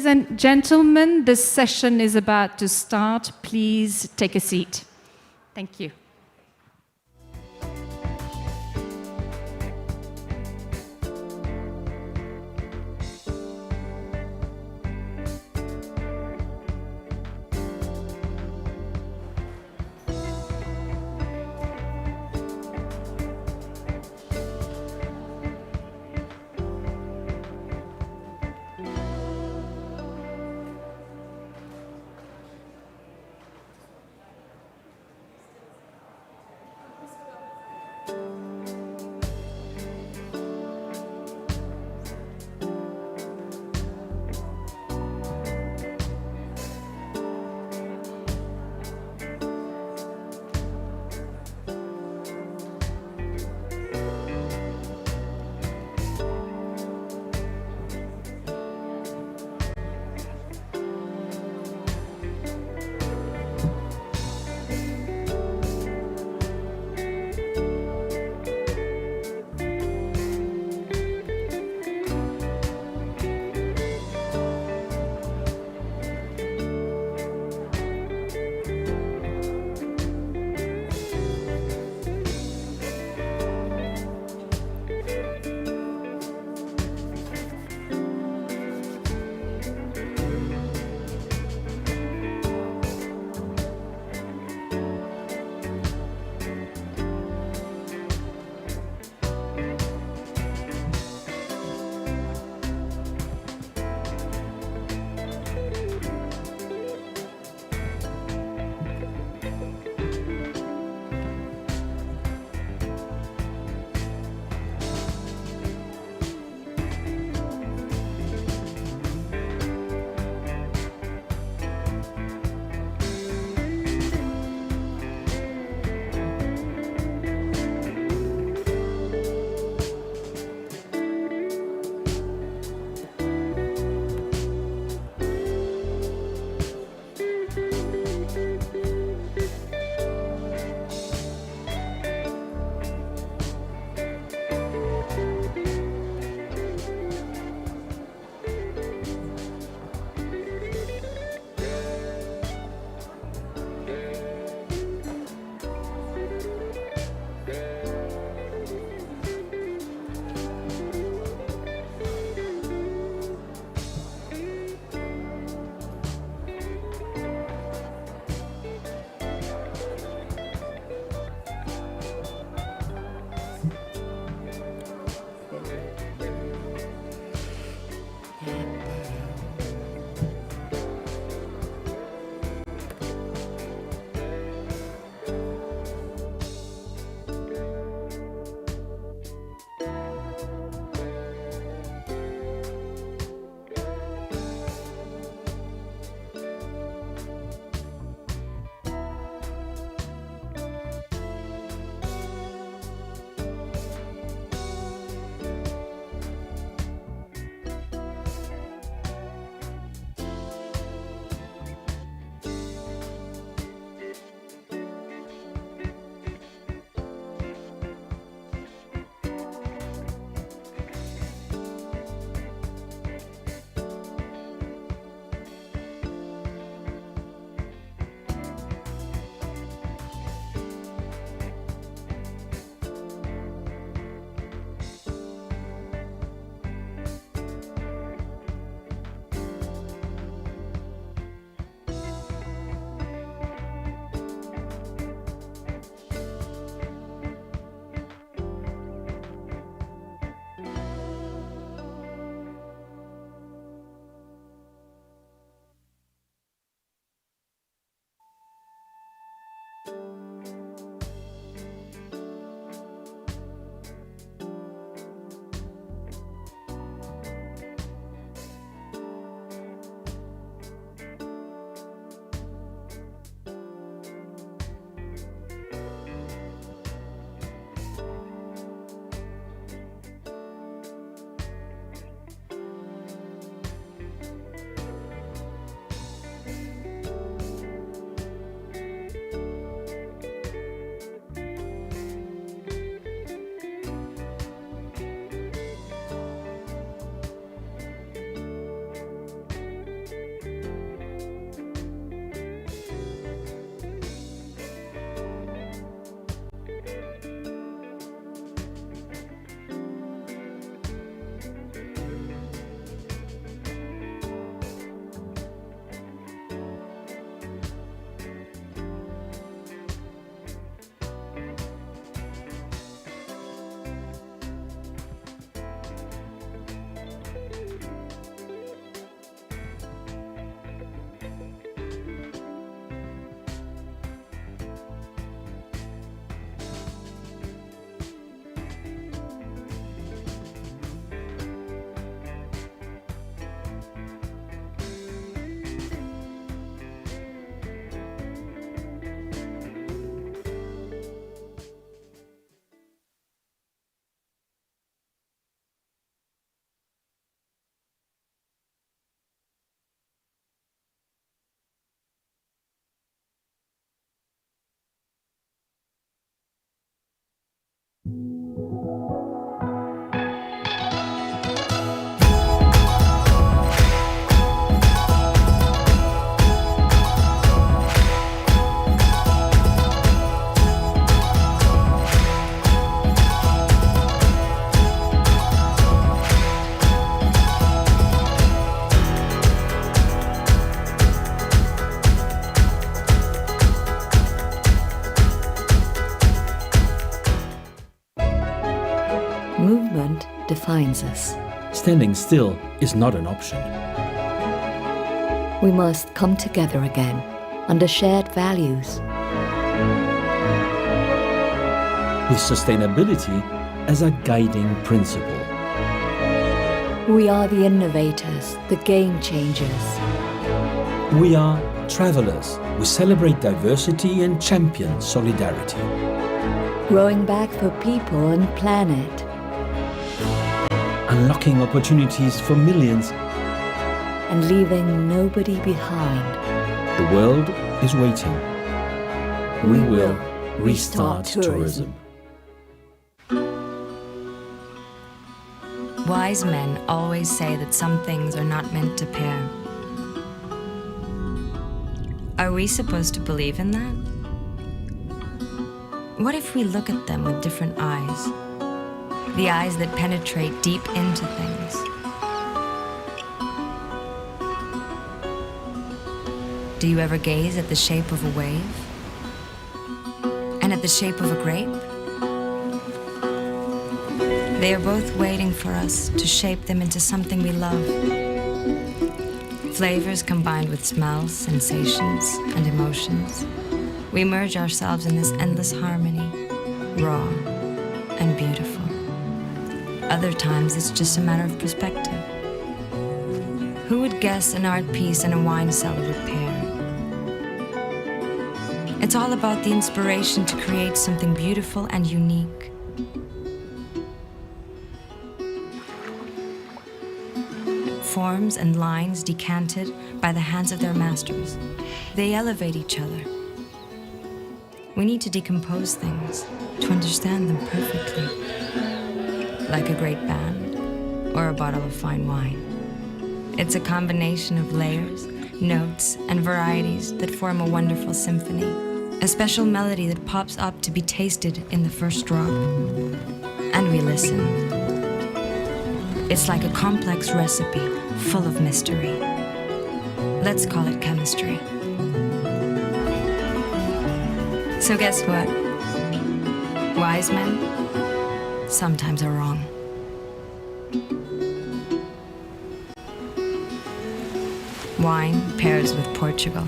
Ladies and gentlemen, this session is about to start. Please take a seat. Thank you. defines us. Standing still is not an option. We must come together again under shared values. With sustainability as a guiding principle. We are the innovators, the game changers. We are travelers. We celebrate diversity and champion solidarity. Growing back for people and planet. Unlocking opportunities for millions. And leaving nobody behind. The world is waiting. We will restart tourism. Wise men always say that some things are not meant to pair. Are we supposed to believe in that? What if we look at them with different eyes? The eyes that penetrate deep into things. Do you ever gaze at the shape of a wave? And at the shape of a grape? They are both waiting for us to shape them into something we love. Flavors combined with smells, sensations, and emotions. We merge ourselves in this endless harmony, raw and beautiful. Other times it's just a matter of perspective. Who would guess an art piece and a wine cellar would pair? It's all about the inspiration to create something beautiful and unique. Forms and lines decanted by the hands of their masters. They elevate each other. We need to decompose things to understand them perfectly. Like a great band or a bottle of fine wine. It's a combination of layers, notes, and varieties that form a wonderful symphony. A special melody that pops up to be tasted in the first drop. And we listen. It's like a complex recipe full of mystery. Let's call it chemistry. So guess what? Wise men sometimes are wrong. Wine pairs with Portugal.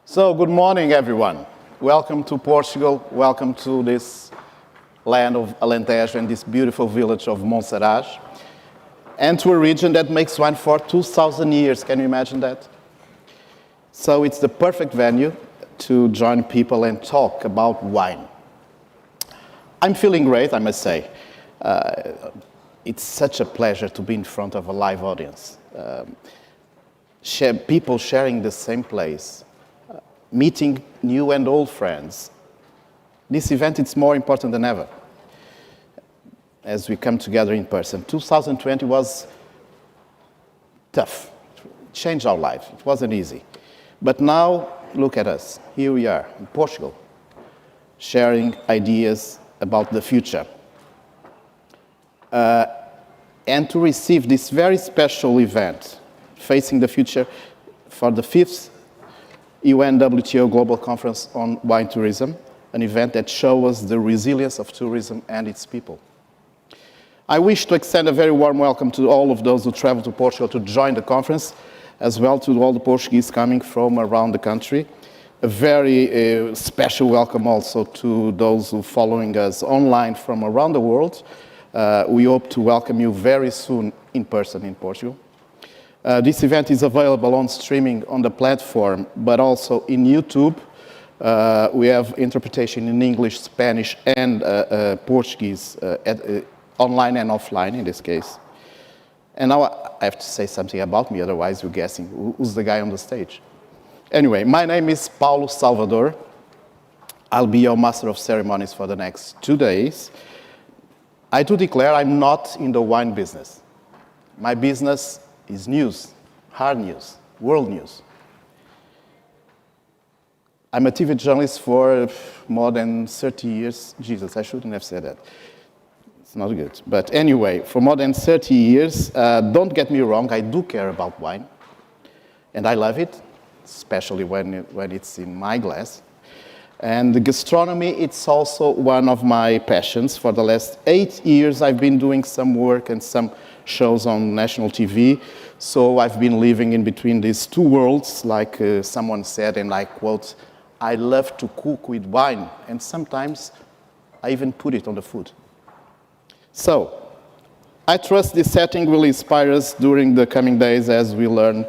So, good morning, everyone. Welcome to Portugal. Welcome to this land of Alentejo and this beautiful village of Monserrate, and to a region that makes wine for 2,000 years. Can you imagine that? So it's the perfect venue to join people and talk about wine. I'm feeling great, I must say. It's such a pleasure to be in front of a live audience. People sharing the same place. Meeting new and old friends. This event is more important than ever as we come together in person. 2020 was tough. It changed our life. It wasn't easy. But now, look at us. Here we are in Portugal, sharing ideas about the future. And to receive this very special event, Facing the Future, for the 5th UNWTO Global Conference on Wine Tourism, an event that shows us the resilience of tourism and its people. I wish to extend a very warm welcome to all of those who travel to Portugal to join the conference, as well to all the Portuguese coming from around the country. A very special welcome also to those who are following us online from around the world. We hope to welcome you very soon in person in Portugal. This event is available on streaming on the platform, but also in YouTube. We have interpretation in English, Spanish, and Portuguese, online and offline in this case. And now I have to say something about me, otherwise you're guessing who's the guy on the stage. Anyway, my name is Paulo Salvador. I'll be your Master of Ceremonies for the next 2 days. I do declare I'm not in the wine business. My business is news, hard news, world news. I'm a TV journalist for more than 30 years. Jesus, I shouldn't have said that. It's not good. But anyway, for more than 30 years, don't get me wrong, I do care about wine. And I love it, especially when it's in my glass. And the gastronomy, it's also one of my passions. For the last 8 years, I've been doing some work and some shows on national TV. So I've been living in between these two worlds, like someone said, and I quote, I love to cook with wine, and sometimes I even put it on the food. So, I trust this setting will inspire us during the coming days as we learn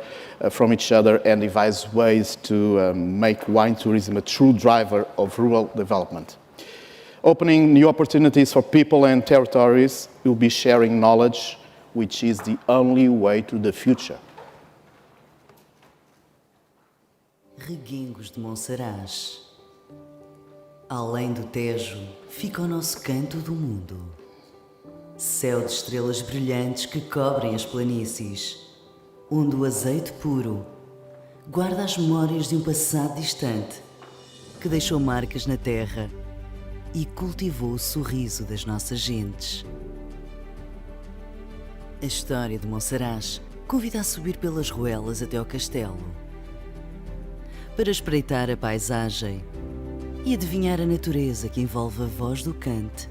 from each other and devise ways to make wine tourism a true driver of rural development. Opening new opportunities for people and territories will be sharing knowledge, which is the only way to the future. Reguengos de Monsaraz. Além do Tejo, fica o nosso canto do mundo. Céu de estrelas brilhantes que cobrem as planícies, onde o azeite puro guarda as memórias de um passado distante que deixou marcas na terra e cultivou o sorriso das nossas gentes. A história de Monsaraz convida a subir pelas ruelas até ao castelo, para espreitar a paisagem e adivinhar a natureza que envolve a voz do cante.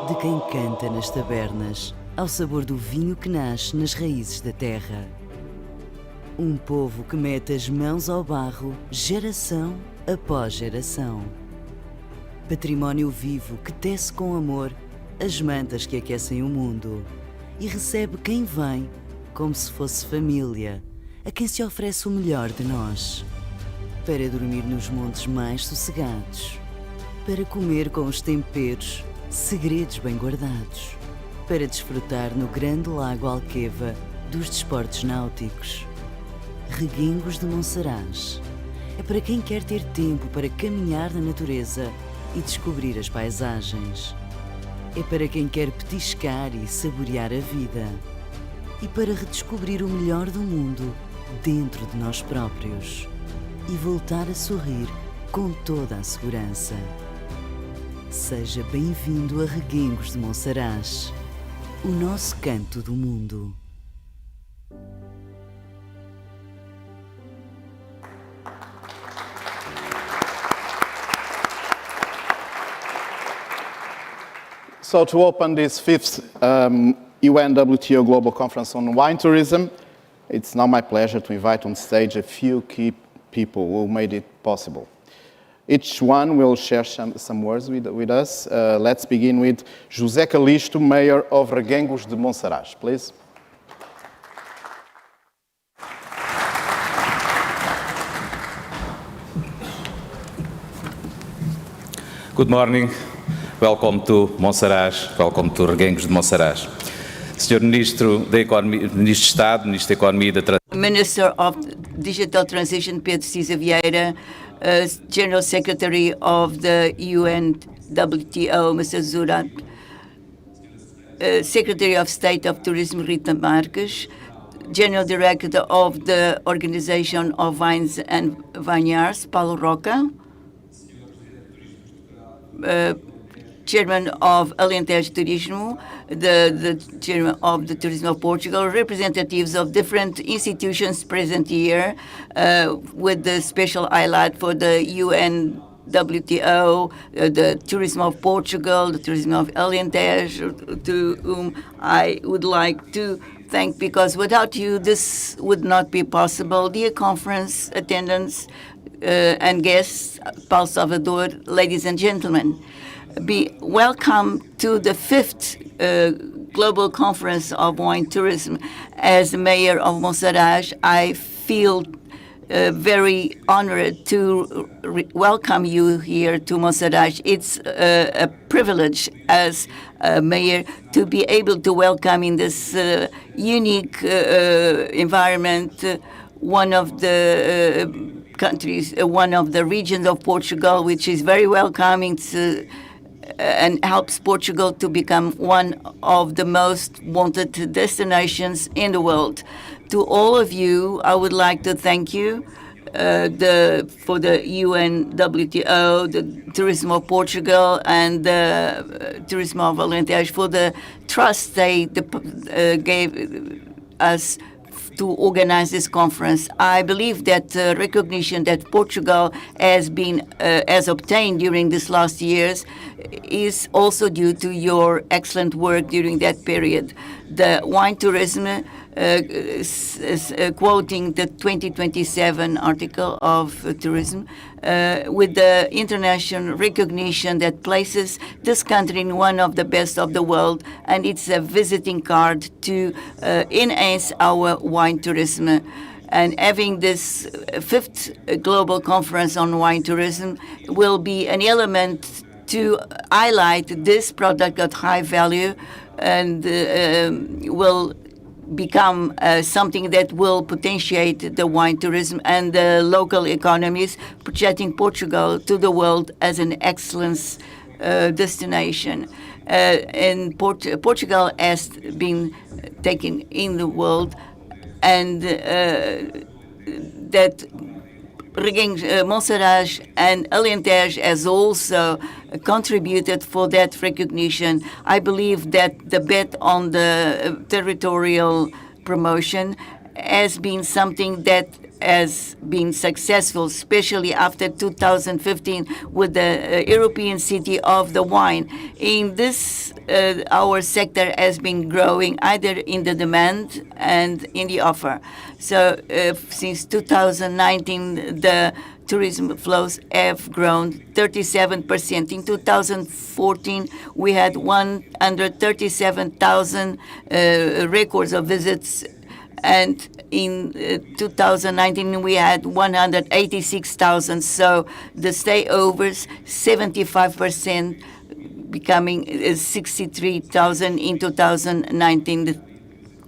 De quem canta nas tabernas, ao sabor do vinho que nasce nas raízes da terra. Um povo que mete as mãos ao barro, geração após geração. Património vivo que tece com amor as mantas que aquecem o mundo e recebe quem vem como se fosse família, a quem se oferece o melhor de nós. Para dormir nos montes mais sossegados, para comer com os temperos, segredos bem guardados, para desfrutar no grande lago Alqueva dos desportos náuticos. Reguengos de Monsaraz é para quem quer ter tempo para caminhar na natureza e descobrir as paisagens. É para quem quer petiscar e saborear a vida. E para redescobrir o melhor do mundo dentro de nós próprios e voltar a sorrir com toda a segurança. Seja bem-vindo a Reguengos de Monsaraz, o nosso canto do mundo. So to open this fifth UNWTO Global Conference on Wine Tourism, it's now my pleasure to invite on stage a few key people who made it possible. Each one will share some words with us. Let's begin with José Calixto, Mayor of Reguengos de Monsaraz, please. Good morning. Welcome to Monsaraz. Welcome to Reguengos de Monsaraz. Senhor Ministro da Economia, Ministro de Estado, Ministro da Economia e da Minister of Digital Transition, Pedro Cisa Vieira, General Secretary of the UNWTO, Mr. Zurat, Secretary of State of Tourism, Rita Marques, General Director of the Organization of Vines and Vineyards, Paulo Roca, Chairman of Alentejo Turismo, the Chairman of the Tourism of Portugal, representatives of different institutions present here, with the special highlight for the UNWTO, the Tourism of Portugal, the Tourism of Alentejo, to whom I would like to thank, because without you, this would not be possible. Dear conference attendants and guests, Paulo Salvador, ladies and gentlemen, be welcome to the fifth Global Conference of Wine Tourism. As the Mayor of Monsaraz, I feel very honored to welcome you here to Monsaraz. It's a privilege as a mayor to be able to welcome in this unique environment one of the countries, one of the regions of Portugal, which is very welcoming to, and helps Portugal to become one of the most wanted destinations in the world. To all of you, I would like to thank you for the UNWTO, the Tourism of Portugal, and the Tourism of Alentejo for the trust they gave us to organize this conference. I believe that recognition that Portugal has obtained during these last years is also due to your excellent work during that period. The wine tourism, quoting the 2027 article of tourism, with the international recognition that places this country in one of the best of the world, and it's a visiting card to enhance our wine tourism. And having this fifth global conference on wine tourism will be an element to highlight this product at high value, and will become something that will potentiate the wine tourism and the local economies, projecting Portugal to the world as an excellence destination. And Portugal has been taken in the world, and that Monsaraz and Alentejo has also contributed for that recognition. I believe that the bet on the territorial promotion has been something that has been successful, especially after 2015 with the European City of the Wine. In this, our sector has been growing either in the demand and in the offer. So since 2019, the tourism flows have grown 37%. In 2014, we had 137,000 records of visits, and in 2019 we had 186,000. So the stayovers 75%, becoming 63,000 in 2019.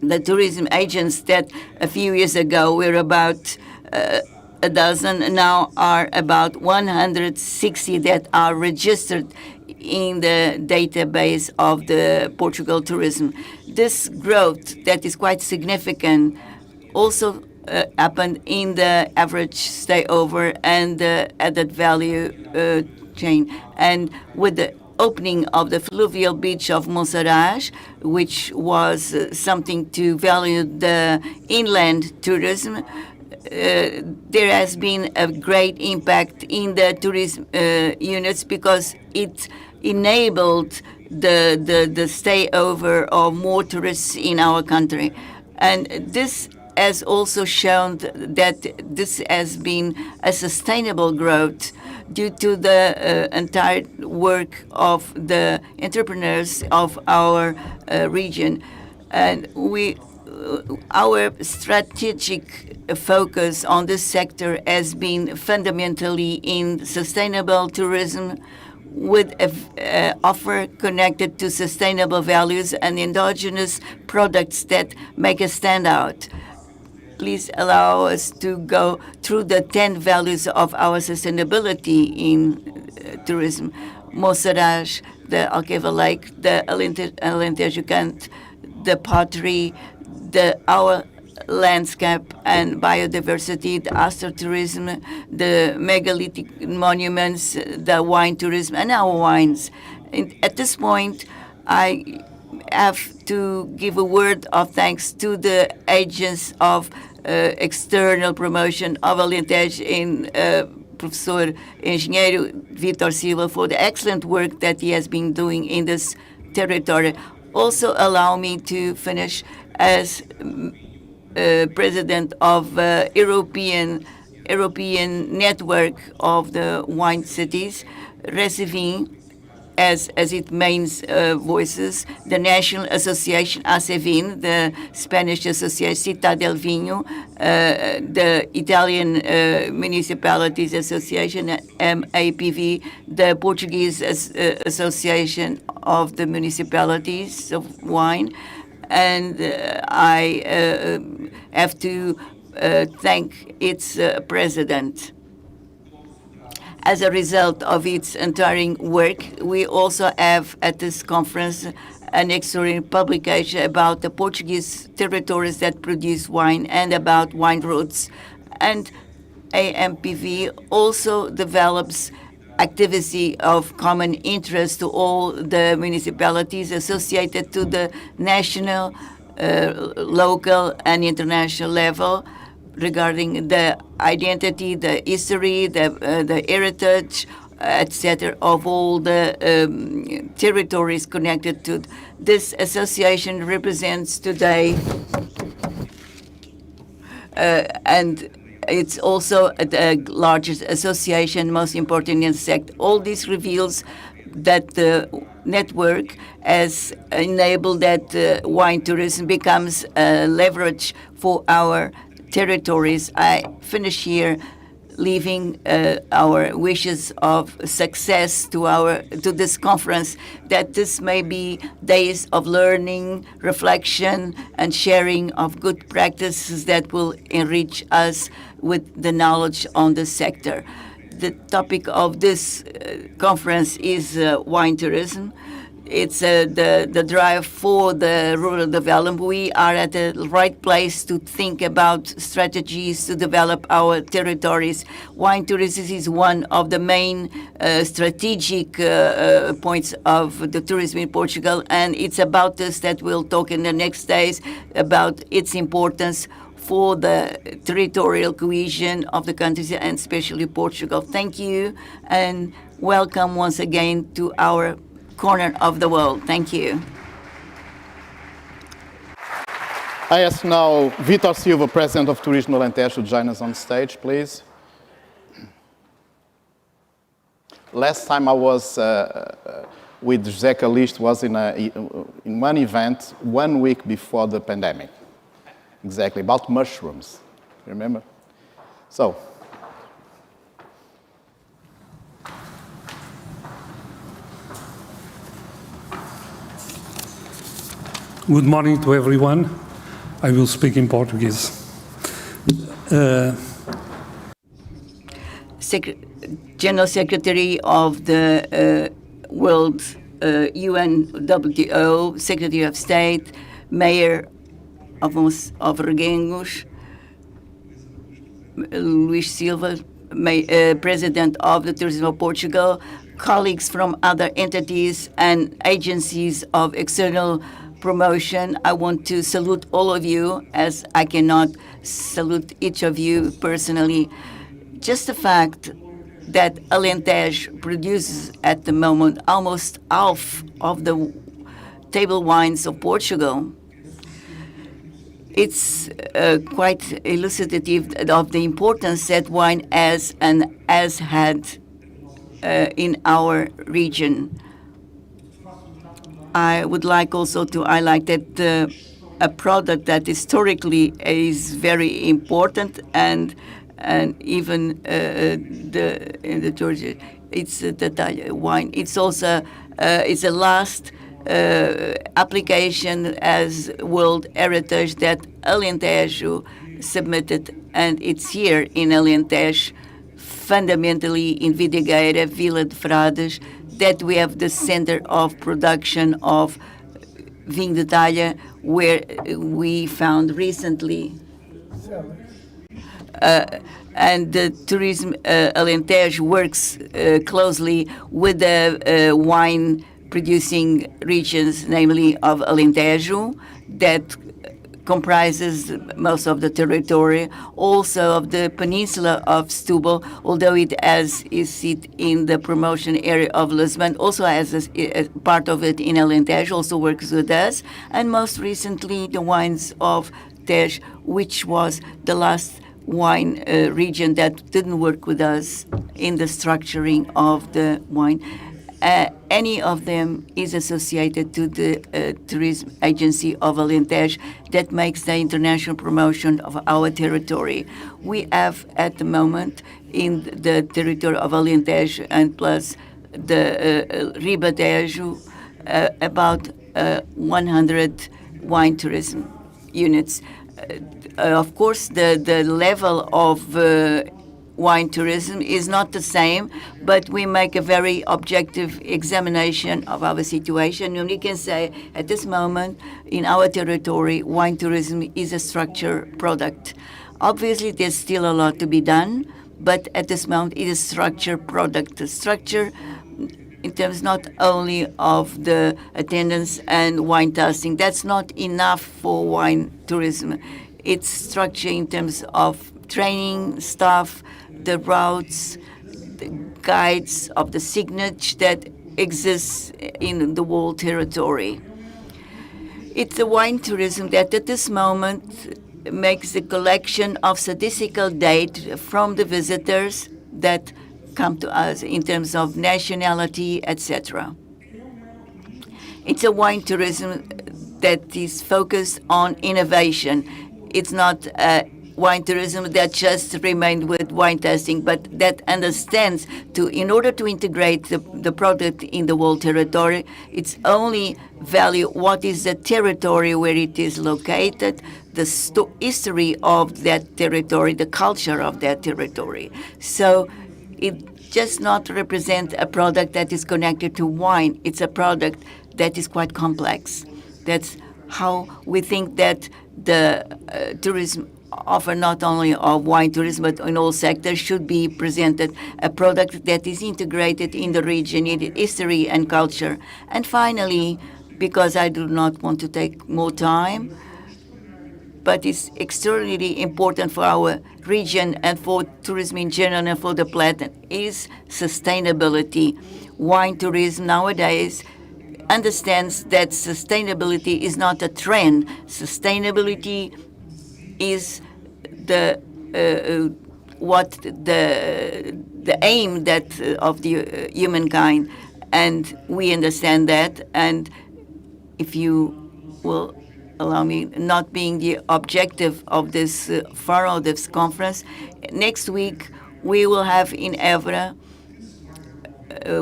The tourism agents that a few years ago were about a dozen now are about 160 that are registered in the database of the Portugal tourism. This growth that is quite significant also happened in the average stayover and the added value chain. And with the opening of the fluvial beach of Monsaraz, which was something to value the inland tourism, there has been a great impact in the tourism units, because it enabled the stayover of more tourists in our country. And this has also shown that this has been a sustainable growth due to the entire work of the entrepreneurs of our region. And our strategic focus on this sector has been fundamentally in sustainable tourism, with an offer connected to sustainable values and endogenous products that make us stand out. Please allow us to go through the 10 values of our sustainability in tourism. Monsaraz, the Alqueva Lake, the Alentejo Cant, the pottery, our landscape and biodiversity, the astrotourism, the megalithic monuments, the wine tourism, and our wines. And at this point, I have to give a word of thanks to the agents of external promotion of Alentejo in Professor Engenheiro Vitor Silva for the excellent work that he has been doing in this territory. Also allow me to finish as president of European network of the wine cities, receiving as its main voices the National Association ACEVIN, the Spanish Association Città del Vinho, the Italian Municipalities Association MAPV, the Portuguese Association of the Municipalities of Wine, and I have to thank its president. As a result of its entire work, we also have at this conference an extraordinary publication about the Portuguese territories that produce wine and about wine routes. And AMPV also develops activity of common interest to all the municipalities associated to the national, local, and international level regarding the identity, the history, the heritage, etc., of all the territories connected to this association represents today, and it's also the largest association, most important in the sector. All this reveals that the network has enabled that wine tourism becomes a leverage for our territories. I finish here leaving our wishes of success to this conference, that this may be days of learning, reflection, and sharing of good practices that will enrich us with the knowledge on the sector. The topic of this conference is wine tourism. It's the drive for the rural development. We are at the right place to think about strategies to develop our territories. Wine tourism is one of the main strategic points of the tourism in Portugal, and it's about this that we'll talk in the next days about its importance for the territorial cohesion of the countries and especially Portugal. Thank you and welcome once again to our corner of the world. Thank you. I ask now Vitor Silva, President of Turismo Alentejo, to join us on stage, please. Last time I was with José Calixto was in one event 1 week before the pandemic. Exactly, about mushrooms. Remember? So, good morning to everyone. I will speak in Portuguese. General Secretary of the World UNWTO, Secretary of State, Mayor of Reguengos, Luís Silva, President of the Tourism of Portugal, colleagues from other entities and agencies of external promotion. I want to salute all of you, as I cannot salute each of you personally. Just the fact that Alentejo produces at the moment almost half of the table wines of Portugal, it's quite illustrative of the importance that wine has and has had in our region. I would like also to highlight that a product that historically is very important and even in the Georgia, it's the wine. It's also it's a last application as World Heritage that Alentejo submitted, and it's here in Alentejo, fundamentally in Vidigueira, Vila de Frades, that we have the center of production of vinho de talha, where we found recently. And the tourism Alentejo works closely with the wine producing regions, namely of Alentejo, that comprises most of the territory, also of the peninsula of Setúbal, although it has its seat in the promotion area of Lisbon, also has a part of it in Alentejo, also works with us, and most recently the wines of Tejo, which was the last wine region that didn't work with us in the structuring of the wine. Any of them is associated to the tourism agency of Alentejo that makes the international promotion of our territory. We have at the moment in the territory of Alentejo and plus the Ribatejo about 100 wine tourism units. Of course, the level of wine tourism is not the same, but we make a very objective examination of our situation. And we can say at this moment in our territory, wine tourism is a structured product. Obviously, there's still a lot to be done, but at this moment, it is structured product. The structure in terms not only of the attendance and wine tasting, that's not enough for wine tourism. It's structure in terms of training staff, the routes, the guides of the signage that exists in the whole territory. It's the wine tourism that at this moment makes the collection of statistical data from the visitors that come to us in terms of nationality, etc. It's a wine tourism that is focused on innovation. It's not wine tourism that just remained with wine tasting, but that understands in order to integrate the product in the whole territory, it's only value what is the territory where it is located, the history of that territory, the culture of that territory. So it just not represent a product that is connected to wine. It's a product that is quite complex. That's how we think that the tourism offer not only of wine tourism, but in all sectors should be presented a product that is integrated in the region, in its history and culture. And finally, because I do not want to take more time, but it's extraordinarily important for our region and for tourism in general and for the planet, is sustainability. Wine tourism nowadays understands that sustainability is not a trend. Sustainability is the aim that of the humankind, and we understand that. And if you will allow me, not being the objective of this forum, this conference, next week we will have in Évora,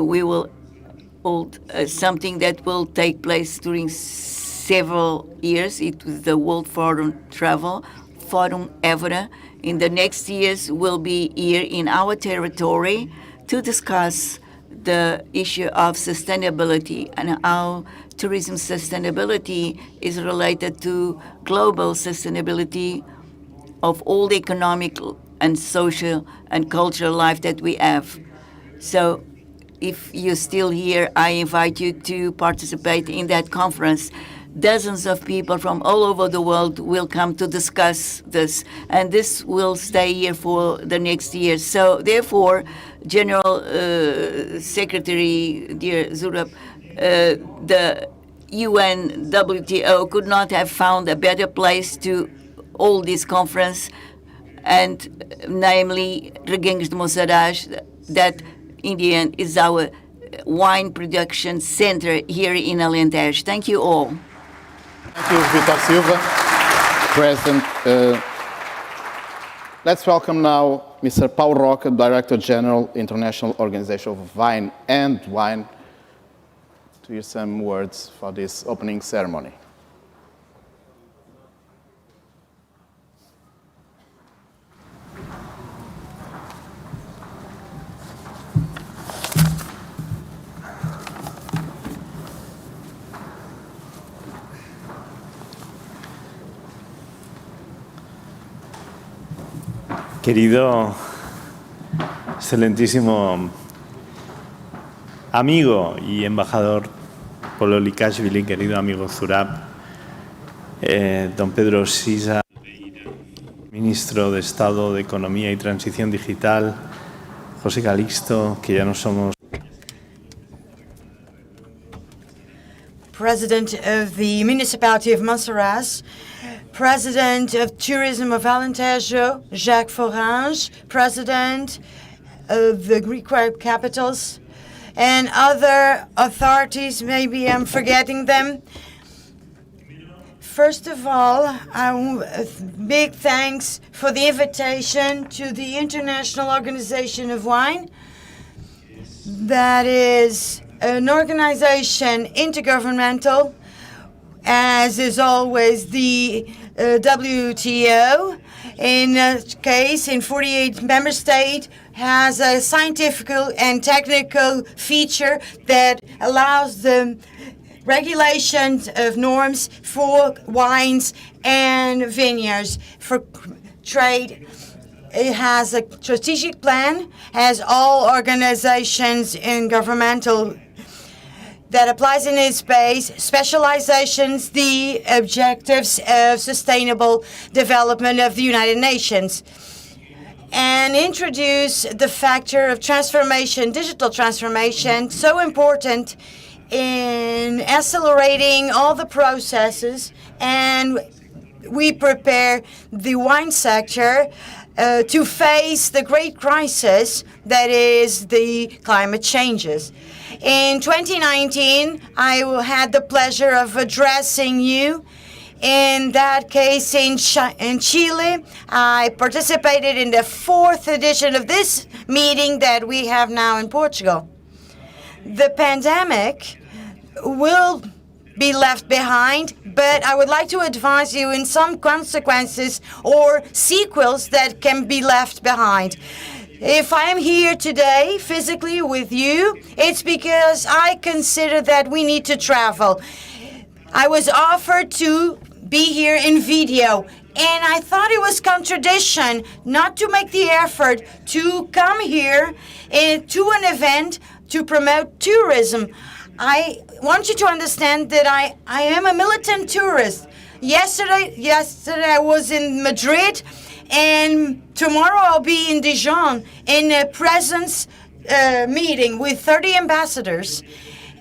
we will hold something that will take place during several years. It was the World Forum Travel, Forum Évora. In the next years will be here in our territory to discuss the issue of sustainability and how tourism sustainability is related to global sustainability of all the economic and social and cultural life that we have. So if you're still here, I invite you to participate in that conference. Dozens of people from all over the world will come to discuss this, and this will stay here for the next year. So therefore, General Secretary, dear Zurab, the UNWTO could not have found a better place to hold this conference, and namely Reguengos de Monsaraz, that in the end is our wine production center here in Alentejo. Thank you all. Thank you, Vitor Silva, President. Let's welcome now Mr. Paulo Roca, Director General, International Organization of Wine and Wine, to use some words for this opening ceremony. Querido, excelentísimo amigo y embajador Polo Likashvili, querido amigo Zurab, don Pedro Sisa, ministro de Estado de Economía y Transición Digital, José Calixto, que ya no somos. President of the Municipality of Monsaraz, President of Tourism of Alentejo, Jacques Forange, President of the Greek capitals, and other authorities, maybe I'm forgetting them. First of all, big thanks for the invitation to the International Organization of Wine. That is an organization intergovernmental, as is always the WTO. in a case in 48 member states, has a scientific and technical feature that allows the regulations of norms for wines and vineyards for trade. It has a strategic plan, as all organizations and governmental that applies in its base, specializations, the objectives of sustainable development of the United Nations, and introduce the factor of transformation, digital transformation, so important in accelerating all the processes, and we prepare the wine sector to face the great crisis that is the climate changes. In 2019, I had the pleasure of addressing you. In that case, in Chile, I participated in the 4th edition of this meeting that we have now in Portugal. The pandemic will be left behind, but I would like to advise you in some consequences or sequels that can be left behind. If I am here today physically with you, it's because I consider that we need to travel. I was offered to be here in video, and I thought it was contradiction not to make the effort to come here to an event to promote tourism. I want you to understand that I am a militant tourist. Yesterday I was in Madrid, and tomorrow I'll be in Dijon in a presence meeting with 30 ambassadors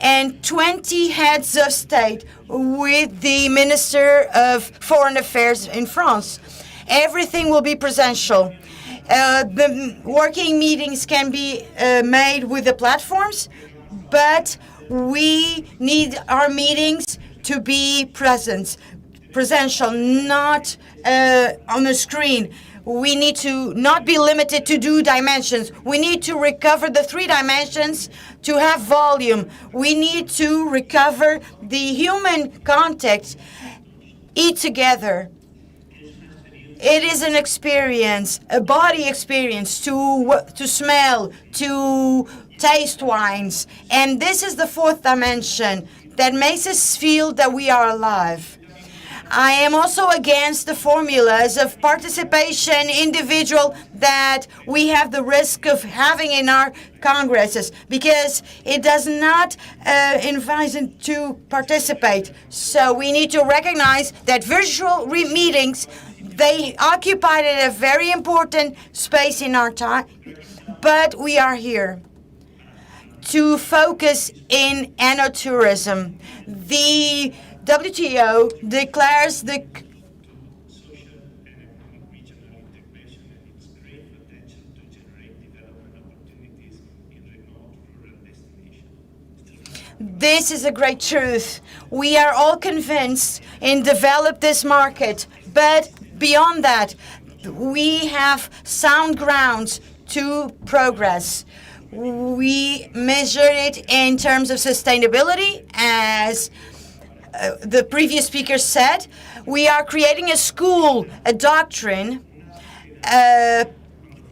and 20 heads of state with the Minister of Foreign Affairs in France. Everything will be presential. The working meetings can be made with the platforms, but we need our meetings to be presential, not on the screen. We need to not be limited to 2 dimensions. We need to recover the 3 dimensions to have volume. We need to recover the human contact, eat together. It is an experience, a body experience, to smell, to taste wines. And this is the 4th dimension that makes us feel that we are alive. I am also against the formulas of participation individual that we have the risk of having in our congresses, because it does not invite them to participate. So we need to recognize that virtual meetings, they occupied a very important space in our time, but we are here to focus in enoturism. The WTO declares the This is a great truth. We are all convinced in develop this market, but beyond that, we have sound grounds to progress. We measure it in terms of sustainability, as the previous speaker said. We are creating a school, a doctrine,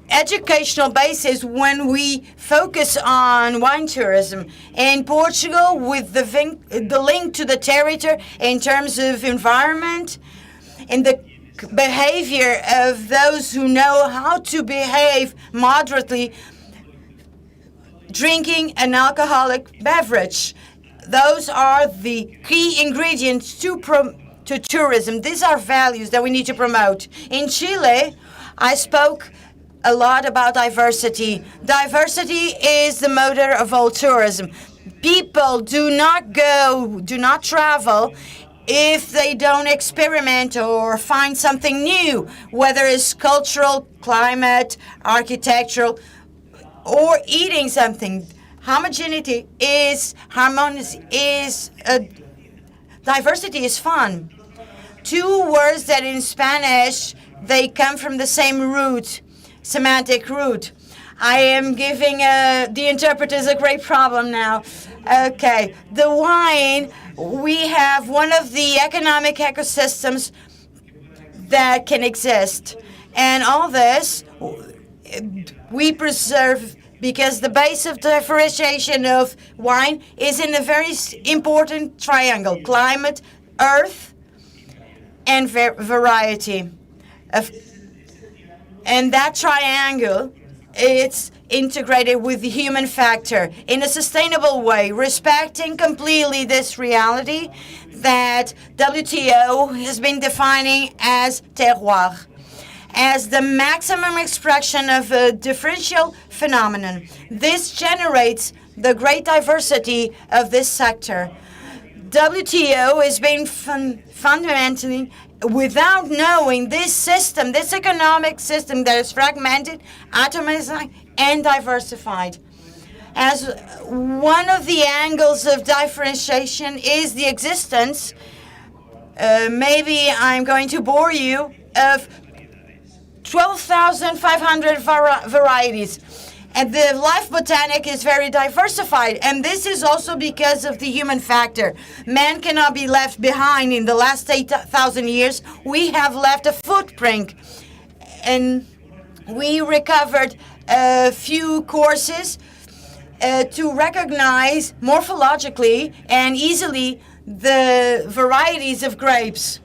educational basis when we focus on wine tourism. In Portugal, with the link to the territory in terms of environment and the behavior of those who know how to behave moderately, drinking an alcoholic beverage. Those are the key ingredients to tourism. These are values that we need to promote. In Chile, I spoke a lot about diversity. Diversity is the motor of all tourism. People do not travel if they don't experiment or find something new, whether it's cultural, climate, architectural, or eating something. Homogeneity is harmonious, diversity is fun. 2 words that in Spanish, they come from the same root, semantic root. I am giving the interpreters a great problem now. Okay, the wine, we have one of the economic ecosystems that can exist. And all this we preserve because the base of differentiation of wine is in a very important triangle: climate, earth, and variety. And that triangle, it's integrated with the human factor in a sustainable way, respecting completely this reality that WTO has been defining as terroir, as the maximum expression of a differential phenomenon. This generates the great diversity of this sector. WTO has been fundamentally, without knowing this system, this economic system that is fragmented, atomized, and diversified. As one of the angles of differentiation is the existence, maybe I'm going to bore you, of 12,500 varieties. And the life botanic is very diversified. And this is also because of the human factor. Man cannot be left behind. In the last 8,000 years, we have left a footprint. And we recovered a few courses to recognize morphologically and easily the varieties of grapes.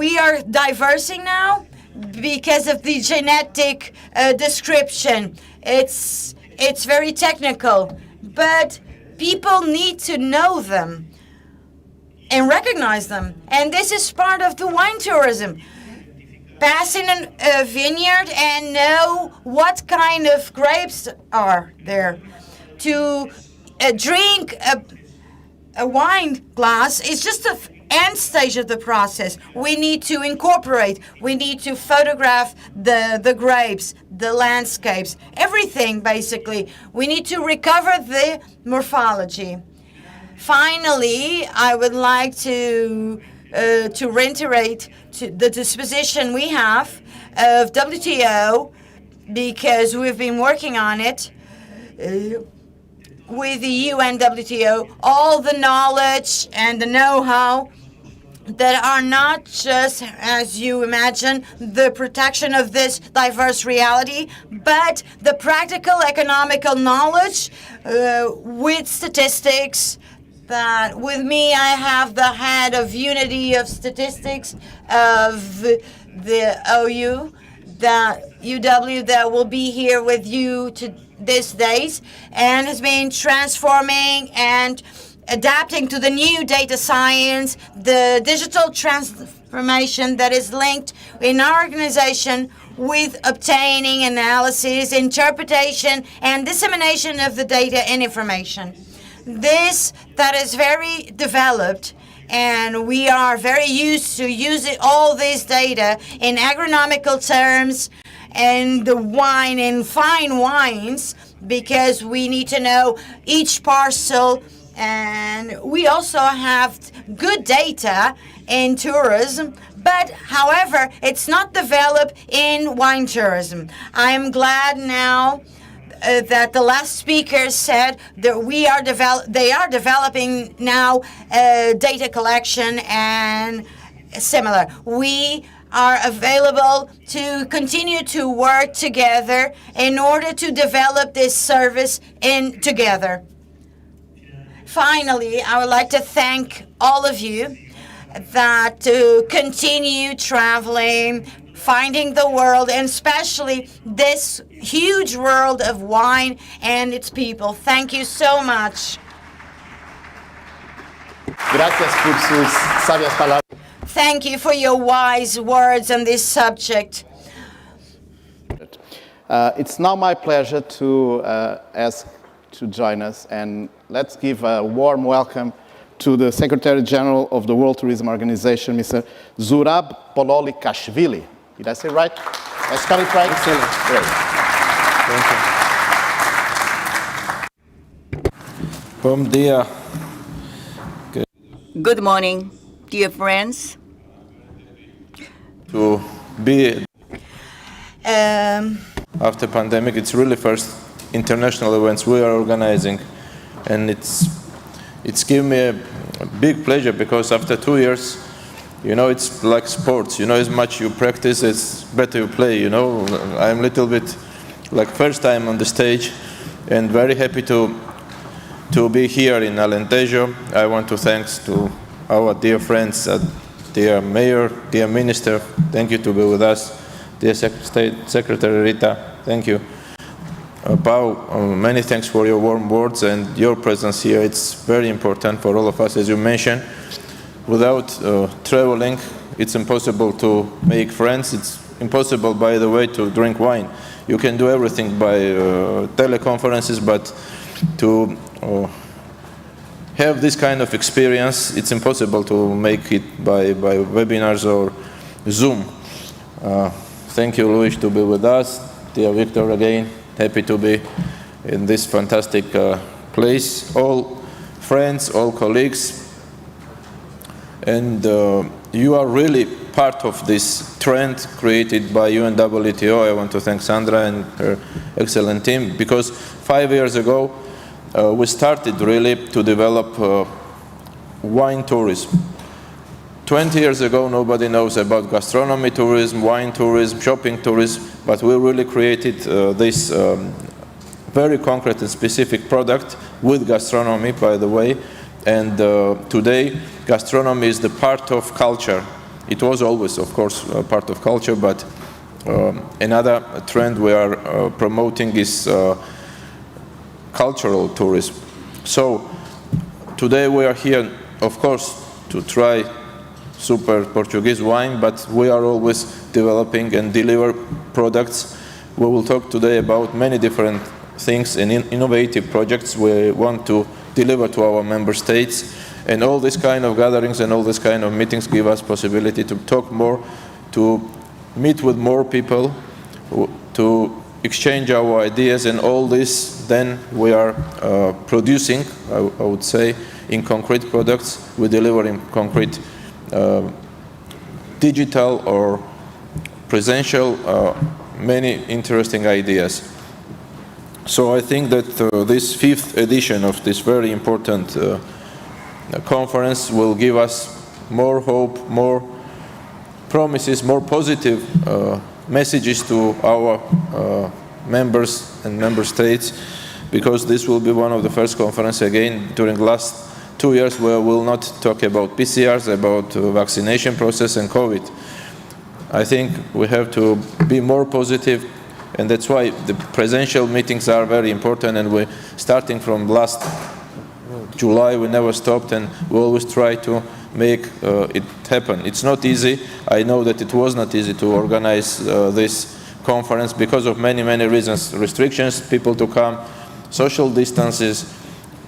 We are diversing now because of the genetic description. It's very technical, but people need to know them and recognize them. And this is part of the wine tourism. Pass in a vineyard and know what kind of grapes are there. To drink a wine glass is just the end stage of the process. We need to incorporate, we need to photograph the grapes, the landscapes, everything basically. We need to recover the morphology. Finally, I would like to reiterate the disposition we have of WTO, because we've been working on it with the UNWTO, all the knowledge and the know-how that are not just, as you imagine, the protection of this diverse reality, but the practical economical knowledge with statistics. That with me, I have the head of unity of statistics of the OU, the UW, that will be here with you to these days, and has been transforming and adapting to the new data science, the digital transformation that is linked in our organization with obtaining, analysis, interpretation, and dissemination of the data and information. This that is very developed, and we are very used to using all this data in agronomical terms and the wine and fine wines, because we need to know each parcel. And we also have good data in tourism, but however, it's not developed in wine tourism. I am glad now that the last speaker said that they are developing now data collection and similar. We are available to continue to work together in order to develop this service together. Finally, I would like to thank all of you that to continue traveling, finding the world, and especially this huge world of wine and its people. Thank you so much. Gracias por sus sabias palabras. Thank you for your wise words on this subject. It's now my pleasure to ask to join us, and let's give a warm welcome to the Secretary General of the World Tourism Organization, Mr. Zurab Pololikashvili. Did I say it right? I spell it right? Excellent. Great. Thank you. Bom dia. Good morning, dear friends. To be after pandemic, it's really first international events we are organizing, and it's given me a big pleasure, because after 2 years You know, it's like sports. You know, as much you practice, it's better you play. You know, I'm a little bit like first time on the stage, and very happy to be here in Alentejo. I want to thanks to our dear friends, dear mayor, dear minister. Thank you to be with us, dear State Secretary Rita. Thank you. Pau, many thanks for your warm words and your presence here. It's very important for all of us, as you mentioned. Without traveling, it's impossible to make friends. It's impossible, by the way, to drink wine. You can do everything by teleconferences, but to have this kind of experience, it's impossible to make it by webinars or Zoom. Thank you, Luis, to be with us. Dear Victor, again, happy to be in this fantastic place. All friends, all colleagues, and you are really part of this trend created by UNWTO. I want to thank Sandra and her excellent team, because 5 years ago we started really to develop wine tourism. 20 years ago nobody knows about gastronomy tourism, wine tourism, shopping tourism, but we really created this very concrete and specific product with gastronomy, by the way. And today, gastronomy is the part of culture. It was always, of course, part of culture, but another trend we are promoting is cultural tourism. So today we are here, of course, to try super Portuguese wine, but we are always developing and deliver products. We will talk today about many different things and innovative projects we want to deliver to our member states, and all this kind of gatherings and all this kind of meetings give us possibility to talk more, to meet with more people, to exchange our ideas, and all this then we are producing, I would say, in concrete products. We deliver in concrete digital or presential many interesting ideas. So I think that this 5th edition of this very important conference will give us more hope, more promises, more positive messages to our members and member states, because this will be one of the first conferences again during the last 2 years where we'll not talk about PCRs, about vaccination process and COVID. I think we have to be more positive, and that's why the presential meetings are very important, and we starting from last July we never stopped, and we always try to make it happen. It's not easy. I know that it was not easy to organize this conference because of many reasons: restrictions, people to come, social distances,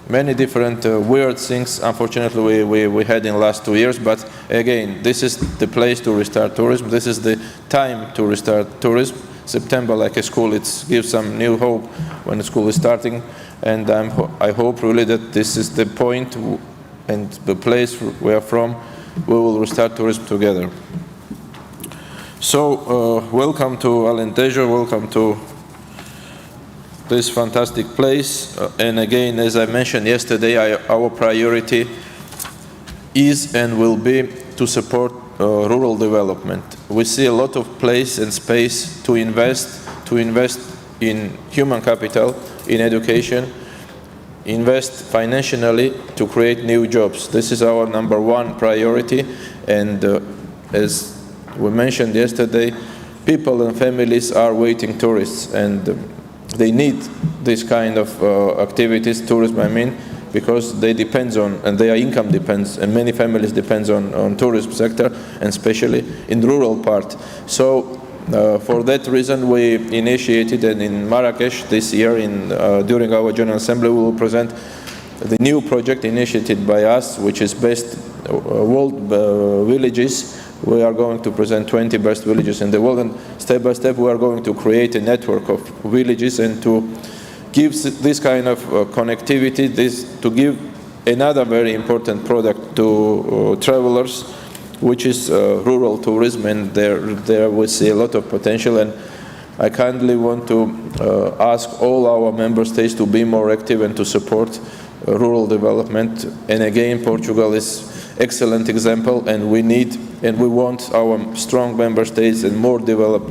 many different weird things unfortunately we had in the last 2 years. But again, this is the place to restart tourism. This is the time to restart tourism. September, like a school, it gives some new hope when the school is starting, and I hope really that this is the point and the place we are from. We will restart tourism together. So welcome to Alentejo, welcome to this fantastic place, and again, as I mentioned yesterday, our priority is and will be to support rural development. We see a lot of place and space to invest in human capital, in education, invest financially to create new jobs. This is our #1 priority, and as we mentioned yesterday, people and families are waiting tourists, and they need this kind of activities, tourism I mean, because they depend on, and their income depends, and many families depends on tourism sector, and especially in rural part. So for that reason we initiated, and in Marrakesh this year during our General Assembly we will present the new project initiated by us, which is best world villages. We are going to present 20 best villages in the world, and step by step we are going to create a network of villages and to give this kind of connectivity, to give another very important product to travelers, which is rural tourism, and there we see a lot of potential. And I kindly want to ask all our member states to be more active and to support rural development. And again, Portugal is excellent example, and we need and we want our strong member states and more developed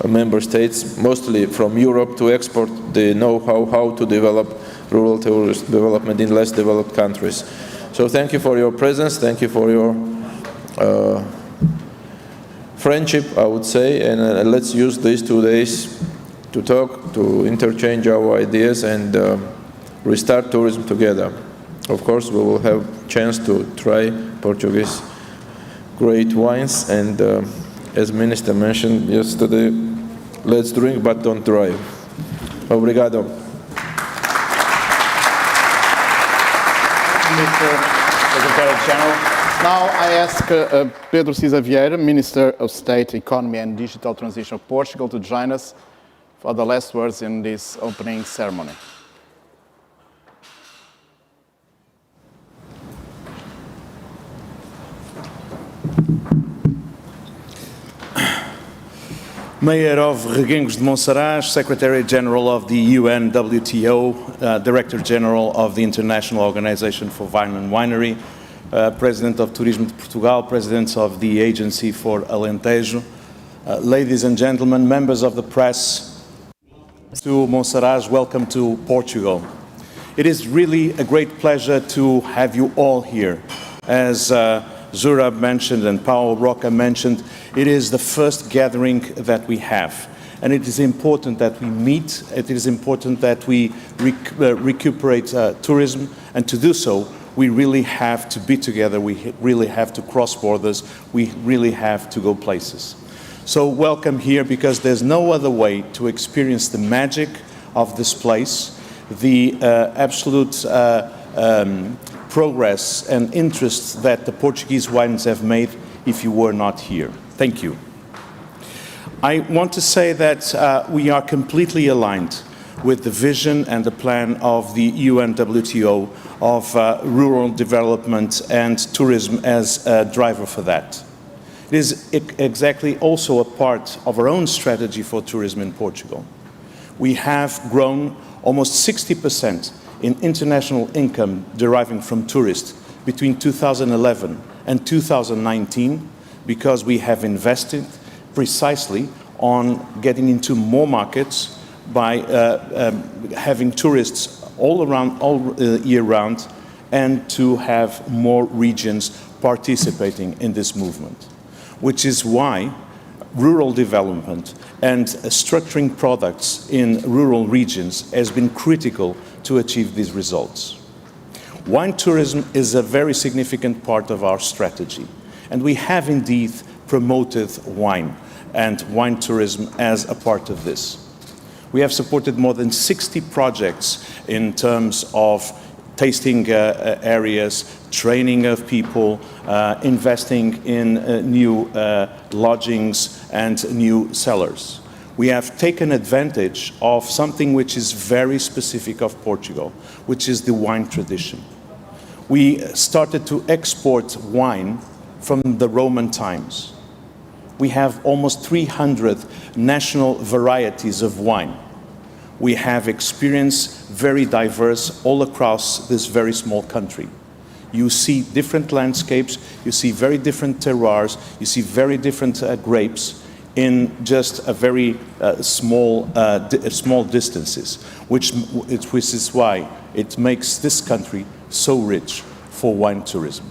member states, mostly from Europe, to export the know-how how to develop rural tourist development in less developed countries. So thank you for your presence, thank you for your friendship, I would say, and let's use these 2 days to talk, to interchange our ideas and restart tourism together. Of course, we will have a chance to try Portuguese great wines, and as Minister mentioned yesterday, let's drink but don't drive. Obrigado. Mr. Secretary General. Now I ask Pedro Cisa Vieira, Minister of State, Economy and Digital Transition of Portugal, to join us for the last words in this opening ceremony. Mayor of Reguengos de Monsaraz, Secretary General of the UNWTO, Director General of the International Organization for Wine and Winery, President of Turismo de Portugal, President of the Agency for Alentejo, ladies and gentlemen, members of the press, to Monsaraz, welcome to Portugal. It is really a great pleasure to have you all here. As Zurab mentioned and Paulo Roca mentioned, it is the first gathering that we have. And it is important that we meet, it is important that we recuperate tourism, and to do so, we really have to be together, we really have to cross borders, we really have to go places. So welcome here, because there's no other way to experience the magic of this place, the absolute progress and interest that the Portuguese wines have made if you were not here. Thank you. I want to say that we are completely aligned with the vision and the plan of the UNWTO of rural development and tourism as a driver for that. It is exactly also a part of our own strategy for tourism in Portugal. We have grown almost 60% in international income deriving from tourists between 2011 and 2019, because we have invested precisely on getting into more markets by having tourists all year round, and to have more regions participating in this movement, which is why rural development and structuring products in rural regions has been critical to achieve these results. Wine tourism is a very significant part of our strategy, and we have indeed promoted wine and wine tourism as a part of this. We have supported more than 60 projects in terms of tasting areas, training of people, investing in new lodgings and new cellars. We have taken advantage of something which is very specific of Portugal, which is the wine tradition. We started to export wine from the Roman times. We have almost 300 national varieties of wine. We have experience very diverse all across this very small country. You see different landscapes, you see very different terroirs, you see very different grapes in just a very small distances, which is why it makes this country so rich for wine tourism.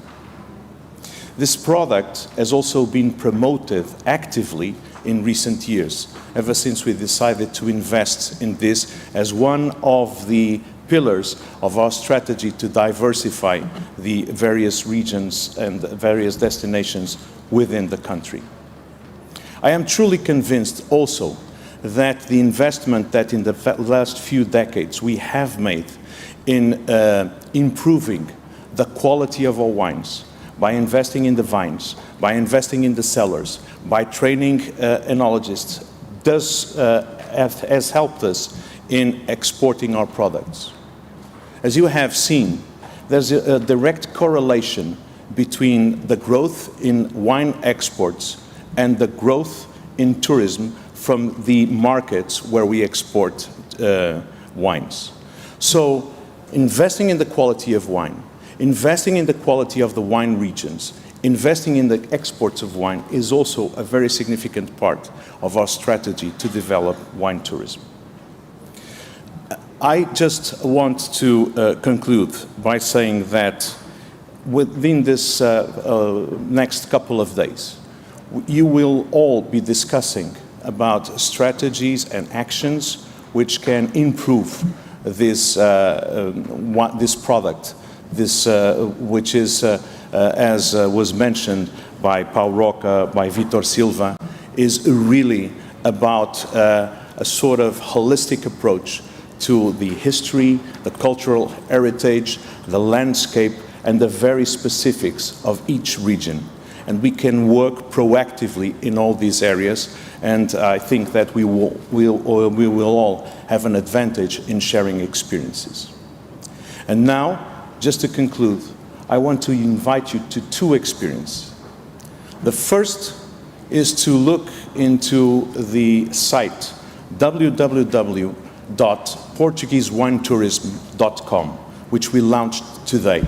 This product has also been promoted actively in recent years, ever since we decided to invest in this as one of the pillars of our strategy to diversify the various regions and various destinations within the country. I am truly convinced also that the investment that in the last few decades we have made in improving the quality of our wines, by investing in the vines, by investing in the cellars, by training enologists, has helped us in exporting our products. As you have seen, there's a direct correlation between the growth in wine exports and the growth in tourism from the markets where we export wines. So investing in the quality of wine, Investing in the quality of the wine regions, investing in the exports of wine is also a very significant part of our strategy to develop wine tourism. I just want to conclude by saying that within this next couple of days, you will all be discussing about strategies and actions which can improve this product, which is, as was mentioned by Paulo Roca, by Vitor Silva, is really about a sort of holistic approach to the history, the cultural heritage, the landscape, and the very specifics of each region. And we can work proactively in all these areas, and I think that we will all have an advantage in sharing experiences. And now, just to conclude, I want to invite you to two experiences. The first is to look into the site www.portuguesewinetourism.com, which we launched today.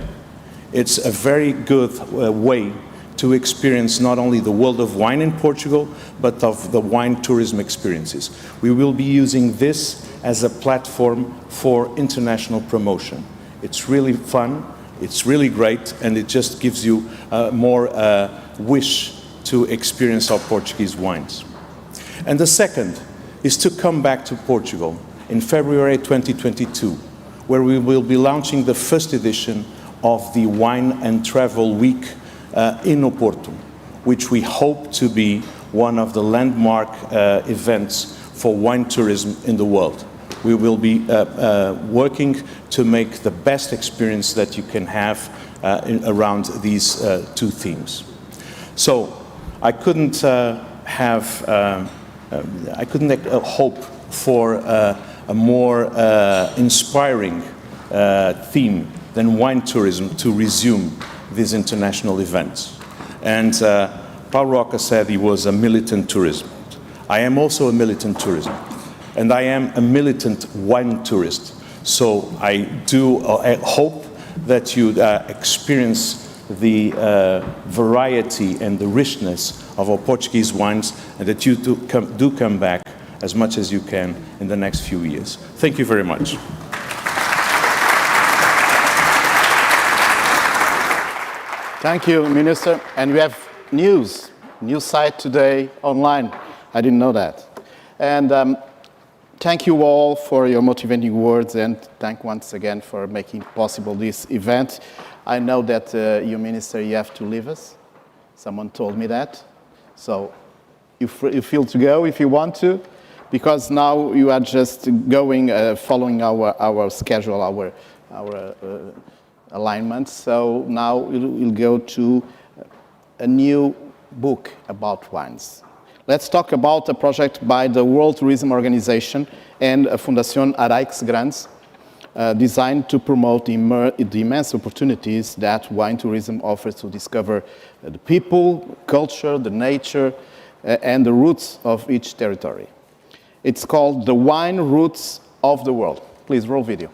It's a very good way to experience not only the world of wine in Portugal, but of the wine tourism experiences. We will be using this as a platform for international promotion. It's really fun, it's really great, and it just gives you more wish to experience our Portuguese wines. And the second is to come back to Portugal in February 2022, where we will be launching the first edition of the Wine and Travel Week in Oporto, which we hope to be one of the landmark events for wine tourism in the world. We will be working to make the best experience that you can have around these two themes. So I couldn't hope for a more inspiring theme than wine tourism to resume these international events. And Paulo Roca said he was a militant tourism. I am also a militant tourism, and I am a militant wine tourist. So I hope that you experience the variety and the richness of our Portuguese wines, and that you do come back as much as you can in the next few years. Thank you very much. Thank you, Minister. And we have new site today online. I didn't know that. And thank you all for your motivating words, and thank once again for making possible this event. I know that you, Minister, you have to leave us. Someone told me that. So you feel to go if you want to, because now you are just going, following our schedule, our alignment. So now we'll go to a new book about wines. Let's talk about a project by the World Tourism Organization and Fundación Araix Grandes, designed to promote the immense opportunities that wine tourism offers to discover the people, culture, the nature, and the roots of each territory. It's called The Wine Roots of the World. Please roll video.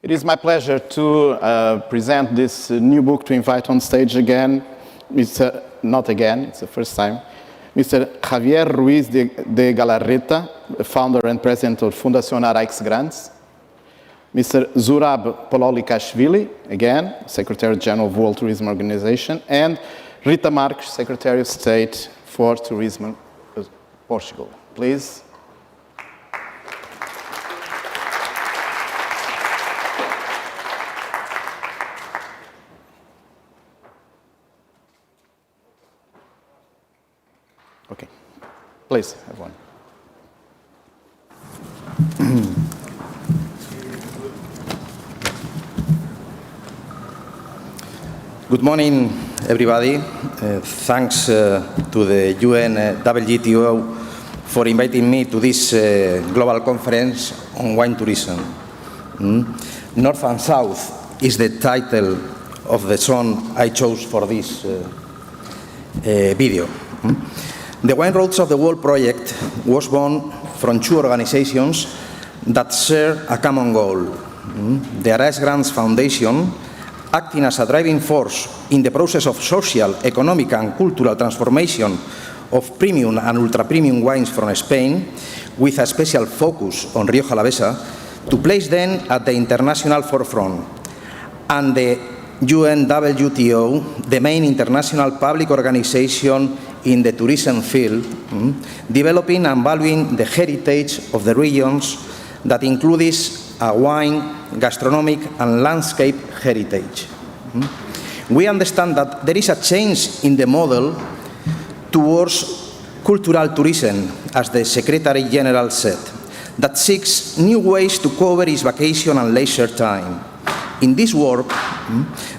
It is my pleasure to present this new book, to invite on stage again, not again, it's the first time, Mr. Javier Ruiz de Galarreta, founder and president of Fundación Araix Grandes, Mr. Zurab Pololikashvili, again, Secretary General of World Tourism Organization, and Rita Marques, Secretary of State for Tourism, Portugal. Please. Please, everyone. Good morning, everybody. Thanks to the UNWTO for inviting me to this global conference on wine tourism. North and South is the title of the song I chose for this video. The Wine Roads of the World project was born from two organizations that share a common goal. The Arais Grants Foundation, acting as a driving force in the process of social, economic and cultural transformation of premium and ultra-premium wines from Spain, with a special focus on Rioja Alavesa, to place them at the international forefront. And the UNWTO, the main international public organization in the tourism field, developing and valuing the heritage of the regions that includes a wine, gastronomic and landscape heritage. We understand that there is a change in the model towards cultural tourism, as the Secretary General said, that seeks new ways to cover its vacation and leisure time. In this work,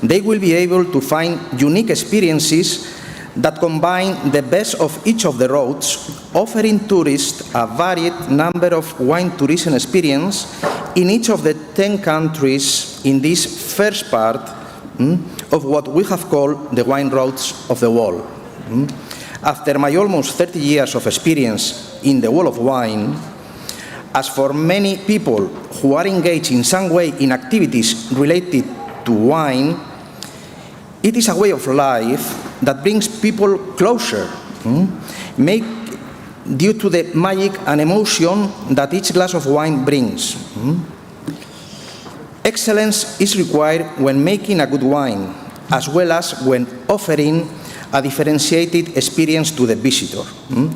they will be able to find unique experiences that combine the best of each of the roads, offering tourists a varied number of wine tourism experiences in each of the 10 countries in this first part of what we have called the wine roads of the world. After my almost 30 years of experience in the world of wine, as for many people who are engaged in some way in activities related to wine, it is a way of life that brings people closer, due to the magic and emotion that each glass of wine brings. Excellence is required when making a good wine, as well as when offering a differentiated experience to the visitor,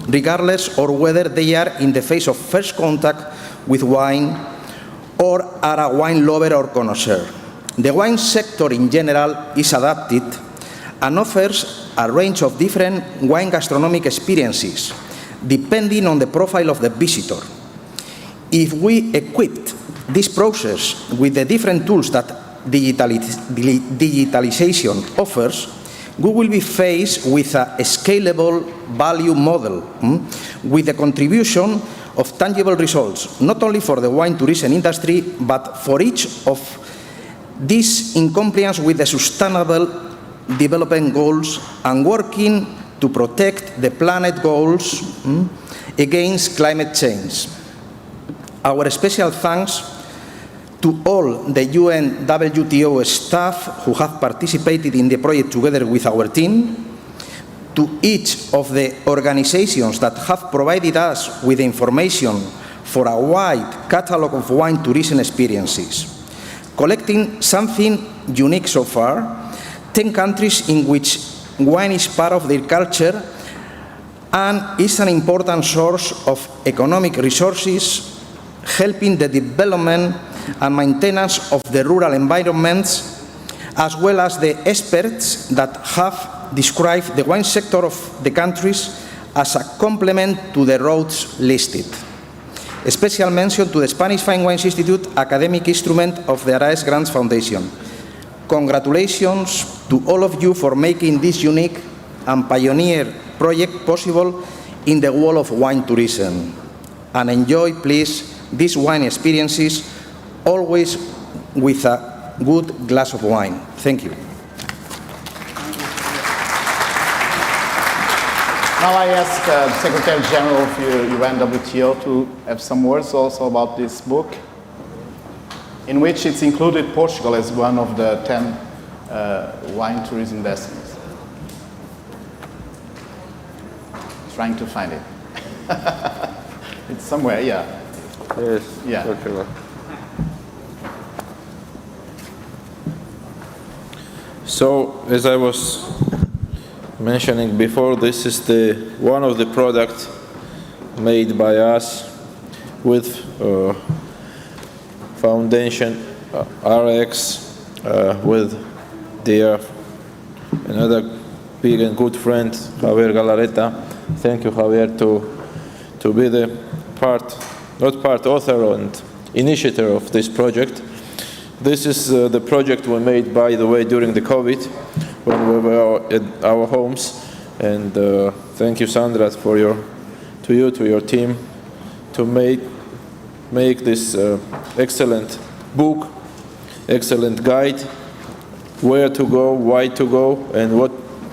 regardless of whether they are in the phase of first contact with wine or are a wine lover or connoisseur. The wine sector in general is adapted and offers a range of different wine gastronomic experiences, depending on the profile of the visitor. If we equipped this process with the different tools that digitalization offers, we will be faced with a scalable value model with the contribution of tangible results, not only for the wine tourism industry, but for each of these in compliance with the Sustainable Development Goals and working to protect the planet goals against climate change. Our special thanks to all the UNWTO staff who have participated in the project together with our team, to each of the organizations that have provided us with information for a wide catalogue of wine tourism experiences. Collecting something unique so far, 10 countries in which wine is part of their culture and is an important source of economic resources, helping the development and maintenance of the rural environments, as well as the experts that have described the wine sector of the countries as a complement to the roads listed. A special mention to the Spanish Fine Wines Institute, academic instrument of the Arais Grants Foundation. Congratulations to all of you for making this unique and pioneer project possible in the world of wine tourism. And enjoy, please, these wine experiences, always with a good glass of wine. Thank you. Now I ask the Secretary General of UNWTO to have some words also about this book, in which it's included Portugal as one of the 10 wine tourism destinations. Trying to find it. It's somewhere, yeah. Yes, yeah. Portugal. So, as I was mentioning before, this is one of the products made by us with Foundation RX, with another big and good friend, Javier Galarreta. Thank you, Javier, to to be the author and initiator of this project. This is the project we made, by the way, during the COVID, when we were at our homes. And thank you, Sandra, to your team, to make this excellent book, excellent guide, where to go, why to go, and what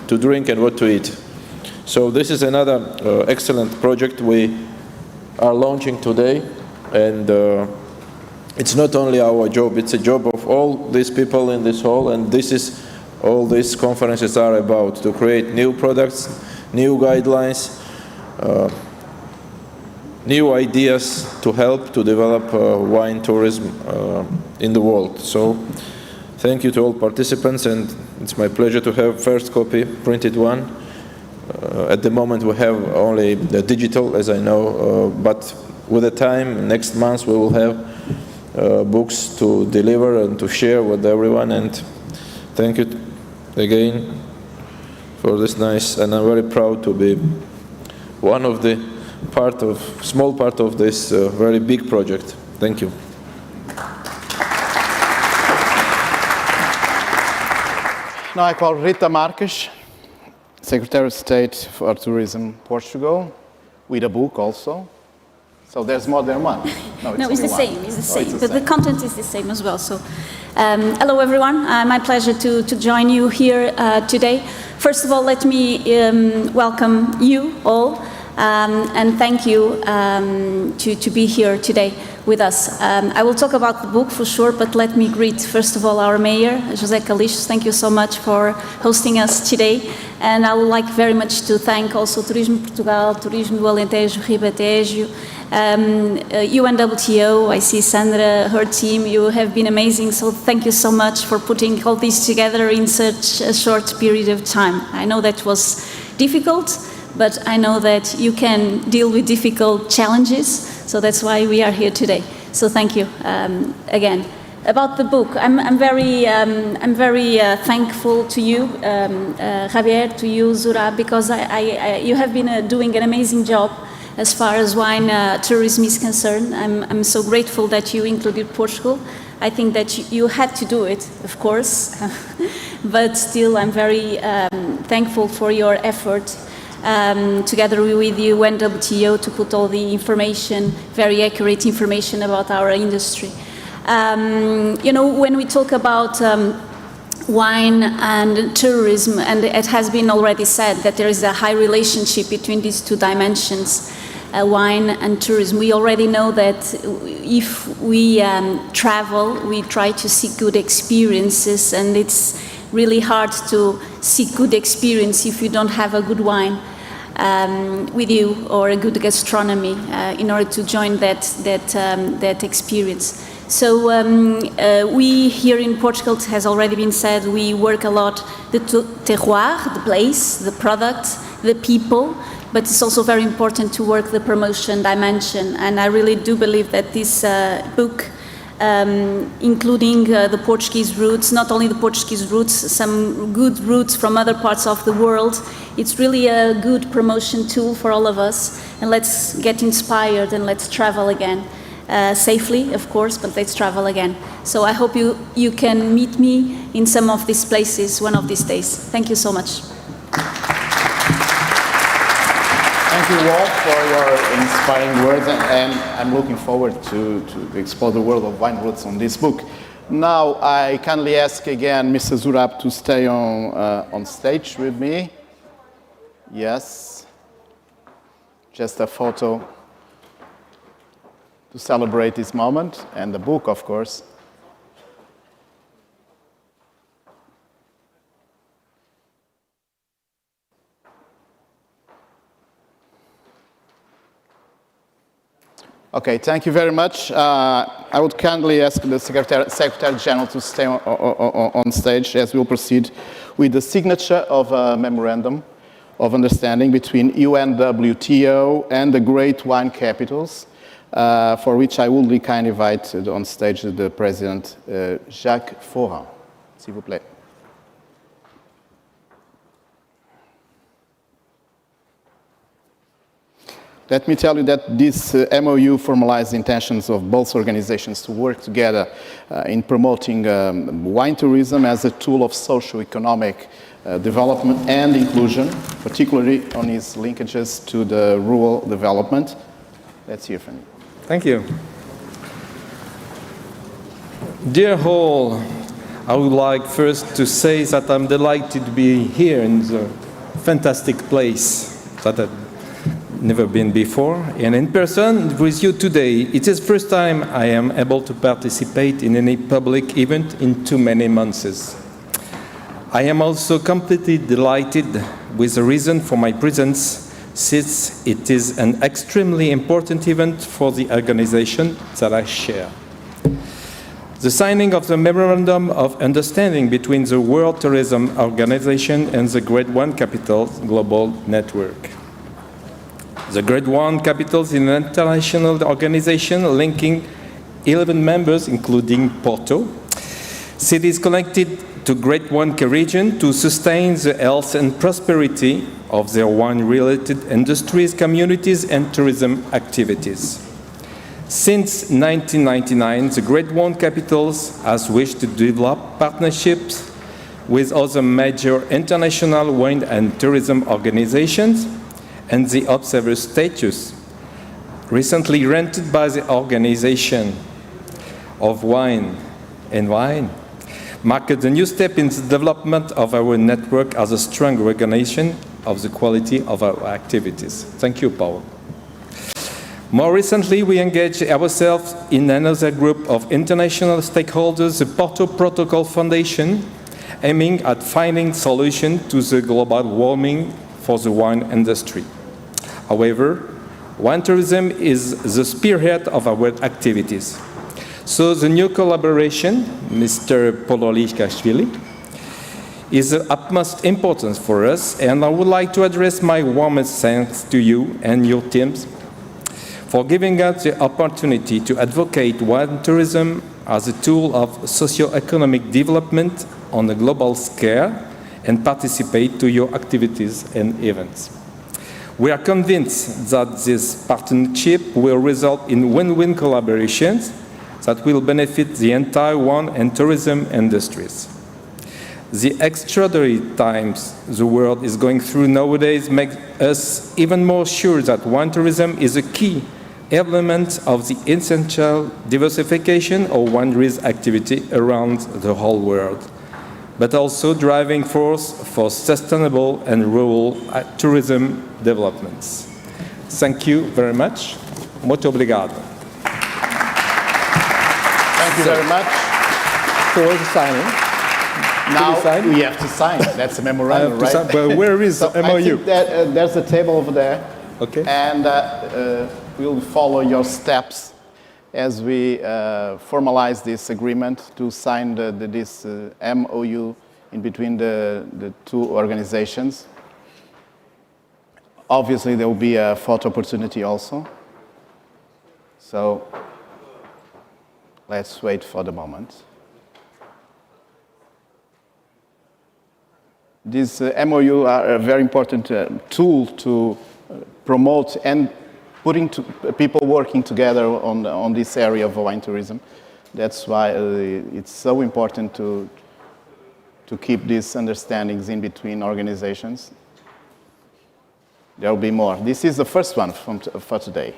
to drink and what to eat. So this is another excellent project we are launching today, and it's not only our job, it's a job of all these people in this hall, and this is all these conferences are about, to create new products, new guidelines, new ideas to help to develop wine tourism in the world. So thank you to all participants, and it's my pleasure to have first copy, printed one. At the moment we have only the digital, as I know, but with the time, next month we will have books to deliver and to share with everyone. And thank you again for this nice, and I'm very proud to be one of the small part of this very big project. Thank you. Now I call Rita Marques, Secretary of State for Tourism, Portugal, with a book also. So there's more than one. No, it's the same. It's the same. It's But the content is the same as well. So, hello everyone. My pleasure to join you here today. First of all, let me welcome you all and thank you to be here today with us. I will talk about the book for sure, but let me greet first of all our mayor, José Calixto. Thank you so much for hosting us today. And I would like very much to thank also Turismo Portugal, Turismo do Alentejo, Ribatejo, UNWTO. I see Sandra, her team, you have been amazing. So thank you so much for putting all this together in such a short period of time. I know that was difficult, but I know that you can deal with difficult challenges, so that's why we are here today. So thank you again. About the book, I'm very thankful to you, Javier, to you, Zura, because you have been doing an amazing job as far as wine tourism is concerned. I'm so grateful that you included Portugal. I think that you had to do it, of course, but still I'm very thankful for your effort. Together with you, UNWTO, to put all the information, very accurate information about our industry. You know, when we talk about wine and tourism, and it has been already said that there is a high relationship between these two dimensions, wine and tourism. We already know that if we travel, we try to seek good experiences, and it's really hard to seek good experience if you don't have a good wine with you, or a good gastronomy in order to join that experience. So we here in Portugal, it has already been said, we work a lot the terroir, the place, the product, the people, but it's also very important to work the promotion dimension. And I really do believe that this book, including the Portuguese roots, not only the Portuguese roots, some good roots from other parts of the world. It's really a good promotion tool for all of us. And let's get inspired and let's travel again. Safely, of course, but let's travel again. So I hope you can meet me in some of these places one of these days. Thank you so much. Thank you all for your inspiring words, and I'm looking forward to explore the world of wine roots on this book. Now, I kindly ask again Mr. Zurab to stay on stage with me. Yes. Just a photo to celebrate this moment, and the book, of course. Okay, thank you very much. I would kindly ask the Secretary General to stay on stage as we'll proceed with the signature of a memorandum of understanding between UNWTO and the Great Wine Capitals, for which I will be kindly invited on stage the President, Jacques Forin. S'il vous plaît. Let me tell you that this MOU formalized the intentions of both organizations to work together in promoting wine tourism as a tool of socio-economic development and inclusion, particularly on its linkages to the rural development. Let's hear from you. Thank you. Dear all, I would like first to say that I'm delighted to be here in the fantastic place that I've never been before, and in person with you today. It is the first time I am able to participate in any public event in too many months. I am also completely delighted with the reason for my presence, since it is an extremely important event for the organization that I share. The signing of the Memorandum of Understanding between the World Tourism Organization and the Grade 1 Capitals Global Network. The Grade 1 Capitals is an international organization linking 11 members, including Porto, cities connected to Grade 1 region to sustain the health and prosperity of their wine-related industries, communities, and tourism activities. Since 1999, the Grade 1 Capitals has wished to develop partnerships with other major international wine and tourism organizations, and the observer status recently granted by the Organization of Wine and Wine marked a new step in the development of our network as a strong recognition of the quality of our activities. Thank you, Paul. More recently, we engaged ourselves in another group of international stakeholders, the Porto Protocol Foundation, aiming at finding solutions to the global warming for the wine industry. However, wine tourism is the spearhead of our activities. So the new collaboration, Mr. Pololichkashvili, is of utmost importance for us, and I would like to address my warmest thanks to you and your teams for giving us the opportunity to advocate wine tourism as a tool of socio-economic development on a global scale and participate to your activities and events. We are convinced that this partnership will result in win-win collaborations that will benefit the entire wine and tourism industries. The extraordinary times the world is going through nowadays make us even more sure that wine tourism is a key element of the essential diversification of wineries activity around the whole world, but also driving force for sustainable and rural tourism developments. Thank you very much. Muito obrigado. Thank you very much. For the signing. Now we have to sign. That's a memorandum, right? But where is the MOU? I think that, there's a table over there. Okay. And we'll follow your steps as we formalize this agreement to sign this MOU in between the two organizations. Obviously, there will be a photo opportunity also. So let's wait for the moment. These MOU are a very important tool to promote and putting people working together on this area of wine tourism. That's why it's so important to keep these understandings in between organizations. There will be more. This is the first one for today.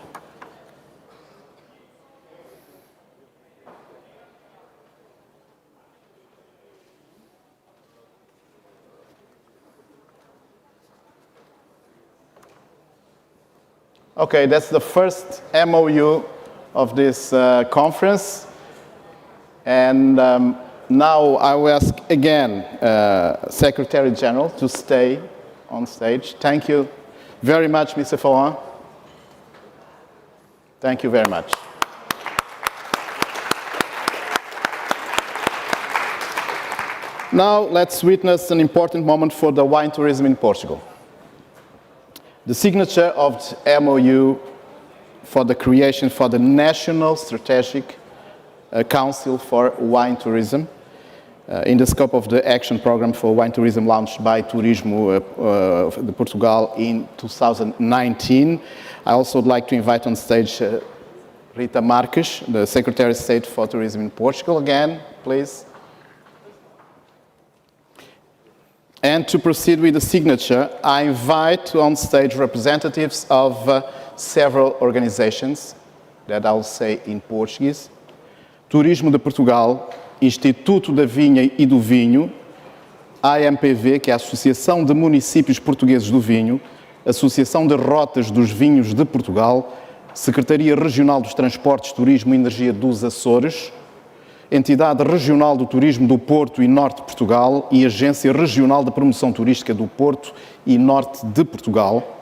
Okay, that's the first MOU of this conference. And now I will ask again Secretary General to stay on stage. Thank you very much, Mr. Foran. Thank you very much. Now let's witness an important moment for the wine tourism in Portugal. The signature of the MOU for the creation for the National Strategic Council for Wine Tourism, in the scope of the action program for wine tourism launched by Turismo de Portugal in 2019. I also would like to invite on stage Rita Marques, the Secretary of State for Tourism in Portugal, again, please. And to proceed with the signature, I invite on stage representatives of several organizations that I'll say in Portuguese. Turismo de Portugal, Instituto da Vinha e do Vinho, AMPV, que é a Associação de Municípios Portugueses do Vinho, Associação de Rotas dos Vinhos de Portugal, Secretaria Regional dos Transportes, Turismo e Energia dos Açores, Entidade Regional do Turismo do Porto e Norte de Portugal e Agência Regional de Promoção Turística do Porto e Norte de Portugal,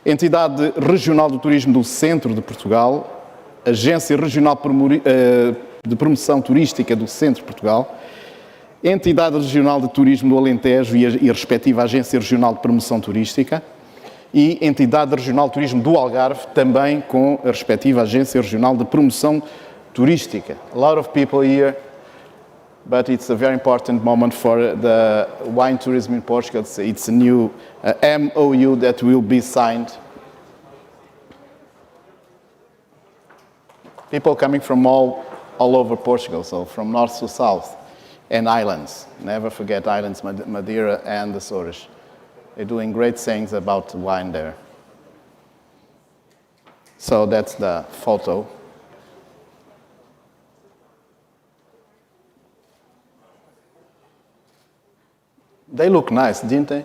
Entidade Regional do Turismo do Centro de Portugal, Agência Regional de Promoção Turística do Centro de Portugal, Entidade Regional de Turismo do Alentejo e a respectiva Agência Regional de Promoção Turística e Entidade Regional de Turismo do Algarve, também com a respectiva Agência Regional de Promoção Turística. A lot of people here, but it's a very important moment for the wine tourism in Portugal. It's a new MOU that will be signed. People coming from all over Portugal, so from north to south, and islands. Never forget islands, Madeira and the Açores. They're doing great things about wine there. So that's the photo. They look nice, didn't they?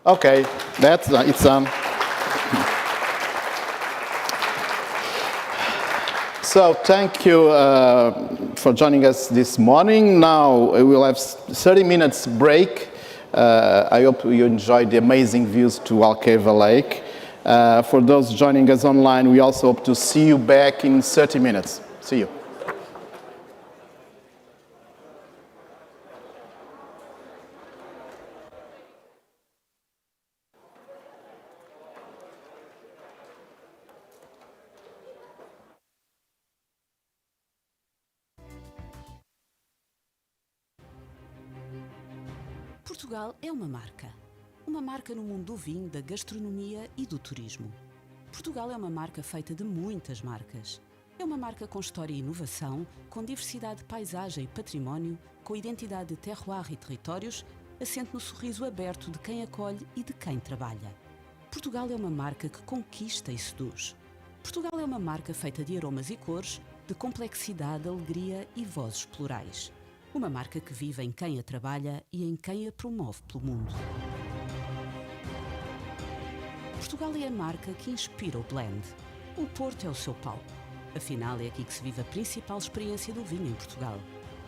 Okay, that's it's done. So thank you for joining us this morning. Now we will have 30 minutes break. I hope you enjoyed the amazing views to Alqueva Lake. For those joining us online, we also hope to see you back in 30 minutes. See you. Portugal é uma marca no mundo do vinho, da gastronomia e do turismo. Portugal é uma marca feita de muitas marcas. É uma marca com história e inovação, com diversidade de paisagem e património, com identidade de terroir e territórios, assente no sorriso aberto de quem acolhe e de quem trabalha. Portugal é uma marca que conquista e seduz. Portugal é uma marca feita de aromas e cores, de complexidade, alegria e vozes plurais. Uma marca que vive em quem a trabalha e em quem a promove pelo mundo. Portugal é a marca que inspira o blend. O Porto é o seu palco. Afinal, é aqui que se vive a principal experiência do vinho em Portugal.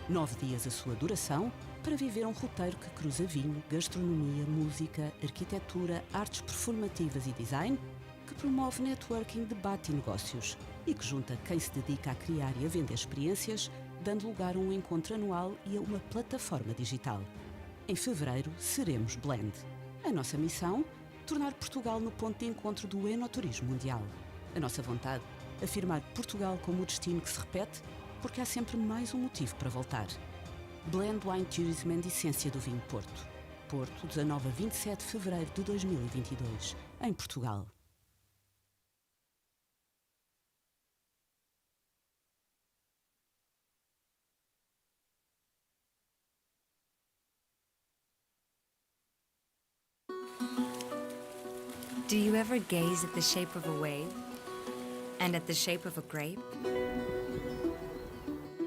9 dias a sua duração para viver um roteiro que cruza vinho, gastronomia, música, arquitetura, artes performativas e design, que promove networking, debate e negócios e que junta quem se dedica a criar e a vender experiências, dando lugar a um encontro anual e a uma plataforma digital. Em fevereiro, seremos Blend. A nossa missão? Tornar Portugal no ponto de encontro do enoturismo mundial. A nossa vontade? Afirmar Portugal como o destino que se repete, porque há sempre mais um motivo para voltar. Blend Wine Tourism and Essência do Vinho Porto. Porto, 19 a 27 de fevereiro de 2022, em Portugal. Do you ever gaze at the shape of a wave and at the shape of a grape?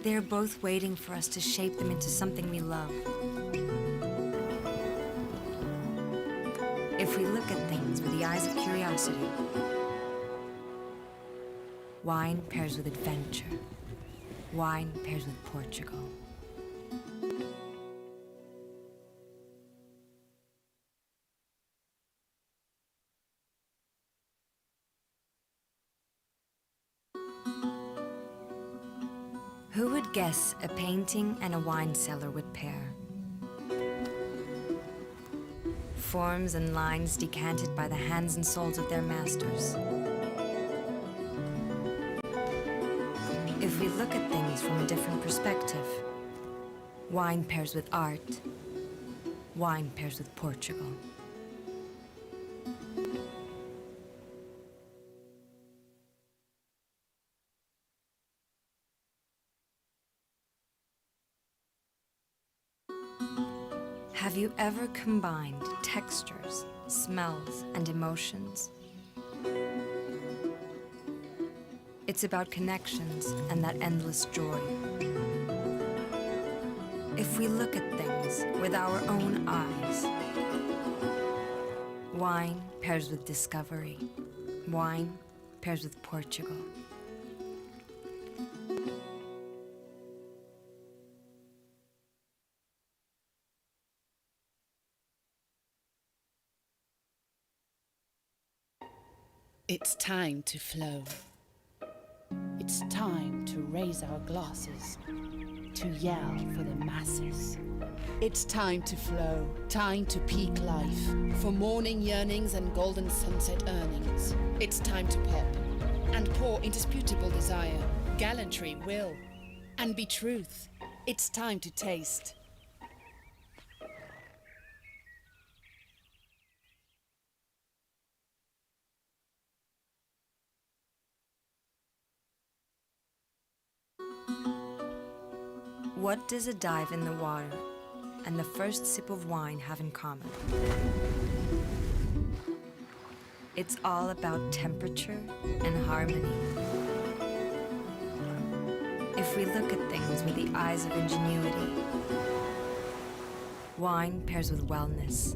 They are both waiting for us to shape them into something we love. If we look at things with the eyes of curiosity, wine pairs with adventure. Wine pairs with Portugal. Who would guess a painting and a wine cellar would pair? Forms and lines decanted by the hands and souls of their masters. look at things from a different perspective, wine pairs with art, wine pairs with Portugal. Have you ever combined textures, smells, and emotions? It's about connections and that endless joy. If we look at things with our own eyes, wine pairs with discovery, wine pairs with Portugal. It's time to flow. It's time to raise our glasses, to yell for the masses. It's time to flow, time to peak life, for morning yearnings and golden sunset earnings. It's time to pop and pour indisputable desire, gallantry, will, and be truth. It's time to taste. What does a dive in the water and the first sip of wine have in common? It's all about temperature and harmony. If we look at things with the eyes of ingenuity, wine pairs with wellness,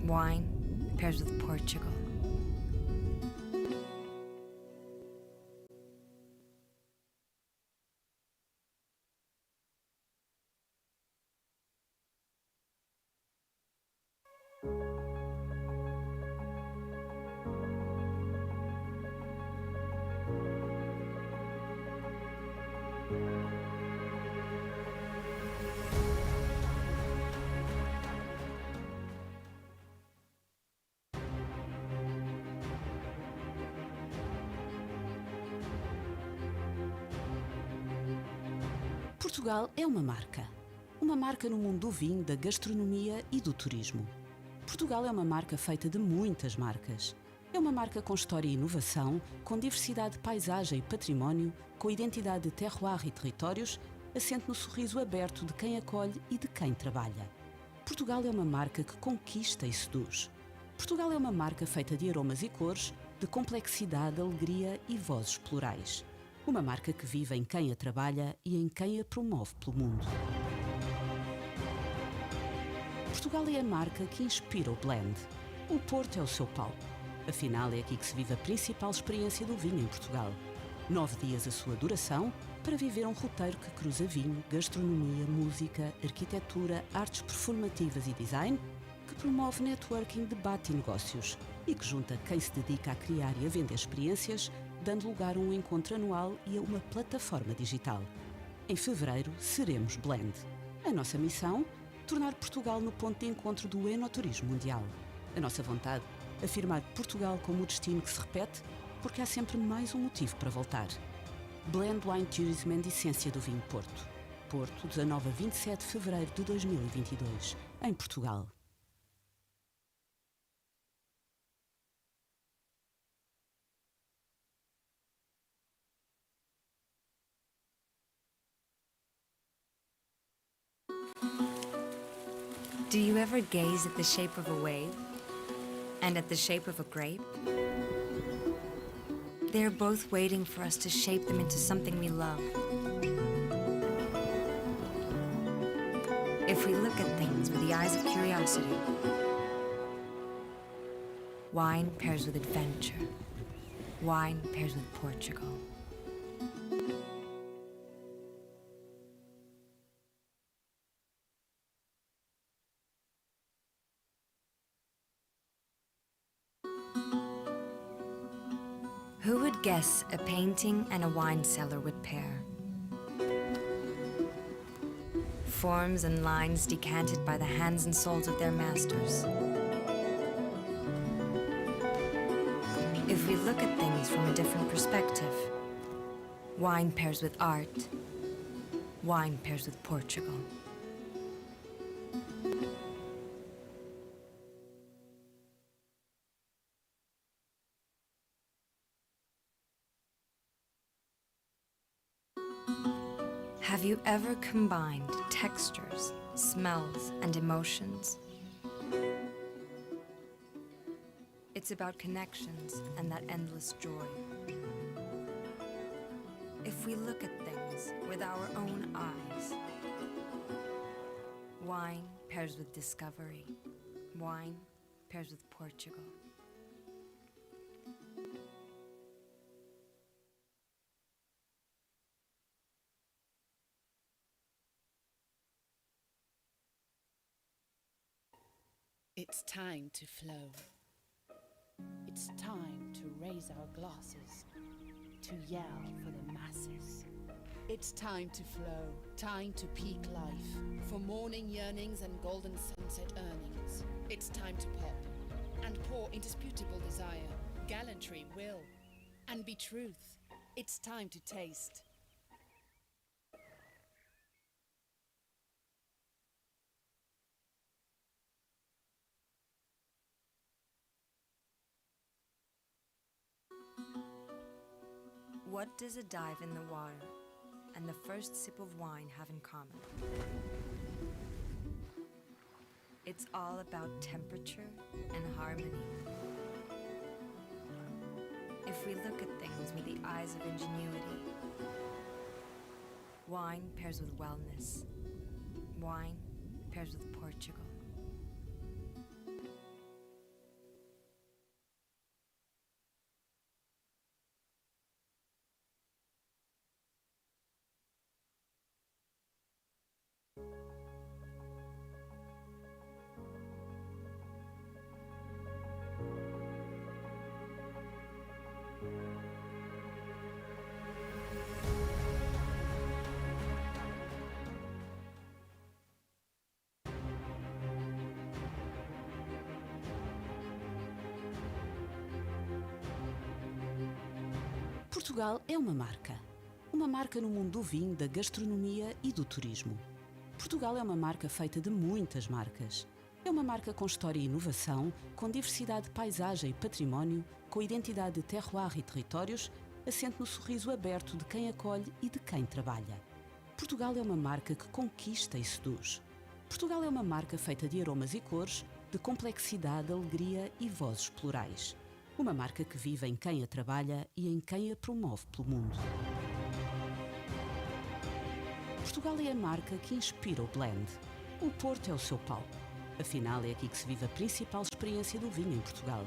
wine pairs with Portugal. Portugal é uma marca no mundo do vinho, da gastronomia e do turismo. Portugal é uma marca feita de muitas marcas. É uma marca com história e inovação, com diversidade de paisagem e património, com identidade de terroir e territórios, assente no sorriso aberto de quem acolhe e de quem trabalha. Portugal é uma marca que conquista e seduz. Portugal é uma marca feita de aromas e cores, de complexidade, alegria e vozes plurais. Uma marca que vive em quem a trabalha e em quem a promove pelo mundo. Portugal é a marca que inspira o blend. O Porto é o seu palco. Afinal, é aqui que se vive a principal experiência do vinho em Portugal. 9 dias a sua duração para viver um roteiro que cruza vinho, gastronomia, música, arquitetura, artes performativas e design, que promove networking, debate e negócios e que junta quem se dedica a criar e a vender experiências, dando lugar a um encontro anual e a uma plataforma digital. Em fevereiro, seremos Blend. A nossa missão? Tornar Portugal no ponto de encontro do enoturismo mundial. A nossa vontade? Afirmar Portugal como o destino que se repete, porque há sempre mais um motivo para voltar. Blend Wine Tourism and Essência do Vinho Porto. Porto, 19 a 27 de fevereiro de 2022, em Portugal. Do you ever gaze at the shape of a wave and at the shape of a grape? They are both waiting for us to shape them into something we love. If we look at things with the eyes of curiosity, wine pairs with adventure, wine pairs with Portugal. Who would guess a painting and a wine cellar would pair? Forms and lines decanted by the hands and souls of their masters. If we look at things from a different perspective, Wine pairs with art. Wine pairs with Portugal. Have you ever combined textures, smells, and emotions? It's about connections and that endless joy. If we look at things with our own eyes, wine pairs with discovery. Wine pairs with Portugal. It's time to flow. It's time to raise our glasses, to yell for the masses. It's time to flow, time to peak life, for morning yearnings and golden sunset earnings. It's time to pop and pour indisputable desire, gallantry, will, and be truth. It's time to taste. What does a dive in the water and the first sip of wine have in common? It's all about temperature and harmony. If we look at things with the eyes of ingenuity, wine pairs with wellness. Wine pairs with Portugal. Portugal é uma marca. Uma marca no mundo do vinho, da gastronomia e do turismo. Portugal é uma marca feita de muitas marcas. É uma marca com história e inovação, com diversidade de paisagem e património, com identidade de terroir e territórios, assente no sorriso aberto de quem acolhe e de quem trabalha. Portugal é uma marca que conquista e seduz. Portugal é uma marca feita de aromas e cores, de complexidade, alegria e vozes plurais. Uma marca que vive em quem a trabalha e em quem a promove pelo mundo. Portugal é a marca que inspira o blend. O Porto é o seu palco. Afinal, é aqui que se vive a principal experiência do vinho em Portugal.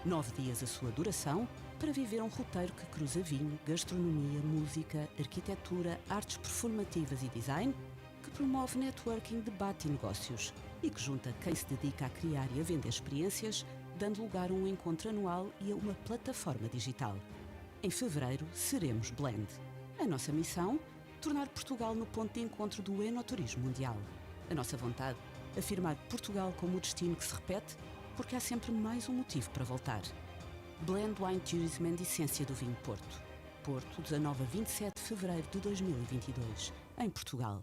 9 dias a sua duração para viver um roteiro que cruza vinho, gastronomia, música, arquitetura, artes performativas e design, que promove networking, debate e negócios e que junta quem se dedica a criar e a vender experiências, dando lugar a um encontro anual e a uma plataforma digital. Em fevereiro, seremos Blend. A nossa missão? Tornar Portugal no ponto de encontro do enoturismo mundial. A nossa vontade? Afirmar Portugal como o destino que se repete, porque há sempre mais um motivo para voltar. Blend Wine Tourism and Essência do Vinho Porto. Porto, 19 a 27 de fevereiro de 2022, em Portugal.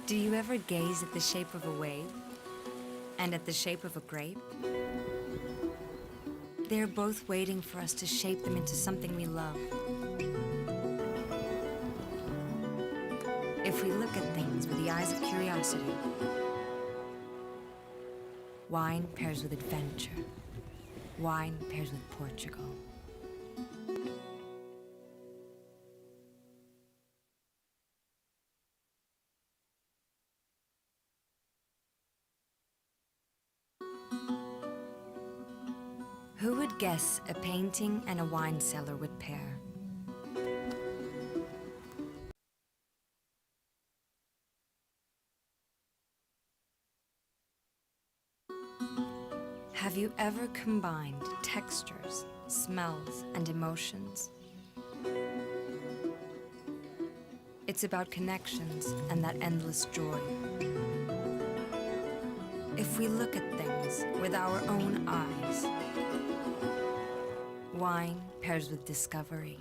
Do you ever gaze at the shape of a wave and at the shape of a grape? They're both waiting for us to shape them into something we love. If we look at things with the eyes of curiosity, wine pairs with adventure. Wine pairs with Portugal. Who would guess a painting and a wine cellar would pair? Have you ever combined textures, smells, and emotions? It's about connections and that endless joy. If we look at things with our own eyes, wine pairs with discovery.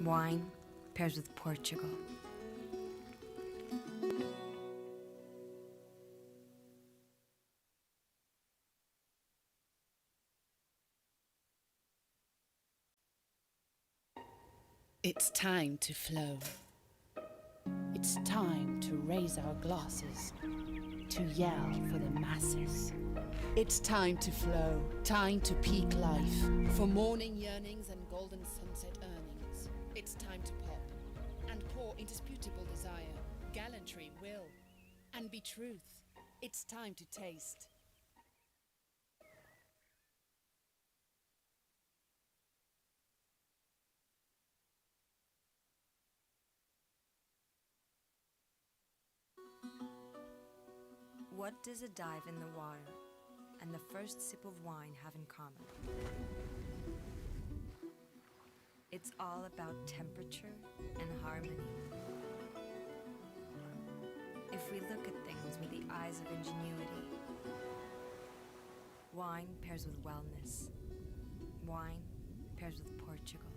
Wine pairs with Portugal. It's time to flow. It's time to raise our glasses, to yell for the masses. It's time to flow, time to peak life, for morning yearnings and golden sunset earnings. It's time to pop and pour indisputable desire, gallantry, will, and be truth. It's time to taste. What does a dive in the water and the first sip of wine have in common? It's all about temperature and harmony. If we look at things with the eyes of ingenuity, wine pairs with wellness. Wine pairs with Portugal.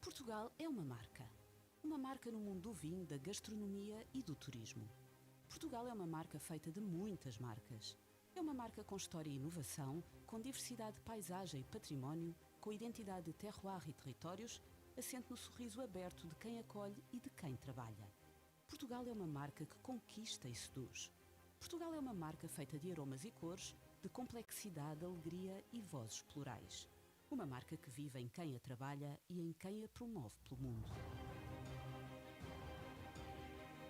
Portugal é uma marca. Uma marca no mundo do vinho, da gastronomia e do turismo. Portugal é uma marca feita de muitas marcas. É uma marca com história e inovação, com diversidade de paisagem e património, com identidade de terroir e territórios, assente no sorriso aberto de quem acolhe e de quem trabalha. Portugal é uma marca que conquista e seduz. Portugal é uma marca feita de aromas e cores, de complexidade, alegria e vozes plurais. Uma marca que vive em quem a trabalha e em quem a promove pelo mundo.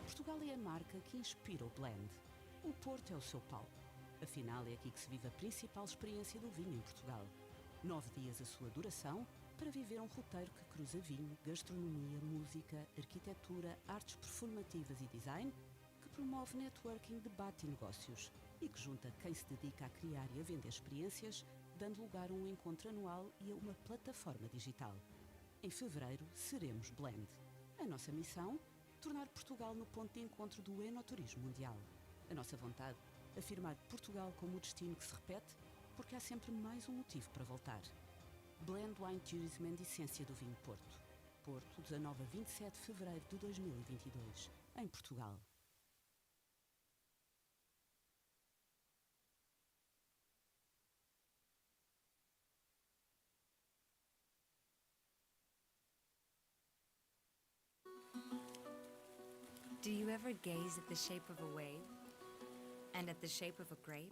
Portugal é a marca que inspira o blend. O Porto é o seu palco. Afinal, é aqui que se vive a principal experiência do vinho em Portugal. 9 dias a sua duração para viver um roteiro que cruza vinho, gastronomia, música, arquitetura, artes performativas e design, que promove networking, debate e negócios e que junta quem se dedica a criar e a vender experiências, dando lugar a um encontro anual e a uma plataforma digital. Em fevereiro, seremos Blend. A nossa missão? Tornar Portugal no ponto de encontro do enoturismo mundial. A nossa vontade? Afirmar Portugal como o destino que se repete, porque há sempre mais um motivo para voltar. Blend Wine Tourism and Essência do Vinho Porto. Porto, 19 a 27 de fevereiro de 2022, em Portugal. Do you ever gaze at the shape of a wave and at the shape of a grape?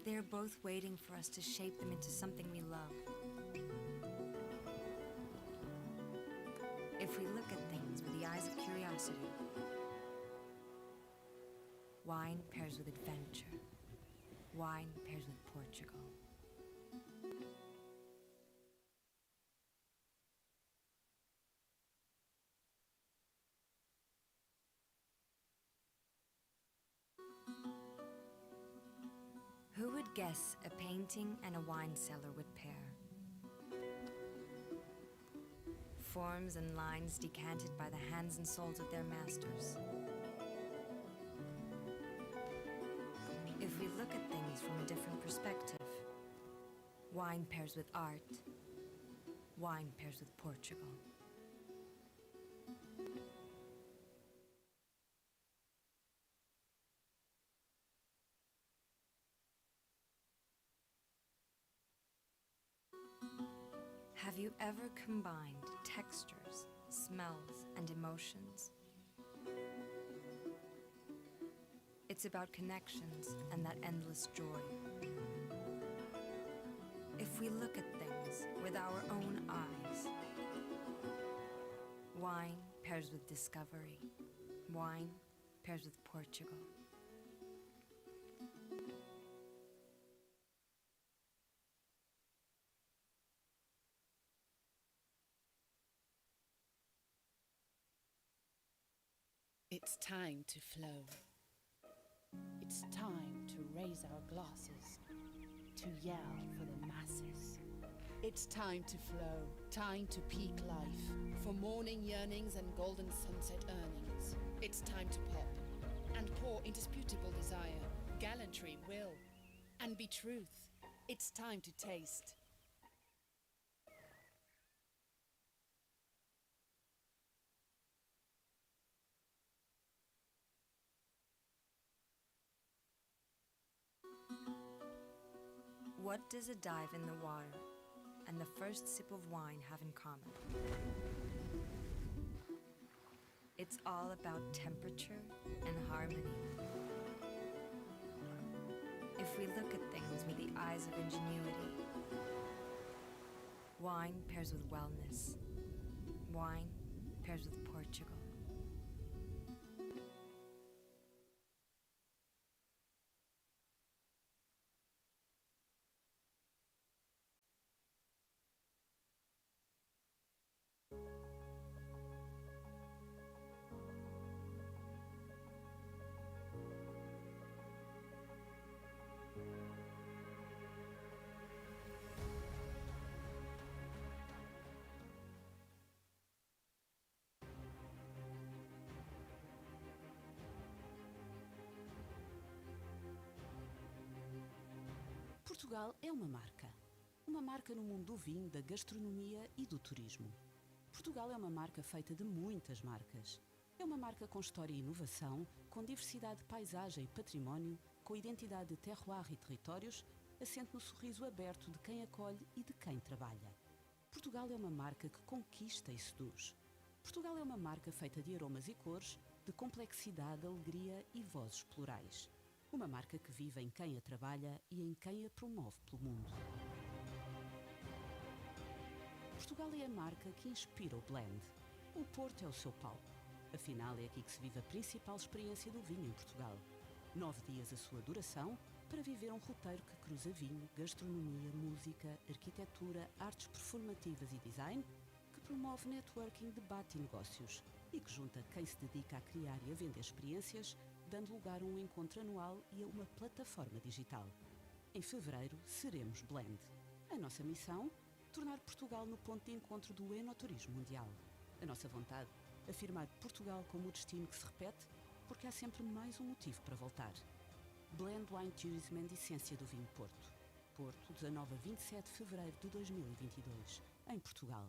They are both waiting for us to shape them into something we love. If we look at things with the eyes of curiosity, wine pairs with adventure. Wine pairs with Portugal. Who would guess a painting and a wine cellar would pair? Forms and lines decanted by the hands and souls of their masters. If we look at things from a different perspective, wine pairs with art, wine pairs with Portugal. Have you ever combined textures, smells, and emotions? It's about connections and that endless joy. we look at things with our own eyes, wine pairs with discovery. Wine pairs with Portugal. It's time to flow. It's time to raise our glasses, to yell for the masses. It's time to flow, time to peak life, for morning yearnings and golden sunset earnings. It's time to pop and pour indisputable desire, gallantry, will, and be truth. It's time to taste. What does a dive in the water and the first sip of wine have in common? It's all about temperature and harmony. If we look at things with the eyes of ingenuity, wine pairs with wellness. Wine pairs with Portugal. Portugal é uma marca. Uma marca no mundo do vinho, da gastronomia e do turismo. Portugal é uma marca feita de muitas marcas. É uma marca com história e inovação, com diversidade de paisagem e património, com identidade de terroir e territórios, assente no sorriso aberto de quem acolhe e de quem trabalha. Portugal é uma marca que conquista e seduz. Portugal é uma marca feita de aromas e cores, de complexidade, alegria e vozes plurais. Uma marca que vive em quem a trabalha e em quem a promove pelo mundo. Portugal é a marca que inspira o blend. O Porto é o seu palco. Afinal, é aqui que se vive a principal experiência do vinho em Portugal. 9 dias a sua duração para viver um roteiro que cruza vinho, gastronomia, música, arquitetura, artes performativas e design, que promove networking, debate e negócios e que junta quem se dedica a criar e a vender experiências, dando lugar a um encontro anual e a uma plataforma digital. Em fevereiro, seremos Blend. A nossa missão? Tornar Portugal no ponto de encontro do enoturismo mundial. A nossa vontade? Afirmar Portugal como o destino que se repete, porque há sempre mais um motivo para voltar. Blend Wine Tourism and Essência do Vinho Porto. Porto, 19 a 27 de fevereiro de 2022, em Portugal.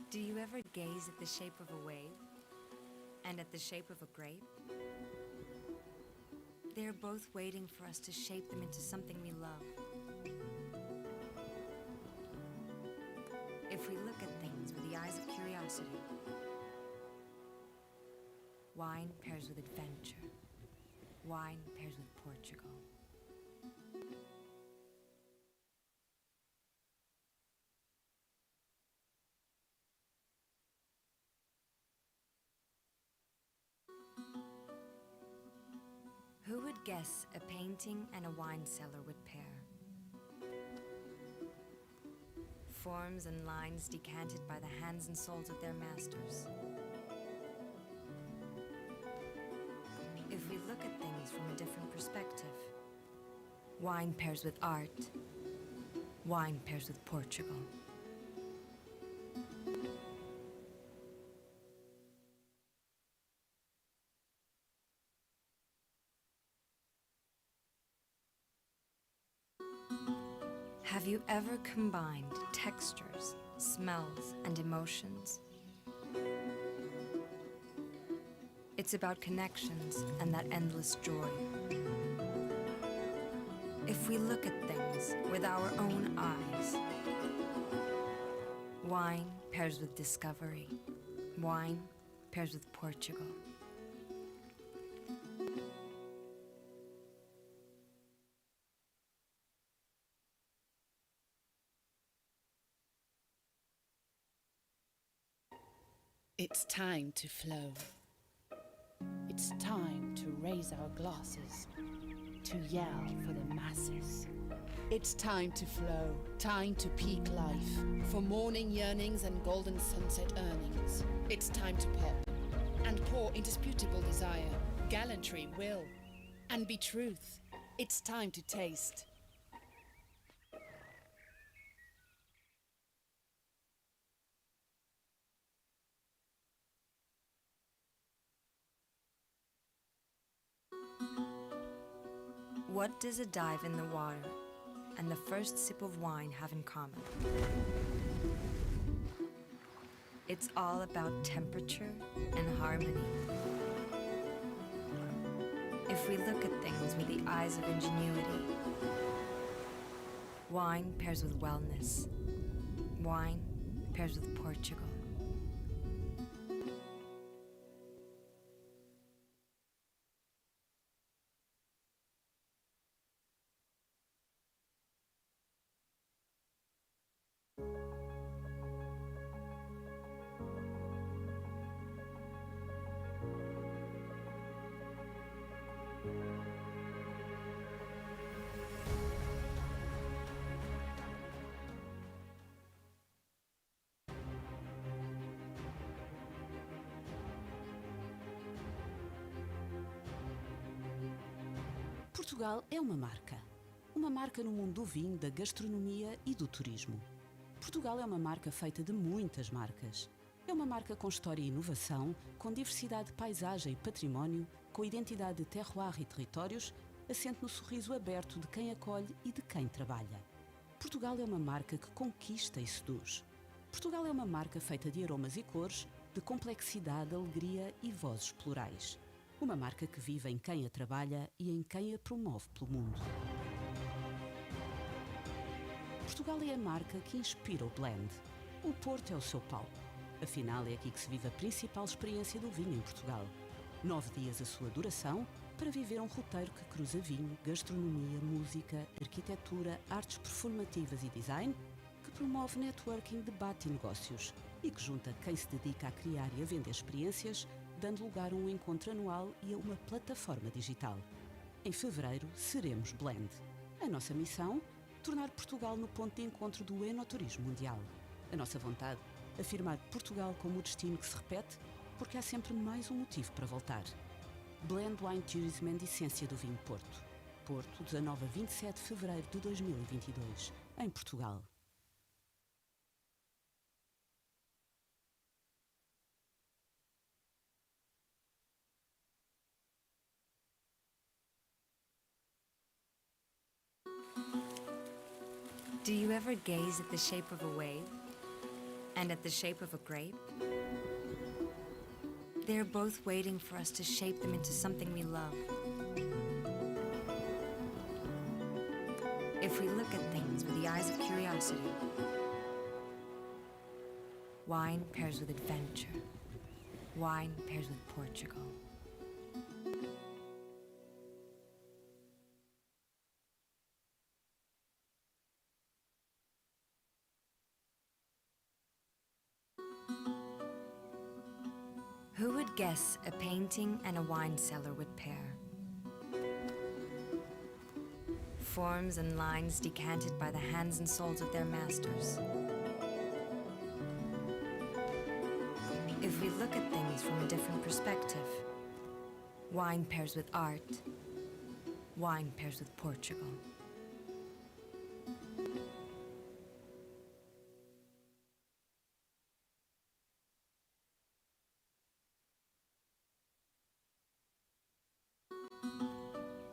Do you ever gaze at the shape of a wave and at the shape of a grape? They are both waiting for us to shape them into something we love. If we look at things with the eyes of curiosity, wine pairs with adventure. Wine pairs with Portugal. Who would guess a painting and a wine cellar would pair? Forms and lines decanted by the hands and souls of their masters. If we look at things from a different perspective, wine pairs with art, wine pairs with Portugal. Have you ever combined textures, smells, and emotions? It's about connections and that endless joy. If we look at things with our own eyes, Wine pairs with discovery. Wine pairs with Portugal. It's time to flow. It's time to raise our glasses, to yell for the masses. It's time to flow, time to peak life, for morning yearnings and golden sunset earnings. It's time to pop and pour indisputable desire, gallantry, will, and be truth. It's time to taste. What does a dive in the water and the first sip of wine have in common? It's all about temperature and harmony. If we look at things with the eyes of ingenuity, wine pairs with wellness. Wine pairs with Portugal. Portugal é uma marca. Uma marca no mundo do vinho, da gastronomia e do turismo. Portugal é uma marca feita de muitas marcas. É uma marca com história e inovação, com diversidade de paisagem e património, com identidade de terroir e territórios, assente no sorriso aberto de quem acolhe e de quem trabalha. Portugal é uma marca que conquista e seduz. Portugal é uma marca feita de aromas e cores, de complexidade, alegria e vozes plurais. Uma marca que vive em quem a trabalha e em quem a promove pelo mundo. Portugal é a marca que inspira o blend. O Porto é o seu palco. Afinal, é aqui que se vive a principal experiência do vinho em Portugal. 9 dias a sua duração para viver um roteiro que cruza vinho, gastronomia, música, arquitetura, artes performativas e design, que promove networking, debate e negócios e que junta quem se dedica a criar e a vender experiências, dando lugar a um encontro anual e a uma plataforma digital. Em fevereiro, seremos Blend. A nossa missão? Tornar Portugal no ponto de encontro do enoturismo mundial. A nossa vontade? Afirmar Portugal como o destino que se repete, porque há sempre mais um motivo para voltar. Blend Wine Tourism and Essência do Vinho Porto. Porto, 19 a 27 de fevereiro de 2022, em Portugal. Do you ever gaze at the shape of a wave and at the shape of a grape? They are both waiting for us to shape them into something we love. If we look at things with the eyes of curiosity, wine pairs with adventure. Wine pairs with Portugal. Who would guess a painting and a wine cellar would pair? Forms and lines decanted by the hands and souls of their masters. If we look at things from a different perspective, wine pairs with art, wine pairs with Portugal.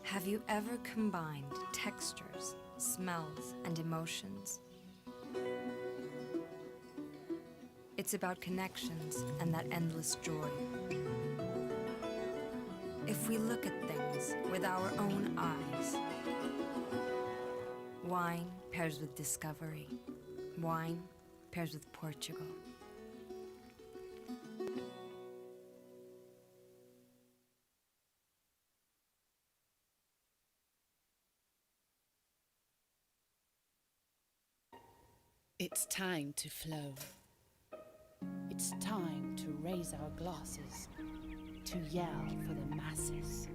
Have you ever combined textures, smells, and emotions? It's about connections and that endless joy. If we look at things with our own eyes, wine pairs with discovery. Wine pairs pairs with Portugal. It's time to flow. It's time to raise our glasses, to yell for the masses.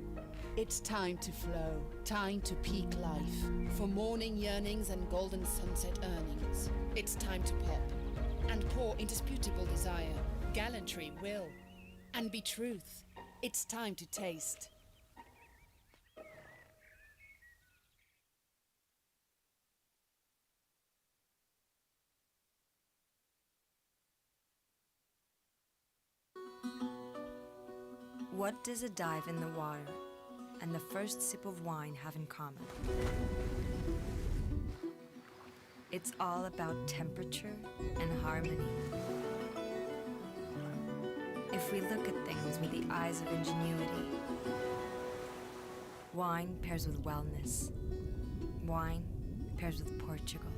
It's time to flow, time to peak life, for morning yearnings and golden sunset earnings. It's time to pop and pour indisputable desire, gallantry, will, and be truth. It's time to taste. What does a dive in the water and the first sip of wine have in common? It's all about temperature and harmony. If we look at things with the eyes of ingenuity, wine pairs with wellness. Wine pairs with Portugal.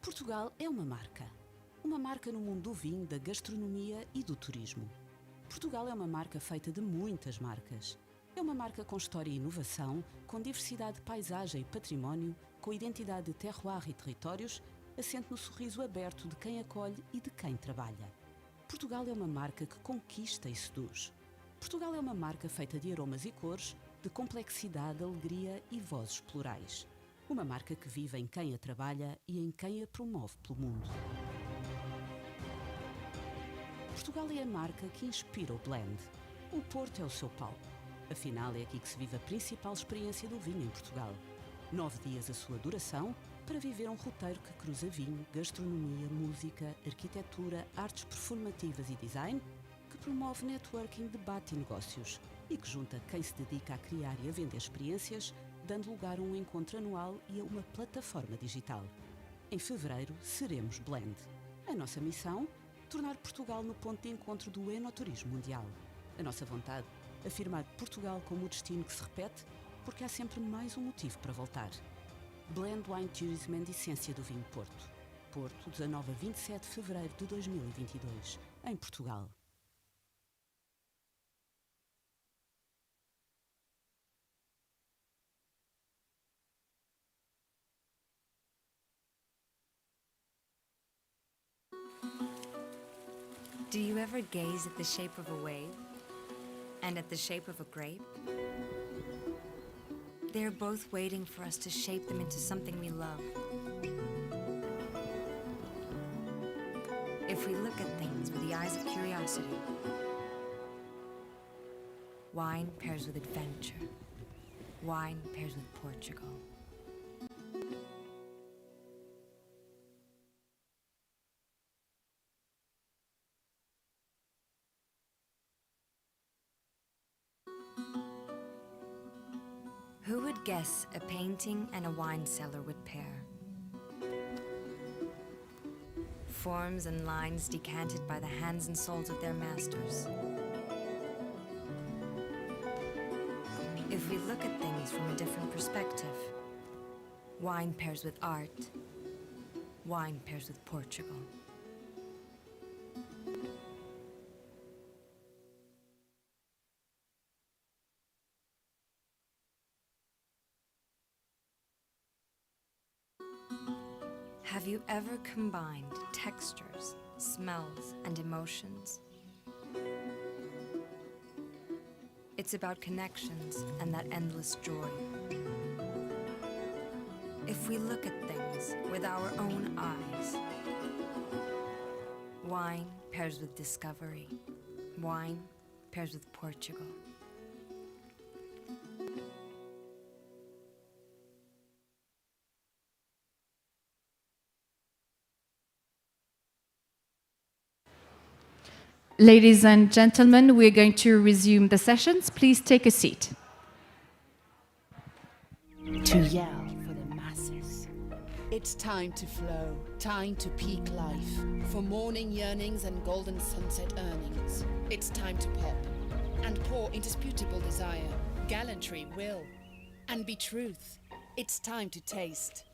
Portugal é uma marca. Uma marca no mundo do vinho, da gastronomia e do turismo. Portugal é uma marca feita de muitas marcas. É uma marca com história e inovação, com diversidade de paisagem e património, com identidade de terroir e territórios, assente no sorriso aberto de quem acolhe e de quem trabalha. Portugal é uma marca que conquista e seduz. Portugal é uma marca feita de aromas e cores, de complexidade, alegria e vozes plurais. Uma marca que vive em quem a trabalha e em quem a promove pelo mundo. Portugal é a marca que inspira o blend. O Porto é o seu palco. Afinal, é aqui que se vive a principal experiência do vinho em Portugal. 9 dias a sua duração para viver um roteiro que cruza vinho, gastronomia, música, arquitetura, artes performativas e design, que promove networking, debate e negócios e que junta quem se dedica a criar e a vender experiências, dando lugar a um encontro anual e a uma plataforma digital. Em fevereiro, seremos Blend. A nossa missão? Tornar Portugal no ponto de encontro do enoturismo mundial. A nossa vontade? Afirmar Portugal como o destino que se repete, porque há sempre mais um motivo para voltar. Blend Wine Tourism and Essência do Vinho Porto. Porto, 19 a 27 de fevereiro de 2022, em Portugal. Do you ever gaze at the shape of a wave and at the shape of a grape? They are both waiting for us to shape them into something we love. If we look at things with the eyes of curiosity, wine pairs with adventure. Wine pairs with Portugal. Who would guess a painting and a wine cellar would pair? Forms and lines decanted by the hands and souls of their masters. If we look at things from a different perspective, wine pairs with art, wine pairs with Portugal. Have you ever combined textures, smells, and emotions? It's about connections and that endless joy. If we look at things with our own eyes, wine pairs with discovery. Wine pairs with Portugal. Ladies and gentlemen, we're going to resume the sessions. Please take a seat. To yell for the masses. It's time to flow, time to peak life. For morning yearnings and golden sunset earnings. It's time to pop and pour indisputable desire, gallantry, will, and be truth. It's time to taste.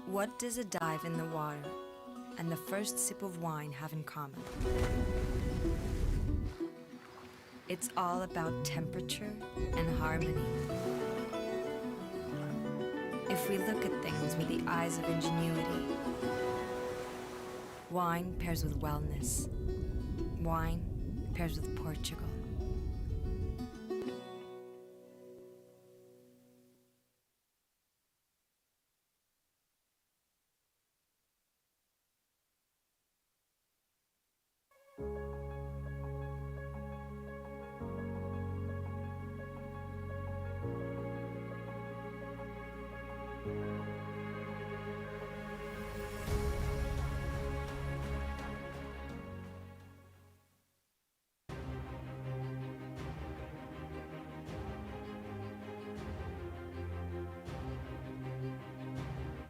What does a dive in the water and the first sip of wine have in common? It's all about temperature and harmony. If we look at things with the eyes of ingenuity, wine pairs with wellness. Wine pairs with Portugal.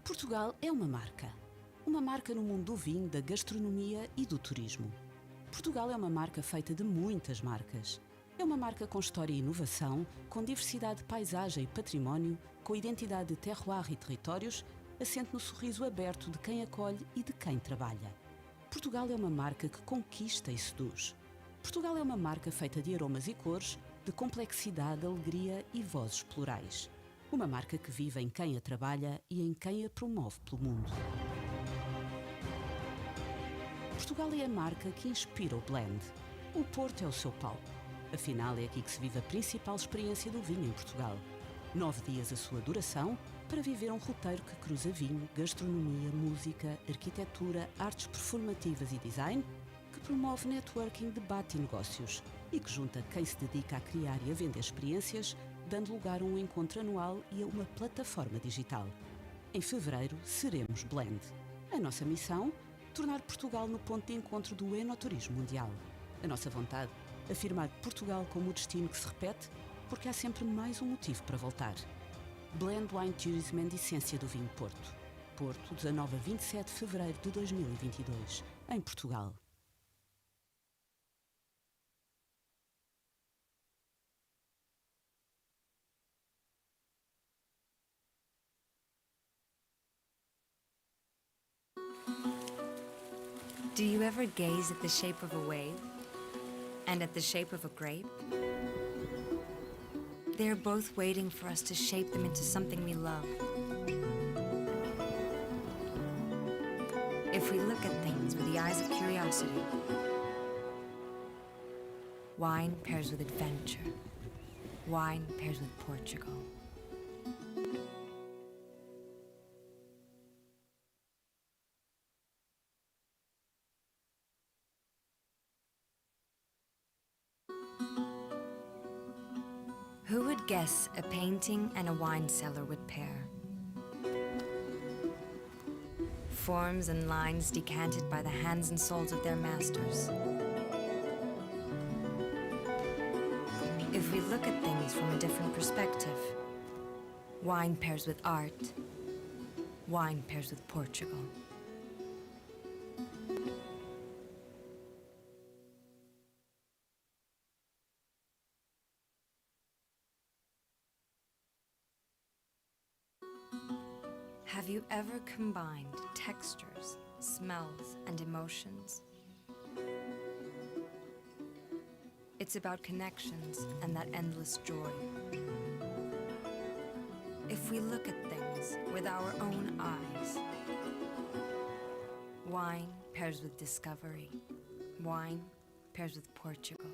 Portugal é uma marca. Uma marca no mundo do vinho, da gastronomia e do turismo. Portugal é uma marca feita de muitas marcas. É uma marca com história e inovação, com diversidade de paisagem e património, com identidade de terroir e territórios, assente no sorriso aberto de quem acolhe e de quem trabalha. Portugal é uma marca que conquista e seduz. Portugal é uma marca feita de aromas e cores, de complexidade, alegria e vozes plurais. Uma marca que vive em quem a trabalha e em quem a promove pelo mundo. Portugal é a marca que inspira o blend. O Porto é o seu palco. Afinal, é aqui que se vive a principal experiência do vinho em Portugal. 9 dias a sua duração para viver um roteiro que cruza vinho, gastronomia, música, arquitetura, artes performativas e design, que promove networking, debate e negócios e que junta quem se dedica a criar e a vender experiências, dando lugar a um encontro anual e a uma plataforma digital. Em fevereiro, seremos Blend. A nossa missão? Tornar Portugal no ponto de encontro do enoturismo mundial. A nossa vontade? Afirmar Portugal como o destino que se repete, porque há sempre mais um motivo para voltar. Blend Wine Tourism and Essência do Vinho Porto. Porto, 19 a 27 de fevereiro de 2022, em Portugal. Do you ever gaze at the shape of a wave and at the shape of a grape? They're both waiting for us to shape them into something we love. If we look at things with the eyes of curiosity, wine pairs with adventure. Wine pairs with Portugal. Who would guess a painting and a wine cellar would pair? Forms and lines decanted by the hands and souls of their masters. If we look at things from a different perspective, wine pairs with art, wine pairs with Portugal. Have you ever combined textures, smells, and emotions? It's about connections and that endless joy. If we look at things with our own eyes, wine pairs with discovery. Wine pairs with Portugal.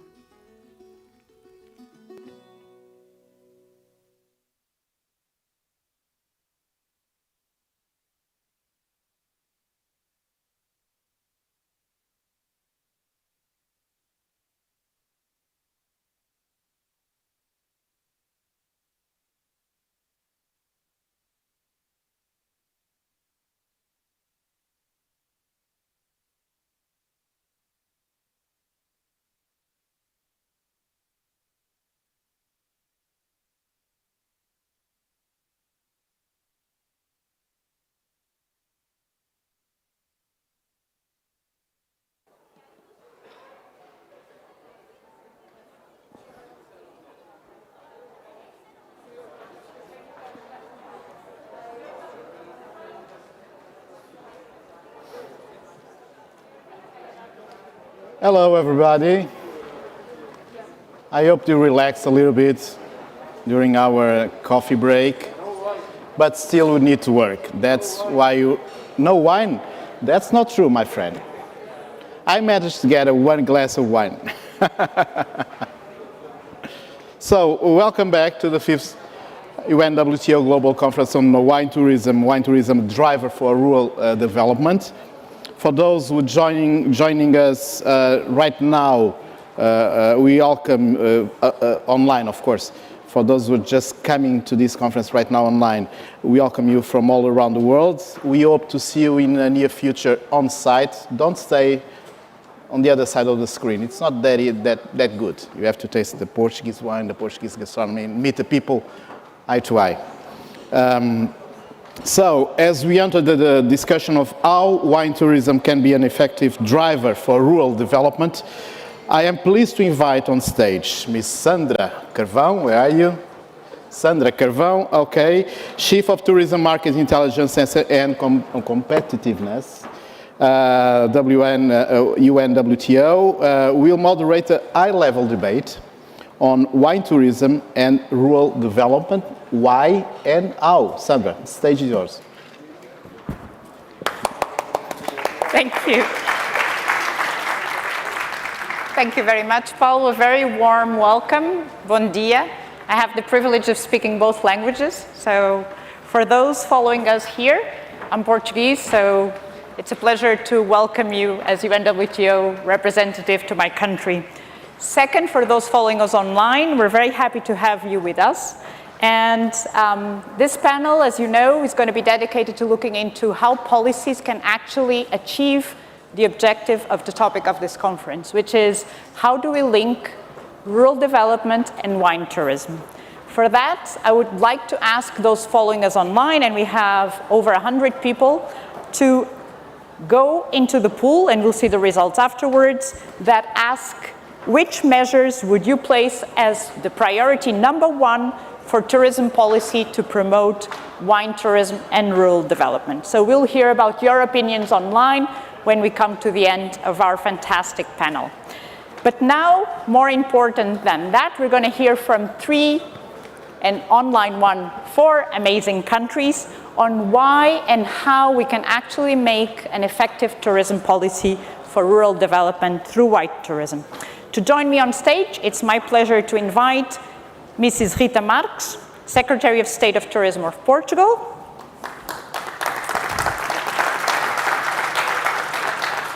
Hello, everybody. I hope you relaxed a little bit during our coffee break, but still we need to work. That's why you... No wine? That's not true, my friend. I managed to get one glass of wine. So, welcome back to the 5th UNWTO Global Conference on wine tourism driver for rural development. For those who are joining us right now, we welcome online, of course. For those who are just coming to this conference right now online, we welcome you from all around the world. We hope to see you in the near future on site. Don't stay on the other side of the screen. It's not that good. You have to taste the Portuguese wine, the Portuguese gastronomy, meet the people eye to eye. So, as we enter the discussion of how wine tourism can be an effective driver for rural development, I am pleased to invite on stage Ms. Sandra Carvão. Where are you? Sandra Carvão, okay. Chief of Tourism Market Intelligence and Competitiveness, UNWTO, will moderate a high-level debate on wine tourism and rural development. Why and how? Sandra, the stage is yours. Thank you. Thank you very much, Paul. A very warm welcome. Bom dia. I have the privilege of speaking both languages. So for those following us here, I'm Portuguese, so it's a pleasure to welcome you as UNWTO representative to my country. Second, for those following us online, we're very happy to have you with us. And this panel, as you know, is going to be dedicated to looking into how policies can actually achieve the objective of the topic of this conference, which is how do we link rural development and wine tourism. For that, I would like to ask those following us online, and we have over 100 people, to go into the pool, and we'll see the results afterwards, that ask which measures would you place as the priority number one for tourism policy to promote wine tourism and rural development. So we'll hear about your opinions online when we come to the end of our fantastic panel. But now, more important than that, we're going to hear from 3, and online 1, 4 amazing countries on why and how we can actually make an effective tourism policy for rural development through wine tourism. To join me on stage, it's my pleasure to invite Mrs. Rita Marques, Secretary of State of Tourism of Portugal,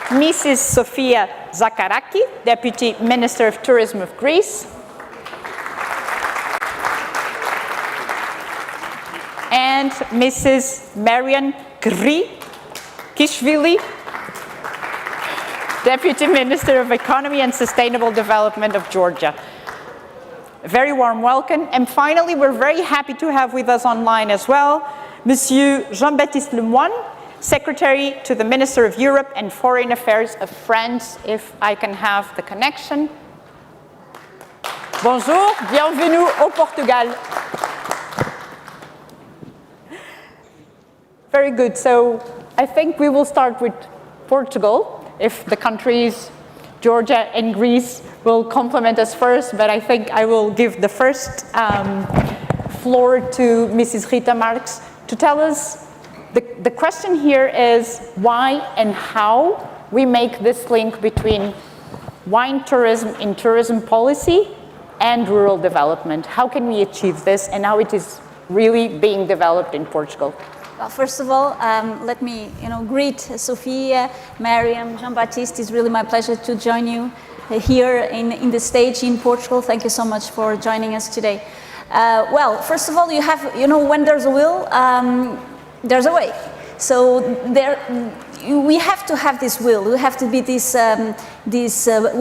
Mrs. Sofia Zakaraki, Deputy Minister of Tourism of Greece, and Mrs. Marian Kishvili, Deputy Minister of Economy and Sustainable Development of Georgia. A very warm welcome. And finally, we're very happy to have with us online as well, Monsieur Jean-Baptiste Lemoine, Secretary to the Minister of Europe and Foreign Affairs of France, if I can have the connection. Bonjour, bienvenue au Portugal. Very good. So I think we will start with Portugal, if the countries Georgia and Greece will complement us first, but I think I will give the first floor to Mrs. Rita Marques to tell us, the question here is why and how we make this link between wine tourism in tourism policy and rural development. How can we achieve this and how it is really being developed in Portugal? Well, first of all, let me greet Sofia, Mariam, Jean-Baptiste. It's really my pleasure to join you here in the stage in Portugal. Thank you so much for joining us today. Well, first of all, you have, when there's a will, there's a way. So we have to have this will. We have to be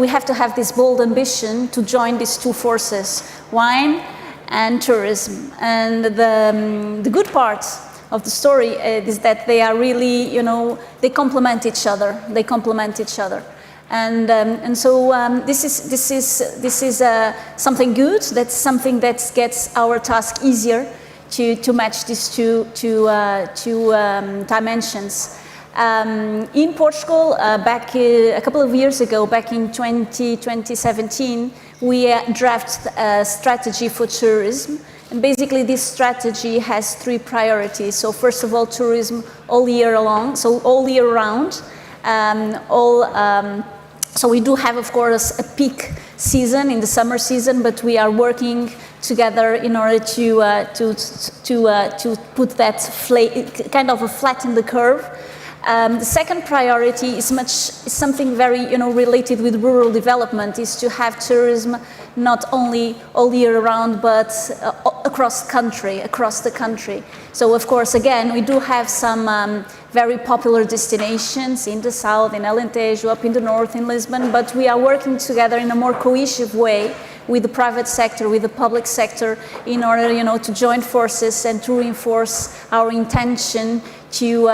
we have to have this bold ambition to join these two forces, wine and tourism. And the good part of the story is that they are really, they complement each other. They complement each other. And so this is something good. That's something that gets our task easier to match these two dimensions. In Portugal, back a couple of years ago, back in 2017, we drafted a strategy for tourism. And basically this strategy has 3 priorities. So first of all, tourism all year long, so all year round. So we do have, of course, a peak season in the summer season, but we are working together in order to put that kind of a flatten the curve. The second priority is something very related with rural development, is to have tourism not only all year round but across the country. So of course, again, we do have some very popular destinations in the south, in Alentejo, up in the north, in Lisbon, but we are working together in a more cohesive way with the private sector, with the public sector, in order to join forces and to reinforce our intention to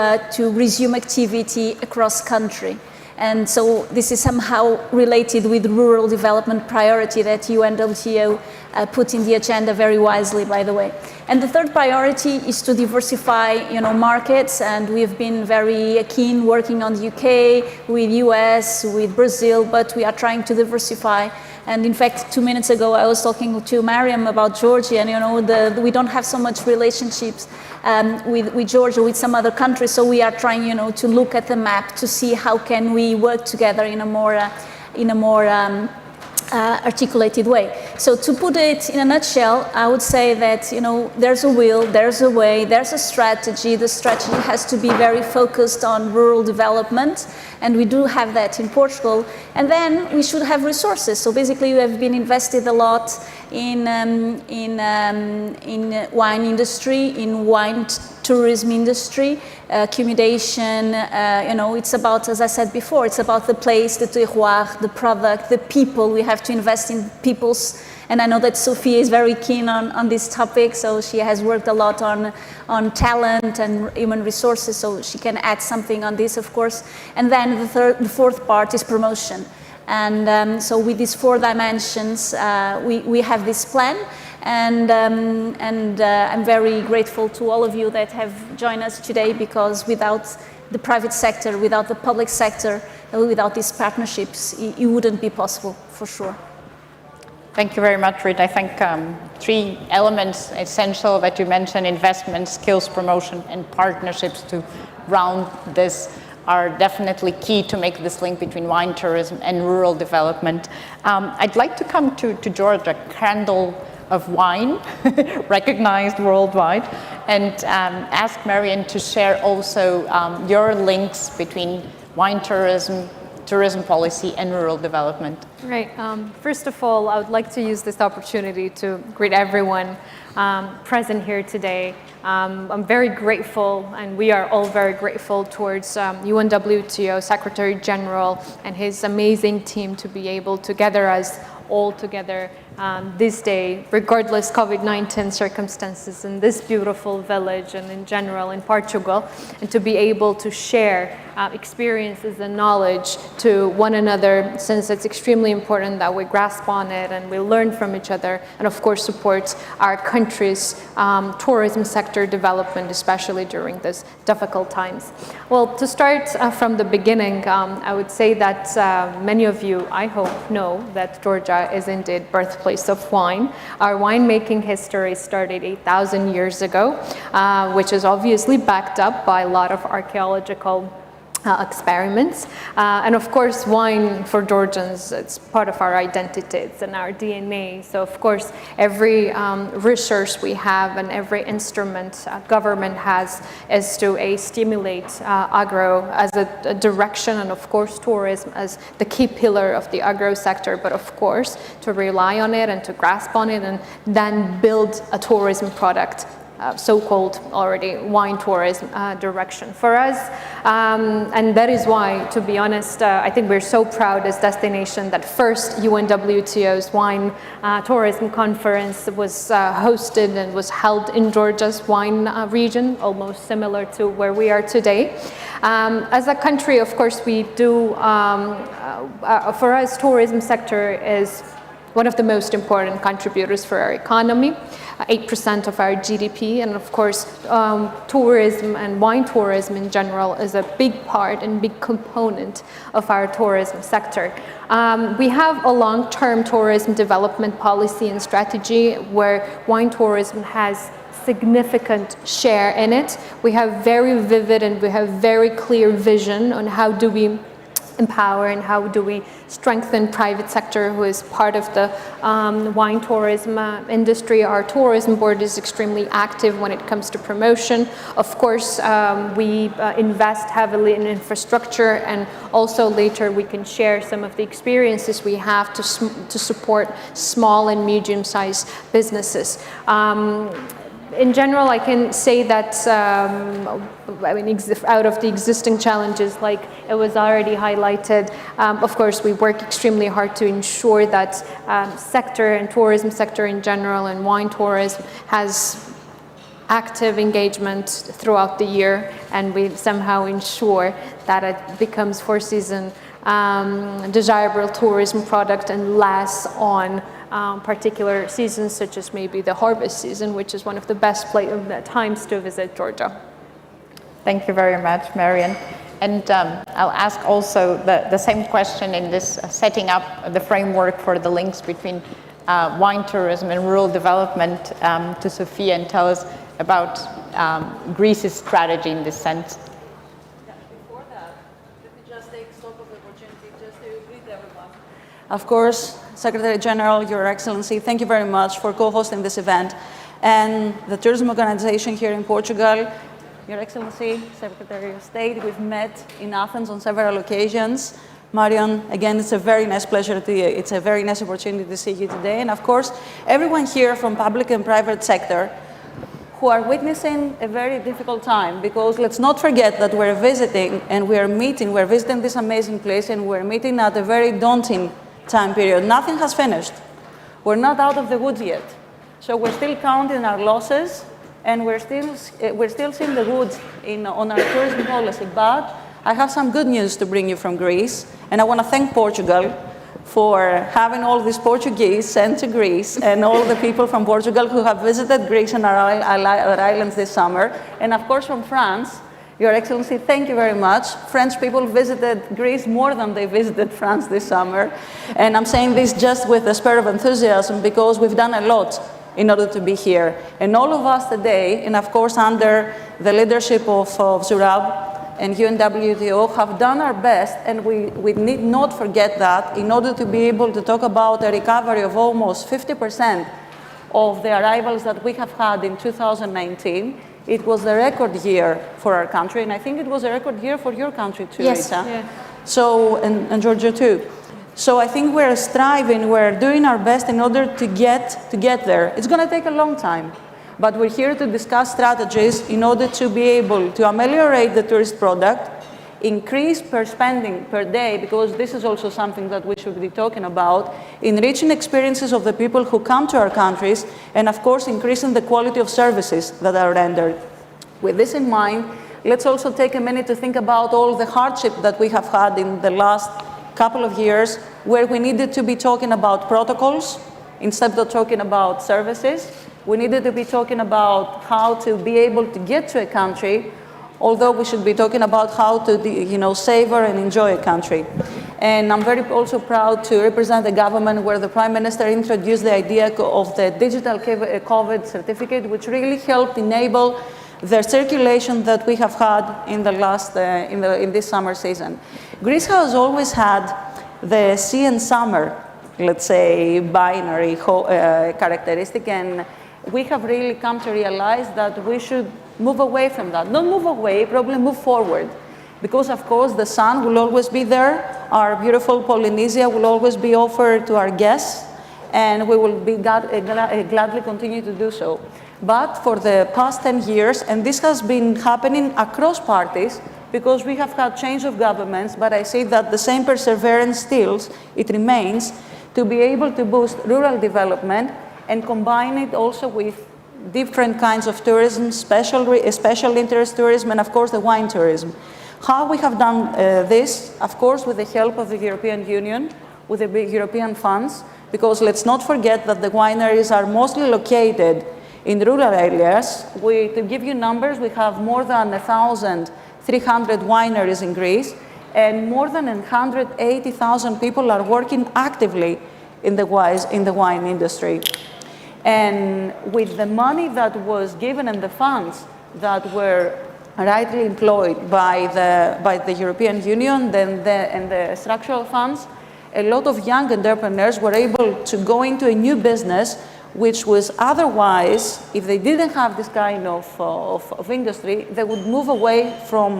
resume activity across country. And so this is somehow related with rural development priority that UNWTO put in the agenda very wisely, by the way. And the third priority is to diversify, markets, and we've been very keen working on the UK, with US, with Brazil, but we are trying to diversify. And in fact, 2 minutes ago, I was talking to Mariam about Georgia, and we don't have so much relationships with Georgia, with some other countries, so we are trying, to look at the map to see how can we work together in a more articulated way. So to put it in a nutshell, I would say that there's a will, there's a way, there's a strategy. The strategy has to be very focused on rural development, and we do have that in Portugal. And then we should have resources. So basically, we have been invested a lot in wine industry, in wine tourism industry, accommodation. It's about, as I said before, it's about the place, the terroir, the product, the people. We have to invest in people's, and I know that Sophie is very keen on this topic, so she has worked a lot on talent and human resources, so she can add something on this, of course. And then the fourth part is promotion. And so with these 4 dimensions, we have this plan. And I'm very grateful to all of you that have joined us today, because without the private sector, without the public sector, without these partnerships, it wouldn't be possible, for sure. Thank you very much, Ruth. I think 3 elements essential that you mentioned: investment, skills promotion, and partnerships to round this are definitely key to make this link between wine tourism and rural development. I'd like to come to Georgia, candle of wine, recognized worldwide, and ask Marian to share also your links between wine tourism, tourism policy, and rural development. Right. First of all, I would like to use this opportunity to greet everyone present here today. I'm very grateful, and we are all very grateful towards UNWTO Secretary General and his amazing team to be able to gather us all together this day, regardless COVID-19 circumstances, in this beautiful village and in general in Portugal, and to be able to share experiences and knowledge to one another, since it's extremely important that we grasp on it and we learn from each other, and of course support our country's tourism sector development, especially during these difficult times. Well, to start from the beginning, I would say that many of you, I hope, know that Georgia is indeed birthplace of wine. Our winemaking history started 8,000 years ago, which is obviously backed up by a lot of archaeological experiments. And of course, wine for Georgians, it's part of our identity, it's in our DNA. So of course, every resource we have and every instrument government has is to stimulate agro as a direction, and of course, tourism as the key pillar of the agro sector, but of course, to rely on it and to grasp on it and then build a tourism product, so-called already wine tourism direction for us. And that is why, to be honest, I think we're so proud as destination that first UNWTO's wine tourism conference was hosted and was held in Georgia's wine region, almost similar to where we are today. As a country, of course, we do, for us, tourism sector is one of the most important contributors for our economy, 8% of our GDP, and of course, tourism and wine tourism in general is a big part and big component of our tourism sector. We have a long-term tourism development policy and strategy where wine tourism has significant share in it. We have very vivid and we have very clear vision on how do we empower and how do we strengthen private sector who is part of the wine tourism industry. Our tourism board is extremely active when it comes to promotion. Of course, we invest heavily in infrastructure, and also later we can share some of the experiences we have to support small and medium-sized businesses. In general, I can say that out of the existing challenges, like it was already highlighted, of course, we work extremely hard to ensure that sector and tourism sector in general and wine tourism has active engagement throughout the year, and we somehow ensure that it becomes for season desirable tourism product and less on particular seasons, such as maybe the harvest season, which is one of the best times to visit Georgia. Thank you very much, Marian. And I'll ask also the same question in this setting up the framework for the links between wine tourism and rural development to Sofia, and tell us about Greece's strategy in this sense. Before that, let me just take stock of the opportunity just to greet everyone. Of course, Secretary General, Your Excellency, thank you very much for co-hosting this event. And the tourism organization here in Portugal, Your Excellency, Secretary of State, we've met in Athens on several occasions. Marion, again, it's a very nice pleasure to you. It's a very nice opportunity to see you today. And of course, everyone here from public and private sector who are witnessing a very difficult time, because let's not forget that we're visiting and we're visiting this amazing place, and we're meeting at a very daunting time period. Nothing has finished. We're not out of the woods yet. So we're still counting our losses, and we're still seeing the woods on our tourism policy. But I have some good news to bring you from Greece, and I want to thank Portugal for having all these Portuguese sent to Greece, and all the people from Portugal who have visited Greece and our islands this summer. And of course from France, Your Excellency, thank you very much. French people visited Greece more than they visited France this summer. And I'm saying this just with a spirit of enthusiasm, because we've done a lot in order to be here. And all of us today, and of course under the leadership of Zurab and UNWTO, have done our best, and we need not forget that, in order to be able to talk about a recovery of almost 50% of the arrivals that we have had in 2019. It was a record year for our country, and I think it was a record year for your country too, yes, Rita. Yeah. So, and Georgia too. So I think we're striving, we're doing our best in order to get there. It's going to take a long time, but we're here to discuss strategies in order to be able to ameliorate the tourist product, increase per spending per day, because this is also something that we should be talking about, enriching experiences of the people who come to our countries, and of course increasing the quality of services that are rendered. With this in mind, let's also take a minute to think about all the hardship that we have had in the last couple of years, where we needed to be talking about protocols instead of talking about services. We needed to be talking about how to be able to get to a country, although we should be talking about how to savor and enjoy a country. And I'm very also proud to represent the government where the Prime Minister introduced the idea of the digital COVID certificate, which really helped enable the circulation that we have had in the last, in this summer season. Greece has always had the sea and summer, let's say, binary characteristic, and we have really come to realize that we should move away from that. Not move away, probably move forward. Because of course the sun will always be there, our beautiful Polynesia will always be offered to our guests, and we will be gladly continue to do so. But for the past 10 years, and this has been happening across parties, because we have had change of governments, but I say that the same perseverance still, it remains, to be able to boost rural development and combine it also with different kinds of tourism, special interest tourism, and of course the wine tourism. How we have done this, of course, with the help of the European Union, with the European funds, because let's not forget that the wineries are mostly located in rural areas. To give you numbers, we have more than 1,300 wineries in Greece, and more than 180,000 people are working actively in the wine industry. And with the money that was given and the funds that were rightly employed by the European Union and the structural funds, a lot of young entrepreneurs were able to go into a new business, which was otherwise, if they didn't have this kind of industry, they would move away from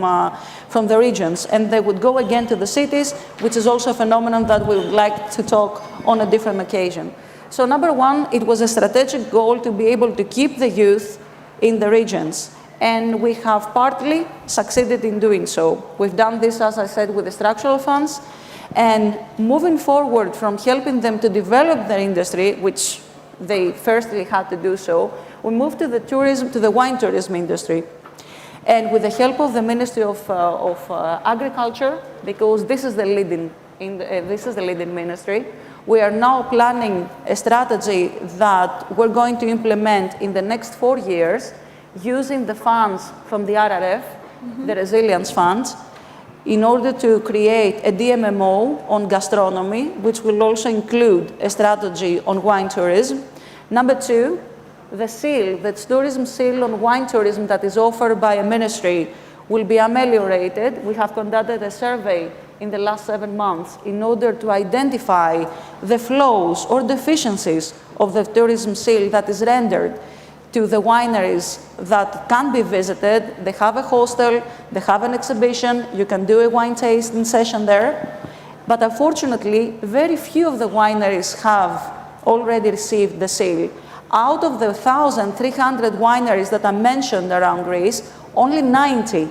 the regions, and they would go again to the cities, which is also a phenomenon that we would like to talk on a different occasion. So number one, it was a strategic goal to be able to keep the youth in the regions, and we have partly succeeded in doing so. We've done this, as I said, with the structural funds, and moving forward from helping them to develop their industry, which they firstly had to do so, we moved to the wine tourism industry. And with the help of the Ministry of Agriculture, because this is the leading ministry, we are now planning a strategy that we're going to implement in the next 4 years using the funds from the RRF, the Resilience Funds, in order to create a DMMO on gastronomy, which will also include a strategy on wine tourism. Number two, the seal, the tourism seal on wine tourism that is offered by a ministry will be ameliorated. We have conducted a survey in the last 7 months in order to identify the flaws or deficiencies of the tourism seal that is rendered to the wineries that can be visited. They have a hostel, they have an exhibition, you can do a wine tasting session there. But unfortunately, very few of the wineries have already received the seal. Out of the 1,300 wineries that I mentioned around Greece, only 90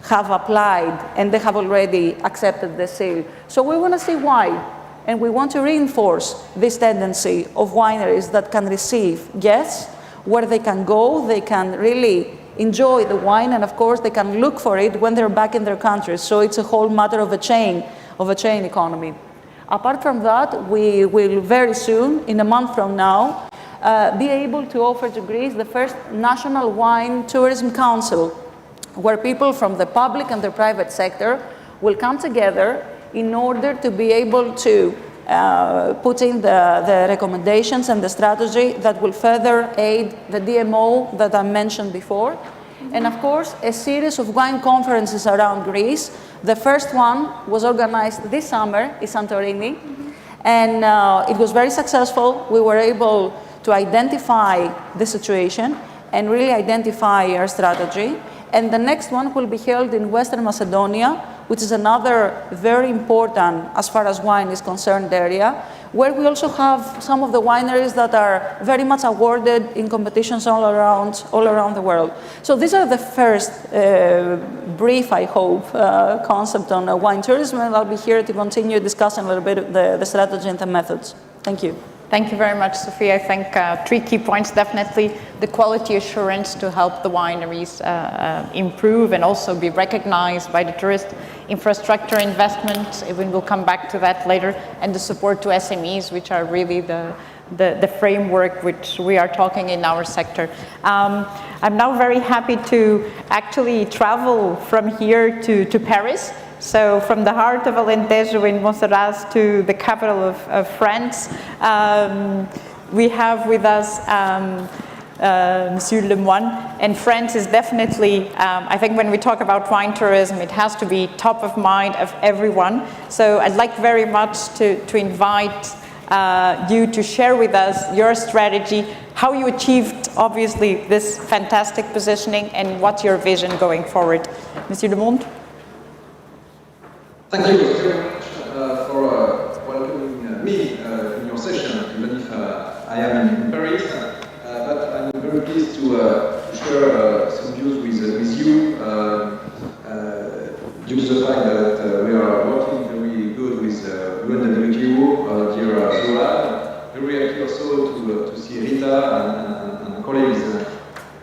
have applied and they have already accepted the seal. So we want to see why, and we want to reinforce this tendency of wineries that can receive guests, where they can go, they can really enjoy the wine, and of course they can look for it when they're back in their countries. So it's a whole matter of a chain economy. Apart from that, we will very soon, in a month from now, be able to offer to Greece the first National Wine Tourism Council, where people from the public and the private sector will come together in order to be able to put in the recommendations and the strategy that will further aid the DMO that I mentioned before. And of course, a series of wine conferences around Greece. The first one was organized this summer in Santorini, and it was very successful. We were able to identify the situation and really identify our strategy. And the next one will be held in Western Macedonia, which is another very important, as far as wine is concerned, area, where we also have some of the wineries that are very much awarded in competitions all around the world. So these are the first brief, I hope, concept on wine tourism, and I'll be here to continue discussing a little bit of the strategy and the methods. Thank you. Thank you very much, Sophia. I think 3 key points, definitely the quality assurance to help the wineries improve and also be recognized by the tourist infrastructure investment, even we'll come back to that later, and the support to SMEs, which are really the framework which we are talking in our sector. I'm now very happy to actually travel from here to Paris. So from the heart of Alentejo in Monserrat to the capital of France, we have with us Monsieur Lemoine, and France is definitely, I think when we talk about wine tourism, it has to be top of mind of everyone. So I'd like very much to invite you to share with us your strategy, how you achieved, obviously, this fantastic positioning, and what's your vision going forward. Monsieur Lemoine. Thank you very much for welcoming me in your session, even if I am in Paris. But I'm very pleased to share some views with you due to the fact that we are working very good with UNWTO, dear Zoran. Very happy also to see Rita and colleagues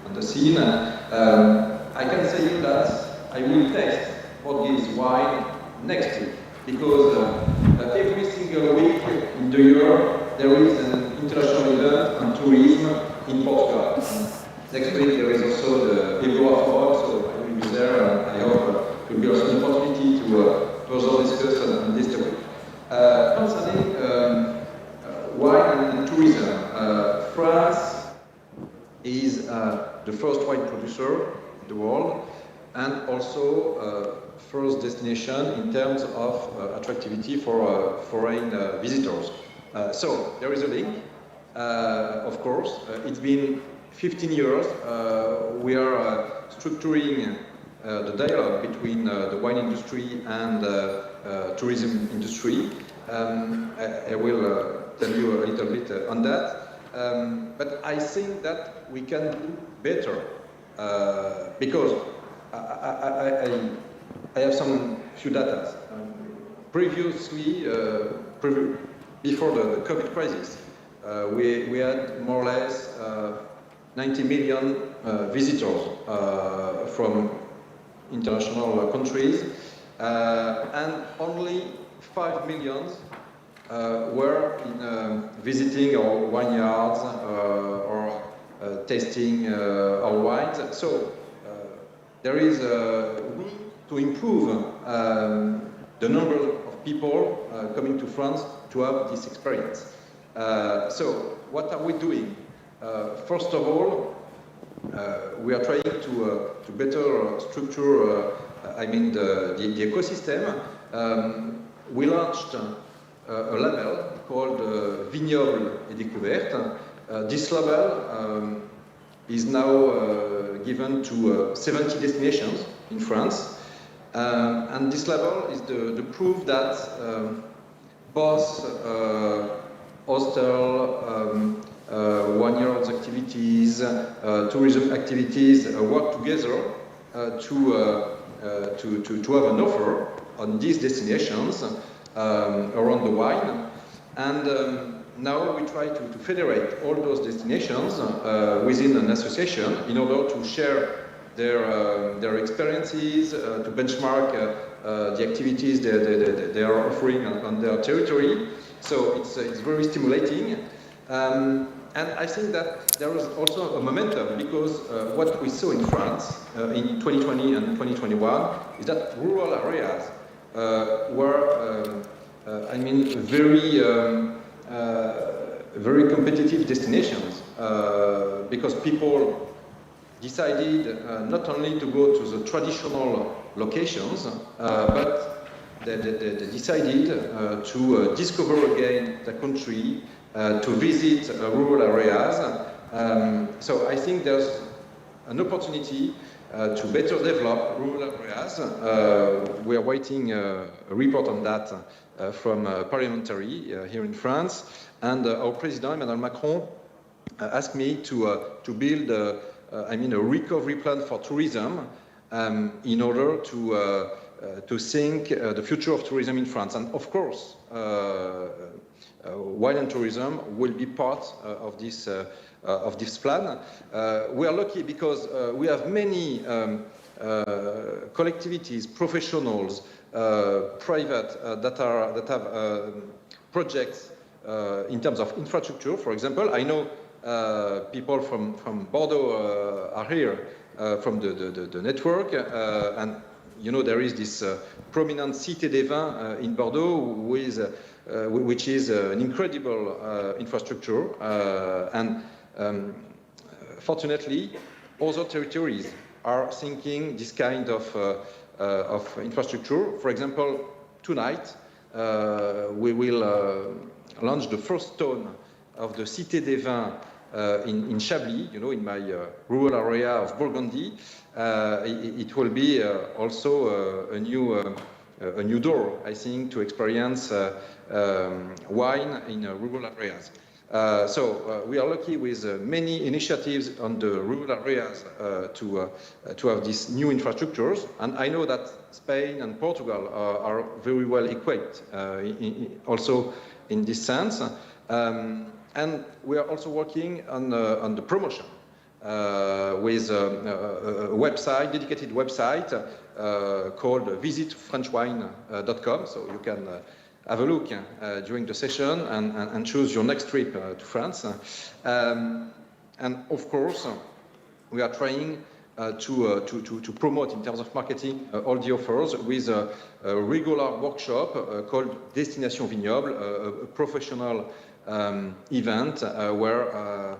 on the scene. I can say you that I will taste Portuguese wine next week, because every single week in the year there tourism in Portugal. Next week there is also the Ebro Forum, so I will be there, and I hope there will be also an opportunity to further discuss on this topic. Concerning wine and tourism, France is the first wine producer in the world, and also first destination in terms of attractivity for foreign visitors. So there is a link, of course. It's been 15 years. We are structuring the dialogue between the wine industry and tourism industry. I will tell you a little bit on that. But I think that we can do better because I have some few data. Previously, before the COVID crisis, we had more or less 90 million visitors from international countries, and only 5 million were visiting our vineyards or tasting our wines. So there is room to improve the number of people coming to France to have this experience. So what are we doing? First of all, we are trying to better structure, the ecosystem. We launched a label called Vignoble et Découverte. This label is now given to 70 destinations in France. And this label is the proof that both hostel, vineyards activities, tourism activities work together to have an offer on these destinations around the wine. And now we try to federate all those destinations within an association in order to share their experiences, to benchmark the activities they are offering on their territory. So it's very stimulating. And I think that there is also a momentum because what we saw in France in 2020 and 2021 is that rural areas were, very competitive destinations because people decided not only to go to the traditional locations, but they decided to discover again the country, to visit rural areas. So I think there's an opportunity to better develop rural areas. We are waiting a report on that from parliamentary here in France. And our president, Emmanuel Macron, asked me to build a recovery plan for tourism in order to think the future of tourism in France. And of course, wine and tourism will be part of this plan. We are lucky because we have many collectivities, professionals, private that have projects in terms of infrastructure. For example, I know people from Bordeaux are here from the network, and you know there is this prominent Cité des Vins in Bordeaux, which is an incredible infrastructure, and fortunately, other territories are thinking this kind of infrastructure. For example, tonight we will launch the first stone of the Cité des Vins in Chablis, you know, in my rural area of Burgundy. It will be also a new door, I think, to experience wine in rural areas. So we are lucky with many initiatives on the rural areas to have these new infrastructures. And I know that Spain and Portugal are very well equipped also in this sense. And we are also working on the promotion with a website, dedicated website called visitfrenchwine.com. So you can have a look during the session and choose your next trip to France. And of course, we are trying to promote in terms of marketing all the offers with a regular workshop called Destination Vignoble, a professional event where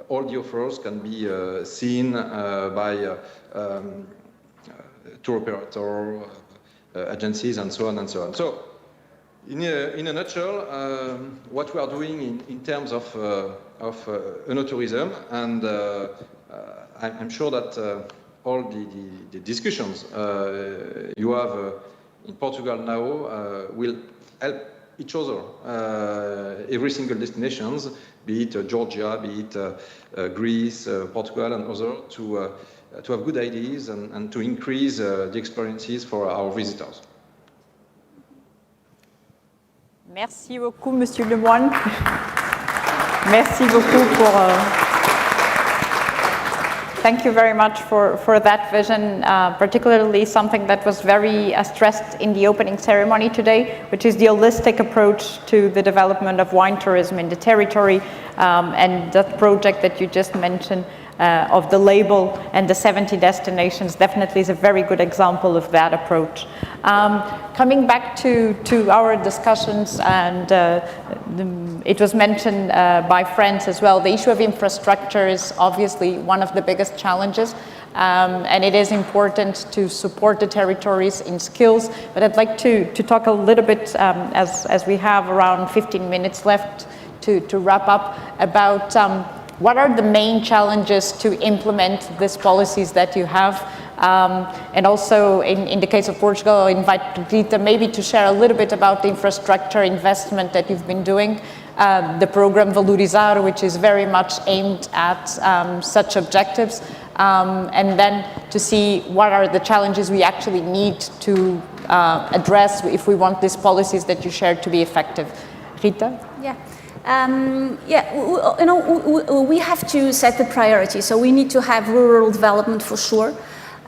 all the offers can be seen by tour operator agencies and so on and so on. So, in a nutshell, what we are doing in terms of œnotourism, and I'm sure that all the discussions you have in Portugal now will help each other, every single destinations, be it Georgia, be it Greece, Portugal, and others, to have good ideas and to increase the experiences for our visitors. Merci beaucoup, Monsieur Lemoine. Merci beaucoup thank you very much for that vision, particularly something that was very stressed in the opening ceremony today, which is the holistic approach to the development of wine tourism in the territory, and that project that you just mentioned of the label and the 70 destinations definitely is a very good example of that approach. Coming back to our discussions, and it was mentioned by friends as well, the issue of infrastructure is obviously one of the biggest challenges, and it is important to support the territories in skills, but I'd like to talk a little bit, as we have around 15 minutes left to wrap up, about what are the main challenges to implement these policies that you have? And also, in the case of Portugal, I'll invite Rita maybe to share a little bit about the infrastructure investment that you've been doing, the program Valorizar, which is very much aimed at such objectives, and then to see what are the challenges we actually need to address if we want these policies that you shared to be effective. Rita? Yeah. We have to set the priority. So we need to have rural development for sure.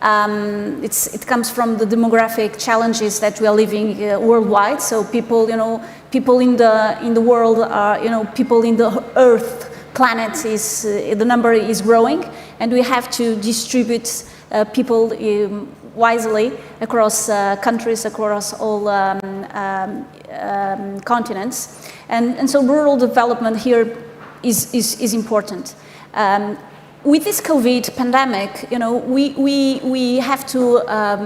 It comes from the demographic challenges that we are living worldwide. So people in the world are, people in the Earth planet is the number is growing, and we have to distribute people wisely across countries, across all continents. And so rural development here is important. With this COVID pandemic, we have to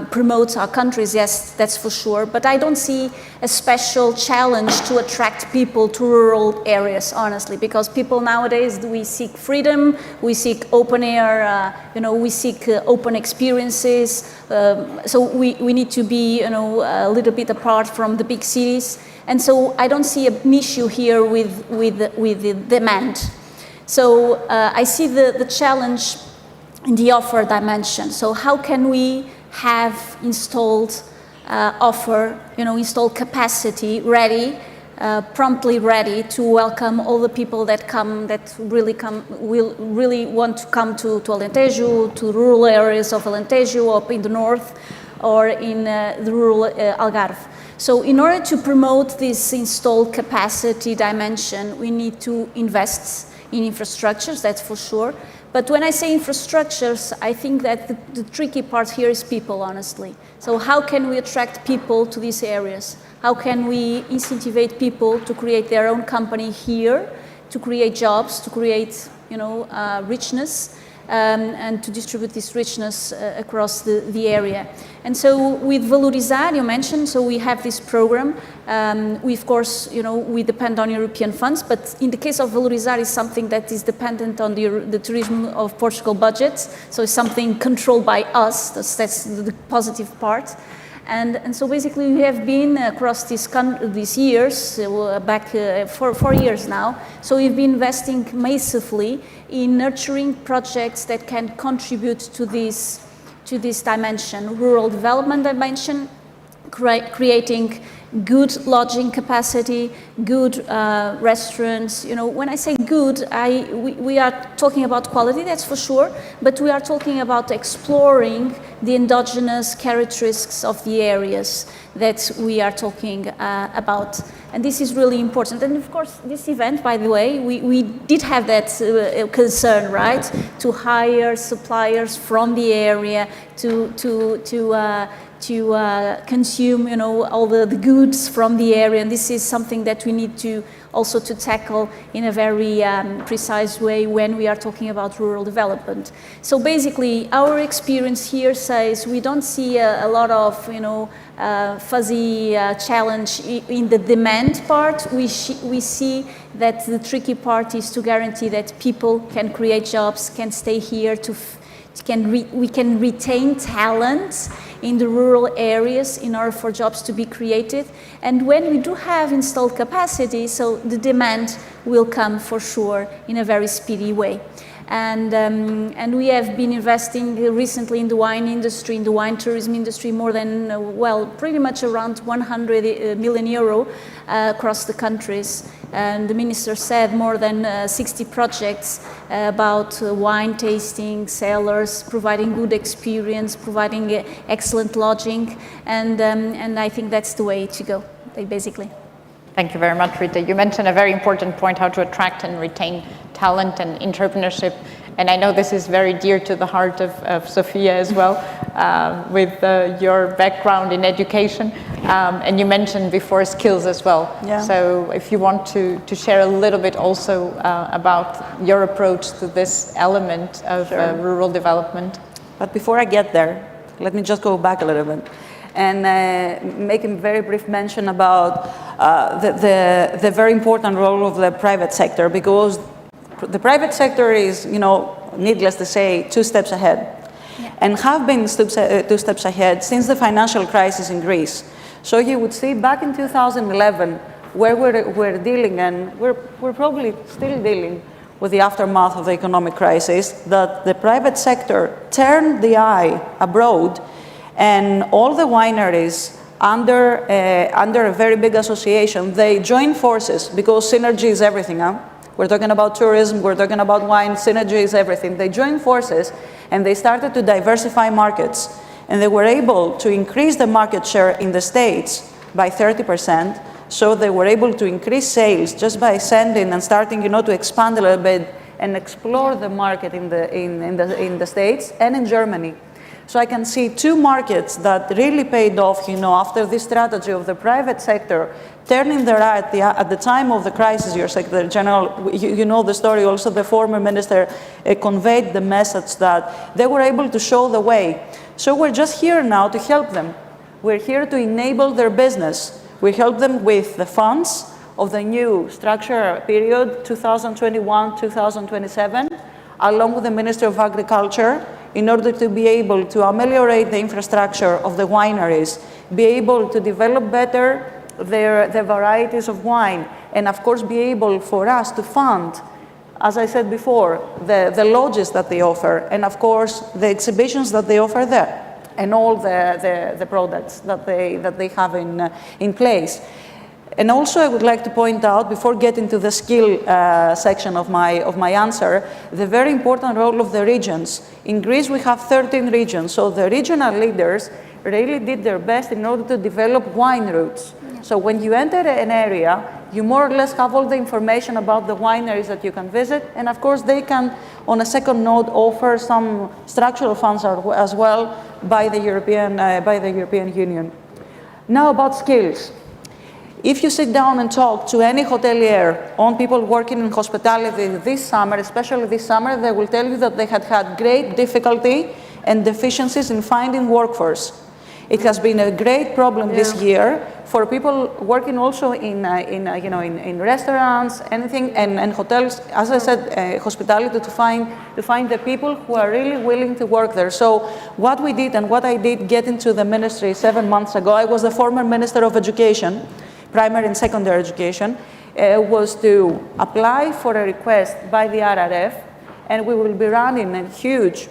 promote our countries, yes, that's for sure, but I don't see a special challenge to attract people to rural areas, honestly, because people nowadays, we seek freedom, we seek open air, we seek open experiences, so we need to be, a little bit apart from the big cities, and so I don't see an issue here with the demand. So I see the challenge in the offer dimension. So how can we have installed installed capacity ready, promptly ready to welcome all the people that will really want to come to Alentejo, to rural areas of Alentejo, up in the north, or in the rural Algarve. So in order to promote this installed capacity dimension, we need to invest in infrastructures, that's for sure. But when I say infrastructures, I think that the tricky part here is people, honestly. So how can we attract people to these areas? How can we incentivize people to create their own company here, to create jobs, to create, richness, and to distribute this richness across the area. And so with Valorizar, you mentioned, so we have this program. We, of course, we depend on European funds, but in the case of Valorizar, it's something that is dependent on the tourism of Portugal budget. So it's something controlled by us. That's the positive part. And so basically we have been across these years, back for 4 years now, so we've been investing massively in nurturing projects that can contribute to this dimension, rural development dimension, creating good lodging capacity, good restaurants. You know, when I say good, we are talking about quality, that's for sure, but we are talking about exploring the endogenous characteristics of the areas that we are talking about. And this is really important. And of course, this event, by the way, we did have that concern, right? To hire suppliers from the area to consume, you know, all the goods from the area, and this is something that we need to also to tackle in a very precise way when we are talking about rural development. So basically, our experience here says we don't see a lot of, you know, fuzzy challenge in the demand part. We see that the tricky part is to guarantee that people can create jobs, can stay here, we can retain talent in the rural areas in order for jobs to be created. And when we do have installed capacity, so the demand will come for sure in a very speedy way. And we have been investing recently in the wine industry, in the wine tourism industry, more than, well, pretty much around 100 million euro across the countries. And the minister said more than 60 projects about wine tasting, cellars, providing good experience, providing excellent lodging, and I think that's the way to go, basically. Thank you very much, Rita. You mentioned a very important point, how to attract and retain talent and entrepreneurship. And I know this is very dear to the heart of Sophia as well, with your background in education. And you mentioned before skills as well. Yeah. So if you want to share a little bit also about your approach to this element of rural development. But before I get there, let me just go back a little bit and make a very brief mention about the very important role of the private sector, because the private sector is, you know, needless to say, 2 steps ahead, and have been 2 steps ahead since the financial crisis in Greece. So you would see back in 2011, where we're dealing, and we're probably still dealing with the aftermath of the economic crisis, that the private sector turned the eye abroad, and all the wineries under a very big association, they joined forces, because synergy is everything, huh? We're talking about tourism, we're talking about wine, synergy is everything. They joined forces and they started to diversify markets, and they were able to increase the market share in the States by 30%. So they were able to increase sales just by sending and starting, you know, to expand a little bit and explore the market in the States and in Germany. So I can see 2 markets that really paid off, you know, after this strategy of the private sector turning their eye at the time of the crisis. Your Secretary General, you know the story also, the former minister conveyed the message that they were able to show the way. So we're just here now to help them. We're here to enable their business. We help them with the funds of the new structure period 2021-2027, along with the Ministry of Agriculture, in order to be able to ameliorate the infrastructure of the wineries, be able to develop better the varieties of wine, and of course be able for us to fund, as I said before, the lodges that they offer, and of course the exhibitions that they offer there, and all the products that they have in place. And also I would like to point out, before getting to the skill section of my answer, the very important role of the regions. In Greece we have 13 regions, so the regional leaders really did their best in order to develop wine routes. So when you enter an area, you more or less have all the information about the wineries that you can visit, and of course they can, on a second note, offer some structural funds as well by the European Union. Now about skills. If you sit down and talk to any hotelier or people working in hospitality this summer, especially this summer, they will tell you that they had great difficulty and deficiencies in finding workforce. It has been a great problem this year for people working also in restaurants, anything, and hotels. As I said, hospitality, to find the people who are really willing to work there. So what we did and what I did get into the ministry 7 months ago, I was the former Minister of Education, primary and secondary education, was to apply for a request by the RRF, and we will be running a huge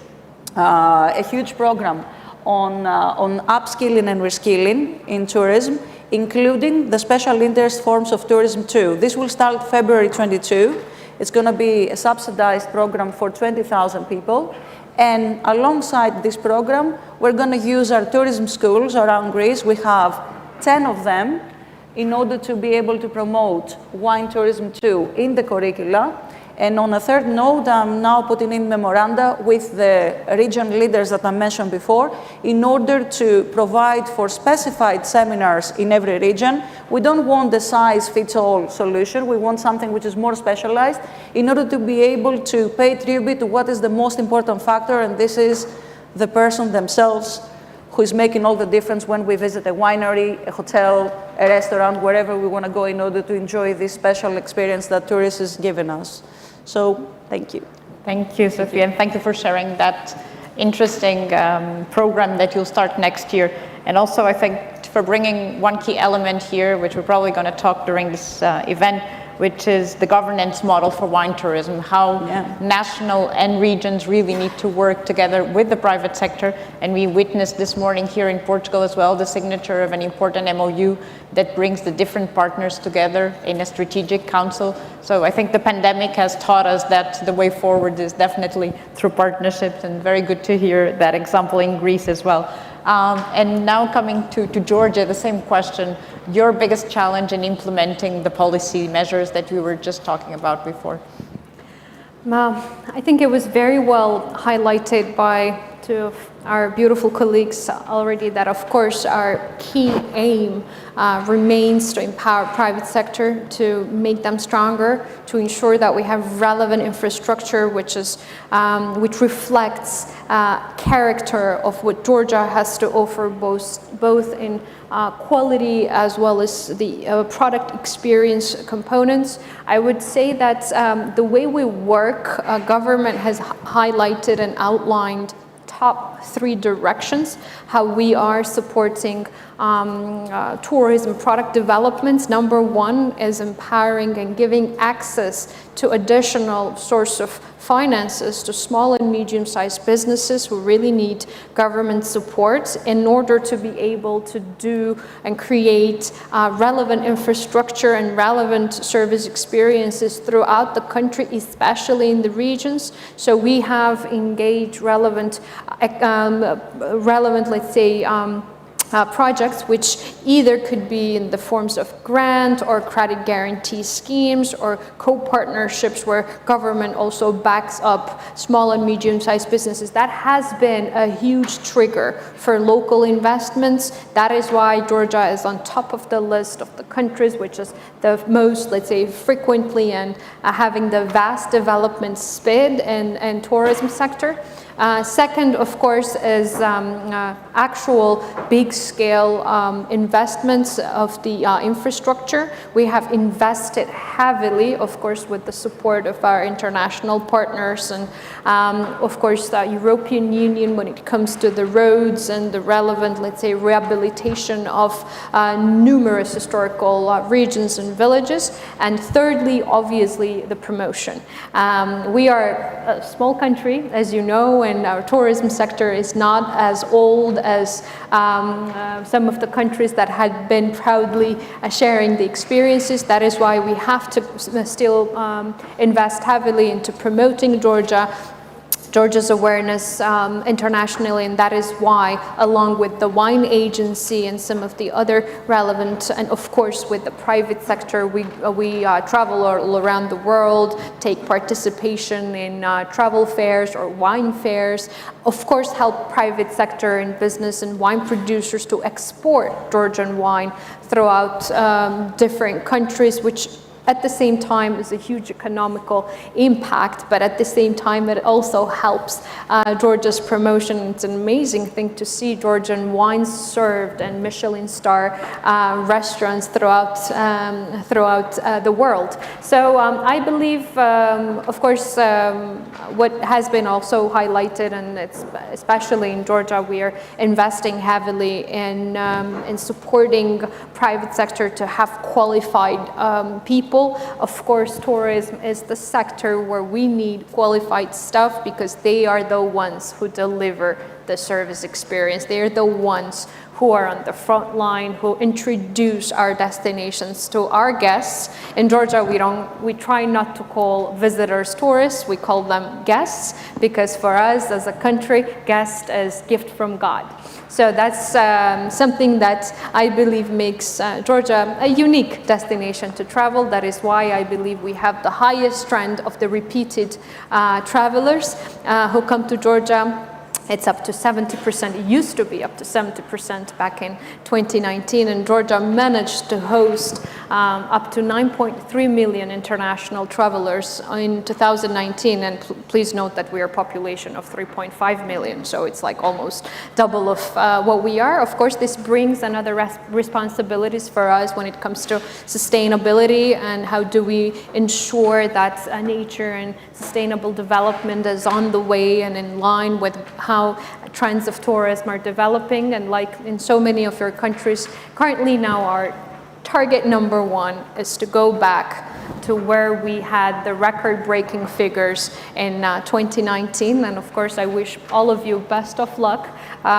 program on upskilling and reskilling in tourism including the special interest forms of tourism too. This will start February 22. It's going to be a subsidized program for 20,000 people. And alongside this program, we're going to use our tourism schools around Greece. We have 10 of them in order to be able to promote wine tourism too in the curricula. And on a third note, I'm now putting in memoranda with the region leaders that I mentioned before in order to provide for specified seminars in every region. We don't want the size-fits-all solution. We want something which is more specialized in order to be able to pay tribute to what is the most important factor, and this is the person themselves who is making all the difference when we visit a winery, a hotel, a restaurant, wherever we want to go in order to enjoy this special experience that tourists is giving us. So, thank you. Thank you, Sophia, and thank you for sharing that interesting program that you'll start next year. And also, I think, for bringing one key element here, which we're probably going to talk during this event, which is the governance model for wine tourism, how national and regions really need to work together with the private sector. And we witnessed this morning here in Portugal as well, the signature of an important MOU that brings the different partners together in a strategic council. So I think the pandemic has taught us that the way forward is definitely through partnerships, and very good to hear that example in Greece as well. And now coming to Georgia, the same question. Your biggest challenge in implementing the policy measures that we were just talking about before? I think it was very well highlighted by two of our beautiful colleagues already that, of course, our key aim remains to empower private sector, to make them stronger, to ensure that we have relevant infrastructure which reflects character of what Georgia has to offer, both in quality as well as the product experience components. I would say that the way we work, government has highlighted and outlined top 3 directions how we are supporting tourism product developments. Number 1 is empowering and giving access to additional source of finances to small and medium-sized businesses who really need government support in order to be able to do and create relevant infrastructure and relevant service experiences throughout the country, especially in the regions. So we have engaged relevant, let's say, projects which either could be in the forms of grant or credit guarantee schemes or co-partnerships where government also backs up small and medium-sized businesses. That has been a huge trigger for local investments. That is why Georgia is on top of the list of the countries which is the most, let's say, frequently and having the vast development speed and tourism sector. Second, of course, is actual big-scale investments of the infrastructure. We have invested heavily, of course, with the support of our international partners and, of course, the European Union when it comes to the roads and the relevant, let's say, rehabilitation of numerous historical regions and villages. And thirdly, obviously, the promotion. We are a small country, as you know, and our tourism sector is not as old as some of the countries that had been proudly sharing the experiences. That is why we have to still invest heavily into promoting Georgia's awareness internationally, and that is why, along with the wine agency and some of the other relevant, and of course with the private sector, we travel all around the world, take participation in travel fairs or wine fairs, of course help private sector and business and wine producers to export Georgian wine throughout different countries, which at the same time is a huge economical impact, but at the same time it also helps Georgia's promotion. It's an amazing thing to see Georgian wines served in Michelin star restaurants throughout the world. So I believe, of course, what has been also highlighted, and it's especially in Georgia, we are investing heavily in supporting private sector to have qualified people. Of course, tourism is the sector where we need qualified staff because they are the ones who deliver the service experience. They are the ones who are on the front line, who introduce our destinations to our guests. In Georgia, we try not to call visitors tourists, we call them guests, because for us as a country, guest is gift from God. So that's something that I believe makes Georgia a unique destination to travel. That is why I believe we have the highest trend of the repeated travelers who come to Georgia. It's up to 70%. It used to be up to 70% back in 2019, and Georgia managed to host up to 9.3 million international travelers in 2019. And please note that we are a population of 3.5 million, so it's like almost double of what we are. Of course, this brings another responsibilities for us when it comes to sustainability and how do we ensure that nature and sustainable development is on the way and in line with how trends of tourism are developing. And like in so many of your countries, currently now our target number one is to go back to where we had the record-breaking figures in 2019. And of course, I wish all of you best of luck.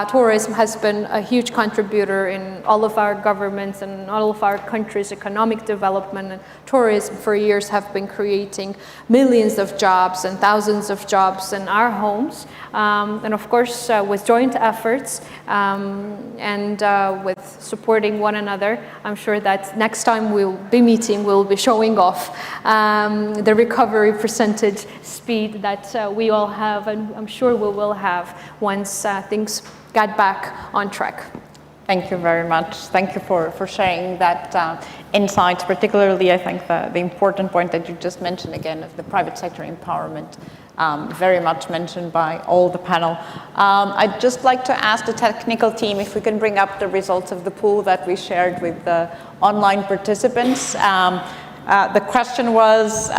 Tourism has been a huge contributor in all of our governments and all of our countries' economic development. And tourism for years have been creating millions of jobs and thousands of jobs in our homes. And of course, with joint efforts and with supporting one another, I'm sure that next time we'll be meeting, we'll be showing off the recovery percentage speed that we all have, and I'm sure we will have once things get back on track. Thank you very much. Thank you for sharing that insight, particularly I think the important point that you just mentioned again of the private sector empowerment, very much mentioned by all the panel. I'd just like to ask the technical team if we can bring up the results of the poll that we shared with the online participants. The question was,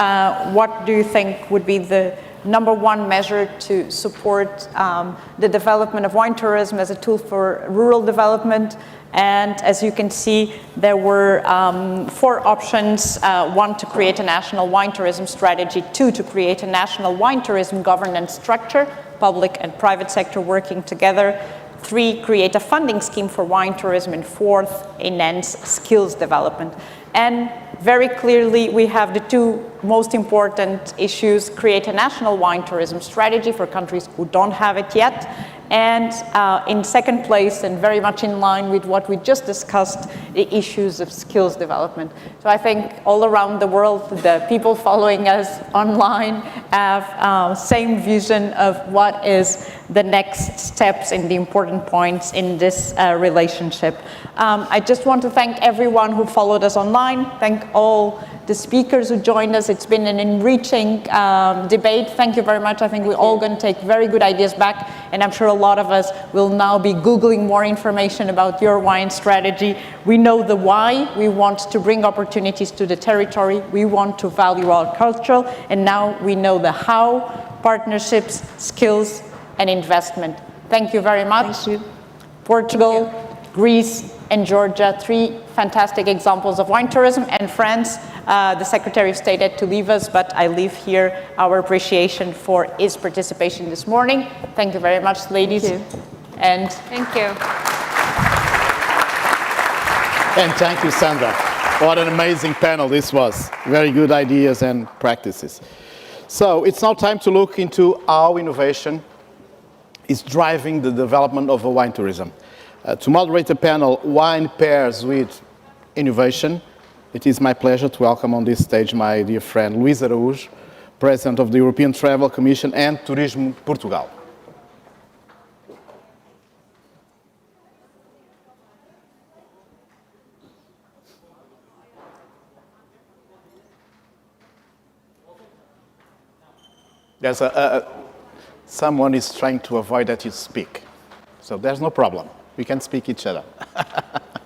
what do you think would be the number one measure to support the development of wine tourism as a tool for rural development? And as you can see, there were 4 options. 1, to create a national wine tourism strategy. 2, to create a national wine tourism governance structure, public and private sector working together. 3, create a funding scheme for wine tourism. And 4th, enhance skills development. And very clearly, we have the 2 most important issues: create a national wine tourism strategy for countries who don't have it yet. And in second place, and very much in line with what we just discussed, the issues of skills development. So I think all around the world, the people following us online have same vision of what is the next steps and the important points in this relationship. I just want to thank everyone who followed us online. Thank all the speakers who joined us. It's been an enriching debate. Thank you very much. I think we're all going to take very good ideas back, and I'm sure a lot of us will now be Googling more information about your wine strategy. We know the why. We want to bring opportunities to the territory. We want to value our culture, and now we know the how: partnerships, skills, and investment. Thank you very much. Thank you. Portugal, Greece, and Georgia, 3 fantastic examples of wine tourism. And France, the Secretary of State had to leave us, but I leave here our appreciation for his participation this morning. Thank you very much, ladies. Thank you. And thank you. And thank you, Sandra. What an amazing panel this was. Very good ideas and practices. So it's now time to look into how innovation is driving the development of wine tourism. To moderate the panel, Wine Pairs with Innovation, it is my pleasure to welcome on this stage my dear friend Luís Araújo, President of the European Travel Commission and Turismo Portugal. There's someone is trying to avoid that you speak, so there's no problem. We can speak each other.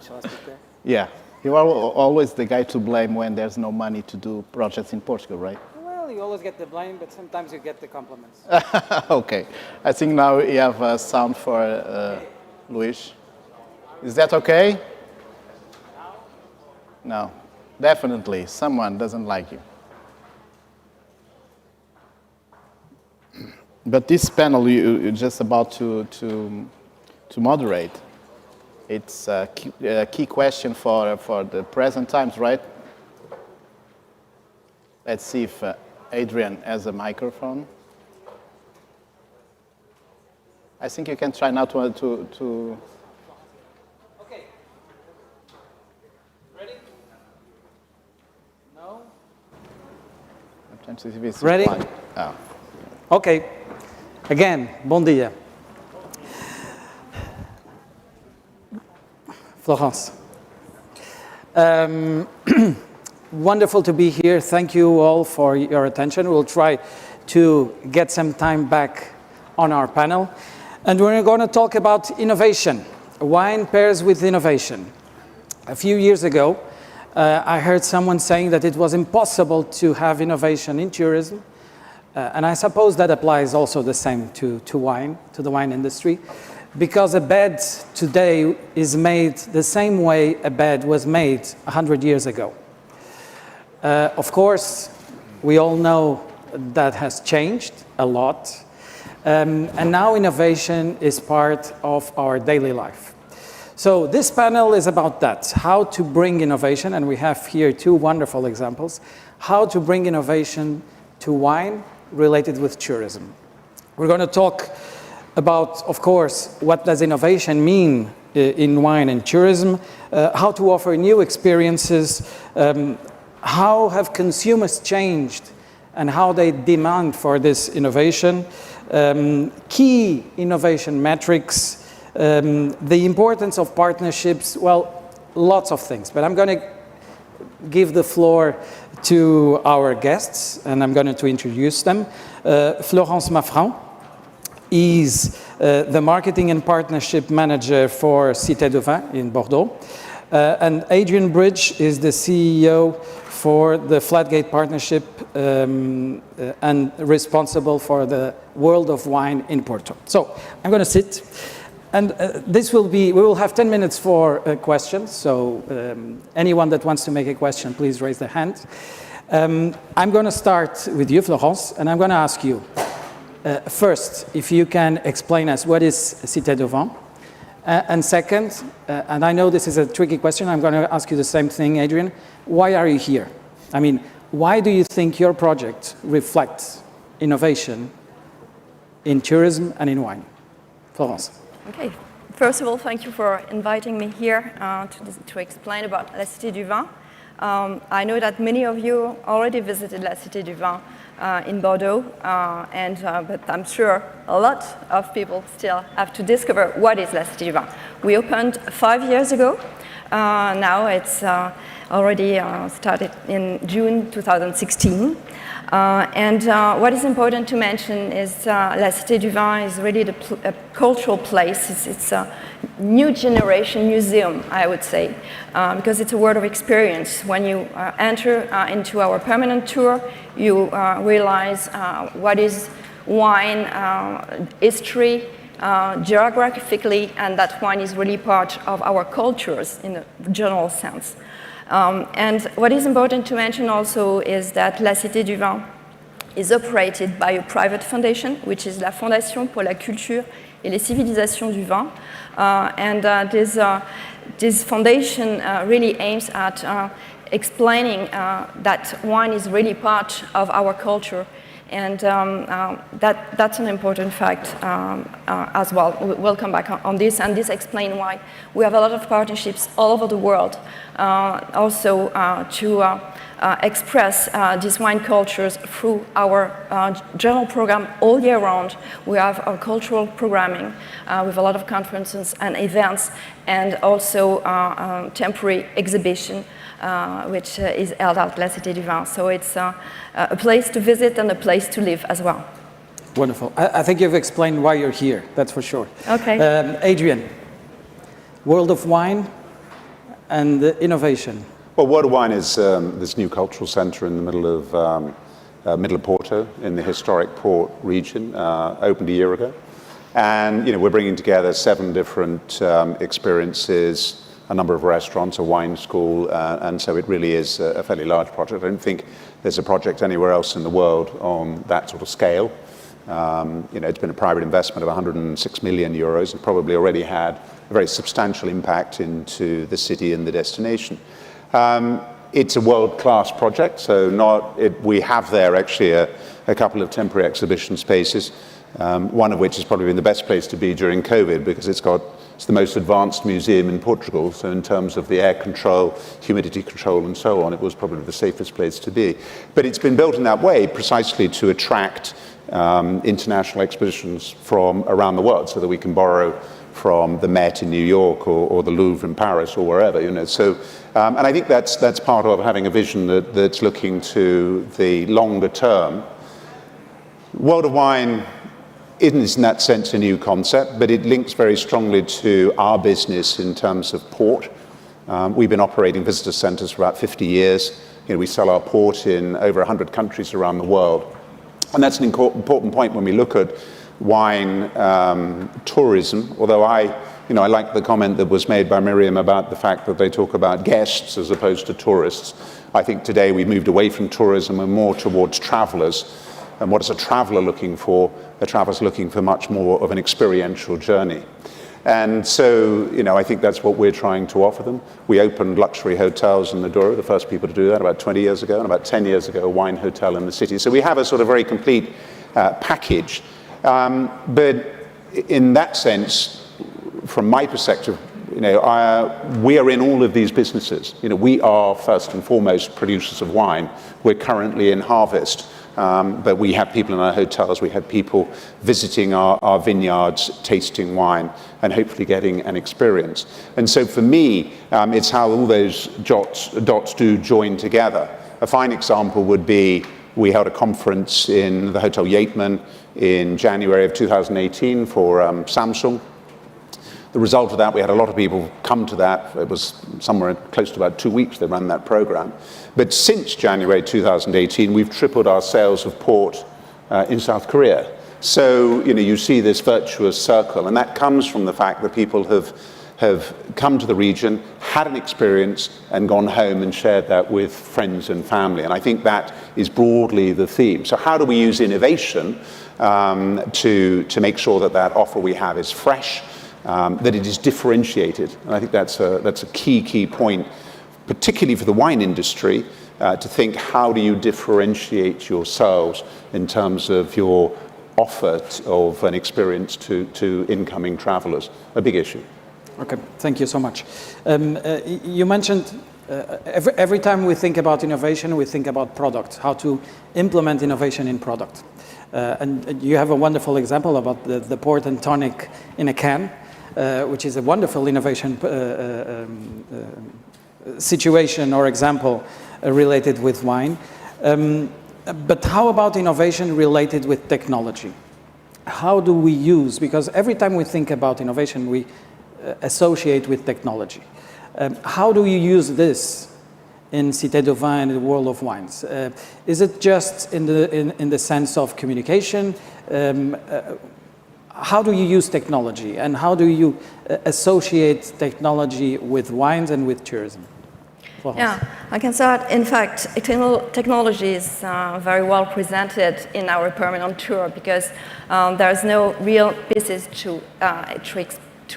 Shall I speak there? Yeah. You are always the guy to blame when there's no money to do projects in Portugal, right? Well, you always get the blame, but sometimes you get the compliments. Okay. I think now we have a sound for Luís. Is that okay? No. Definitely. Someone doesn't like you. But this panel you're just about to moderate It's a key question for the present times, right? Let's see if Adrian has a microphone. I think you can try now to Okay. Ready? No? I'm trying to see if it's Ready? Oh. Okay. Again, bom dia. Florence. Wonderful to be here. Thank you all for your attention. We'll try to get some time back on our panel. And we're going to talk about innovation. Wine pairs with innovation. A few years ago, I heard someone saying that it was impossible to have innovation in tourism. And I suppose that applies also the same to wine, to the wine industry. Because a bed today is made the same way a bed was made 100 years ago. Of course, we all know that has changed a lot. And now innovation is part of our daily life. So this panel is about that, how to bring innovation, and we have here two wonderful examples, how to bring innovation to wine related with tourism. We're going to talk about, of course, what does innovation mean in wine and tourism, how to offer new experiences, how have consumers changed and how they demand for this innovation, key innovation metrics, the importance of partnerships, well, lots of things. But I'm going to give the floor to our guests, and I'm going to introduce them. Florence Maffran is the Marketing and Partnership Manager for Cité du Vin in Bordeaux. And Adrian Bridge is the CEO for the Flatgate Partnership and responsible for the World of Wine in Porto. So I'm going to sit. And we will have 10 minutes for questions. So anyone that wants to make a question, please raise their hand. I'm going to start with you, Florence, and I'm going to ask you, first, if you can explain us what is Cité du Vin, and second, and I know this is a tricky question, I'm going to ask you the same thing, Adrian, why are you here? I mean, why do you think your project reflects innovation in tourism and in wine? Florence. Okay, first of all, thank you for inviting me here to explain about La Cité du Vin. I know that many of you already visited La Cité du Vin in Bordeaux, but I'm sure a lot of people still have to discover what is La Cité du Vin. We opened 5 years ago. Now it's already started in June 2016. What is important to mention is La Cité du Vin is really a cultural place. It's a new generation museum, I would say, because it's a world of experience. When you enter into our permanent tour, you realize what is wine, history, geographically, and that wine is really part of our cultures in a general sense. And what is important to mention also is that La Cité du Vin is operated by a private foundation, which is la Fondation pour la Culture et les Civilisations du Vin. This foundation really aims at explaining that wine is really part of our culture. And that's an important fact as well. We'll come back on this, and this explains why we have a lot of partnerships all over the world, also to express these wine cultures through our general program all year round. We have our cultural programming with a lot of conferences and events, and also temporary exhibition, which is held at La Cité du Vin. So it's a place to visit and a place to live as well. Wonderful. I think you've explained why you're here, that's for sure. Okay. Adrian, World of Wine and innovation. Well, World of Wine is this new cultural centre in the middle of Porto, in the historic port region, opened a year ago. And we're bringing together 7 different experiences, a number of restaurants, a wine school, and so it really is a fairly large project. I don't think there's a project anywhere else in the world on that sort of scale. It's been a private investment of 106 million euros and probably already had a very substantial impact into the city and the destination. It's a world-class project, so we have there actually a couple of temporary exhibition spaces, one of which has probably been the best place to be during COVID because it's the most advanced museum in Portugal, so in terms of the air control, humidity control and so on, it was probably the safest place to be. But it's been built in that way precisely to attract international expositions from around the world so that we can borrow from the Met in New York or the Louvre in Paris or wherever, So, and I think that's part of having a vision that's looking to the longer term. World of Wine isn't in that sense a new concept, but it links very strongly to our business in terms of port. We've been operating visitor centers for about 50 years. We sell our port in over 100 countries around the world. And that's an important point when we look at wine tourism, although I like the comment that was made by Miriam about the fact that they talk about guests as opposed to tourists. I think today we've moved away from tourism and more towards travelers. And what is a traveler looking for? A traveler's looking for much more of an experiential journey. And so, I think that's what we're trying to offer them. We opened luxury hotels in the Douro, the first people to do that about 20 years ago, and about 10 years ago, a wine hotel in the city. So we have a sort of very complete package. But in that sense, from my perspective, we are in all of these businesses. We are first and foremost producers of wine. We're currently in harvest. But we have people in our hotels, we have people visiting our vineyards, tasting wine, and hopefully getting an experience. And so for me, it's how all those dots do join together. A fine example would be, we held a conference in the Hotel Yateman in January of 2018 for Samsung. The result of that, we had a lot of people come to that. It was somewhere close to about 2 weeks they ran that program. But since January 2018, we've tripled our sales of port in South Korea. So, you see this virtuous circle, and that comes from the fact that people have come to the region, had an experience, and gone home and shared that with friends and family. And I think that is broadly the theme. So how do we use innovation to make sure that offer we have is fresh, that it is differentiated? And I think that's a key point, particularly for the wine industry, to think, how do you differentiate yourselves in terms of your offer of an experience to incoming travelers? A big issue. Okay, thank you so much. You mentioned every time we think about innovation, we think about product, how to implement innovation in product. And you have a wonderful example about the port and tonic in a can, which is a wonderful innovation situation or example related with wine. But how about innovation related with technology? How do we use, because every time we think about innovation, we associate with technology. How do you use this in Cité du Vin and the world of wines? Is it just in the sense of communication? How do you use technology, and how do you associate technology with wines and with tourism? Yeah, I can start. In fact, technology is very well presented in our permanent tour because there's no real pieces to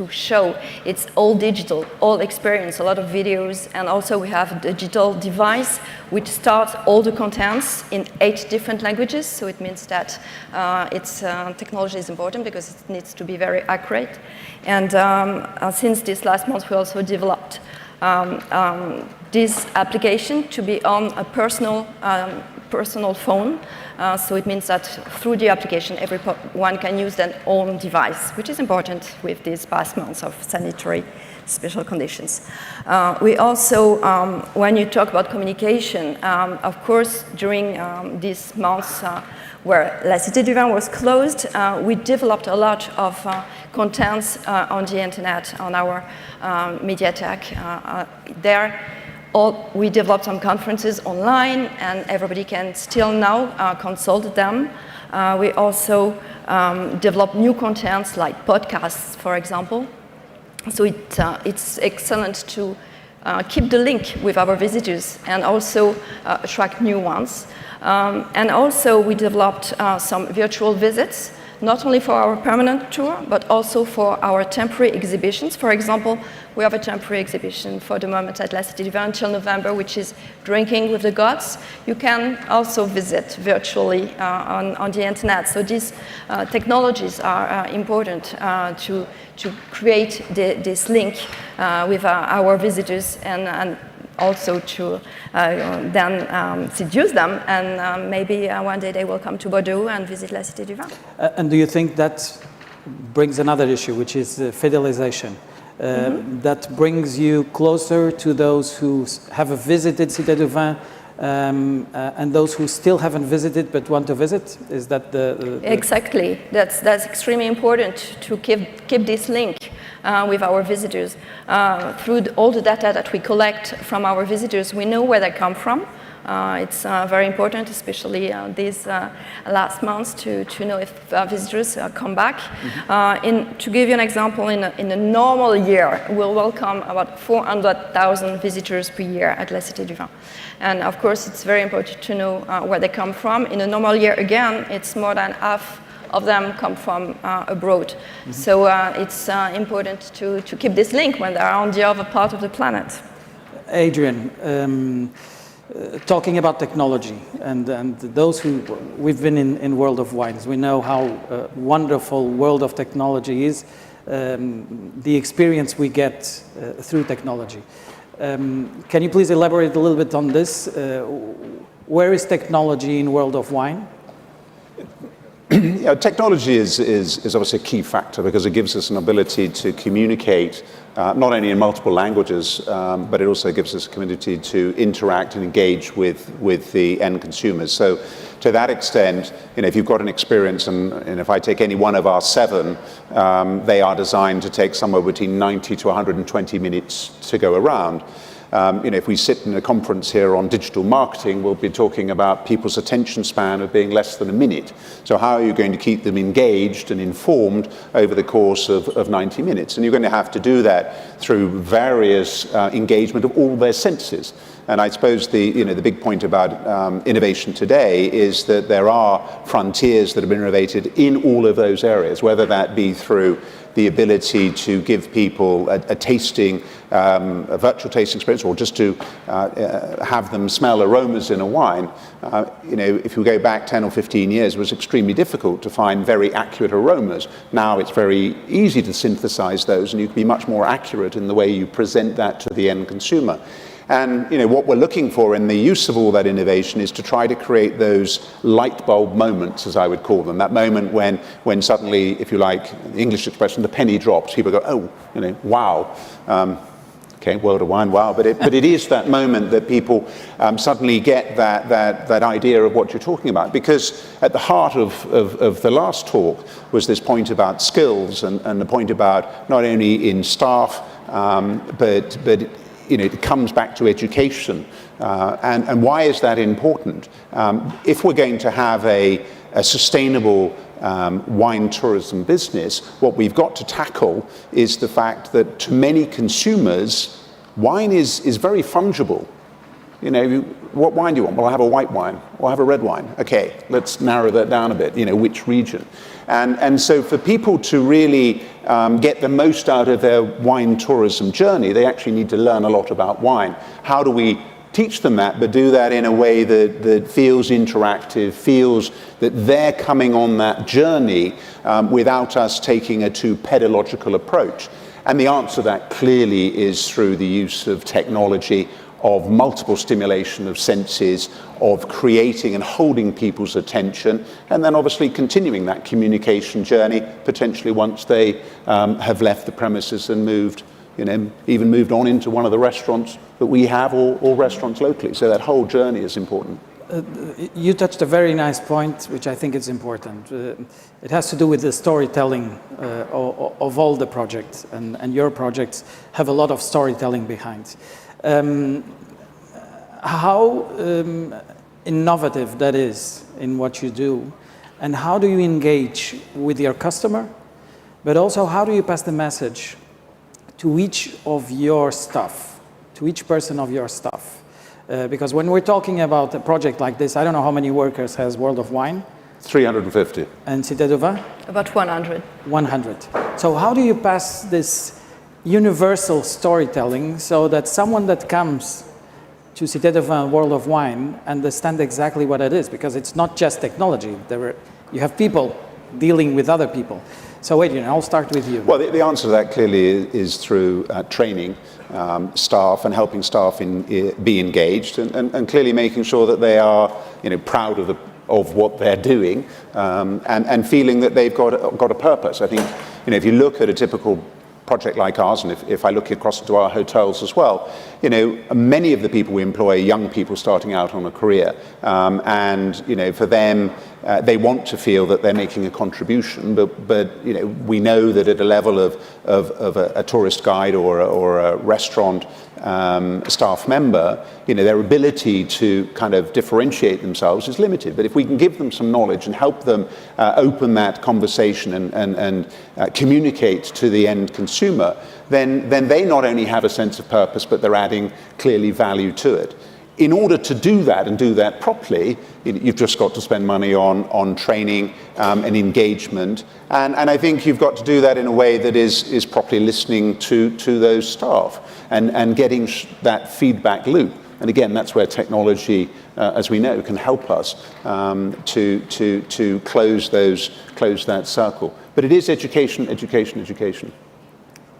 show. It's all digital, all experience, a lot of videos, and also we have a digital device which starts all the contents in 8 different languages. So it means that technology is important because it needs to be very accurate. And since this last month, we also developed this application to be on a personal phone. So it means that through the application, everyone can use their own device, which is important with these past months of sanitary special conditions. We also, when you talk about communication, of course, during these months where La Cité du Vin was closed, we developed a lot of contents on the internet, on our Mediatek. We developed some conferences online, and everybody can still now consult them. We also developed new contents like podcasts, for example. So it's excellent to keep the link with our visitors and also attract new ones. And also we developed some virtual visits, not only for our permanent tour, but also for our temporary exhibitions. For example, we have a temporary exhibition for the moment at La Cité du Vin until November, which is Drinking with the Gods. You can also visit virtually on the internet. So these technologies are important to create this link with our visitors and also to then seduce them, and maybe one day they will come to Bordeaux and visit La Cité du Vin. And do you think that brings another issue, which is fidelization? That brings you closer to those who have visited Cité du Vin and those who still haven't visited but want to visit? Is that the... Exactly. That's extremely important to keep this link with our visitors. Through all the data that we collect from our visitors, we know where they come from. It's very important, especially these last months, to know if visitors come back. To give you an example, in a normal year, we'll welcome about 400,000 visitors per year at La Cité du Vin. And of course, it's very important to know where they come from. In a normal year, again, it's more than half of them come from abroad. So it's important to keep this link when they're on the other part of the planet. Adrian, talking about technology and those who we've been in World of Wines, we know how wonderful World of Technology is, the experience we get through technology. Can you please elaborate a little bit on this? Where is technology in World of Wine? Yeah, technology is obviously a key factor because it gives us an ability to communicate not only in multiple languages, but it also gives us a community to interact and engage with the end consumers. So to that extent, if you've got an experience, and if I take any one of our 7, they are designed to take somewhere between 90 to 120 minutes to go around. If we sit in a conference here on digital marketing, we'll be talking about people's attention span of being less than a minute. So how are you going to keep them engaged and informed over the course of 90 minutes? And you're going to have to do that through various engagement of all their senses. And I suppose the big point about innovation today is that there are frontiers that have been innovated in all of those areas, whether that be through the ability to give people a tasting, a virtual tasting experience, or just to have them smell aromas in a wine. If you go back 10 or 15 years, it was extremely difficult to find very accurate aromas. Now it's very easy to synthesize those, and you can be much more accurate in the way you present that to the end consumer. And what we're looking for in the use of all that innovation is to try to create those light bulb moments, as I would call them. That moment when suddenly, if you like, the English expression, the penny drops. People go, oh, wow. Okay, World of Wine, wow. But it is that moment that people suddenly get that idea of what you're talking about. Because at the heart of the last talk was this point about skills and the point about not only in staff, but it comes back to education. And why is that important? If we're going to have a sustainable wine tourism business, what we've got to tackle is the fact that to many consumers, wine is very fungible. What wine do you want? Well, I'll have a white wine, or I'll have a red wine. Okay, let's narrow that down a bit, which region. And so for people to really get the most out of their wine tourism journey, they actually need to learn a lot about wine. How do we teach them that, but do that in a way that feels interactive, feels that they're coming on that journey without us taking a too pedagogical approach? And the answer to that clearly is through the use of technology, of multiple stimulation of senses, of creating and holding people's attention, and then obviously continuing that communication journey, potentially once they have left the premises and moved, even moved on into one of the restaurants that we have or restaurants locally. So that whole journey is important. You touched a very nice point, which I think is important. It has to do with the storytelling of all the projects, and your projects have a lot of storytelling behind. How innovative that is in what you do, and how do you engage with your customer, but also how do you pass the message to each of your staff, to each person of your staff? Because when we're talking about a project like this, I don't know how many workers has World of Wine. 350. And Cité du Vin? About 100. 100. So how do you pass this universal storytelling so that someone that comes to Cité du Vin, World of Wine, understand exactly what it is? Because it's not just technology. You have people dealing with other people. So Adrian, I'll start with you. Well, the answer to that clearly is through training staff and helping staff be engaged and clearly making sure that they are proud of what they're doing and feeling that they've got a purpose. I think if you look at a typical project like ours, and if I look across to our hotels as well, many of the people we employ are young people starting out on a career, and for them, they want to feel that they're making a contribution, but we know that at a level of a tourist guide or a restaurant staff member, their ability to kind of differentiate themselves is limited. But if we can give them some knowledge and help them open that conversation and communicate to the end consumer, then they not only have a sense of purpose, but they're adding clearly value to it. In order to do that and do that properly, you've just got to spend money on training and engagement. And I think you've got to do that in a way that is properly listening to those staff and getting that feedback loop. And again, that's where technology, as we know, can help us to close that circle. But it is education, education, education.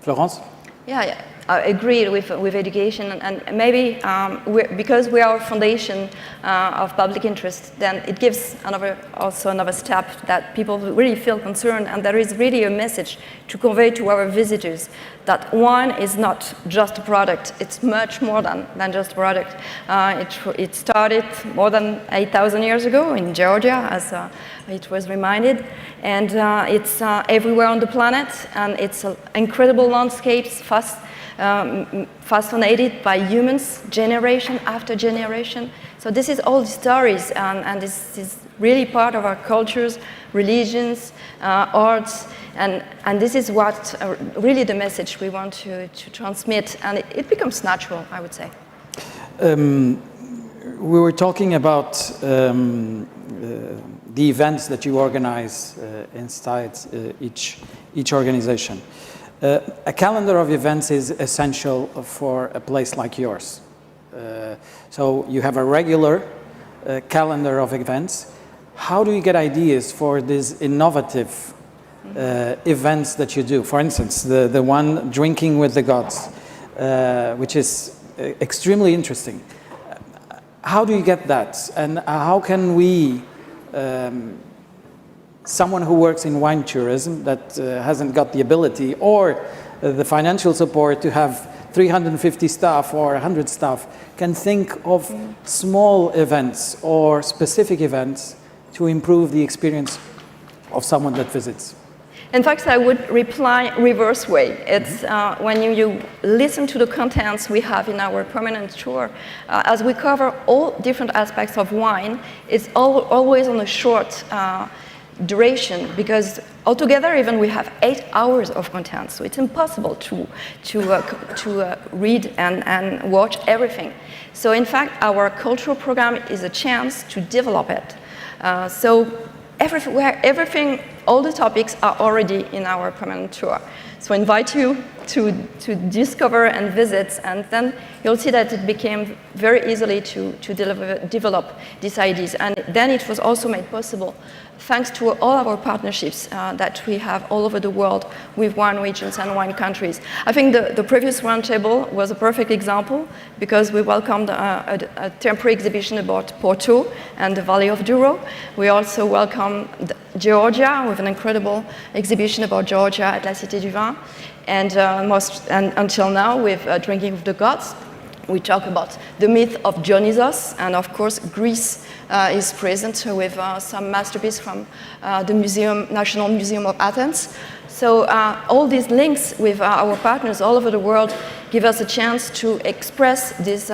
Florence? Yeah, I agree with education, and maybe because we are a foundation of public interest, then it gives also another step that people really feel concerned, and there is really a message to convey to our visitors that wine is not just a product, it's much more than just a product. It started more than 8,000 years ago in Georgia, as it was reminded, and it's everywhere on the planet, and it's incredible landscapes, fascinated by humans, generation after generation. So this is all the stories, and this is really part of our cultures, religions, arts, and this is what really the message we want to transmit, and it becomes natural, I would say. We were talking about the events that you organize inside each organization. A calendar of events is essential for a place like yours. So you have a regular calendar of events. How do you get ideas for these innovative events that you do? For instance, the one Drinking with the Gods, which is extremely interesting. How do you get that? And how can we, someone who works in wine tourism that hasn't got the ability or the financial support to have 350 staff or 100 staff, can think of small events or specific events to improve the experience of someone that visits? In fact, I would reply reverse way. It's when you listen to the contents we have in our permanent tour, as we cover all different aspects of wine, it's always on a short duration, because altogether even we have 8 hours of content, so it's impossible to read and watch everything. So in fact, our cultural program is a chance to develop it. So everything, all the topics are already in our permanent tour. So I invite you to discover and visit, and then you'll see that it became very easily to develop these ideas. And then it was also made possible thanks to all our partnerships that we have all over the world with wine regions and wine countries. I think the previous roundtable was a perfect example, because we welcomed a temporary exhibition about Porto and the Valley of Douro. We also welcomed Georgia with an incredible exhibition about Georgia at La Cité du Vin. And until now, with Drinking with the Gods, we talk about the myth of Dionysus, and of course Greece is present with some masterpieces from the National Museum of Athens. So all these links with our partners all over the world give us a chance to express this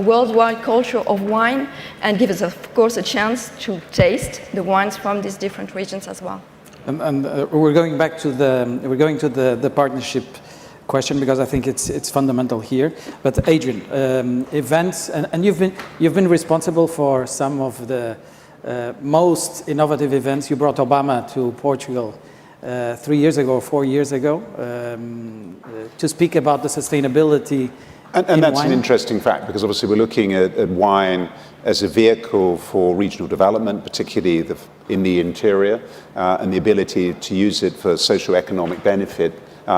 worldwide culture of wine, and give us, of course, a chance to taste the wines from these different regions as well. And we're going back to the partnership question because I think it's fundamental here. But Adrian, events, and you've been responsible for some of the most innovative events. You brought Obama to Portugal 3 years ago or 4 years ago to speak about the sustainability. And that's an interesting fact, because obviously we're looking at wine as a vehicle for regional development, particularly in the interior, and the ability to use it for socio-economic benefit,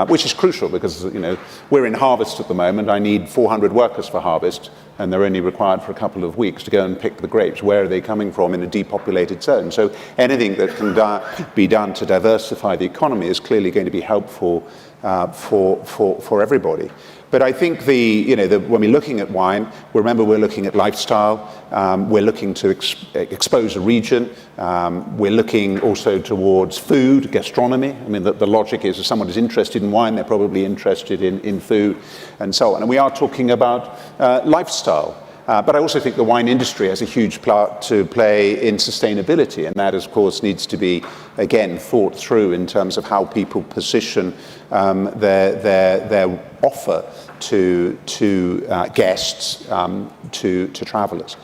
which is crucial because, you know, we're in harvest at the moment. I need 400 workers for harvest, and they're only required for a couple of weeks to go and pick the grapes. Where are they coming from in a depopulated zone? So anything that can be done to diversify the economy is clearly going to be helpful for everybody. But I think when we're looking at wine, remember we're looking at lifestyle. We're looking to expose a region. We're looking also towards food, gastronomy. I mean, the logic is if someone is interested in wine, they're probably interested in food and so on. And we are talking about lifestyle. But I also think the wine industry has a huge part to play in sustainability, and that, of course, needs to be, again, thought through in terms of how people position their offer to guests, to travelers.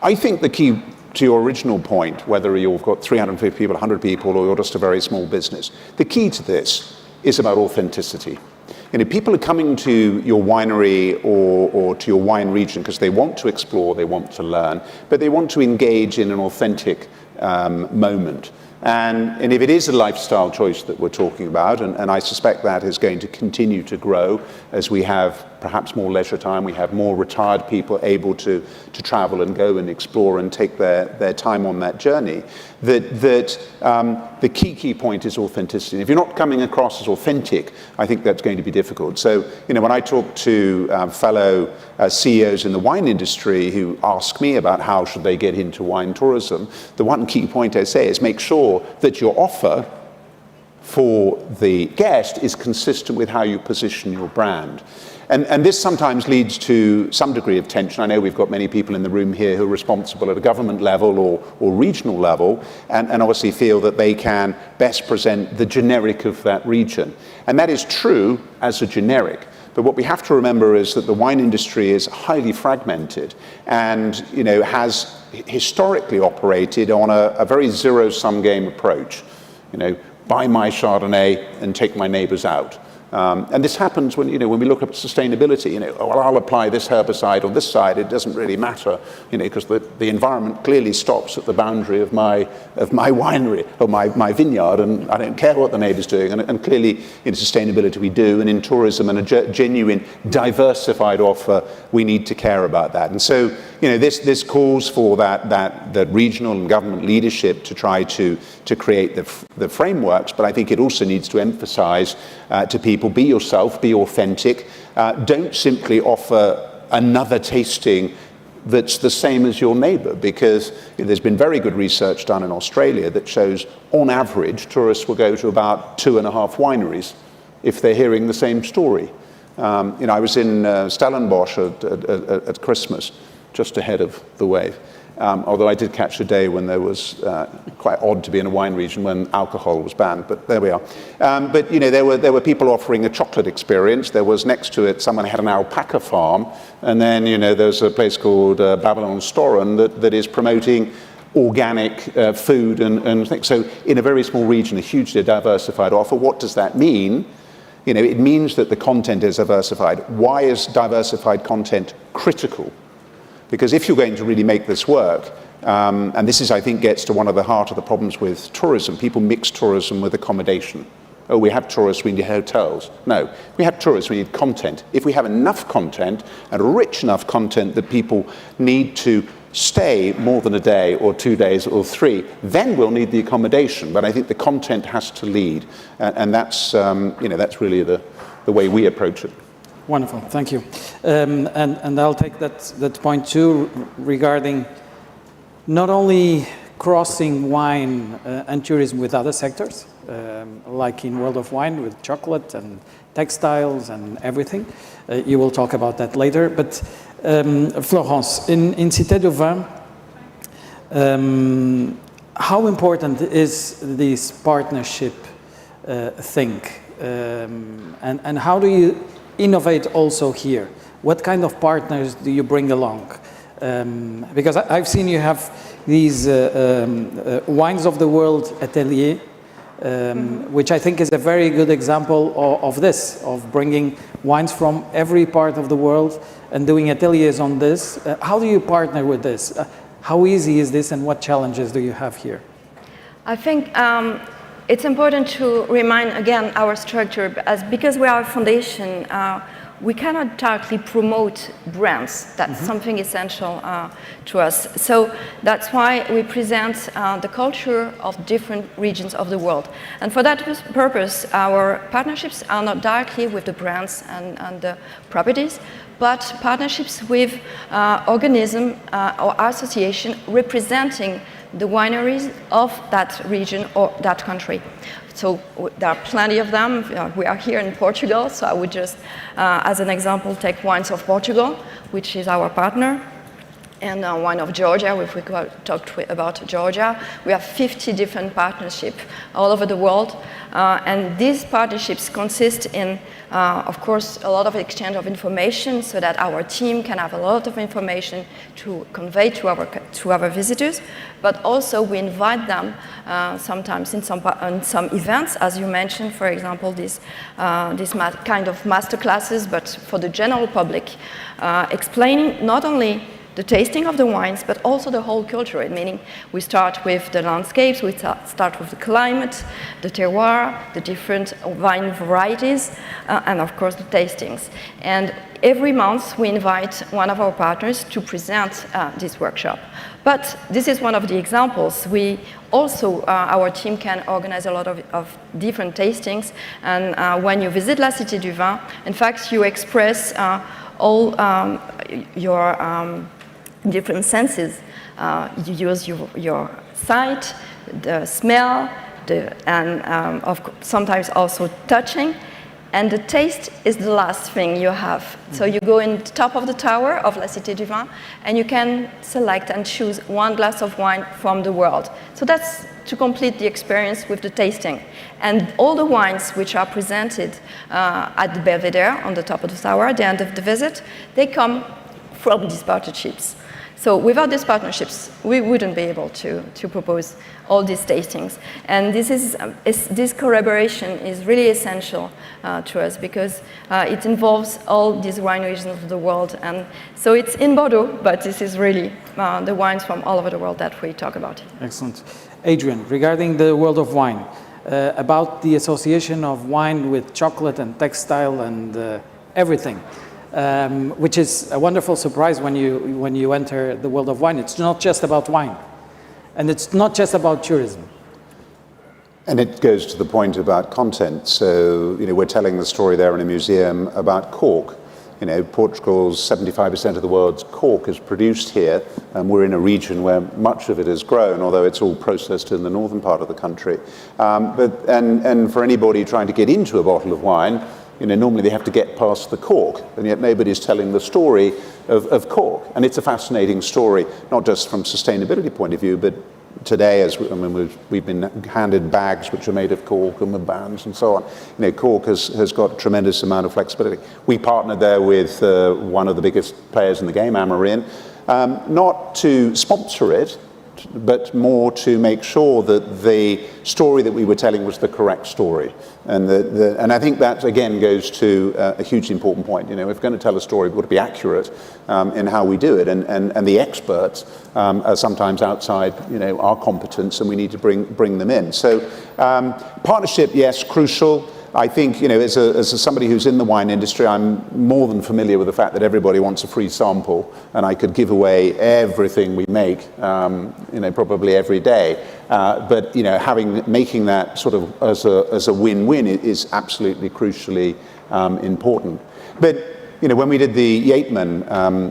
I think the key to your original point, whether you've got 350 people, 100 people, or you're just a very small business, the key to this is about authenticity. You know, people are coming to your winery or to your wine region because they want to explore, they want to learn, but they want to engage in an authentic moment. And if it is a lifestyle choice that we're talking about, and I suspect that is going to continue to grow as we have perhaps more leisure time, we have more retired people able to travel and go and explore and take their time on that journey, that the key point is authenticity. And if you're not coming across as authentic, I think that's going to be difficult. So, you know, when I talk to fellow CEOs in the wine industry who ask me about how should they get into wine tourism, the one key point I say is make sure that your offer for the guest is consistent with how you position your brand. And this sometimes leads to some degree of tension. I know we've got many people in the room here who are responsible at a government level or regional level, and obviously feel that they can best present the generic of that region. And that is true as a generic. But what we have to remember is that the wine industry is highly fragmented and, you know, has historically operated on a very zero-sum game approach. You know, buy my Chardonnay and take my neighbors out. And this happens when we look at sustainability. Well, I'll apply this herbicide on this side. It doesn't really matter, because the environment clearly stops at the boundary of my winery or my vineyard, and I don't care what the neighbour's doing. And clearly, in sustainability, we do, and in tourism and a genuine, diversified offer, we need to care about that. And so, this calls for that regional and government leadership to try to create the frameworks. But I think it also needs to emphasise to people, be yourself, be authentic. Don't simply offer another tasting that's the same as your neighbour, because there's been very good research done in Australia that shows, on average, tourists will go to about 2.5 wineries if they're hearing the same story. I was in Stellenbosch at Christmas, just ahead of the wave. Although I did catch a day when there was quite odd to be in a wine region when alcohol was banned, but there we are. But there were people offering a chocolate experience. There was next to it someone had an alpaca farm, and then there's a place called Babylon Storen that is promoting organic food and things. So in a very small region, a hugely diversified offer. What does that mean? It means that the content is diversified. Why is diversified content critical? Because if you're going to really make this work, and this I think, gets to one of the heart of the problems with tourism. People mix tourism with accommodation. Oh, we have tourists, we need hotels. No, we have tourists, we need content. If we have enough content, and rich enough content that people need to stay more than a day or 2 days or 3, then we'll need the accommodation. But I think the content has to lead, and that's really the way we approach it. Wonderful, thank you. And I'll take that point too, regarding not only crossing wine and tourism with other sectors, like in World of Wine with chocolate and textiles and everything. You will talk about that later. But Florence, in Cité du Vin, how important is this partnership think? And how do you innovate also here? What kind of partners do you bring along? Because I've seen you have these Wines of the World atelier, which I think is a very good example of this, of bringing wines from every part of the world and doing ateliers on this. How do you partner with this? How easy is this, and what challenges do you have here? I think it's important to remind again our structure, because we are a foundation, we cannot directly promote brands. That's something essential to us. So that's why we present the culture of different regions of the world. And for that purpose, our partnerships are not directly with the brands and the properties, but partnerships with organisms or association representing the wineries of that region or that country. So there are plenty of them. We are here in Portugal, so I would just, as an example, take Wines of Portugal, which is our partner, and Wine of Georgia, if we talked about Georgia. We have 50 different partnerships all over the world, and these partnerships consist in, of course, a lot of exchange of information so that our team can have a lot of information to convey to our visitors, but also we invite them sometimes in some events, as you mentioned, for example, this kind of master classes, but for the general public, explaining not only the tasting of the wines, but also the whole culture, meaning we start with the landscapes, we start with the climate, the terroir, the different wine varieties, and of course the tastings. And every month we invite one of our partners to present this workshop. But this is one of the examples. We also, our team can organize a lot of different tastings, and when you visit La Cité du Vin, in fact, you express all your different senses. You use your sight, the smell, and sometimes also touching. And the taste is the last thing you have. So you go in the top of the tower of La Cité du Vin, and you can select and choose one glass of wine from the world. So that's to complete the experience with the tasting. And all the wines which are presented at the Belvedere on the top of the tower at the end of the visit, they come from these partnerships. So without these partnerships, we wouldn't be able to propose all these tastings. And this collaboration is really essential to us because it involves all these wine regions of the world. And so it's in Bordeaux, but this is really the wines from all over the world that we talk about. Excellent. Adrian, regarding the world of wine, about the association of wine with chocolate and textile and everything. Which is a wonderful surprise when you enter the world of wine. It's not just about wine, and it's not just about tourism. And it goes to the point about content. So, we're telling the story there in a museum about cork. Portugal's 75% of the world's cork is produced here, and we're in a region where much of it is grown, although it's all processed in the northern part of the country. And for anybody trying to get into a bottle of wine, normally they have to get past the cork, and yet nobody's telling the story of cork. And it's a fascinating story, not just from sustainability point of view, but today, we've been handed bags which are made of cork and with bands and so on. Cork has got a tremendous amount of flexibility. We partnered there with one of the biggest players in the game, Amarin, not to sponsor it, but more to make sure that the story that we were telling was the correct story. And I think that, again, goes to a hugely important point. If we're going to tell a story, we've got to be accurate in how we do it. And the experts are sometimes outside our competence, and we need to bring them in. So partnership, yes, crucial. I think, as somebody who's in the wine industry, I'm more than familiar with the fact that everybody wants a free sample, and I could give away everything we make, probably every day. But making that sort of as a win-win is absolutely crucially important. But when we did the Yeatman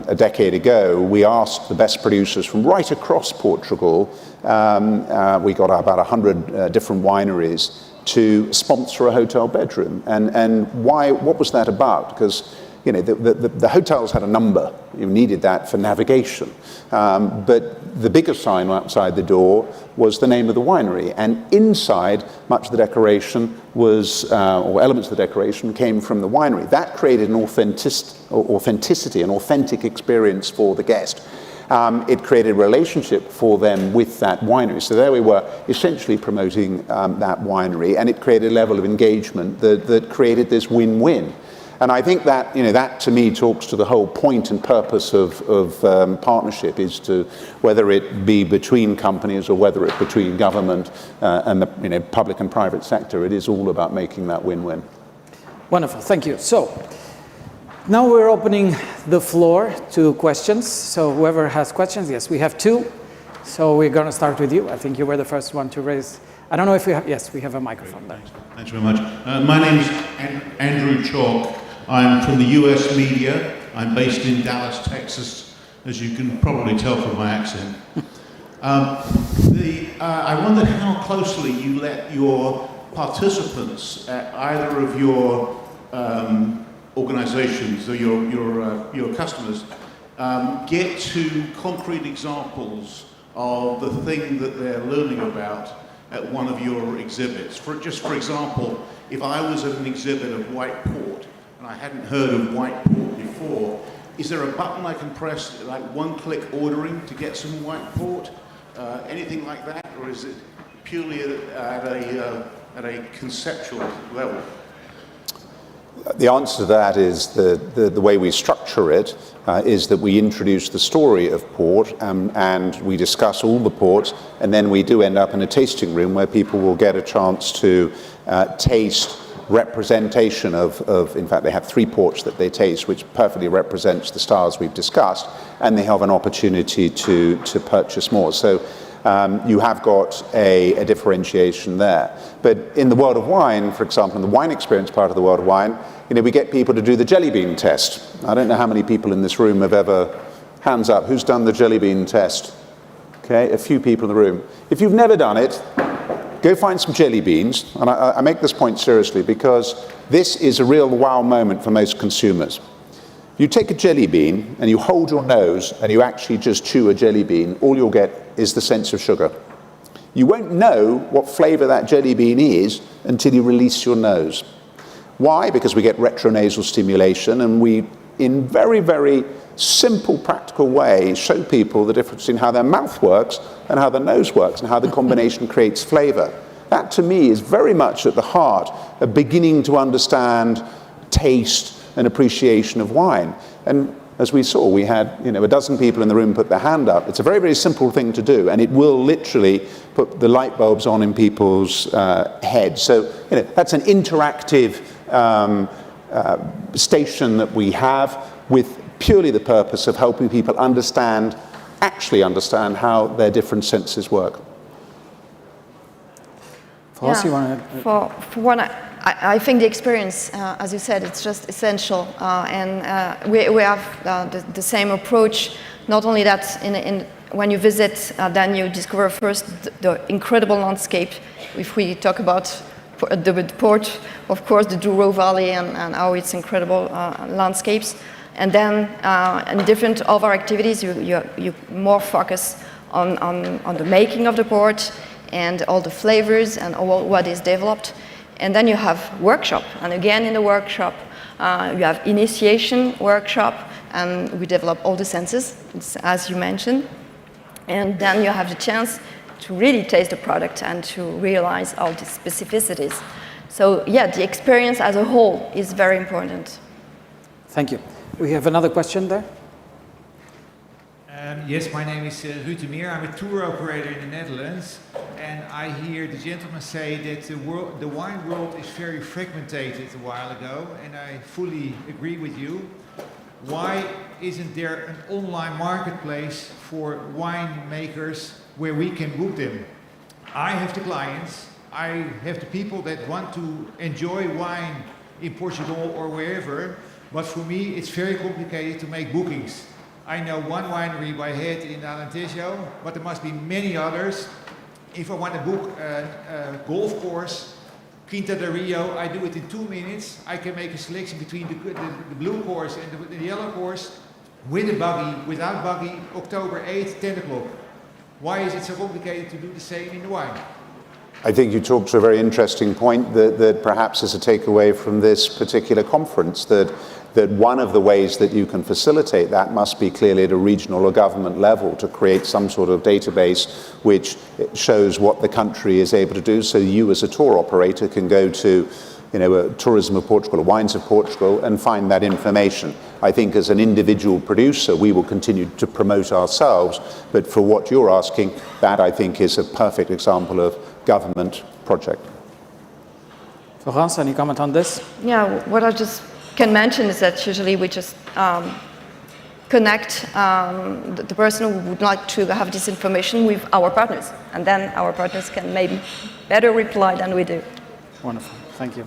a decade ago, we asked the best producers from right across Portugal. We got about 100 different wineries to sponsor a hotel bedroom. And why? What was that about? Because you know, the hotels had a number. You needed that for navigation. But the bigger sign outside the door was the name of the winery. And inside, much of the decoration was, or elements of the decoration came from the winery. That created an authenticity, an authentic experience for the guest. It created a relationship for them with that winery. So there we were essentially promoting that winery, and it created a level of engagement that created this win-win. And I think that, you know, that to me talks to the whole point and purpose of partnership, is to, whether it be between companies or whether it's between government and the, you know, public and private sector, it is all about making that win-win. Wonderful, thank you. So now we're opening the floor to questions. So whoever has questions, yes, we have two. So we're going to start with you. I think you were the first one to raise. I don't know if we have, yes, we have a microphone there. Thanks very much. My name is Andrew Chalk. I'm from the US media. I'm based in Dallas, Texas, as you can probably tell from my accent. I wondered how closely you let your participants at either of your organizations or your customers get to concrete examples of the thing that they're learning about at one of your exhibits. For example, if I was at an exhibit of white port and I hadn't heard of white port before, is there a button I can press, like one-click ordering to get some white port? Anything like that, or is it purely at a conceptual level? The answer to that is the way we structure it is that we introduce the story of port and we discuss all the ports, and then we do end up in a tasting room where people will get a chance to taste representation of, in fact, they have 3 ports that they taste, which perfectly represents the styles we've discussed, and they have an opportunity to purchase more. So you have got a differentiation there. But in the world of wine, for example, in the wine experience part of the world of wine, you know, we get people to do the jelly bean test. I don't know how many people in this room have ever, hands up, who's done the jelly bean test? Okay, a few people in the room. If you've never done it, go find some jelly beans. And I make this point seriously because this is a real wow moment for most consumers. You take a jelly bean and you hold your nose and you actually just chew a jelly bean, all you'll get is the sense of sugar. You won't know what flavor that jelly bean is until you release your nose. Why? Because we get retronasal stimulation, and we, in very, very simple, practical way, show people the difference in how their mouth works and how their nose works and how the combination creates flavor. That, to me, is very much at the heart of beginning to understand taste and appreciation of wine. And as we saw, we had, you know, a dozen people in the room put their hand up. It's a very, very simple thing to do, and it will literally put the light bulbs on in people's heads. So, you know, that's an interactive station that we have with purely the purpose of helping people actually understand how their different senses work. For one, I think the experience, as you said, it's just essential, and we have the same approach. Not only that, when you visit, then you discover first the incredible landscape. If we talk about the port, of course, the Douro Valley and how it's incredible landscapes. And then in different other activities, you more focus on the making of the port and all the flavors and all what is developed. And then you have workshop. And again, in the workshop, you have initiation workshop, and we develop all the senses, as you mentioned. And then you have the chance to really taste the product and to realize all the specificities. So yeah, the experience as a whole is very important. Thank you. We have another question there. Yes, my name is Ruud de Meer. I'm a tour operator in the Netherlands, and I hear the gentleman say that the wine world is very fragmented a while ago, and I fully agree with you. Why isn't there an online marketplace for winemakers where we can book them? I have the clients, I have the people that want to enjoy wine in Portugal or wherever, but for me it's very complicated to make bookings. I know one winery by head in Alentejo, but there must be many others. If I want to book a golf course, Quinta del Rio, I do it in 2 minutes. I can make a selection between the blue course and the yellow course, with a buggy, without buggy, October 8th, 10 o'clock. Why is it so complicated to do the same in the wine? I think you talked to a very interesting point that perhaps is a takeaway from this particular conference, that one of the ways that you can facilitate that must be clearly at a regional or government level, to create some sort of database which shows what the country is able to do, so you as a tour operator can go to tourism of Portugal or wines of Portugal and find that information. I think as an individual producer we will continue to promote ourselves, but for what you're asking, that I think is a perfect example of government project. Florence, any comment on this? Yeah, what I just can mention is that usually we just connect the person who would like to have this information with our partners, and then our partners can maybe better reply than we do. Wonderful, thank you.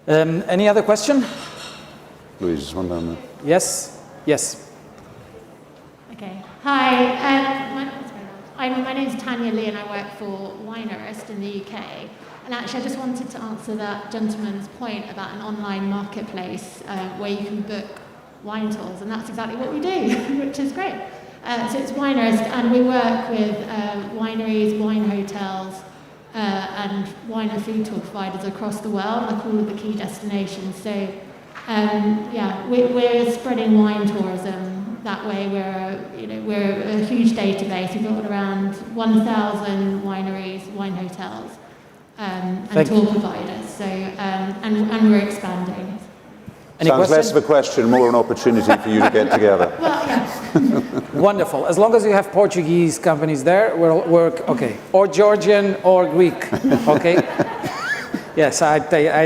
Any other question? Louise, one down there. Yes, yes. Okay, hi, my name is Tanya Lee and I work for Winerist in the UK. And actually I just wanted to answer that gentleman's point about an online marketplace where you can book wine tours, and that's exactly what we do, which is great. So it's Winerist, and we work with wineries, wine hotels, and wine and food tour providers across the world, like all of the key destinations. So yeah, we're spreading wine tourism that way. We're a huge database. We've got around 1,000 wineries, wine hotels, and tour providers. So and we're expanding. Any Sounds less of a question, more an opportunity for you to get together. Well, yeah. Wonderful. As long as you have Portuguese companies there, we'll work, okay. Or Georgian or Greek, okay? Yes, I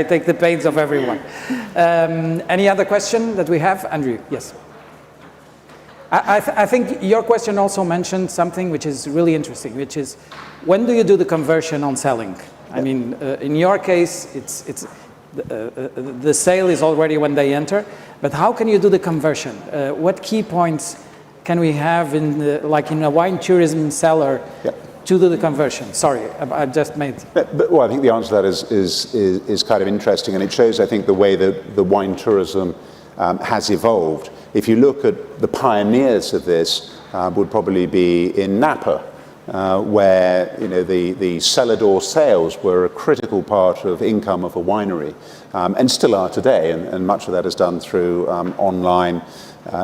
take the pains of everyone. Any other question that we have? Andrew, yes. I think your question also mentioned something which is really interesting, which is, when do you do the conversion on selling? I mean, in your case, it's the sale is already when they enter, but how can you do the conversion? What key points can we have like in a wine tourism seller to do the conversion? Sorry, I just made. Well, I think the answer to that is kind of interesting, and it shows, I think, the way that the wine tourism has evolved. If you look at the pioneers of this, would probably be in Napa, where the cellar door sales were a critical part of income of a winery, and still are today, and much of that is done through online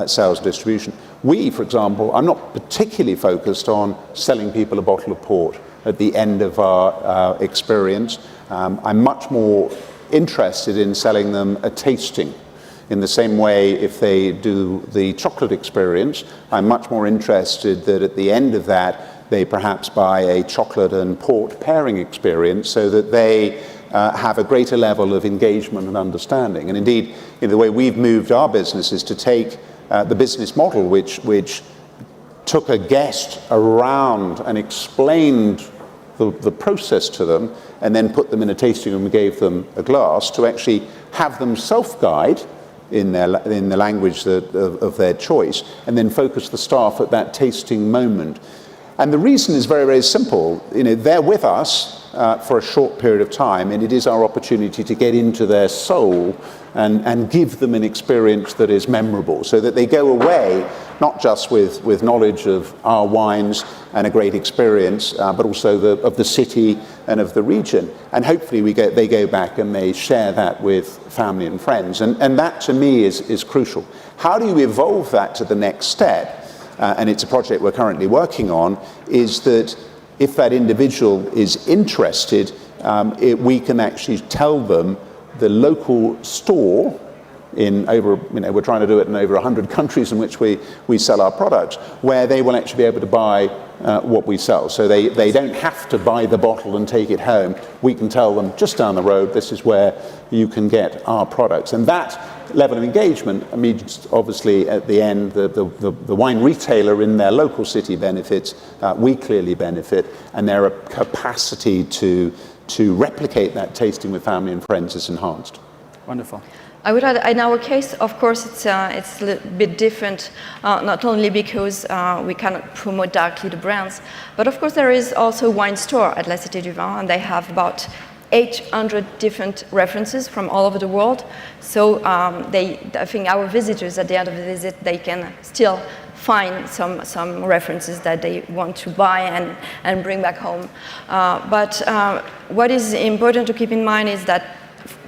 sales distribution. We, for example, are not particularly focused on selling people a bottle of port at the end of our experience. I'm much more interested in selling them a tasting. In the same way, if they do the chocolate experience, I'm much more interested that at the end of that, they perhaps buy a chocolate and port pairing experience, so that they have a greater level of engagement and understanding. And indeed, the way we've moved our business is to take the business model, which took a guest around and explained the process to them, and then put them in a tasting room and gave them a glass, to actually have them self-guide in the language of their choice, and then focus the staff at that tasting moment. And the reason is very, very simple. They're with us for a short period of time, and it is our opportunity to get into their soul and give them an experience that is memorable, so that they go away not just with knowledge of our wines and a great experience, but also of the city and of the region. And hopefully they go back and they share that with family and friends. And that, to me, is crucial. How do you evolve that to the next step? And it's a project we're currently working on, is that if that individual is interested, we can actually tell them the local store in we're trying to do it in over 100 countries in which we sell our products, where they will actually be able to buy what we sell. So they don't have to buy the bottle and take it home. We can tell them, just down the road, this is where you can get our products. And that level of engagement means, obviously, at the end, the wine retailer in their local city benefits, we clearly benefit, and their capacity to replicate that tasting with family and friends is enhanced. Wonderful. I would add, in our case, of course, it's a little bit different, not only because we cannot promote directly the brands, but of course there is also a wine store at La Cité du Vin, and they have about 800 different references from all over the world. So I think our visitors at the end of the visit, they can still find some references that they want to buy and bring back home. But what is important to keep in mind is that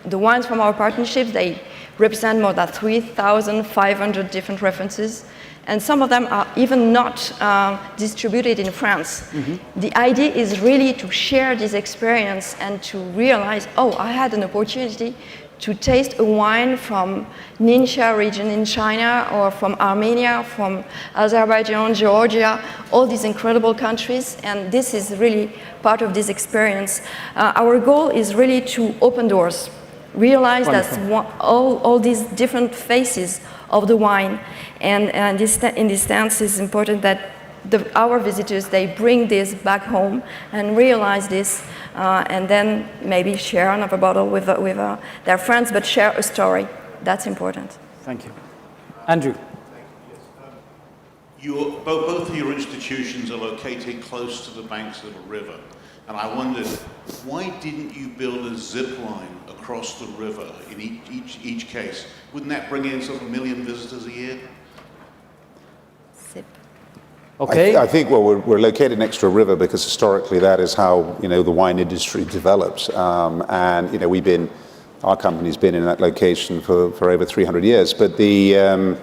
the wines from our partnerships, they represent more than 3,500 different references. And some of them are even not distributed in France. Mm-hmm. The idea is really to share this experience and to realize, oh, I had an opportunity to taste a wine from Ningxia region in China, or from Armenia, from Azerbaijan, Georgia, all these incredible countries, and this is really part of this experience. Our goal is really to open doors, realize that all these different faces of the wine, and in this sense it's important that our visitors, they bring this back home and realize this, and then maybe share another bottle with their friends, but share a story. That's important. Thank you. Andrew. Both of your institutions are located close to the banks of a river, and I wondered, why didn't you build a zip line across the river in each case? Wouldn't that bring in sort of 1 million visitors a year? Zip. Okay. I think, well, we're located next to a river because historically that is how, the wine industry develops. And, our company's been in that location for over 300 years. But the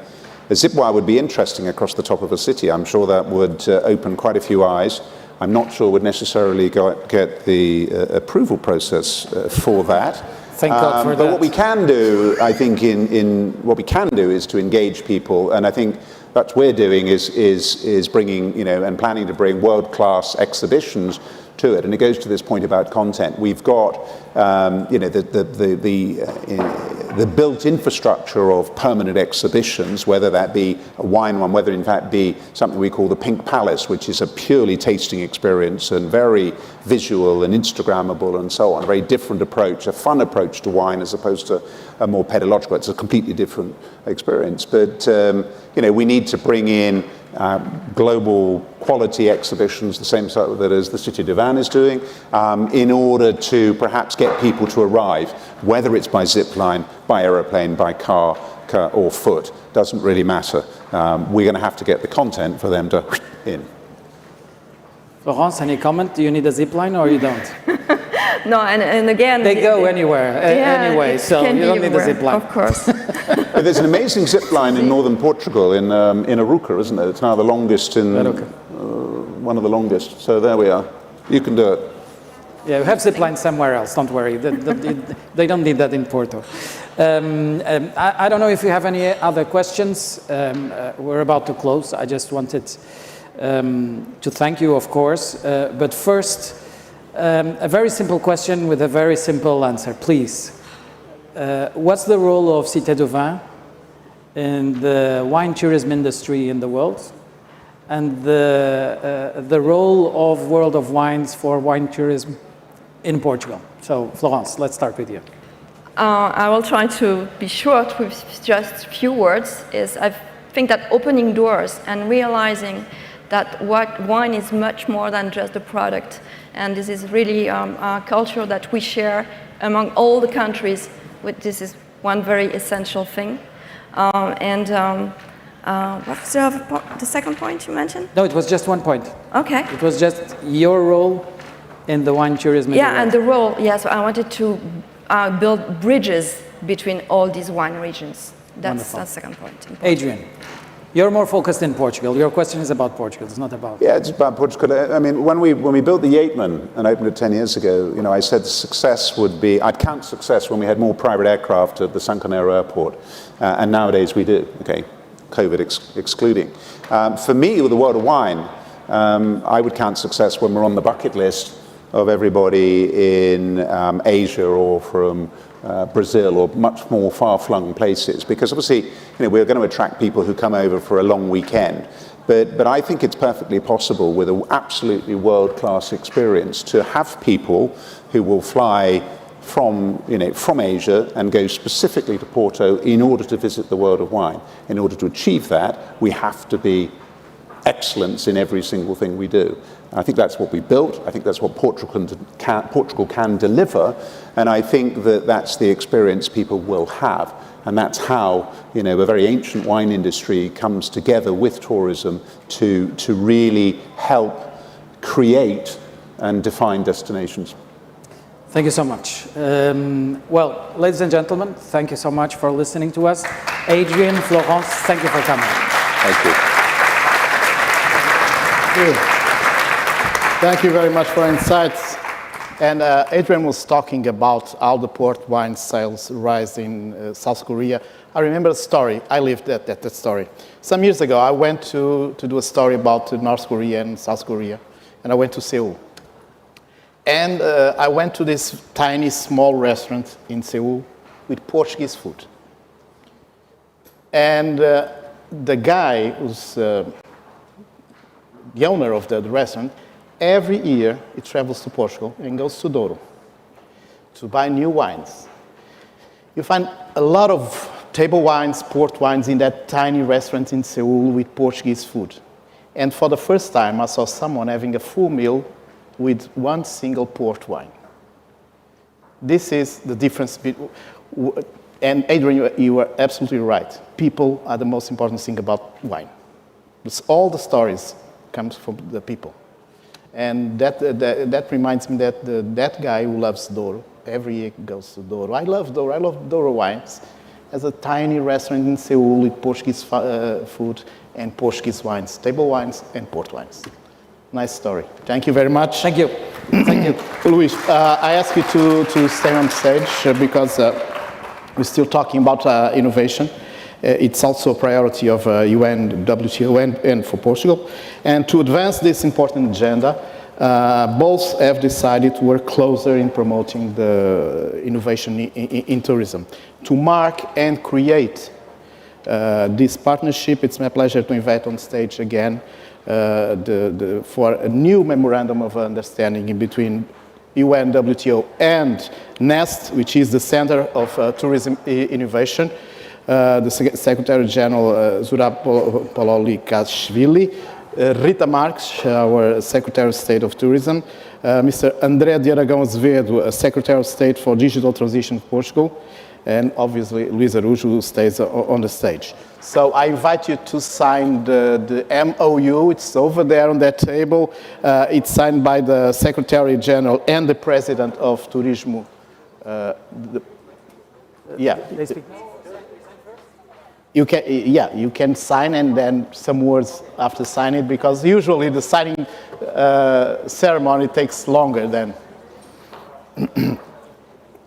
zip wire would be interesting across the top of a city. I'm sure that would open quite a few eyes. I'm not sure would necessarily get the approval process for that. Thank God for that. But what we can do, I think, what we can do is to engage people, and I think that's what we're doing is bringing, and planning to bring world-class exhibitions to it. And it goes to this point about content. We've got, the built infrastructure of permanent exhibitions, whether that be a wine one, whether in fact be something we call the Pink Palace, which is a purely tasting experience and very visual and Instagrammable and so on. A very different approach, a fun approach to wine as opposed to a more pedagogical. It's a completely different experience. But, we need to bring in global quality exhibitions, the same sort that as the Cité du Vin is doing, in order to perhaps get people to arrive, whether it's by zip line, by aeroplane, by car or foot, doesn't really matter. We're going to have to get the content for them to in. Florence, any comment? Do you need a zip line or you don't? No, and again... They go anywhere, anyway, so you don't need a zip line. Of course. There's an amazing zip line in northern Portugal, in Aruca, isn't it? It's now the longest one of the longest. So there we are. You can do it. Yeah, we have zip lines somewhere else, don't worry. They don't need that in Porto. I don't know if you have any other questions. We're about to close. I just wanted to thank you, of course. But first, a very simple question with a very simple answer, please. What's the role of Cité du Vin in the wine tourism industry in the world, and the role of World of Wines for wine tourism in Portugal? So, Florence, let's start with you. I will try to be short with just a few words. I think that opening doors and realizing that wine is much more than just a product, and this is really a culture that we share among all the countries. This is one very essential thing. What's the second point you mentioned? No, it was just one point. Okay. It was just your role in the wine tourism. Yeah, and the role, so I wanted to build bridges between all these wine regions. That's the second point. Adrian, you're more focused in Portugal. Your question is about Portugal. It's not about... Yeah, it's about Portugal. I mean, when we built the Yeatman and opened it 10 years ago, I said success would be... I'd count success when we had more private aircraft at the San Canero airport. And nowadays we do, okay, COVID excluding. For me, with the world of wine, I would count success when we're on the bucket list of everybody in Asia or from Brazil or much more far-flung places, because obviously we're going to attract people who come over for a long weekend, but I think it's perfectly possible with an absolutely world-class experience to have people who will fly from Asia and go specifically to Porto in order to visit the world of wine. In order to achieve that, we have to be excellence in every single thing we do. I think that's what we built. I think that's what Portugal can deliver. And I think that that's the experience people will have. And that's how, you know, a very ancient wine industry comes together with tourism to really help create and define destinations. Thank you so much. Well, ladies and gentlemen, thank you so much for listening to us. Adrian, Florence, thank you for coming. Thank you. Thank you very much for insights. And Adrian was talking about how the port wine sales rise in South Korea. I remember a story. I lived at that story. Some years ago, I went to do a story about North Korea and South Korea, and I went to Seoul. And I went to this tiny, small restaurant in Seoul with Portuguese food. And the guy who's the owner of the restaurant, every year he travels to Portugal and goes to Douro to buy new wines. You find a lot of table wines, port wines in that tiny restaurant in Seoul with Portuguese food. And for the first time, I saw someone having a full meal with one single port wine. This is the difference. And Adrian, you are absolutely right. People are the most important thing about wine. All the stories come from the people. And that reminds me that that guy who loves Douro, every year goes to Douro. I love Douro. I love Douro wines. There's a tiny restaurant in Seoul with Portuguese food and Portuguese wines, table wines and port wines. Nice story. Thank you very much. Thank you. Thank you. Luis, I ask you to stay on stage because we're still talking about innovation. It's also a priority of UNWTO and for Portugal. And to advance this important agenda, both have decided to work closer in promoting the innovation in tourism. To mark and create this partnership, it's my pleasure to invite on stage again for a new memorandum of understanding in between UNWTO and NEST, which is the Center of Tourism Innovation. The Secretary General Zurab Pololikashvili, Rita Marques, our Secretary of State of Tourism, Mr. André de Aragão Azevedo, Secretary of State for Digital Transition of Portugal, and obviously Luís Araújo, who stays on the stage. So I invite you to sign the MOU. It's over there on that table. It's signed by the Secretary General and the President of Turismo. You can sign and then some words after signing, because usually the signing ceremony takes longer than.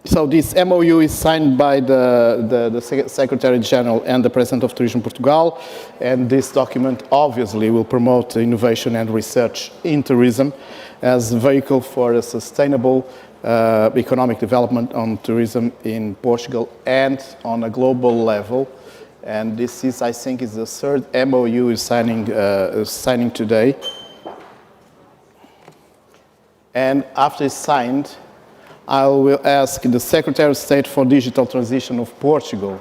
So this MOU is signed by the Secretary General and the President of Turismo Portugal, and this document obviously will promote innovation and research in tourism as a vehicle for a sustainable economic development on tourism in Portugal and on a global level. And this is, I think, is the third MOU is signing today. And after it's signed, I will ask the Secretary of State for Digital Transition of Portugal,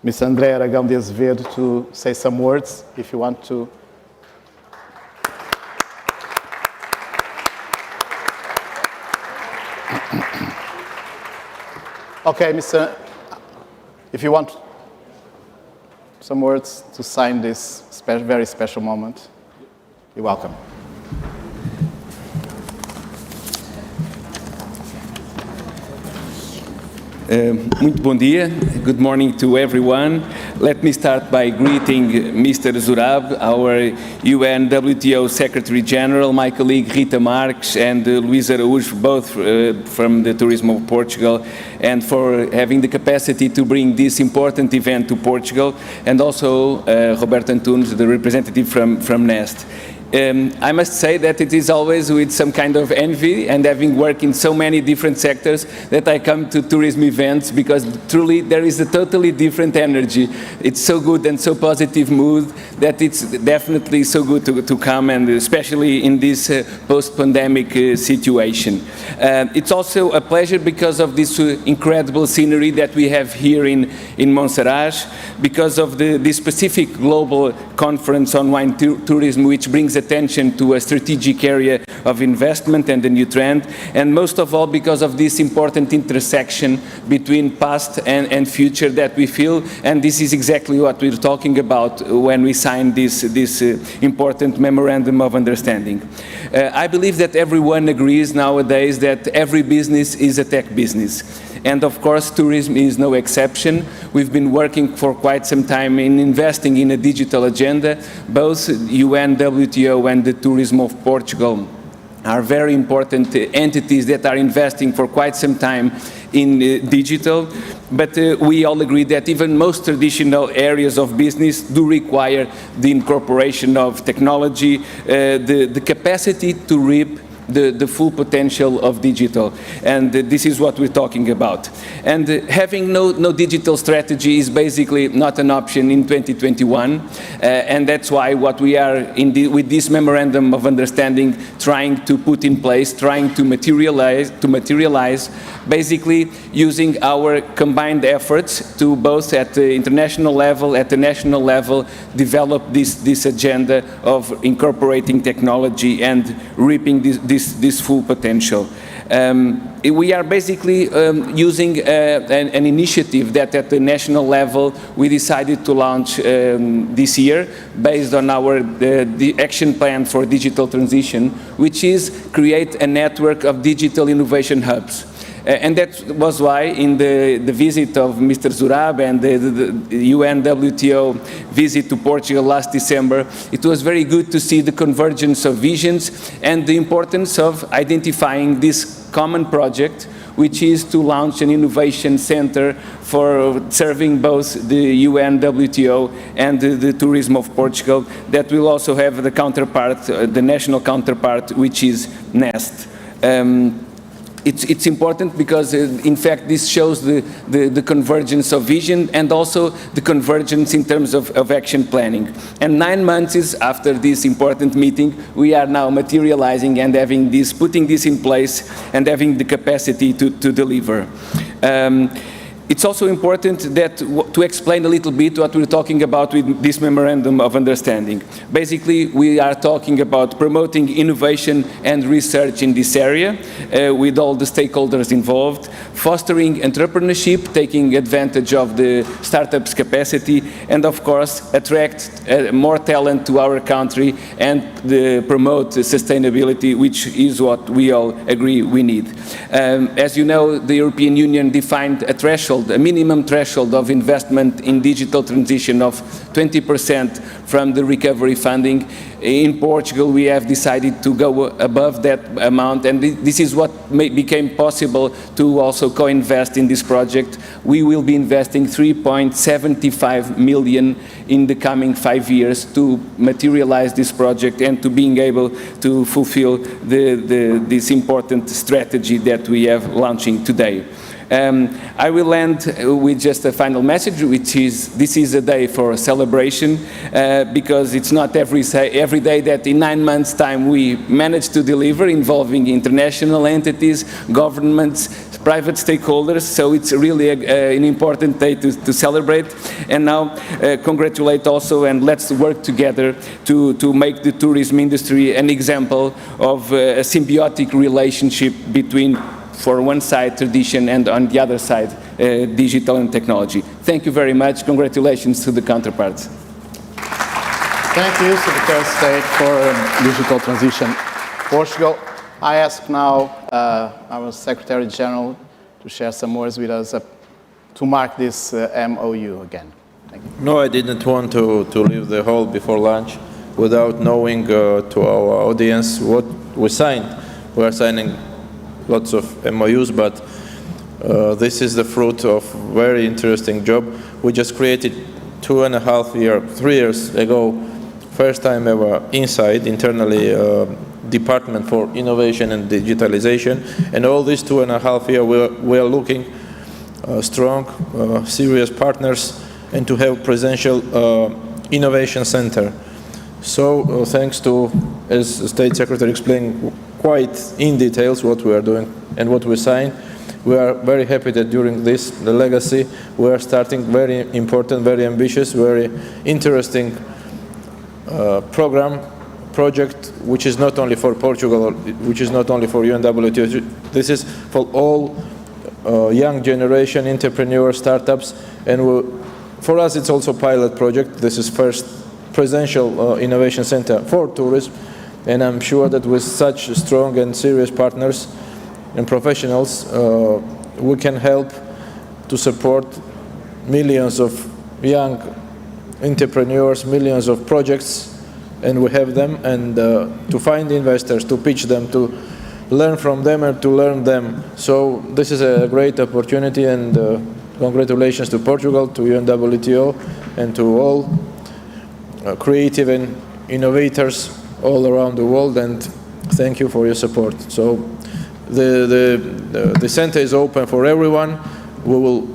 Mr. André Aragão de Azevedo, to say some words, if you want to. Okay, Mr. If you want some words to sign this very special moment, you're welcome. Muito bom dia. Good morning to everyone. Let me start by greeting Mr. Zurab, our UNWTO Secretary General, my colleague Rita Marques and Luís Araújo, both from the Tourism of Portugal, and for having the capacity to bring this important event to Portugal, and also Roberto Antunes, the representative from NEST. I must say that it is always with some kind of envy, and having worked in so many different sectors, that I come to tourism events, because truly there is a totally different energy. It's so good and so positive mood that it's definitely so good to come, and especially in this post-pandemic situation. It's also a pleasure because of this incredible scenery that we have here in Monsaraz, because of the specific global conference on wine tourism, which brings attention to a strategic area of investment and a new trend, and most of all because of this important intersection between past and future that we feel, and this is exactly what we're talking about when we signed this important memorandum of understanding. I believe that everyone agrees nowadays that every business is a tech business. And of course, tourism is no exception. We've been working for quite some time in investing in a digital agenda. Both UNWTO and the Tourism of Portugal are very important entities that are investing for quite some time in digital, but we all agree that even most traditional areas of business do require the incorporation of technology, the capacity to reap the full potential of digital, and this is what we're talking about. And having no digital strategy is basically not an option in 2021, and that's why what we are with this memorandum of understanding trying to put in place, trying to materialize, basically using our combined efforts to both at the international level, at the national level, develop this agenda of incorporating technology and reaping this full potential. We are basically using an initiative that at the national level we decided to launch this year based on the action plan for digital transition, which is create a network of digital innovation hubs. And that was why in the visit of Mr. Zurab and the UNWTO visit to Portugal last December, it was very good to see the convergence of visions and the importance of identifying this common project, which is to launch an innovation center for serving both the UNWTO and the tourism of Portugal, that will also have the counterpart, the national counterpart, which is NEST. It's important because, in fact, this shows the convergence of vision and also the convergence in terms of action planning. And 9 months after this important meeting, we are now materializing and putting this in place and having the capacity to deliver. It's also important to explain a little bit what we're talking about with this memorandum of understanding. Basically, we are talking about promoting innovation and research in this area with all the stakeholders involved, fostering entrepreneurship, taking advantage of the startups' capacity, and of course, attract more talent to our country and promote sustainability, which is what we all agree we need. As you know, the European Union defined a minimum threshold of investment in digital transition of 20% from the recovery funding. In Portugal, we have decided to go above that amount, and this is what became possible to also co-invest in this project. We will be investing 3.75 million in the coming 5 years to materialize this project and to being able to fulfill this important strategy that we have launching today. I will end with just a final message, which is this is a day for celebration because it's not every day that in 9 months' time we manage to deliver, involving international entities, governments, private stakeholders, so it's really an important day to celebrate. And now congratulate also, and let's work together to make the tourism industry an example of a symbiotic relationship between, for one side, tradition, and on the other side, digital and technology. Thank you very much. Congratulations to the counterparts. Thank you, Secretary of State for Digital Transition Portugal. I ask now our Secretary General to share some words with us to mark this MOU again. Thank you. No, I didn't want to leave the hall before lunch without knowing to our audience what we signed. We are signing lots of MOUs, but this is the fruit of a very interesting job. We just created 3 years ago first time ever inside, internally, Department for Innovation and Digitalization. And all these 2.5 years, we are looking strong, serious partners, and to have presential innovation center. So thanks to, as the State Secretary explained quite in details what we are doing and what we signed, we are very happy that during this, the legacy, we are starting very important, very ambitious, very interesting project, which is not only for Portugal, which is not only for UNWTO, this is for all young generation entrepreneurs, startups, and for us it's also a pilot project. This is first presential innovation center for tourism, and I'm sure that with such strong and serious partners and professionals, we can help to support millions of young entrepreneurs, millions of projects, and we have them, and to find investors, to pitch them, to learn from them and to learn them. So this is a great opportunity, and congratulations to Portugal, to UNWTO, and to all creative and innovators all around the world, and thank you for your support. So the center is open for everyone. We will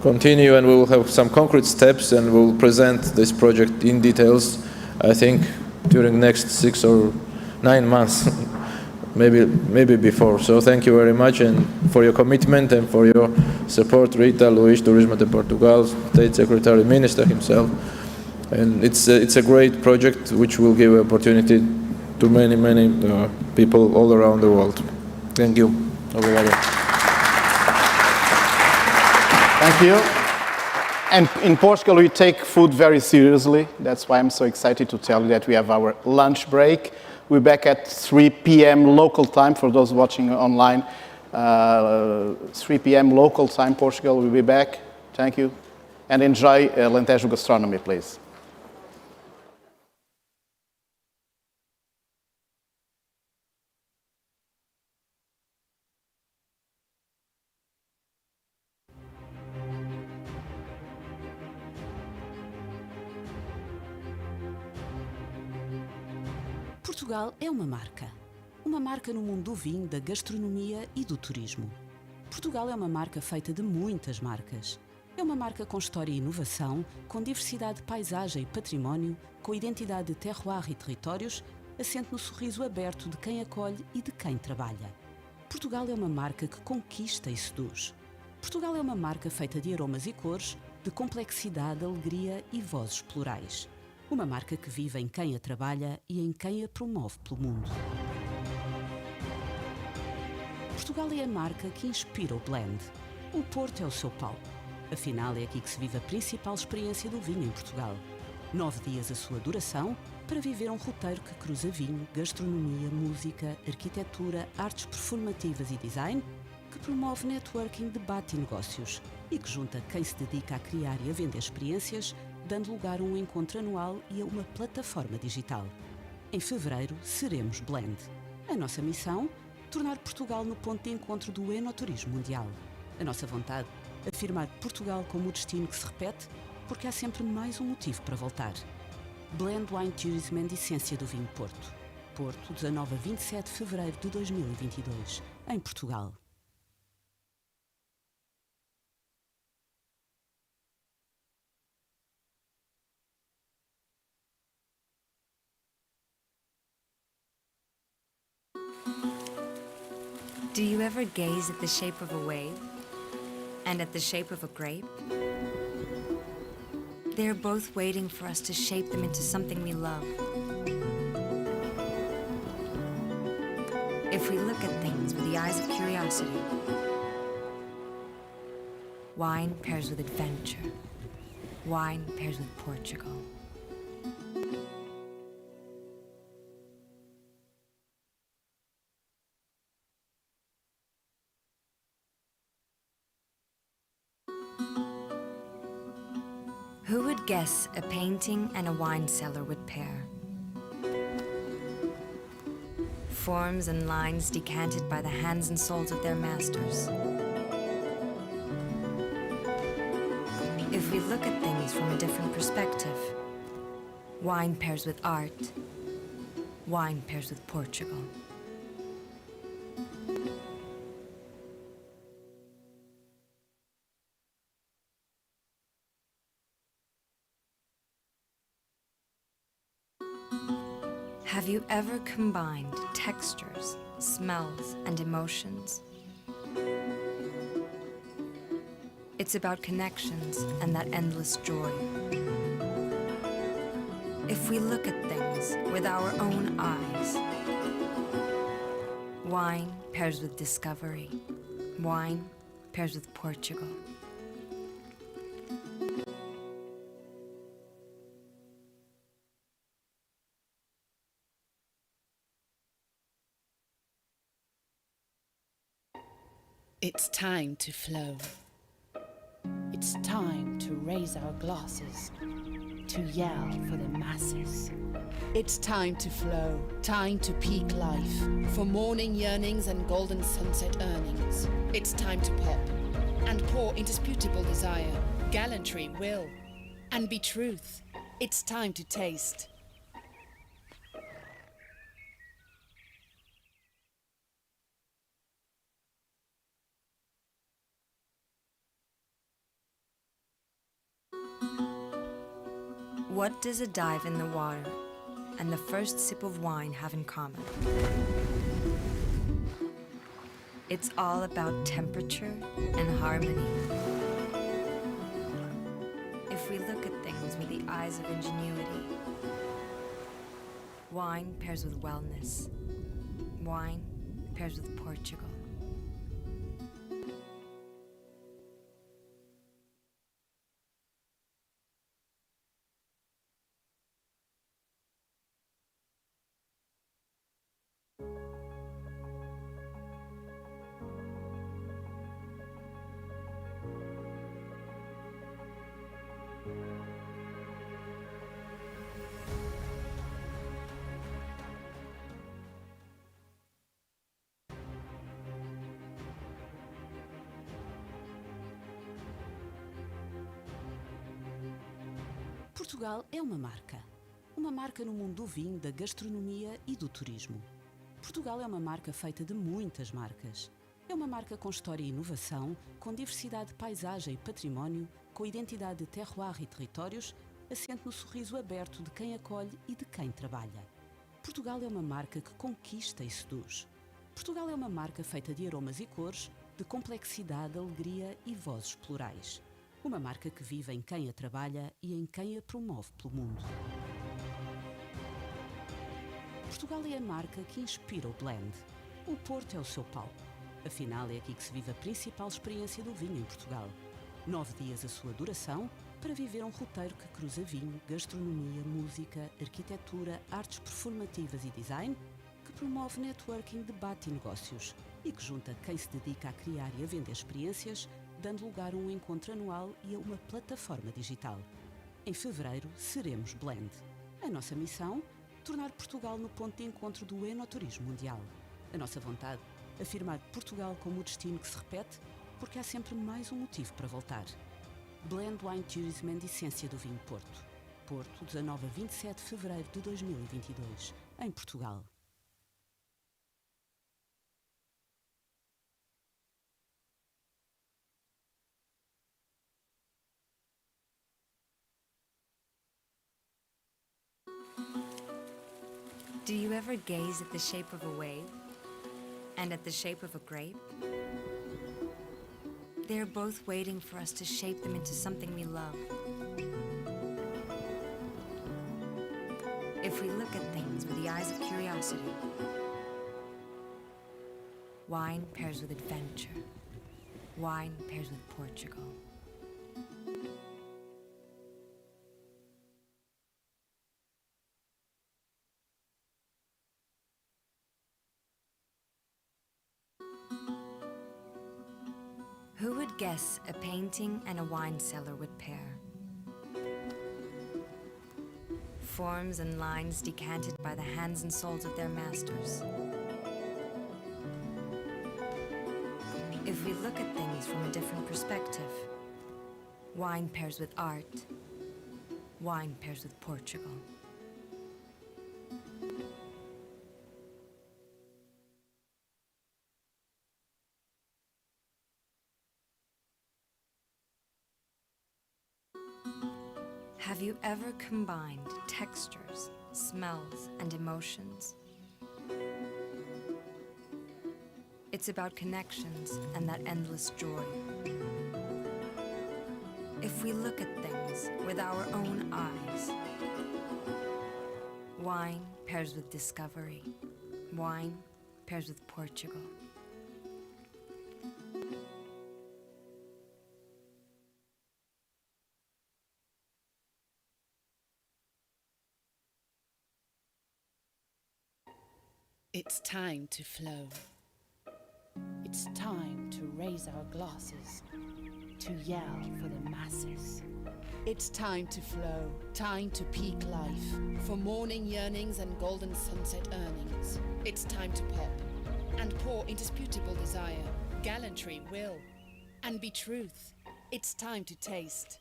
continue, and we will have some concrete steps, and we will present this project in details, I think, during next 6 or 9 months, maybe before. So thank you very much, and for your commitment and for your support, Rita, Luis, Turismo de Portugal, State Secretary, Minister himself. And it's a great project which will give opportunity to many people all around the world. Thank you. Obrigado. Thank you. And in Portugal, we take food very seriously. That's why I'm so excited to tell you that we have our lunch break. We're back at 3 p.m. local time for those watching online. 3 p.m. local time, Portugal. We'll be back. Thank you. And enjoy Alentejo gastronomy, please. Portugal é uma marca no mundo do vinho, da gastronomia e do turismo. Portugal é uma marca feita de muitas marcas. É uma marca com história e inovação, com diversidade de paisagem e património, com identidade de terroir e territórios, assente no sorriso aberto de quem acolhe e de quem trabalha. Portugal é uma marca que conquista e seduz. Portugal é uma marca feita de aromas e cores, de complexidade, alegria e vozes plurais. Uma marca que vive em quem a trabalha e em quem a promove pelo mundo. Portugal é a marca que inspira o blend. O Porto é o seu palco. Afinal, é aqui que se vive a principal experiência do vinho em Portugal. 9 dias a sua duração para viver um roteiro que cruza vinho, gastronomia, música, arquitetura, artes performativas e design, que promove networking, debate e negócios e que junta quem se dedica a criar e a vender experiências, dando lugar a um encontro anual e a uma plataforma digital. Em fevereiro, seremos Blend. A nossa missão? Tornar Portugal no ponto de encontro do enoturismo mundial. A nossa vontade? Afirmar Portugal como o destino que se repete, porque há sempre mais um motivo para voltar. Blend Wine Tourism and Essência do Vinho Porto. Porto, 19 a 27 de fevereiro de 2022, em Portugal. Do you ever gaze at the shape of a wave and at the shape of a grape? They are both waiting for us to shape them into something we love. If we look at things with the eyes of curiosity, wine pairs with adventure. Wine pairs with Portugal. Who would guess a painting and a wine cellar would pair? Forms and lines decanted by the hands and souls of their masters. If we look at things from a different perspective, Wine pairs with art. Wine pairs with Portugal. Have you ever combined textures, smells, and emotions? It's about connections and that endless joy. If we look at things with our own eyes, wine pairs with discovery. Wine pairs with Portugal. It's time to flow. It's time to raise our glasses, to yell for the masses. It's time to flow, time to peak life, for morning yearnings and golden sunset earnings. It's time to pop and pour indisputable desire, gallantry, will, and be truth. It's time to taste. What does a dive in the water and the first sip of wine have in common? It's all about temperature and harmony. If we look at things with the eyes of ingenuity, wine pairs with wellness. Wine pairs with Portugal. Portugal é uma marca. Uma marca no mundo do vinho, da gastronomia e do turismo. Portugal é uma marca feita de muitas marcas. É uma marca com história e inovação, com diversidade de paisagem e património, com identidade de terroir e territórios, assente no sorriso aberto de quem acolhe e de quem trabalha. Portugal é uma marca que conquista e seduz. Portugal é uma marca feita de aromas e cores, de complexidade, alegria e vozes plurais. Uma marca que vive em quem a trabalha e em quem a promove pelo mundo. Portugal é a marca que inspira o blend. O Porto é o seu palco. Afinal, é aqui que se vive a principal experiência do vinho em Portugal. 9 dias a sua duração para viver um roteiro que cruza vinho, gastronomia, música, arquitetura, artes performativas e design, que promove networking, debate e negócios e que junta quem se dedica a criar e a vender experiências, dando lugar a um encontro anual e a uma plataforma digital. Em fevereiro, seremos Blend. A nossa missão? Tornar Portugal no ponto de encontro do enoturismo mundial. A nossa vontade? Afirmar Portugal como o destino que se repete, porque há sempre mais um motivo para voltar. Blend Wine Tourism and Essência do Vinho Porto. Porto, 19 a 27 de fevereiro de 2022, em Portugal. Do you ever gaze at the shape of a wave and at the shape of a grape? They are both waiting for us to shape them into something we love. If we look at things with the eyes of curiosity, wine pairs with adventure. Wine pairs with Portugal. Who would guess a painting and a wine cellar would pair? Forms and lines decanted by the hands and souls of their masters. If we look at things from a different perspective, wine pairs with art, wine pairs with Portugal. Have you ever combined textures, smells, and emotions? It's about connections and that endless joy. If we look at things with our own eyes, wine pairs with discovery. Wine pairs with Portugal. It's time to flow. It's time to raise our glasses, to yell for the masses. It's time to flow, time to peak life, for morning yearnings and golden sunset earnings. It's time to pop and pour indisputable desire, gallantry, will, and be truth. It's time to taste.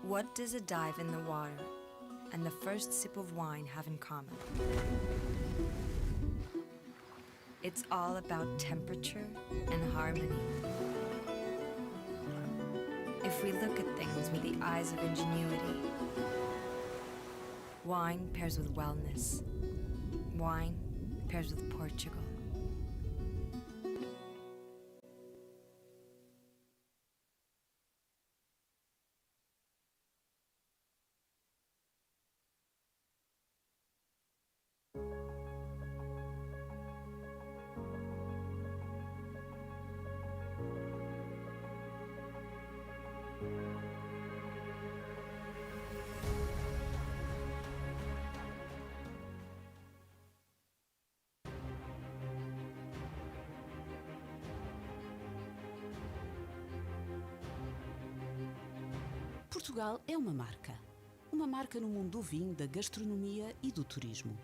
What does a dive in the water and the first sip of wine have in common? It's all about temperature and harmony. If we look at things with the eyes of ingenuity, wine pairs with wellness. Wine pairs with Portugal. Portugal é uma marca. Uma marca no mundo do vinho, da gastronomia e do turismo.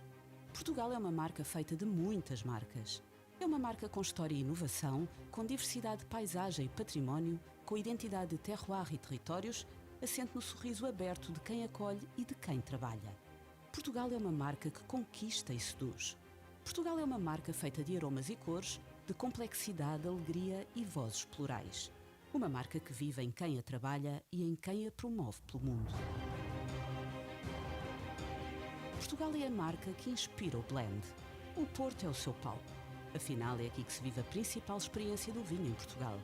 Portugal é uma marca feita de muitas marcas. É uma marca com história e inovação, com diversidade de paisagem e património, com identidade de terroir e territórios, assente no sorriso aberto de quem acolhe e de quem trabalha. Portugal é uma marca que conquista e seduz. Portugal é uma marca feita de aromas e cores, de complexidade, alegria e vozes plurais. Uma marca que vive em quem a trabalha e em quem a promove pelo mundo. Portugal é a marca que inspira o blend. O Porto é o seu palco. Afinal, é aqui que se vive a principal experiência do vinho em Portugal.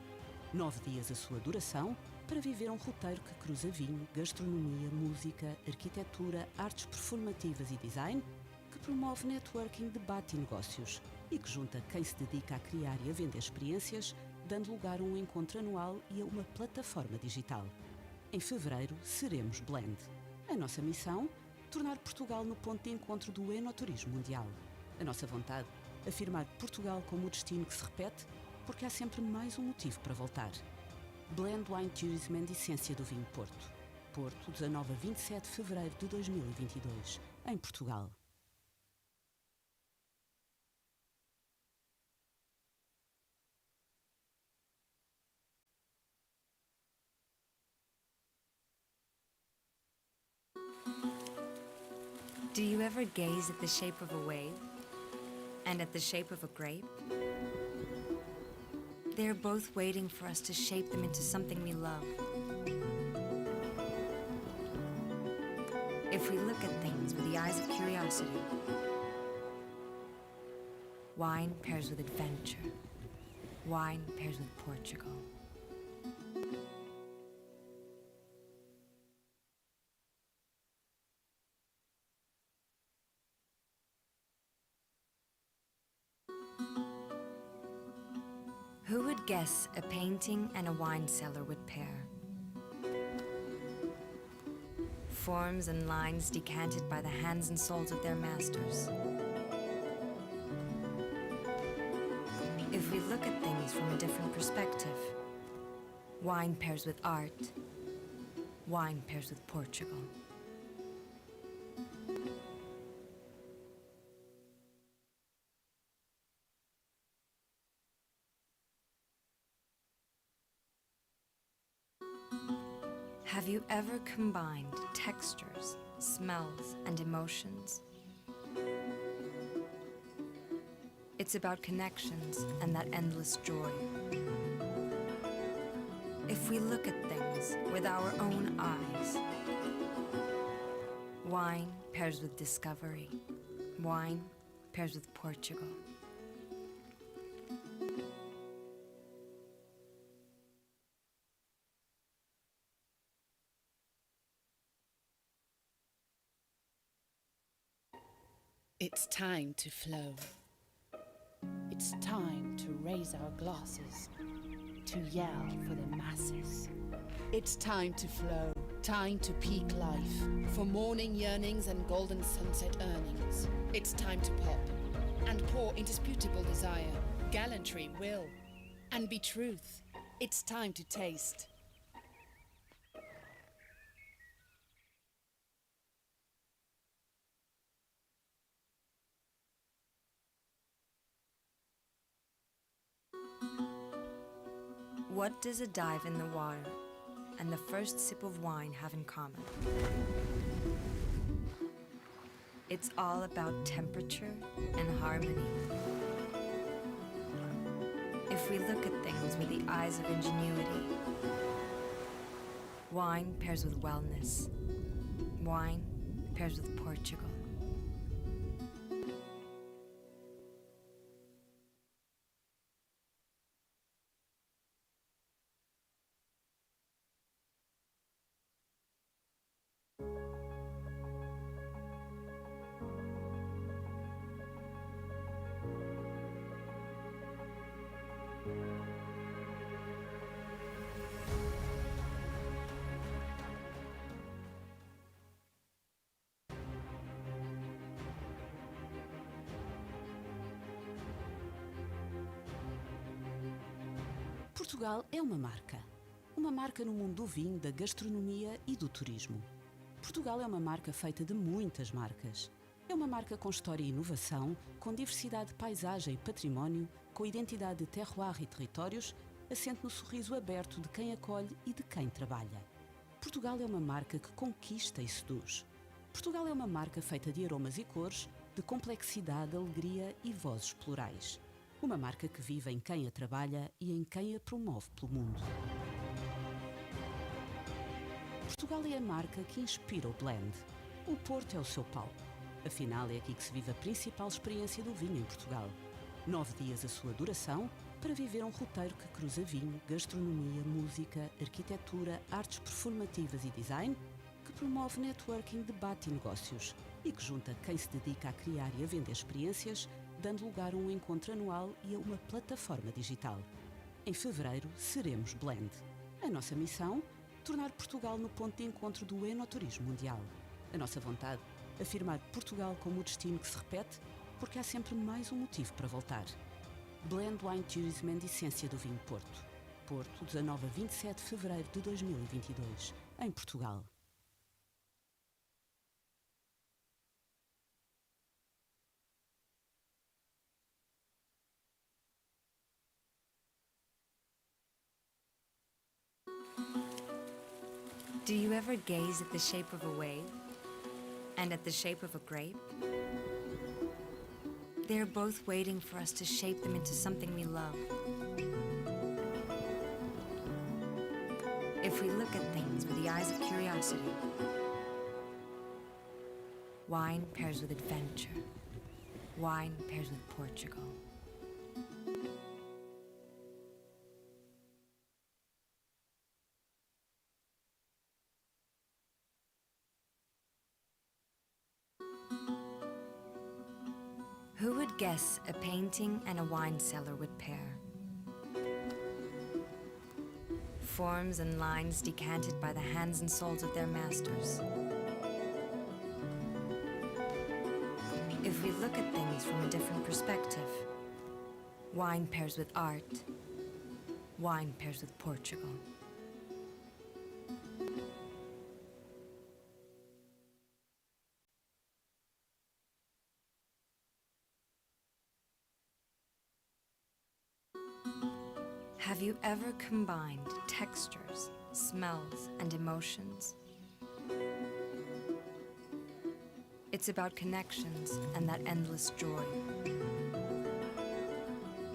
9 dias a sua duração para viver um roteiro que cruza vinho, gastronomia, música, arquitetura, artes performativas e design, que promove networking, debate e negócios e que junta quem se dedica a criar e a vender experiências, dando lugar a um encontro anual e a uma plataforma digital. Em fevereiro, seremos Blend. A nossa missão? Tornar Portugal no ponto de encontro do enoturismo mundial. A nossa vontade? Afirmar Portugal como o destino que se repete, porque há sempre mais um motivo para voltar. Blend Wine Tourism and Essência do Vinho Porto. Porto, 19 a 27 de fevereiro de 2022, em Portugal. Do you ever gaze at the shape of a wave and at the shape of a grape? They are both waiting for us to shape them into something we love. If we look at things with the eyes of curiosity, wine pairs with adventure. Wine pairs with Portugal. Who would guess a painting and a wine cellar would pair? Forms and lines decanted by the hands and souls of their masters. If we look at things from a different perspective, wine pairs with art, wine pairs with Portugal. Have you ever combined textures, smells, smells, and emotions. It's about connections and that endless joy. If we look at things with our own eyes, wine pairs with discovery. Wine pairs with Portugal. It's time to flow. It's time to raise our glasses, to yell for the masses. It's time to flow, time to peak life, for morning yearnings and golden sunset earnings. It's time to pop and pour indisputable desire, gallantry, will, and be truth. It's time to taste. What does a dive in the water and the first sip of wine have in common? It's all about temperature and harmony. If we look at things with the eyes of ingenuity, wine pairs with wellness. Wine pairs with Portugal. Portugal é uma marca. Uma marca no mundo do vinho, da gastronomia e do turismo. Portugal é uma marca feita de muitas marcas. É uma marca com história e inovação, com diversidade de paisagem e património, com identidade de terroir e territórios, assente no sorriso aberto de quem acolhe e de quem trabalha. Portugal é uma marca que conquista e seduz. Portugal é uma marca feita de aromas e cores, de complexidade, alegria e vozes plurais. Uma marca que vive em quem a trabalha e em quem a promove pelo mundo. Portugal é a marca que inspira o blend. O Porto é o seu palco. Afinal, é aqui que se vive a principal experiência do vinho em Portugal. 9 dias a sua duração para viver um roteiro que cruza vinho, gastronomia, música, arquitetura, artes performativas e design, que promove networking, debate e negócios e que junta quem se dedica a criar e a vender experiências, dando lugar a um encontro anual e a uma plataforma digital. Em fevereiro, seremos Blend. A nossa missão? Tornar Portugal no ponto de encontro do enoturismo mundial. A nossa vontade? Afirmar Portugal como o destino que se repete, porque há sempre mais um motivo para voltar. Blend Wine Tourism and Essência do Vinho Porto. Porto, 19 a 27 de fevereiro de 2022, em Portugal. Do you ever gaze at the shape of a wave and at the shape of a grape? They are both waiting for us to shape them into something we love. If we look at things with the eyes of curiosity, wine pairs with adventure. Wine pairs with Portugal. Who would guess a painting and a wine cellar would pair? Forms and lines decanted by the hands and souls of their masters. If we look at things from a different perspective, wine pairs with art, wine pairs with Portugal. Have you ever combined textures, smells, and emotions? It's about connections and that endless joy.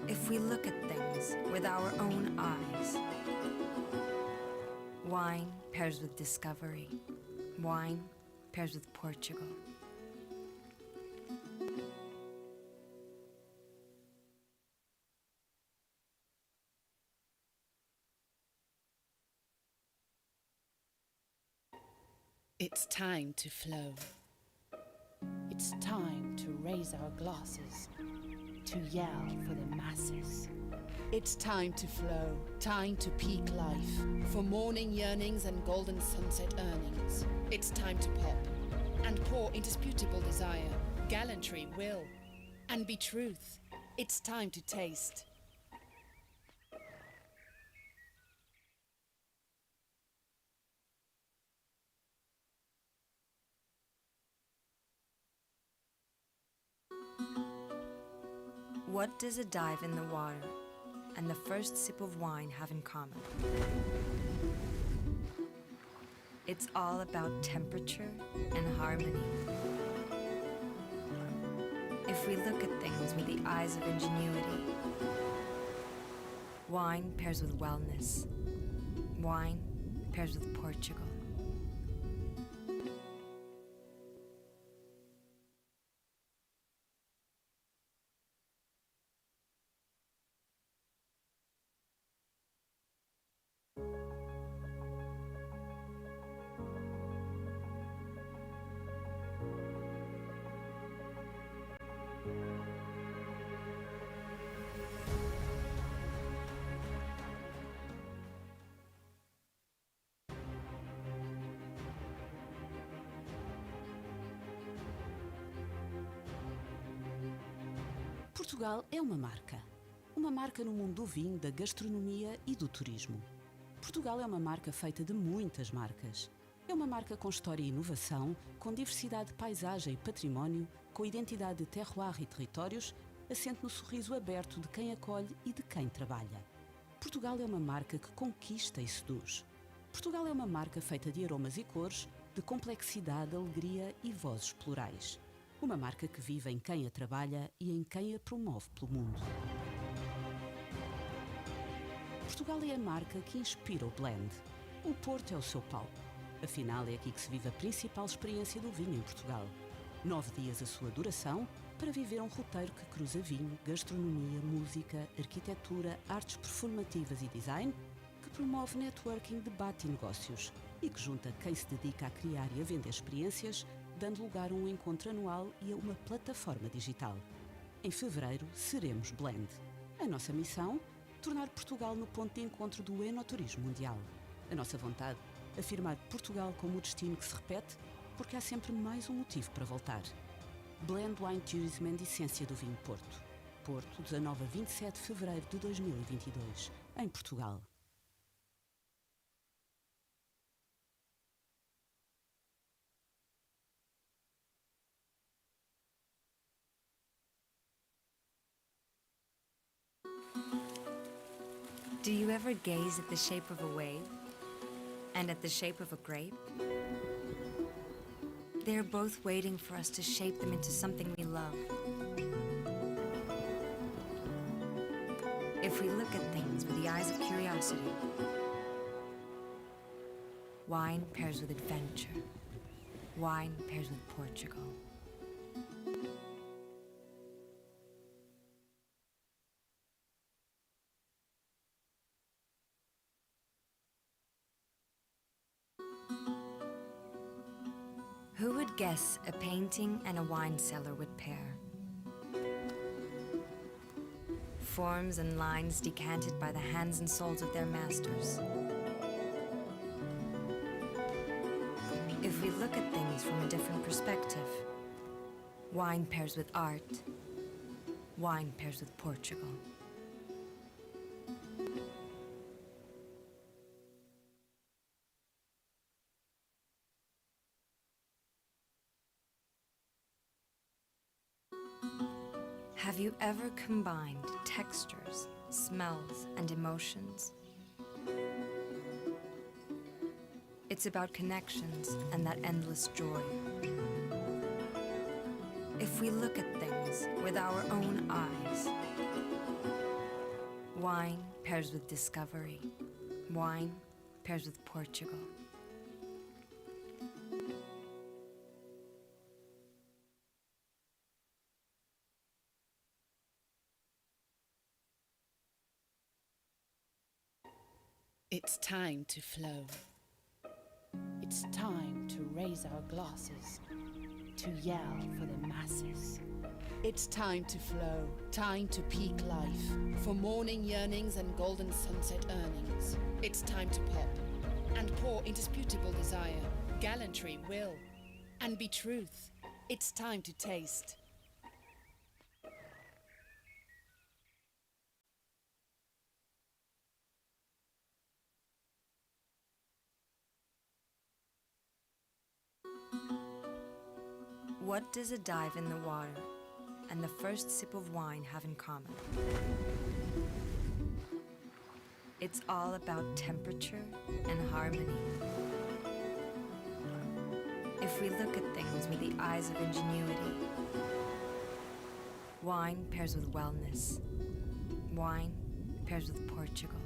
If we look at things with our own eyes, wine pairs with discovery. Wine pairs with Portugal. It's time to flow. It's time to raise our glasses, to yell for the masses. It's time to flow, time to peak life, for morning yearnings and golden sunset earnings. It's time to pop and pour indisputable desire, gallantry, will, and be truth. It's time to taste. What does a dive in the water and the first sip of wine have in common? It's all about temperature and harmony. If we look at things with the eyes of ingenuity, wine pairs with wellness. Wine pairs with Portugal. Portugal é uma marca no mundo do vinho, da gastronomia e do turismo. Portugal é uma marca feita de muitas marcas. É uma marca com história e inovação, com diversidade de paisagem e património, com identidade de terroir e territórios, assente no sorriso aberto de quem acolhe e de quem trabalha. Portugal é uma marca que conquista e seduz. Portugal é uma marca feita de aromas e cores, de complexidade, alegria e vozes plurais. Uma marca que vive em quem a trabalha e em quem a promove pelo mundo. Portugal é a marca que inspira o blend. O Porto é o seu palco. Afinal, é aqui que se vive a principal experiência do vinho em Portugal. 9 dias a sua duração para viver um roteiro que cruza vinho, gastronomia, música, arquitetura, artes performativas e design, que promove networking, debate e negócios e que junta quem se dedica a criar e a vender experiências, dando lugar a um encontro anual e a uma plataforma digital. Em fevereiro, seremos Blend. A nossa missão? Tornar Portugal no ponto de encontro do enoturismo mundial. A nossa vontade? Afirmar Portugal como o destino que se repete, porque há sempre mais um motivo para voltar. Blend Wine Tourism and Essência do Vinho Porto. Porto, 19 a 27 de fevereiro de 2022, em Portugal. Do you ever gaze at the shape of a wave and at the shape of a grape? They are both waiting for us to shape them into something we love. If we look at things with the eyes of curiosity, wine pairs with adventure. Wine pairs with Portugal. Who would guess a painting and a wine cellar would pair? Forms and lines decanted by the hands and souls of their masters. If we look at things from a different perspective, wine pairs with art, wine pairs with Portugal. Have you ever combined textures, smells, and emotions? It's about connections and that endless joy. If we look at things with our own eyes, wine pairs with discovery. Wine pairs with Portugal. It's time to flow. It's time to raise our glasses, to yell for the masses. It's time to flow, time to peak life, for morning yearnings and golden sunset earnings. It's time to pop and pour indisputable desire, gallantry, will, and be truth. It's time to taste. What does a dive in the water and the first sip of wine have in common? It's all about temperature and harmony. If we look at things with the eyes of ingenuity, wine pairs with wellness. Wine pairs with Portugal.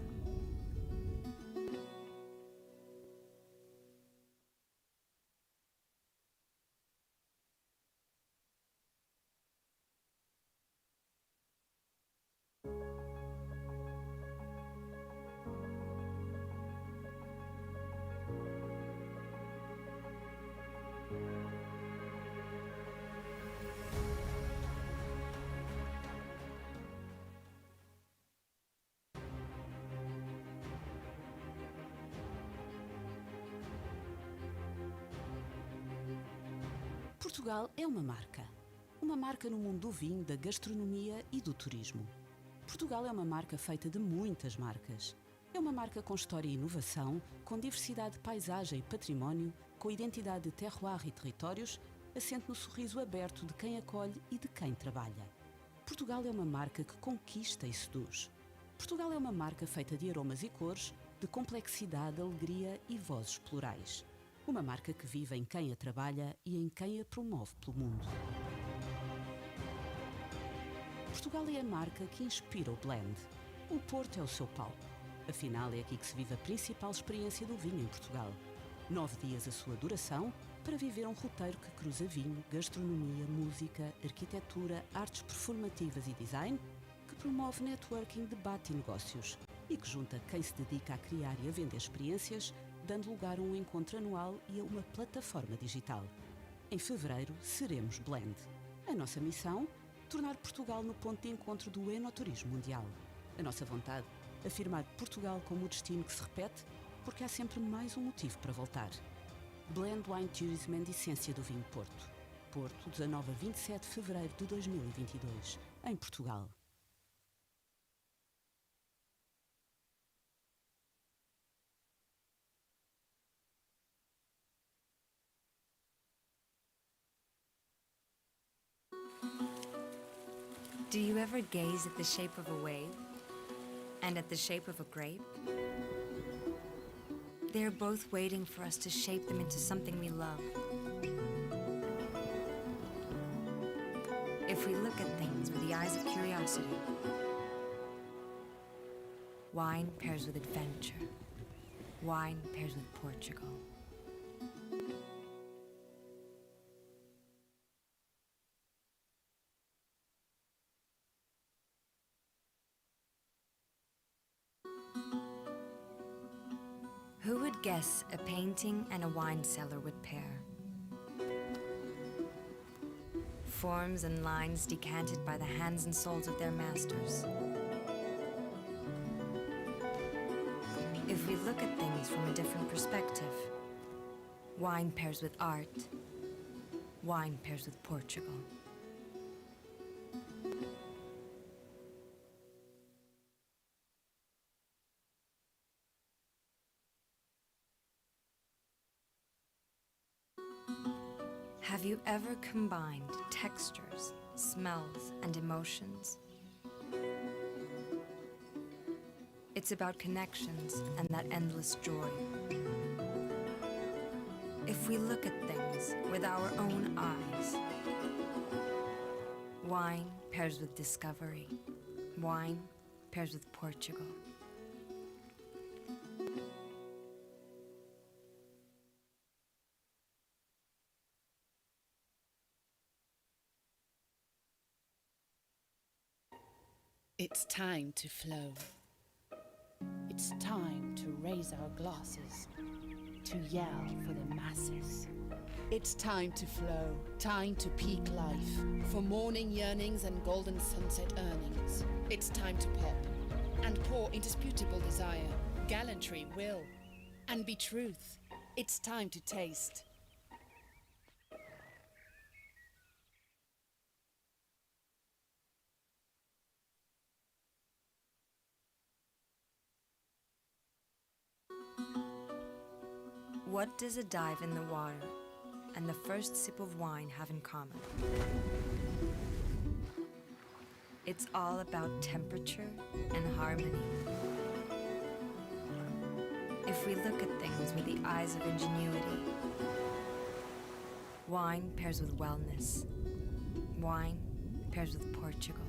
Portugal é uma marca no mundo do vinho, da gastronomia e do turismo. Portugal é uma marca feita de muitas marcas. É uma marca com história e inovação, com diversidade de paisagem e património, com identidade de terroir e territórios, assente no sorriso aberto de quem acolhe e de quem trabalha. Portugal é uma marca que conquista e seduz. Portugal é uma marca feita de aromas e cores, de complexidade, alegria e vozes plurais. Uma marca que vive em quem a trabalha e em quem a promove pelo mundo. Portugal é a marca que inspira o blend. O Porto é o seu palco. Afinal, é aqui que se vive a principal experiência do vinho em Portugal. 9 dias a sua duração para viver um roteiro que cruza vinho, gastronomia, música, arquitetura, artes performativas e design, que promove networking, debate e negócios e que junta quem se dedica a criar e a vender experiências, dando lugar a um encontro anual e a uma plataforma digital. Em fevereiro, seremos Blend. A nossa missão? Tornar Portugal no ponto de encontro do enoturismo mundial. A nossa vontade? Afirmar Portugal como o destino que se repete, porque há sempre mais um motivo para voltar. Blend Wine Tourism and Essência do Vinho Porto. Porto, 19 a 27 de fevereiro de 2022, em Portugal. Do you ever gaze at the shape of a wave and at the shape of a grape? They are both waiting for us to shape them into something we love. If we look at things with the eyes of curiosity, wine pairs with adventure. Wine pairs with Portugal. Who would guess a painting and a wine cellar would pair? Forms and lines decanted by the hands and souls of their masters. If we look at things from a different perspective, wine pairs with art, wine pairs with Portugal. Have you ever combined textures, smells, and emotions? It's about connections and that endless joy. If we look at things with our own eyes, pairs with discovery. Wine pairs with Portugal. It's time to flow. It's time to raise our glasses, to yell for the masses. It's time to flow, time to peak life, for morning yearnings and golden sunset earnings. It's time to pop and pour indisputable desire, gallantry, will, and be truth. It's time to taste. What does a dive in the water and the first sip of wine have in common? It's all about temperature and harmony. If we look at things with the eyes of ingenuity, wine pairs with wellness. Wine pairs with Portugal.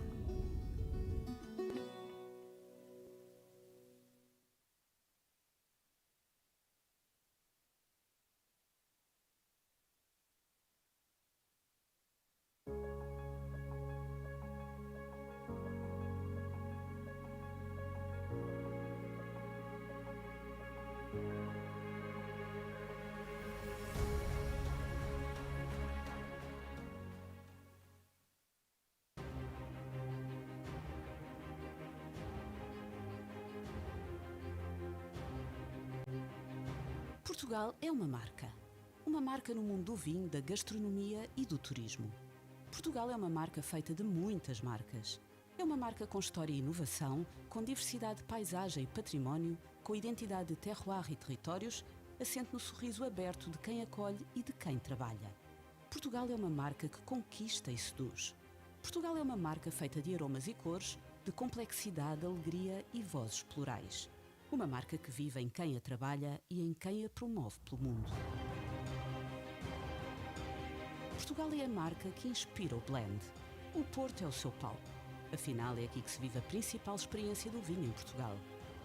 Portugal é uma marca. Uma marca no mundo do vinho, da gastronomia e do turismo. Portugal é uma marca feita de muitas marcas. É uma marca com história e inovação, com diversidade de paisagem e património, com identidade de terroir e territórios, assente no sorriso aberto de quem acolhe e de quem trabalha. Portugal é uma marca que conquista e seduz. Portugal é uma marca feita de aromas e cores, de complexidade, alegria e vozes plurais. Uma marca que vive em quem a trabalha e em quem a promove pelo mundo. Portugal é a marca que inspira o blend. O Porto é o seu palco. Afinal, é aqui que se vive a principal experiência do vinho em Portugal.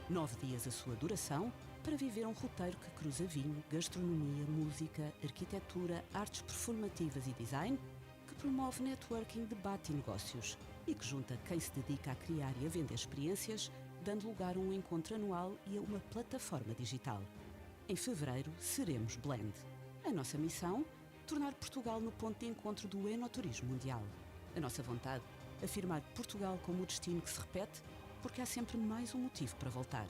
9 dias a sua duração para viver um roteiro que cruza vinho, gastronomia, música, arquitetura, artes performativas e design, que promove networking, debate e negócios e que junta quem se dedica a criar e a vender experiências, dando lugar a um encontro anual e a uma plataforma digital. Em fevereiro, seremos Blend. A nossa missão? Tornar Portugal no ponto de encontro do enoturismo mundial. A nossa vontade? Afirmar Portugal como o destino que se repete, porque há sempre mais um motivo para voltar.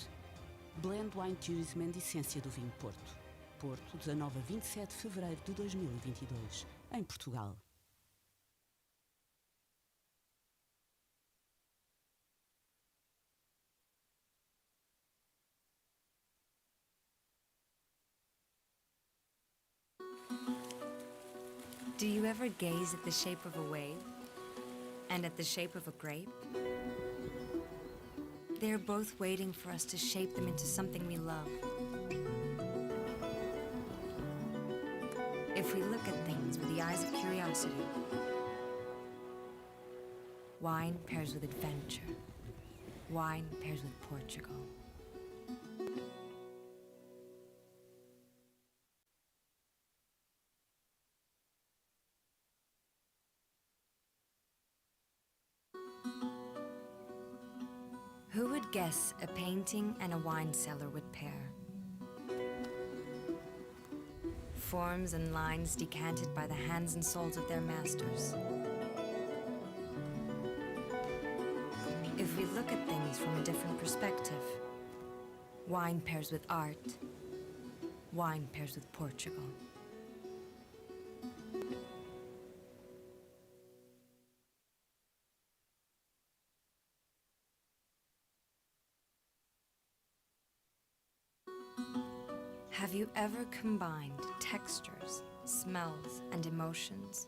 Blend Wine Tourism and Essência do Vinho Porto. Porto, 19 a 27 de fevereiro de 2022, em Portugal. Do you ever gaze at the shape of a wave and at the shape of a grape? They are both waiting for us to shape them into something we love. If we look at things with the eyes of curiosity, wine pairs with adventure. Wine pairs with Portugal. Who would guess a painting and a wine cellar would pair? Forms and lines decanted by the hands and souls of their masters. If we look at things from a different perspective, wine pairs with art, wine pairs with Portugal. Have you ever combined textures, smells, and emotions?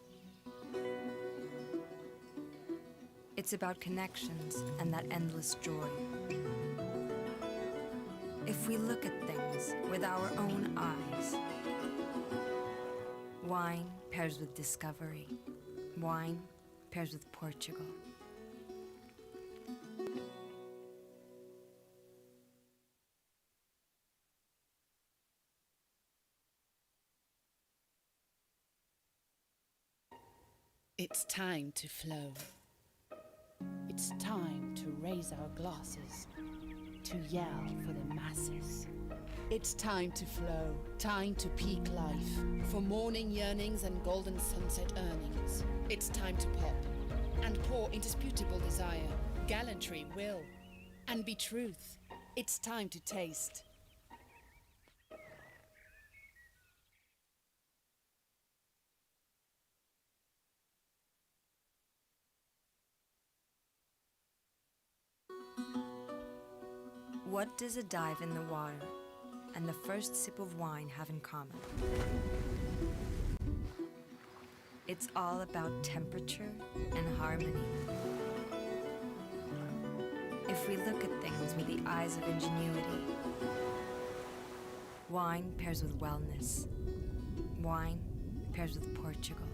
It's about connections and that endless joy. If we look at things with our own eyes, wine pairs with discovery. Wine pairs with Portugal. It's time to flow. It's time to raise our glasses, to yell for the masses. It's time to flow, time to peak life, for morning yearnings and golden sunset earnings. It's time to pop and pour indisputable desire, gallantry, will, and be truth. It's time to taste. What does a dive in the water and the first sip of wine have in common? It's all about temperature and harmony. If we look at things with the eyes of ingenuity, wine pairs with wellness. Wine pairs with Portugal.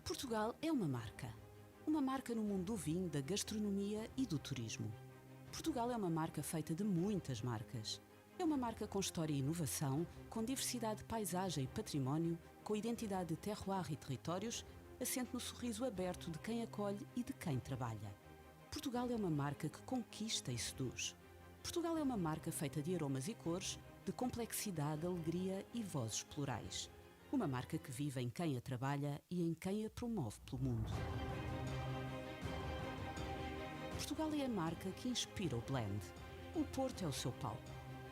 Portugal é uma marca. Uma marca no mundo do vinho, da gastronomia e do turismo. Portugal é uma marca feita de muitas marcas. É uma marca com história e inovação, com diversidade de paisagem e património, com identidade de terroir e territórios, assente no sorriso aberto de quem acolhe e de quem trabalha. Portugal é uma marca que conquista e seduz. Portugal é uma marca feita de aromas e cores, de complexidade, alegria e vozes plurais. Uma marca que vive em quem a trabalha e em quem a promove pelo mundo. Portugal é a marca que inspira o blend. O Porto é o seu palco.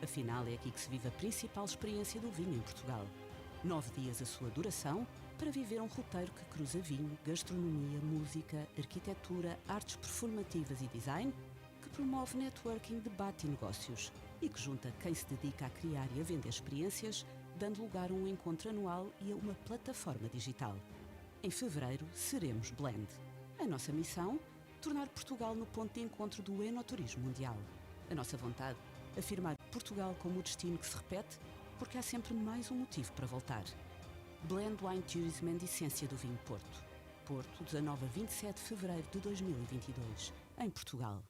Afinal, é aqui que se vive a principal experiência do vinho em Portugal. 9 dias a sua duração para viver um roteiro que cruza vinho, gastronomia, música, arquitetura, artes performativas e design, que promove networking, debate e negócios e que junta quem se dedica a criar e a vender experiências, dando lugar a um encontro anual e a uma plataforma digital. Em fevereiro, seremos Blend. A nossa missão? Tornar Portugal no ponto de encontro do enoturismo mundial. A nossa vontade? Afirmar Portugal como o destino que se repete, porque há sempre mais um motivo para voltar. Blend Wine Tourism and Essência do Vinho Porto. Porto, 19 a 27 de fevereiro de 2022, em Portugal.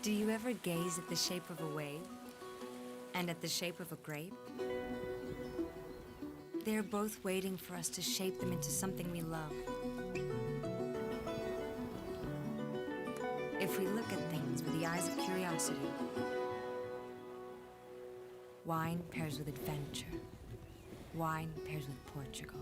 Do you ever gaze at the shape of a wave and at the shape of a grape? They are both waiting for us to shape them into something we love. If we look at things with the eyes of curiosity, wine pairs with adventure. Wine pairs with Portugal.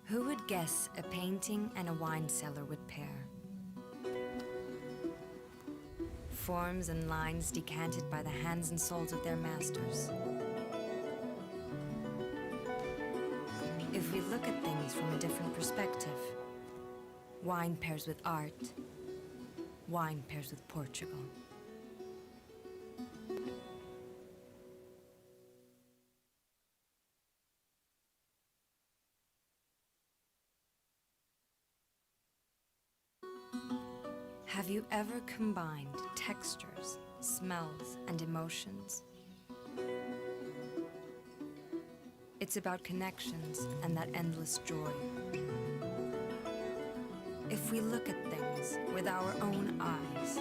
Who would guess a painting and a wine cellar would pair? Forms and lines decanted by the hands and souls of their masters. If we look at things from a different perspective, wine pairs with art, wine pairs with Portugal. Have you ever combined textures, smells, and emotions? It's about connections and that endless joy. If we look at things with our own eyes,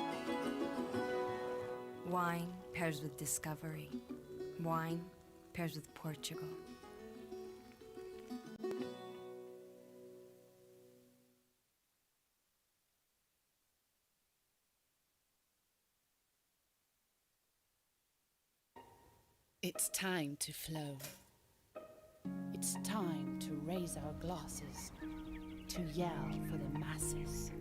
wine pairs with discovery. Wine pairs with Portugal. It's time to flow. It's time to raise our glasses, to yell for the masses.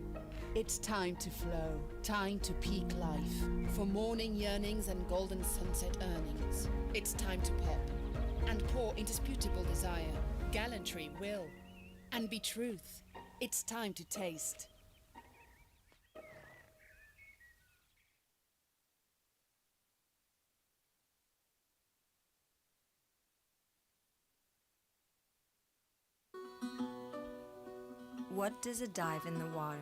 It's time to flow, time to peak life, for morning yearnings and golden sunset earnings. It's time to pop and pour indisputable desire, gallantry, will, and be truth. It's time to taste. What does a dive in the water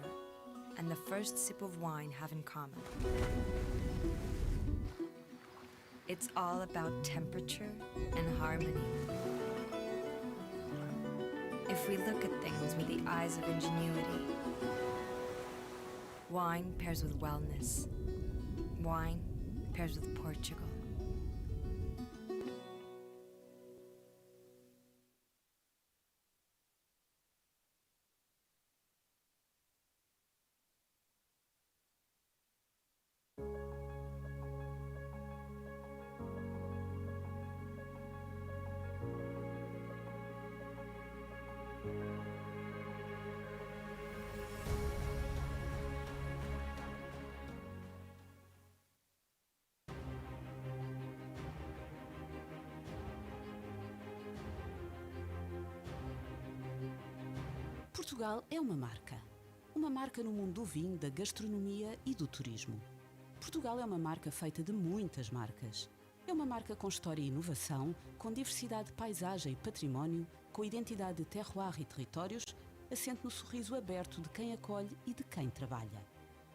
and the first sip of wine have in common? It's all about temperature and harmony. If we look at things with the eyes of ingenuity, wine pairs with wellness. Wine pairs with Portugal. Portugal é uma marca no mundo do vinho, da gastronomia e do turismo. Portugal é uma marca feita de muitas marcas. É uma marca com história e inovação, com diversidade de paisagem e património, com identidade de terroir e territórios, assente no sorriso aberto de quem acolhe e de quem trabalha.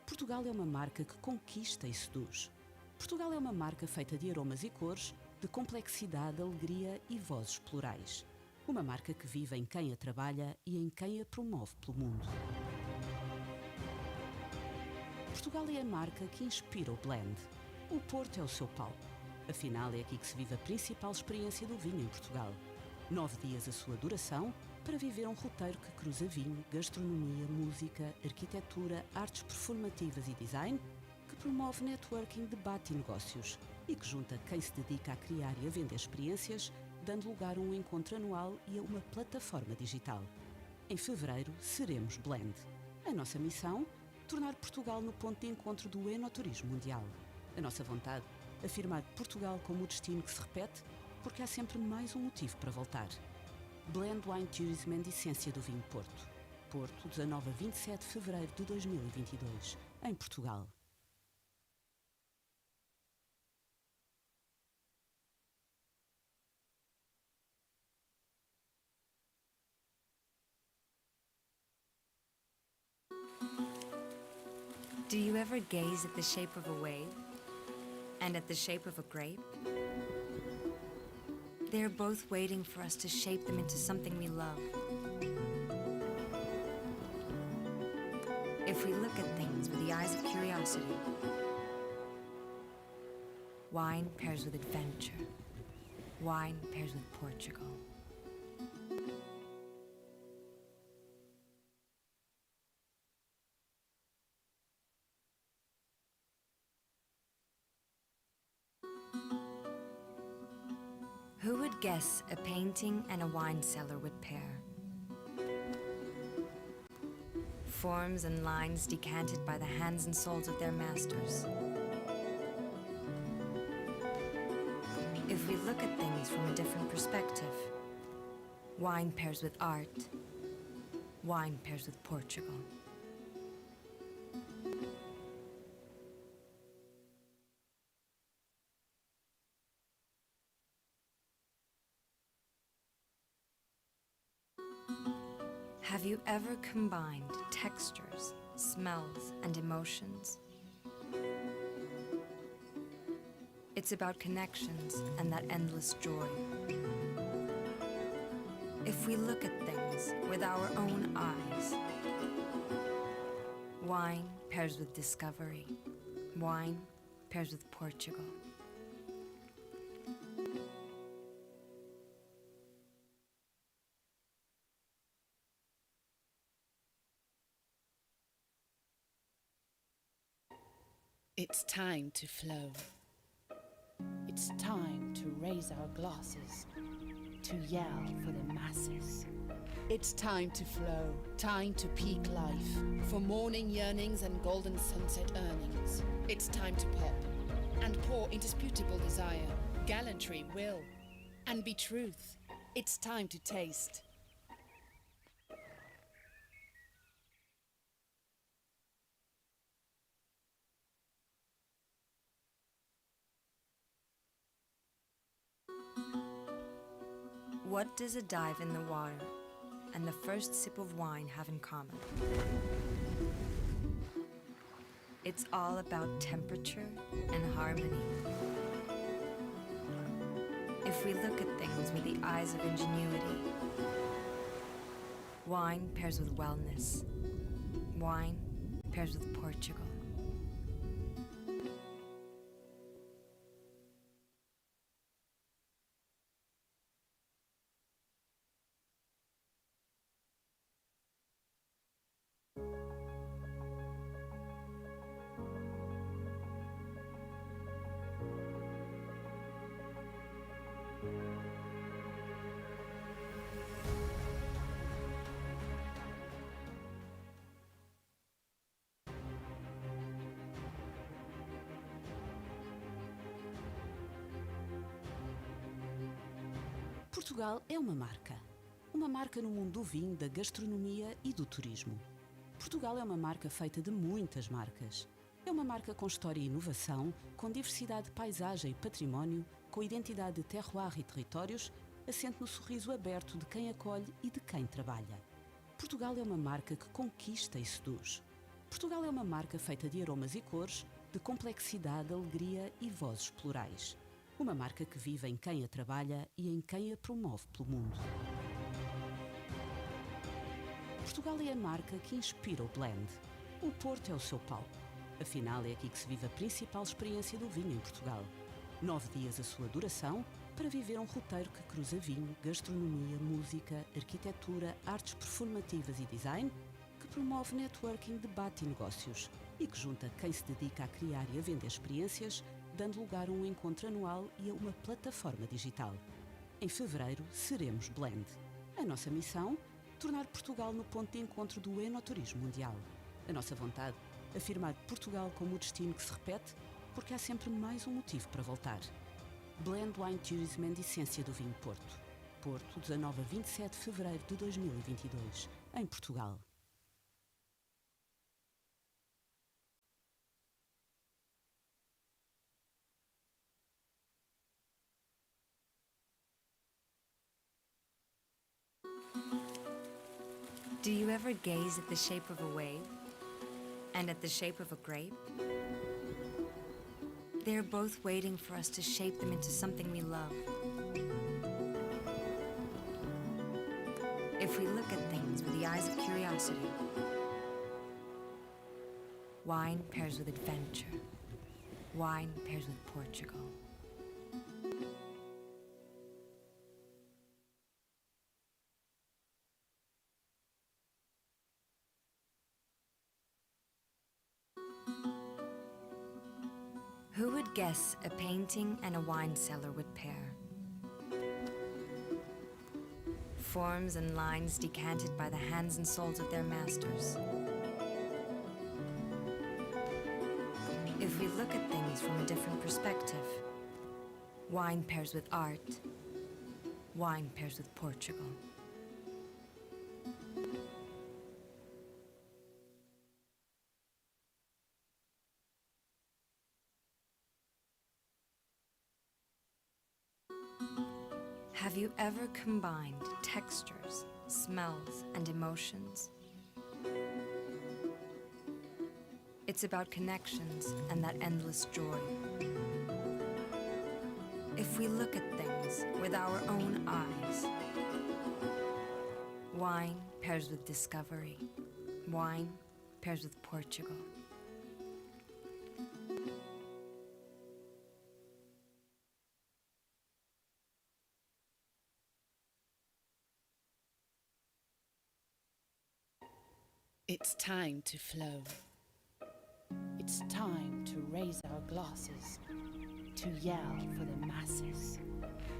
Portugal é uma marca que conquista e seduz. Portugal é uma marca feita de aromas e cores, de complexidade, alegria e vozes plurais. Uma marca que vive em quem a trabalha e em quem a promove pelo mundo. Portugal é a marca que inspira o blend. O Porto é o seu palco. Afinal, é aqui que se vive a principal experiência do vinho em Portugal. 9 dias a sua duração para viver um roteiro que cruza vinho, gastronomia, música, arquitetura, artes performativas e design, que promove networking, debate e negócios e que junta quem se dedica a criar e a vender experiências, dando lugar a um encontro anual e a uma plataforma digital. Em fevereiro, seremos Blend. A nossa missão? Tornar Portugal no ponto de encontro do enoturismo mundial. A nossa vontade? Afirmar Portugal como o destino que se repete, porque há sempre mais um motivo para voltar. Blend Wine Tourism and Essência do Vinho Porto. Porto, 19 a 27 de fevereiro de 2022, em Portugal. Do you ever gaze at the shape of a wave and at the shape of a grape? They are both waiting for us to shape them into something we love. If we look at things with the eyes of curiosity, wine pairs with adventure. Wine pairs with Portugal. Who would guess a painting and a wine cellar would pair? Forms and lines decanted by the hands and souls of their masters. If we look at things from a different perspective, wine pairs with art, wine pairs with Portugal. Have you ever combined textures, smells, and emotions? It's about connections and that endless joy. If we look at things with our own eyes, wine pairs with discovery. Wine pairs with Portugal. It's time to flow. It's time to raise our glasses, to yell for the masses. It's time to flow, time to peak life. For morning yearnings and golden sunset earnings. It's time to pop and pour indisputable desire, gallantry, will, and be truth. It's time to taste. What does a dive in the water and the first sip of wine have in common? It's all about temperature and harmony. If we look at things with the eyes of ingenuity, wine pairs with wellness. Wine pairs with Portugal. Portugal é uma marca no mundo do vinho, da gastronomia e do turismo. Portugal é uma marca feita de muitas marcas. É uma marca com história e inovação, com diversidade de paisagem e património, com identidade de terroir e territórios, assente no sorriso aberto de quem acolhe e de quem trabalha. Portugal é uma marca que conquista e seduz. Portugal é uma marca feita de aromas e cores, de complexidade, alegria e vozes plurais. Uma marca que vive em quem a trabalha e em quem a promove pelo mundo. Portugal é a marca que inspira o blend. O Porto é o seu palco. Afinal, é aqui que se vive a principal experiência do vinho em Portugal. 9 dias a sua duração para viver um roteiro que cruza vinho, gastronomia, música, arquitetura, artes performativas e design, que promove networking, debate e negócios e que junta quem se dedica a criar e a vender experiências, dando lugar a um encontro anual e a uma plataforma digital. Em fevereiro, seremos Blend. A nossa missão? Tornar Portugal no ponto de encontro do enoturismo mundial. A nossa vontade? Afirmar Portugal como o destino que se repete, porque há sempre mais um motivo para voltar. Blend Wine Tourism and Essência do Vinho Porto. Porto, 19 a 27 de fevereiro de 2022, em Portugal. Do you ever gaze at the shape of a wave and at the shape of a grape? They are both waiting for us to shape them into something we love. If we look at things with the eyes of curiosity, wine pairs with adventure. Wine pairs with Portugal. Who would guess a painting and a wine cellar would pair? Forms and lines decanted by the hands and souls of their masters. If we look at things from a different perspective, wine pairs with art, wine pairs with Portugal. Have you ever combined textures, smells, and emotions? It's about connections and that endless joy. If we look at things with our own eyes, wine pairs with discovery. Wine pairs with Portugal. It's time to flow. It's time to raise our glasses, to yell for the masses.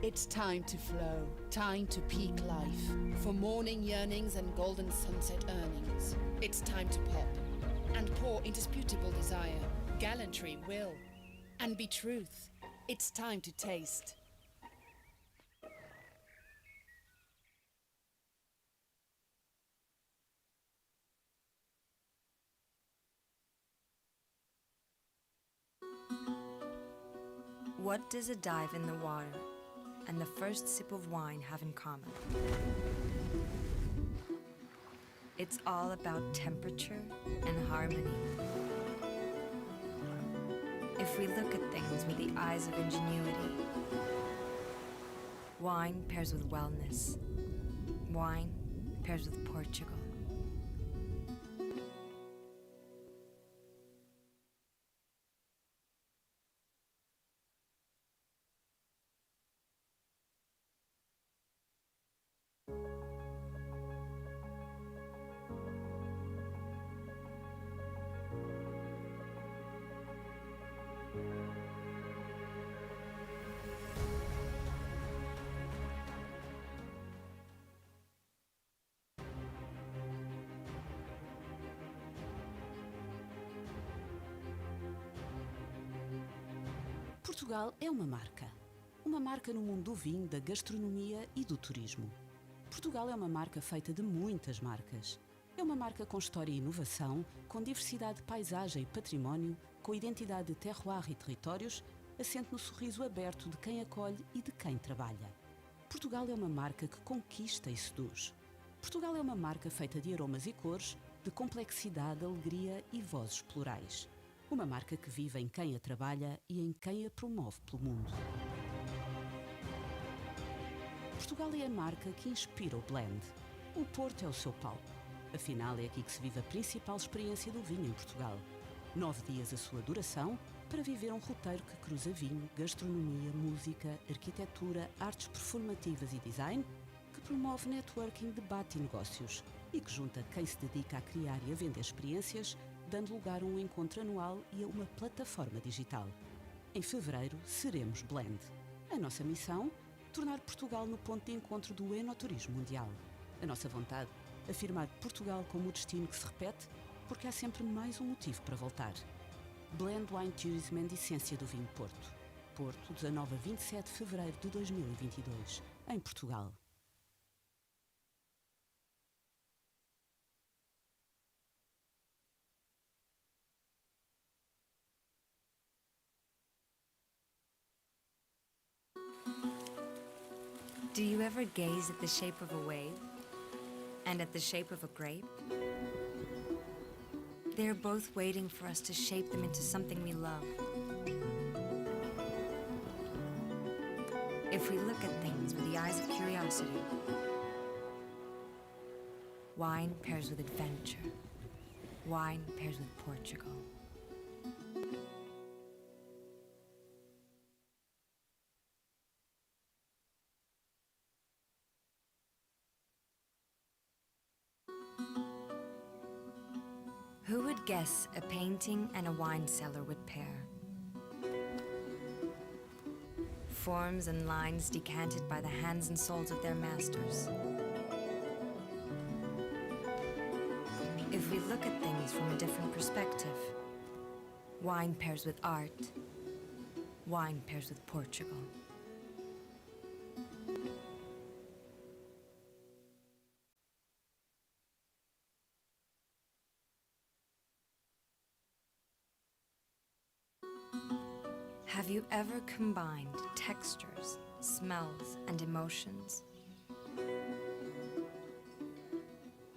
It's time to flow, time to peak life. For morning yearnings and golden sunset earnings. It's time to pop and pour indisputable desire, gallantry, will, and be truth. It's time to taste. What does a dive in the water and the first sip of wine have in common? It's all about temperature and harmony. If we look at things with the eyes of ingenuity, wine pairs with wellness. Wine pairs with Portugal. Portugal é uma marca. Uma marca no mundo do vinho, da gastronomia e do turismo. Portugal é uma marca feita de muitas marcas. É uma marca com história e inovação, com diversidade de paisagem e património, com identidade de terroir e territórios, assente no sorriso aberto de quem acolhe e de quem trabalha. Portugal é uma marca que conquista e seduz. Portugal é uma marca feita de aromas e cores, de complexidade, alegria e vozes plurais. Uma marca que vive em quem a trabalha e em quem a promove pelo mundo. Portugal é a marca que inspira o blend. O Porto é o seu palco. Afinal, é aqui que se vive a principal experiência do vinho em Portugal. 9 dias a sua duração para viver um roteiro que cruza vinho, gastronomia, música, arquitetura, artes performativas e design, que promove networking, debate e negócios e que junta quem se dedica a criar e a vender experiências, dando lugar a um encontro anual e a uma plataforma digital. Em fevereiro, seremos Blend. A nossa missão? Tornar Portugal no ponto de encontro do enoturismo mundial. A nossa vontade? Afirmar Portugal como o destino que se repete, porque há sempre mais um motivo para voltar. Blend Wine Tourism and Essência do Vinho Porto. Porto, 19 a 27 de fevereiro de 2022, em Portugal. Do you ever gaze at the shape of a wave and at the shape of a grape? They are both waiting for us to shape them into something we love. If we look at things with the eyes of curiosity, wine pairs with adventure. Wine pairs with Portugal. Who would guess a painting and a wine cellar would pair? Forms and lines decanted by the hands and souls of their masters. If we look at things from a different perspective, wine pairs with art, wine pairs with Portugal. Have you ever combined textures, smells, and emotions?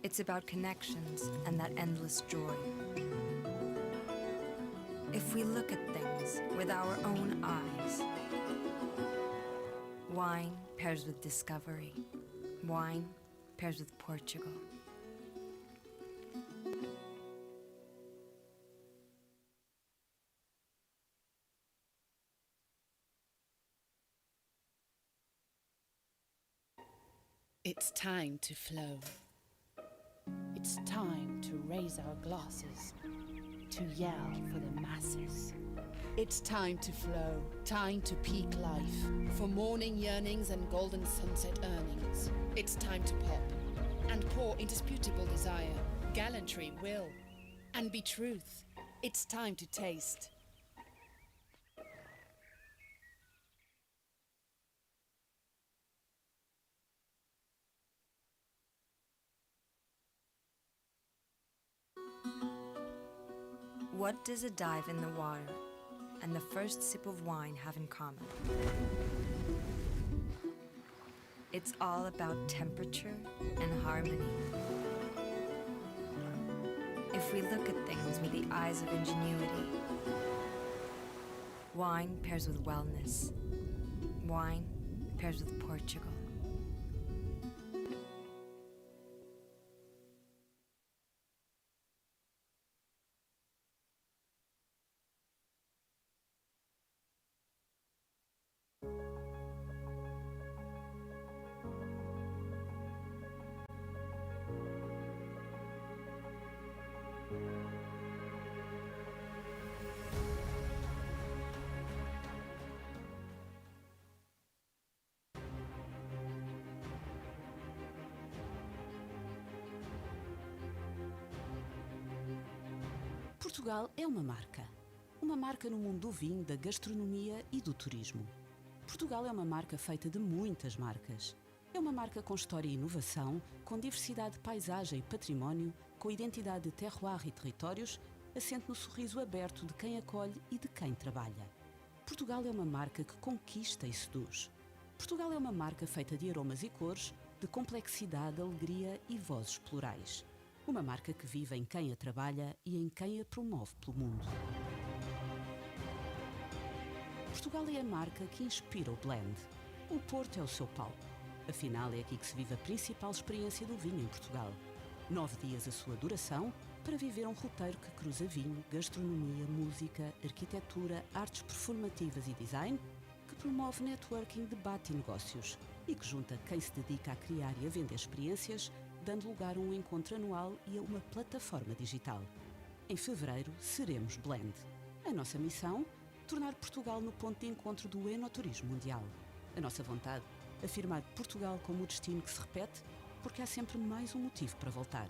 It's about connections and that endless joy. If we look at things with our own eyes, wine pairs with discovery. Wine pairs with Portugal. It's time to flow. It's time to raise our glasses, to yell for the masses. It's time to flow, time to peak life. For morning yearnings and golden sunset earnings. It's time to pop and pour indisputable desire, gallantry, will, and be truth. It's time to taste. What does a dive in the water and the first sip of wine have in common? It's all about temperature and harmony. If we look at things with the eyes of ingenuity, wine pairs with wellness. Wine pairs with Portugal. Portugal é uma marca. Uma marca no mundo do vinho, da gastronomia e do turismo. Portugal é uma marca feita de muitas marcas. É uma marca com história e inovação, com diversidade de paisagem e património, com identidade de terroir e territórios, assente no sorriso aberto de quem acolhe e de quem trabalha. Portugal é uma marca que conquista e seduz. Portugal é uma marca feita de aromas e cores, de complexidade, alegria e vozes plurais. Uma marca que vive em quem a trabalha e em quem a promove pelo mundo. Portugal é a marca que inspira o blend. O Porto é o seu palco. Afinal, é aqui que se vive a principal experiência do vinho em Portugal. 9 dias a sua duração para viver um roteiro que cruza vinho, gastronomia, música, arquitetura, artes performativas e design, que promove networking, debate e negócios e que junta quem se dedica a criar e a vender experiências, dando lugar a um encontro anual e a uma plataforma digital. Em fevereiro, seremos Blend. A nossa missão? Tornar Portugal no ponto de encontro do enoturismo mundial. A nossa vontade? Afirmar Portugal como o destino que se repete, porque há sempre mais um motivo para voltar.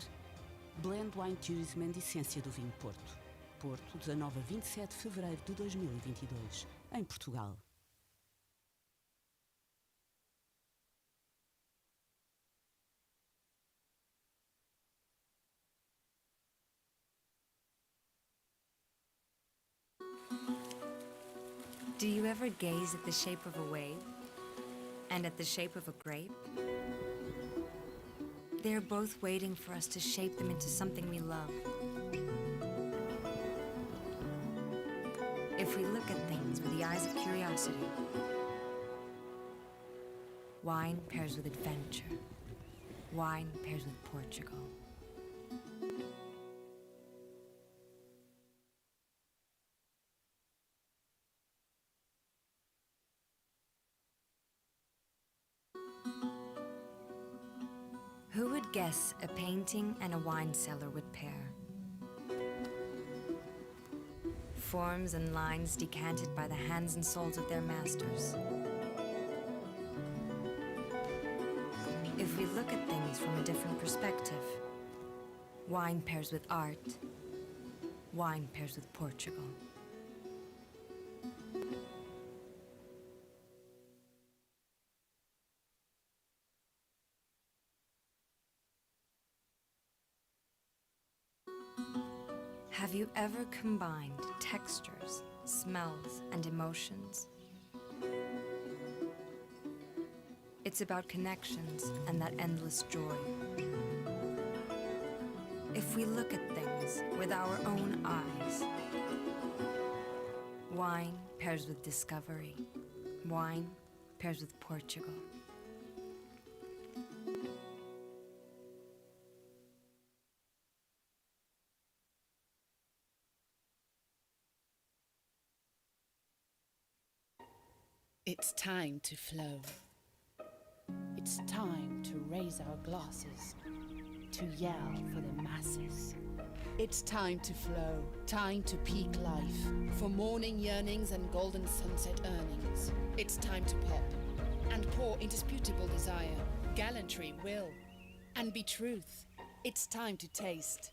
Blend Wine Tourism and Essência do Vinho Porto. Porto, 19 a 27 de fevereiro de 2022, em Portugal. Do you ever gaze at the shape of a wave and at the shape of a grape? They are both waiting for us to shape them into something we love. If we look at things with the eyes of curiosity, wine pairs with adventure. Wine pairs with Portugal. Who would guess a painting and a wine cellar would pair? Forms and lines decanted by the hands and souls of their masters. If we look at things from a different perspective, wine pairs with art, wine pairs with Portugal. Have you ever combined textures, smells, and emotions? It's about connections and that endless joy. If we look at things with our own eyes, wine pairs with discovery. Wine pairs with Portugal. It's time to flow. It's time to raise our glasses, to yell for the masses. It's time to flow, time to peak life. For morning yearnings and golden sunset earnings. It's time to pop and pour indisputable desire, gallantry, will, and be truth. It's time to taste.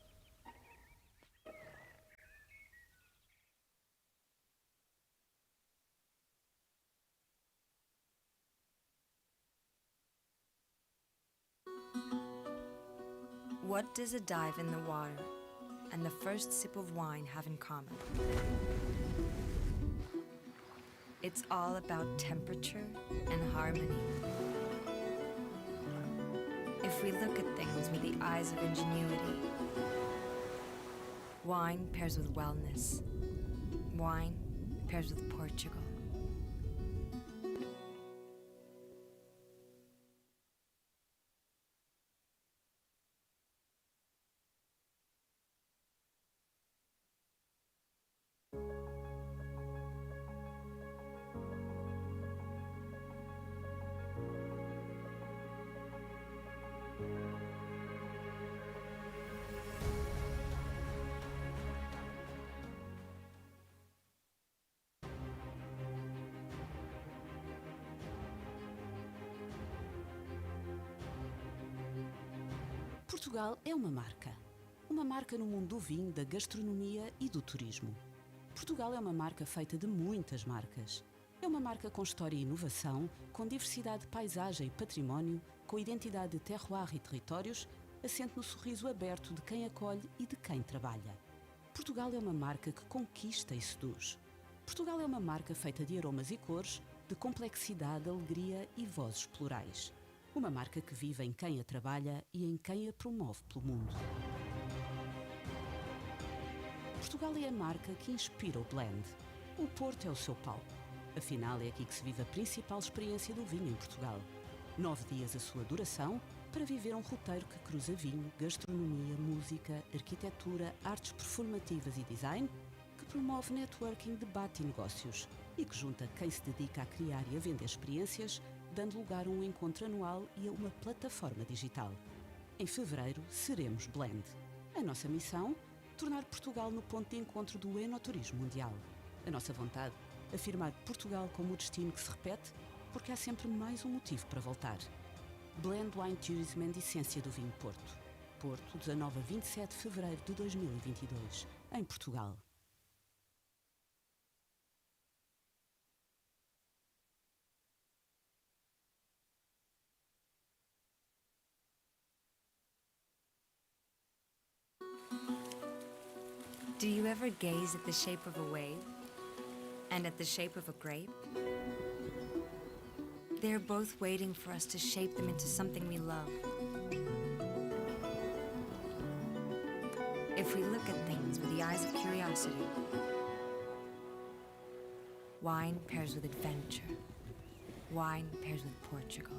What does a dive in the water and the first sip of wine have in common? It's all about temperature and harmony. If we look at things with the eyes of ingenuity, wine pairs with wellness. Wine pairs with Portugal. Portugal é uma marca. Uma marca no mundo do vinho, da gastronomia e do turismo. Portugal é uma marca feita de muitas marcas. É uma marca com história e inovação, com diversidade de paisagem e património, com identidade de terroir e territórios, assente no sorriso aberto de quem acolhe e de quem trabalha. Portugal é uma marca que conquista e seduz. Portugal é uma marca feita de aromas e cores, de complexidade, alegria e vozes plurais. Uma marca que vive em quem a trabalha e em quem a promove pelo mundo. Portugal é a marca que inspira o blend. O Porto é o seu palco. Afinal, é aqui que se vive a principal experiência do vinho em Portugal. 9 dias a sua duração para viver um roteiro que cruza vinho, gastronomia, música, arquitetura, artes performativas e design, que promove networking, debate e negócios e que junta quem se dedica a criar e a vender experiências, dando lugar a um encontro anual e a uma plataforma digital. Em fevereiro, seremos Blend. A nossa missão? Tornar Portugal no ponto de encontro do enoturismo mundial. A nossa vontade? Afirmar Portugal como o destino que se repete, porque há sempre mais um motivo para voltar. Blend Wine Tourism and Essência do Vinho Porto. Porto, 19 a 27 de fevereiro de 2022, em Portugal. Do you ever gaze at the shape of a wave and at the shape of a grape? They are both waiting for us to shape them into something we love. If we look at things with the eyes of curiosity, wine pairs with adventure. Wine pairs with Portugal.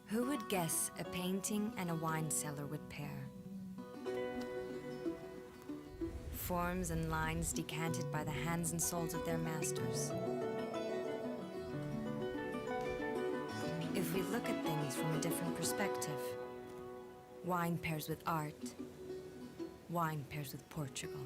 Who would guess a painting and a wine cellar would pair? Forms and lines decanted by the hands and souls of their masters. If we look at things from a different perspective, wine pairs with art, wine pairs with Portugal.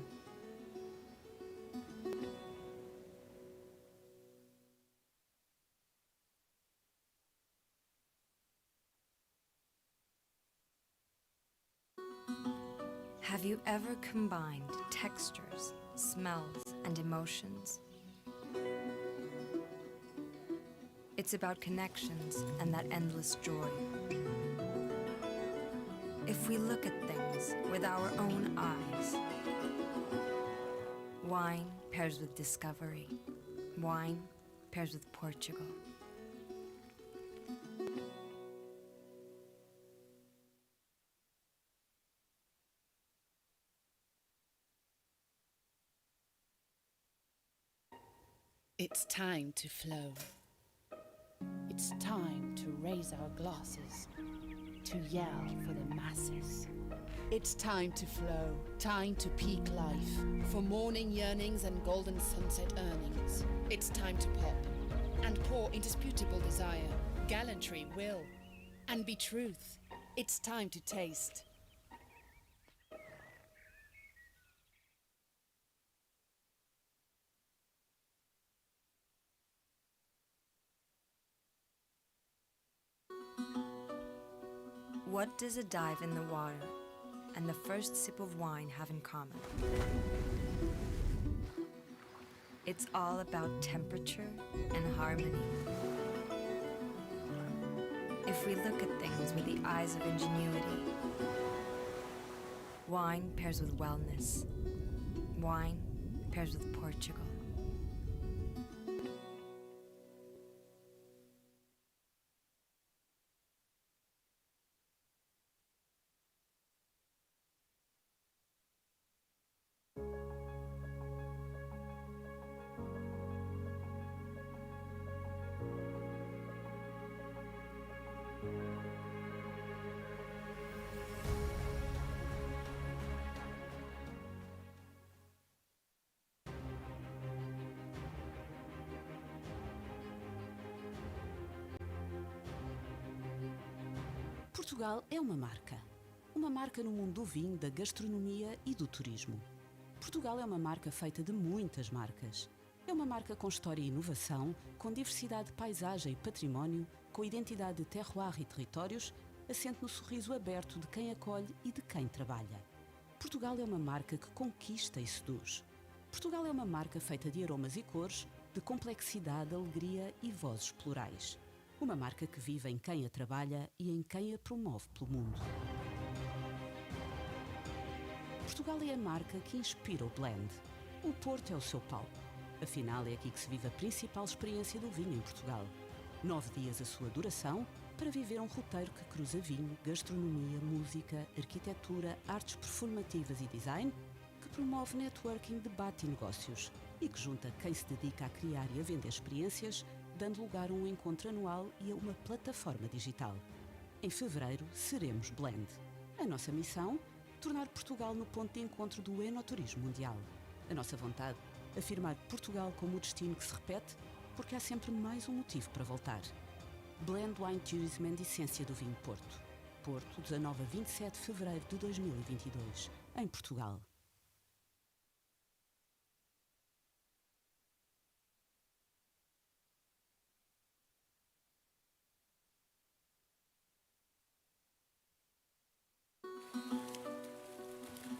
Have you ever combined textures, smells, and emotions? It's about connections and that endless joy. If we look at things with our own eyes, wine pairs with discovery. Wine pairs with Portugal. It's time to flow. It's time to raise our glasses, to yell for the masses. It's time to flow, time to peak life. For morning yearnings and golden sunset earnings. It's time to pop and pour indisputable desire, gallantry, will, and be truth. It's time to taste. What does a dive in the water and the first sip of wine have in common? It's all about temperature and harmony. If we look at things with the eyes of ingenuity, wine pairs with wellness. Wine pairs with Portugal. Portugal é uma marca no mundo do vinho, da gastronomia e do turismo. Portugal é uma marca feita de muitas marcas. É uma marca com história e inovação, com diversidade de paisagem e património, com identidade de terroir e territórios, assente no sorriso aberto de quem acolhe e de quem trabalha. Portugal é uma marca que conquista e seduz. Portugal é uma marca feita de aromas e cores, de complexidade, alegria e vozes plurais. Uma marca que vive em quem a trabalha e em quem a promove pelo mundo. Portugal é a marca que inspira o blend. O Porto é o seu palco. Afinal, é aqui que se vive a principal experiência do vinho em Portugal. 9 dias a sua duração para viver um roteiro que cruza vinho, gastronomia, música, arquitetura, artes performativas e design, que promove networking, debate e negócios e que junta quem se dedica a criar e a vender experiências, dando lugar a um encontro anual e a uma plataforma digital. Em fevereiro, seremos Blend. A nossa missão? Tornar Portugal no ponto de encontro do enoturismo mundial. A nossa vontade? Afirmar Portugal como o destino que se repete, porque há sempre mais um motivo para voltar. Blend Wine Tourism and Essência do Vinho Porto. Porto, 19 a 27 de fevereiro de 2022, em Portugal.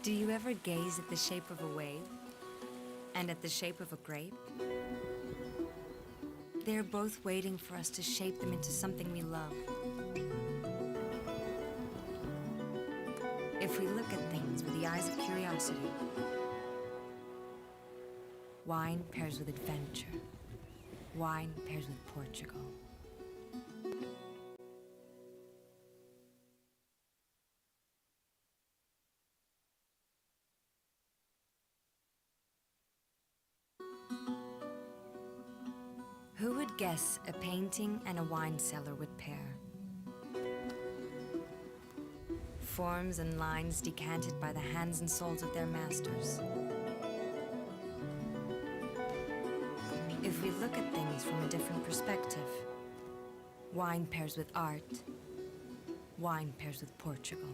Do you ever gaze at the shape of a wave and at the shape of a grape? They are both waiting for us to shape them into something we love. If we look at things with the eyes of curiosity, wine pairs with adventure. Wine pairs with Portugal. Who would guess a painting and a wine cellar would pair? Forms and lines decanted by the hands and souls of their masters. If we look at things from a different perspective, wine pairs with art, wine pairs with Portugal.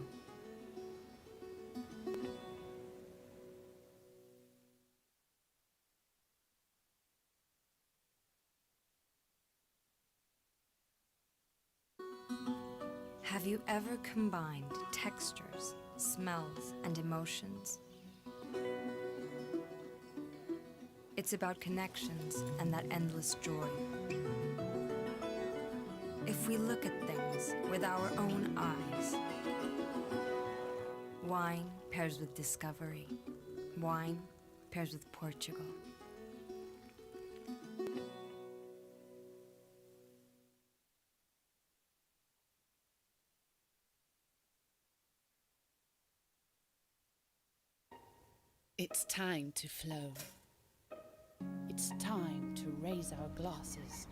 Have you ever combined textures, smells, and emotions? It's about connections and that endless joy. If we look at things with our own eyes, wine pairs with discovery. Wine pairs with Portugal. It's time to flow. It's time to raise our glasses,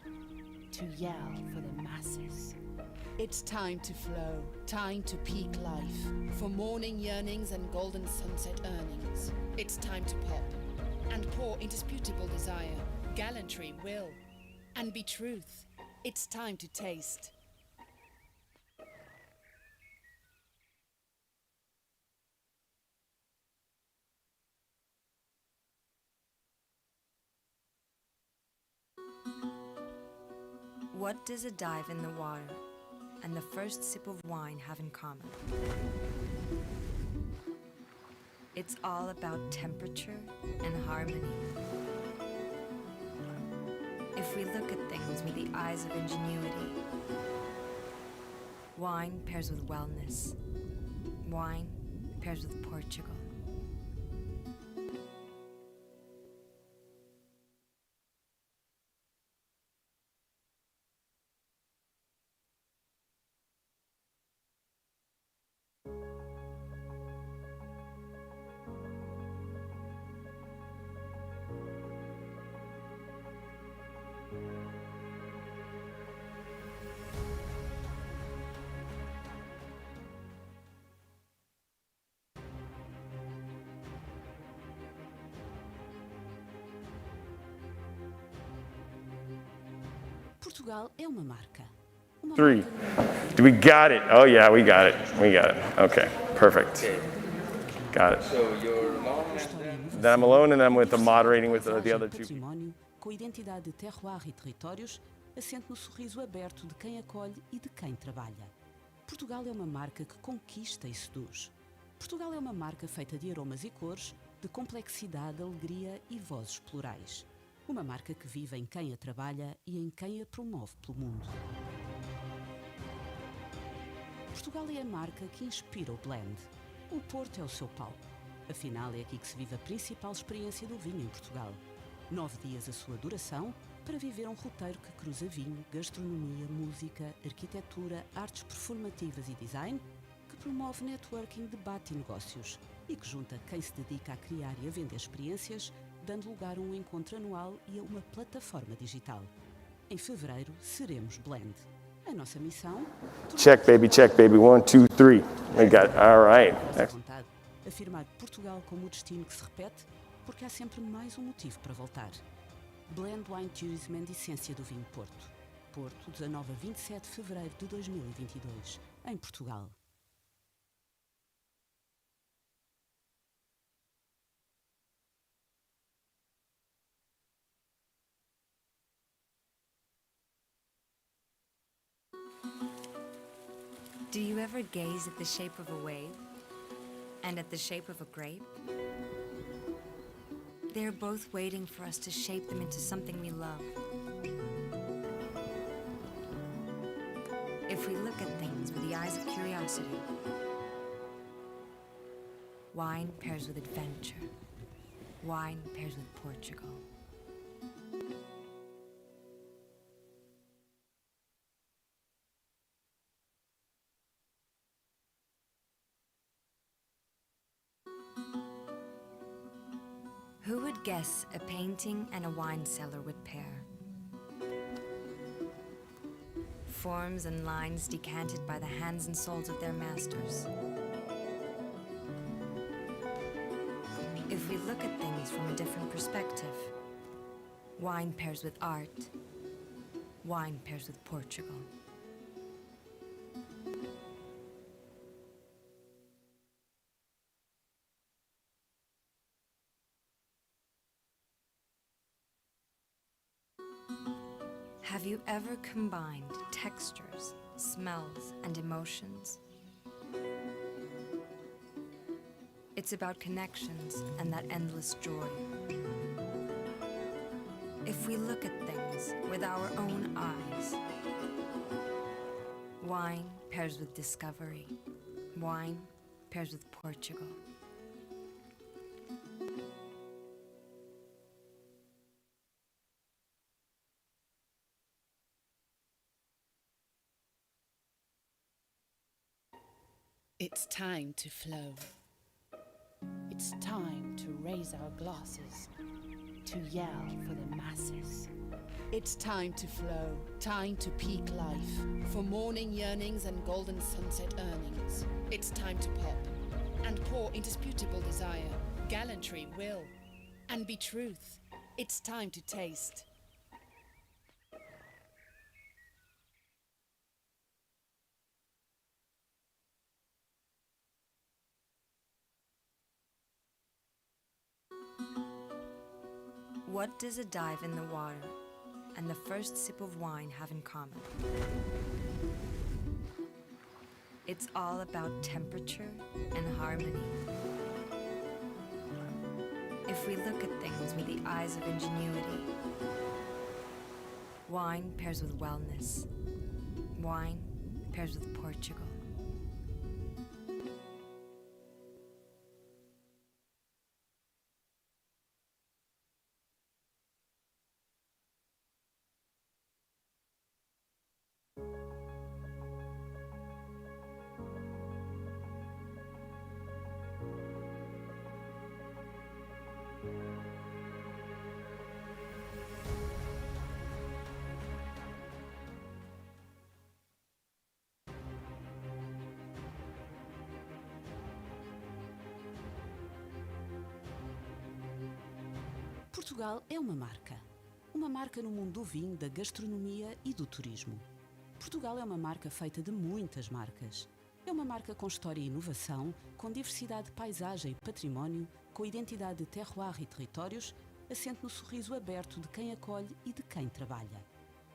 to yell for the masses. It's time to flow, time to peak life. For morning yearnings and golden sunset earnings. It's time to pop and pour indisputable desire, gallantry, will, and be truth. It's time to taste. What does a dive in the water and the first sip of wine have in common? It's all about temperature and harmony. If we look at things with the eyes of ingenuity, wine pairs with wellness. Wine pairs with Portugal. Portugal é uma marca. Three. We got it. Oh yeah, we got it. We got it. Okay, perfect. Got it. So you're alone Then I'm alone, and I'm with the moderating with the other two. Património, com a identidade de terroir e territórios, assente no sorriso aberto de quem acolhe e de quem trabalha. Portugal é uma marca que conquista e seduz. Portugal é uma marca feita de aromas e cores, de complexidade, alegria e vozes plurais. Uma marca que vive em quem a trabalha e em quem a promove pelo mundo. Portugal é a marca que inspira o blend. O Porto é o seu palco. Afinal, é aqui que se vive a principal experiência do vinho em Portugal. 9 dias a sua duração para viver um roteiro que cruza vinho, gastronomia, música, arquitetura, artes performativas e design, que promove networking, debate e negócios e que junta quem se dedica a criar e a vender experiências, dando lugar a um encontro anual e a uma plataforma digital. Em fevereiro, seremos Blend. A nossa missão... Check, baby. 1, 2, 3. We got it. All right. Vontade, afirmar Portugal como o destino que se repete, porque há sempre mais um motivo para voltar. Blend Wine Tourism and Essência do Vinho Porto. Porto, 19 a 27 de fevereiro de 2022, em Portugal. Do you ever gaze at the shape of a wave and at the shape of a grape? They're both waiting for us to shape them into something we love. If we look at things with the eyes of curiosity, wine pairs with adventure. Wine pairs with Portugal. Who would guess a painting and a wine cellar would pair? Forms and lines decanted by the hands and souls of their masters. If we look at things from a different perspective, wine pairs with art, wine pairs with Portugal. Have you ever combined textures, smells, and emotions? It's about connections and that endless joy. If we look at things with our own eyes, wine pairs with discovery. Wine pairs with Portugal. It's time to flow. It's time to raise our glasses, to yell for the masses. It's time to flow, time to peak life. For morning yearnings and golden sunset earnings. It's time to pop and pour indisputable desire, gallantry, will, and be truth. It's time to taste. What does a dive in the water and the first sip of wine have in common? It's all about temperature and harmony. If we look at things with the eyes of ingenuity, wine pairs with wellness. Wine pairs with Portugal. Portugal é uma marca. Uma marca no mundo do vinho, da gastronomia e do turismo. Portugal é uma marca feita de muitas marcas. É uma marca com história e inovação, com diversidade de paisagem e património, com identidade de terroir e territórios, assente no sorriso aberto de quem acolhe e de quem trabalha.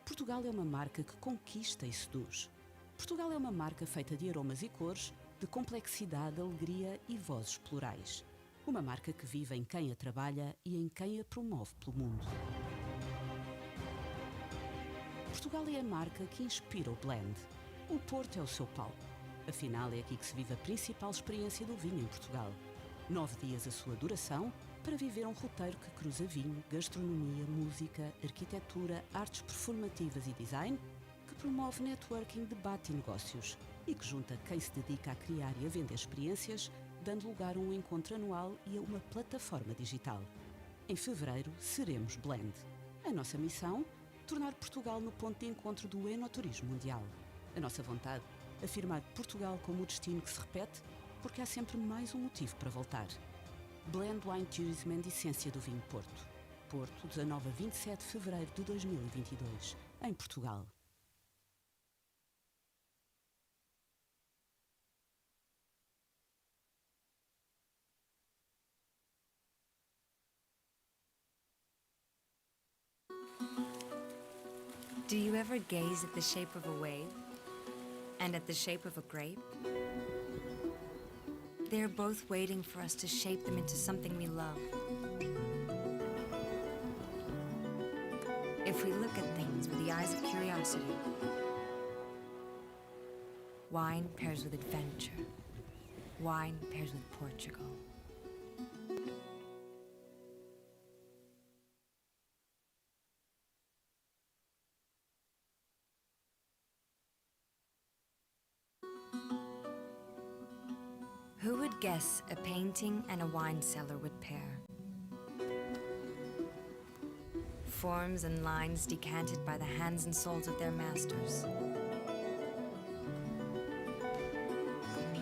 Portugal é uma marca que conquista e seduz. Portugal é uma marca feita de aromas e cores, de complexidade, alegria e vozes plurais. Uma marca que vive em quem a trabalha e em quem a promove pelo mundo. Portugal é a marca que inspira o blend. O Porto é o seu palco. Afinal, é aqui que se vive a principal experiência do vinho em Portugal. 9 dias a sua duração para viver um roteiro que cruza vinho, gastronomia, música, arquitetura, artes performativas e design, que promove networking, debate e negócios e que junta quem se dedica a criar e a vender experiências, dando lugar a um encontro anual e a uma plataforma digital. Em fevereiro, seremos Blend. A nossa missão? Tornar Portugal no ponto de encontro do enoturismo mundial. A nossa vontade? Afirmar Portugal como o destino que se repete, porque há sempre mais um motivo para voltar. Blend Wine Tourism and Essência do Vinho Porto. Porto, 19 a 27 de fevereiro de 2022, em Portugal. Do you ever gaze at the shape of a wave and at the shape of a grape? They are both waiting for us to shape them into something we love. If we look at things with the eyes of curiosity, wine pairs with adventure. Wine pairs with Portugal. Who would guess a painting and a wine cellar would pair? Forms and lines decanted by the hands and souls of their masters.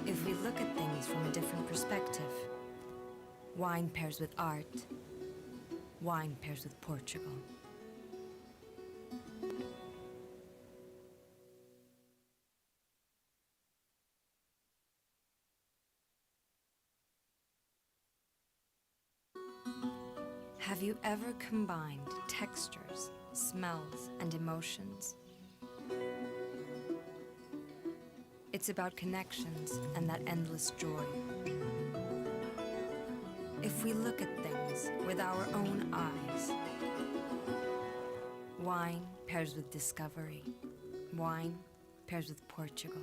If we look at things from a different perspective, wine pairs with art, wine pairs with Portugal. Have you ever combined textures, smells, and emotions? It's about connections and that endless joy. If we look at things with our own eyes, wine pairs with discovery. Wine pairs with Portugal.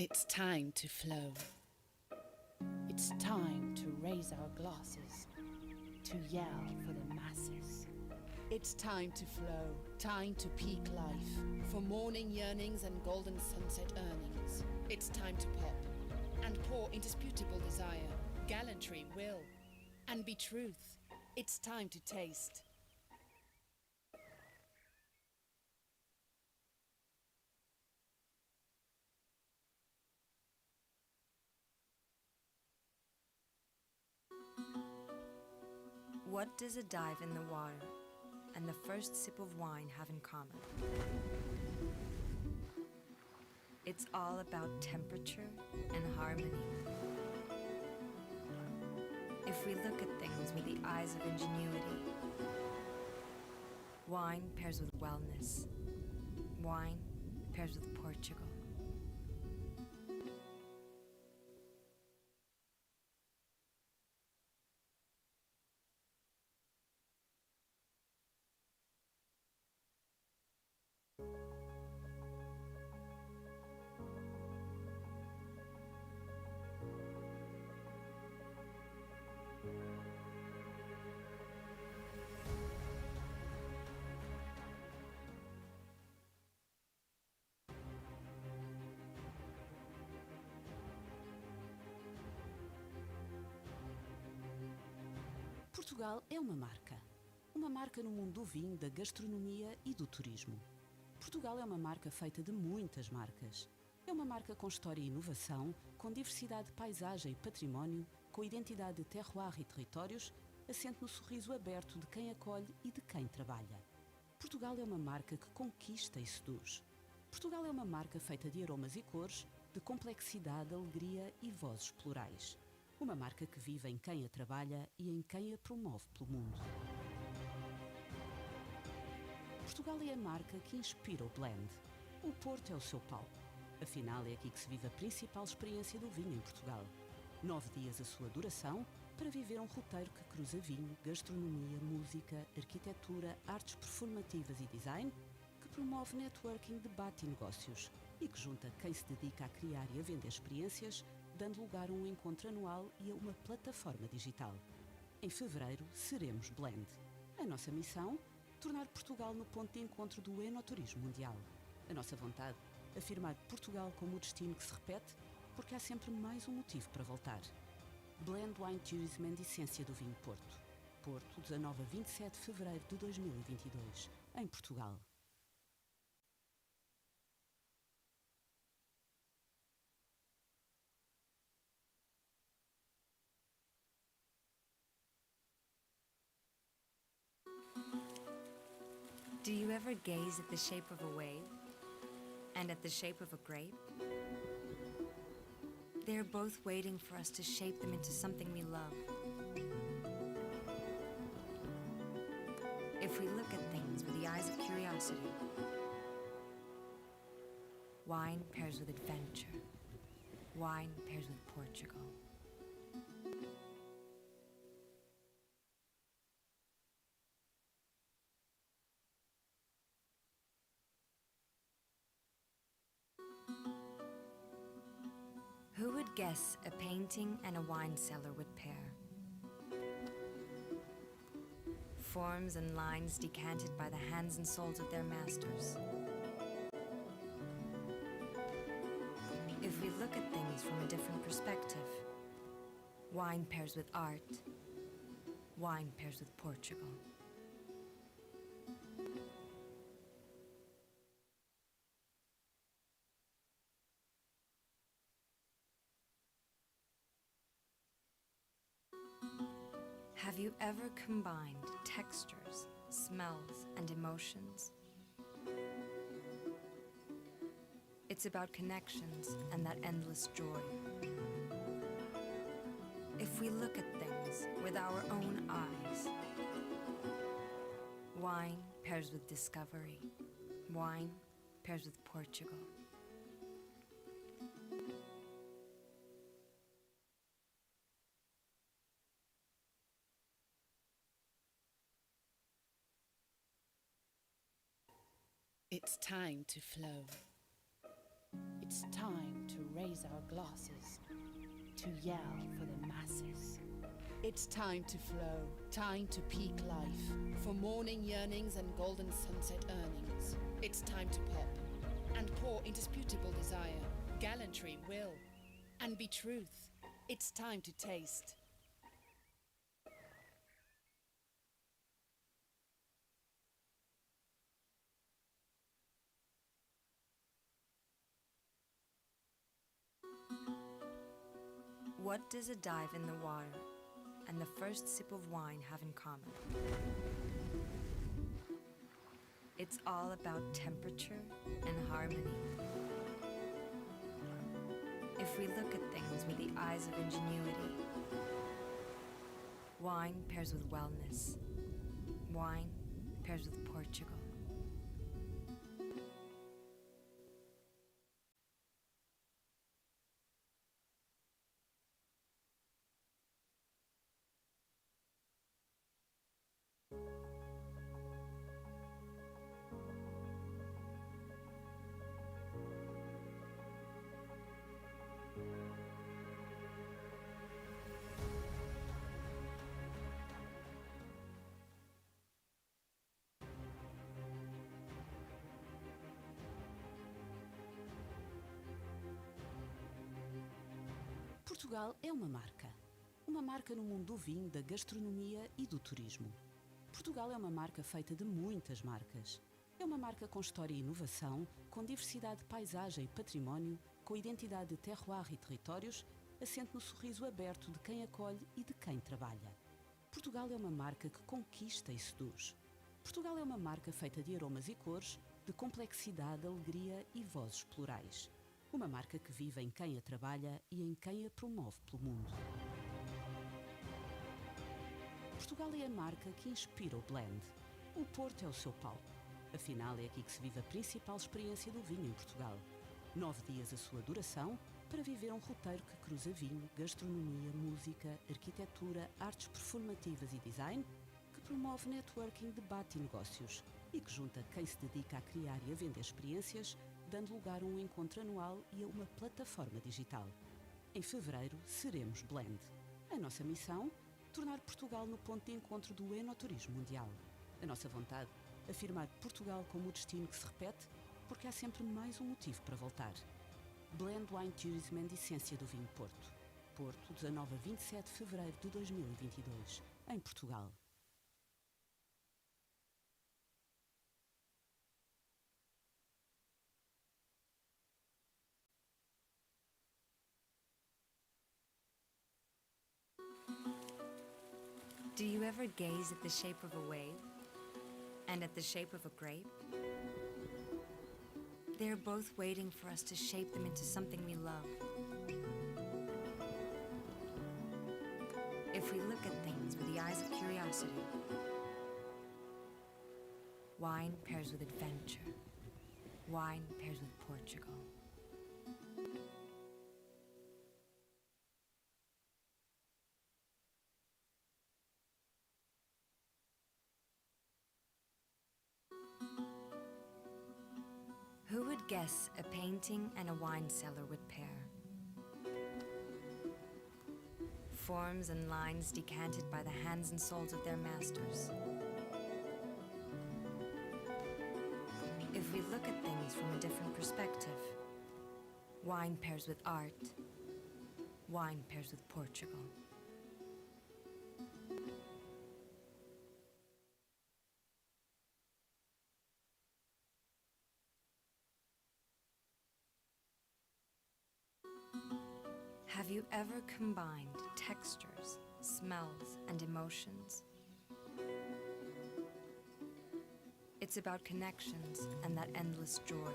It's time to flow. It's time to raise our glasses, to yell for the masses. It's time to flow, time to peak life. For morning yearnings and golden sunset earnings. It's time to pop and pour indisputable desire, gallantry, will, and be truth. It's time to taste. What does a dive in the water and the first sip of wine have in common? It's all about temperature and harmony. If we look at things with the eyes of ingenuity, wine pairs with wellness. Wine pairs with Portugal. Portugal é uma marca. Uma marca no mundo do vinho, da gastronomia e do turismo. Portugal é uma marca feita de muitas marcas. É uma marca com história e inovação, com diversidade de paisagem e património, com identidade de terroir e territórios, assente no sorriso aberto de quem acolhe e de quem trabalha. Portugal é uma marca que conquista e seduz. Portugal é uma marca feita de aromas e cores, de complexidade, alegria e vozes plurais. Uma marca que vive em quem a trabalha e em quem a promove pelo mundo. Portugal é a marca que inspira o blend. O Porto é o seu palco. Afinal, é aqui que se vive a principal experiência do vinho em Portugal. 9 dias a sua duração para viver um roteiro que cruza vinho, gastronomia, música, arquitetura, artes performativas e design, que promove networking, debate e negócios e que junta quem se dedica a criar e a vender experiências, dando lugar a um encontro anual e a uma plataforma digital. Em fevereiro, seremos Blend. A nossa missão? Tornar Portugal no ponto de encontro do enoturismo mundial. A nossa vontade? Afirmar Portugal como o destino que se repete, porque há sempre mais um motivo para voltar. Blend Wine Tourism and Essência do Vinho Porto. Porto, 19 a 27 de fevereiro de 2022, em Portugal. Do you ever gaze at the shape of a wave and at the shape of a grape? They are both waiting for us to shape them into something we love. If we look at things with the eyes of curiosity, wine pairs with adventure. Wine pairs with Portugal. Who would guess a painting and a wine cellar would pair? Forms and lines decanted by the hands and souls of their masters. If we look at things from a different perspective, wine pairs with art, wine pairs with Portugal. Have you ever combined textures, smells, and emotions? It's about connections and that endless joy. If we look at things with our own eyes, wine pairs with discovery. Wine pairs with Portugal. It's time to flow. It's time to raise our glasses, to yell for the masses. It's time to flow, time to peak life. For morning yearnings and golden sunset earnings, it's time to pop and pour indisputable desire, gallantry, will, and be truth. It's time to taste. What does a dive in the water and the first sip of wine have in common? It's all about temperature and harmony. If we look at things with the eyes of ingenuity, wine pairs with wellness. Wine pairs with Portugal. Portugal é uma marca. Uma marca no mundo do vinho, da gastronomia e do turismo. Portugal é uma marca feita de muitas marcas. É uma marca com história e inovação, com diversidade de paisagem e património, com identidade de terroir e territórios, assente no sorriso aberto de quem acolhe e de quem trabalha. Portugal é uma marca que conquista e seduz. Portugal é uma marca feita de aromas e cores, de complexidade, alegria e vozes plurais. Uma marca que vive em quem a trabalha e em quem a promove pelo mundo. Portugal é a marca que inspira o blend. O Porto é o seu palco. Afinal, é aqui que se vive a principal experiência do vinho em Portugal. 9 dias a sua duração para viver um roteiro que cruza vinho, gastronomia, música, arquitetura, artes performativas e design, que promove networking, debate e negócios e que junta quem se dedica a criar e a vender experiências, dando lugar a um encontro anual e a uma plataforma digital. Em fevereiro, seremos Blend. A nossa missão? Tornar Portugal no ponto de encontro do enoturismo mundial. A nossa vontade? Afirmar Portugal como o destino que se repete, porque há sempre mais um motivo para voltar. Blend Wine Tourism and Essência do Vinho Porto. Porto, 19 a 27 de fevereiro de 2022, em Portugal. Do you ever gaze at the shape of a wave and at the shape of a grape? They are both waiting for us to shape them into something we love. If we look at things with the eyes of curiosity, wine pairs with adventure. Wine pairs with Portugal. Who would guess a painting and a wine cellar would pair? Forms and lines decanted by the hands and souls of their masters. If we look at things from a different perspective, wine pairs with art, wine pairs with Portugal. Have you ever combined textures, smells, and emotions? It's about connections and that endless joy.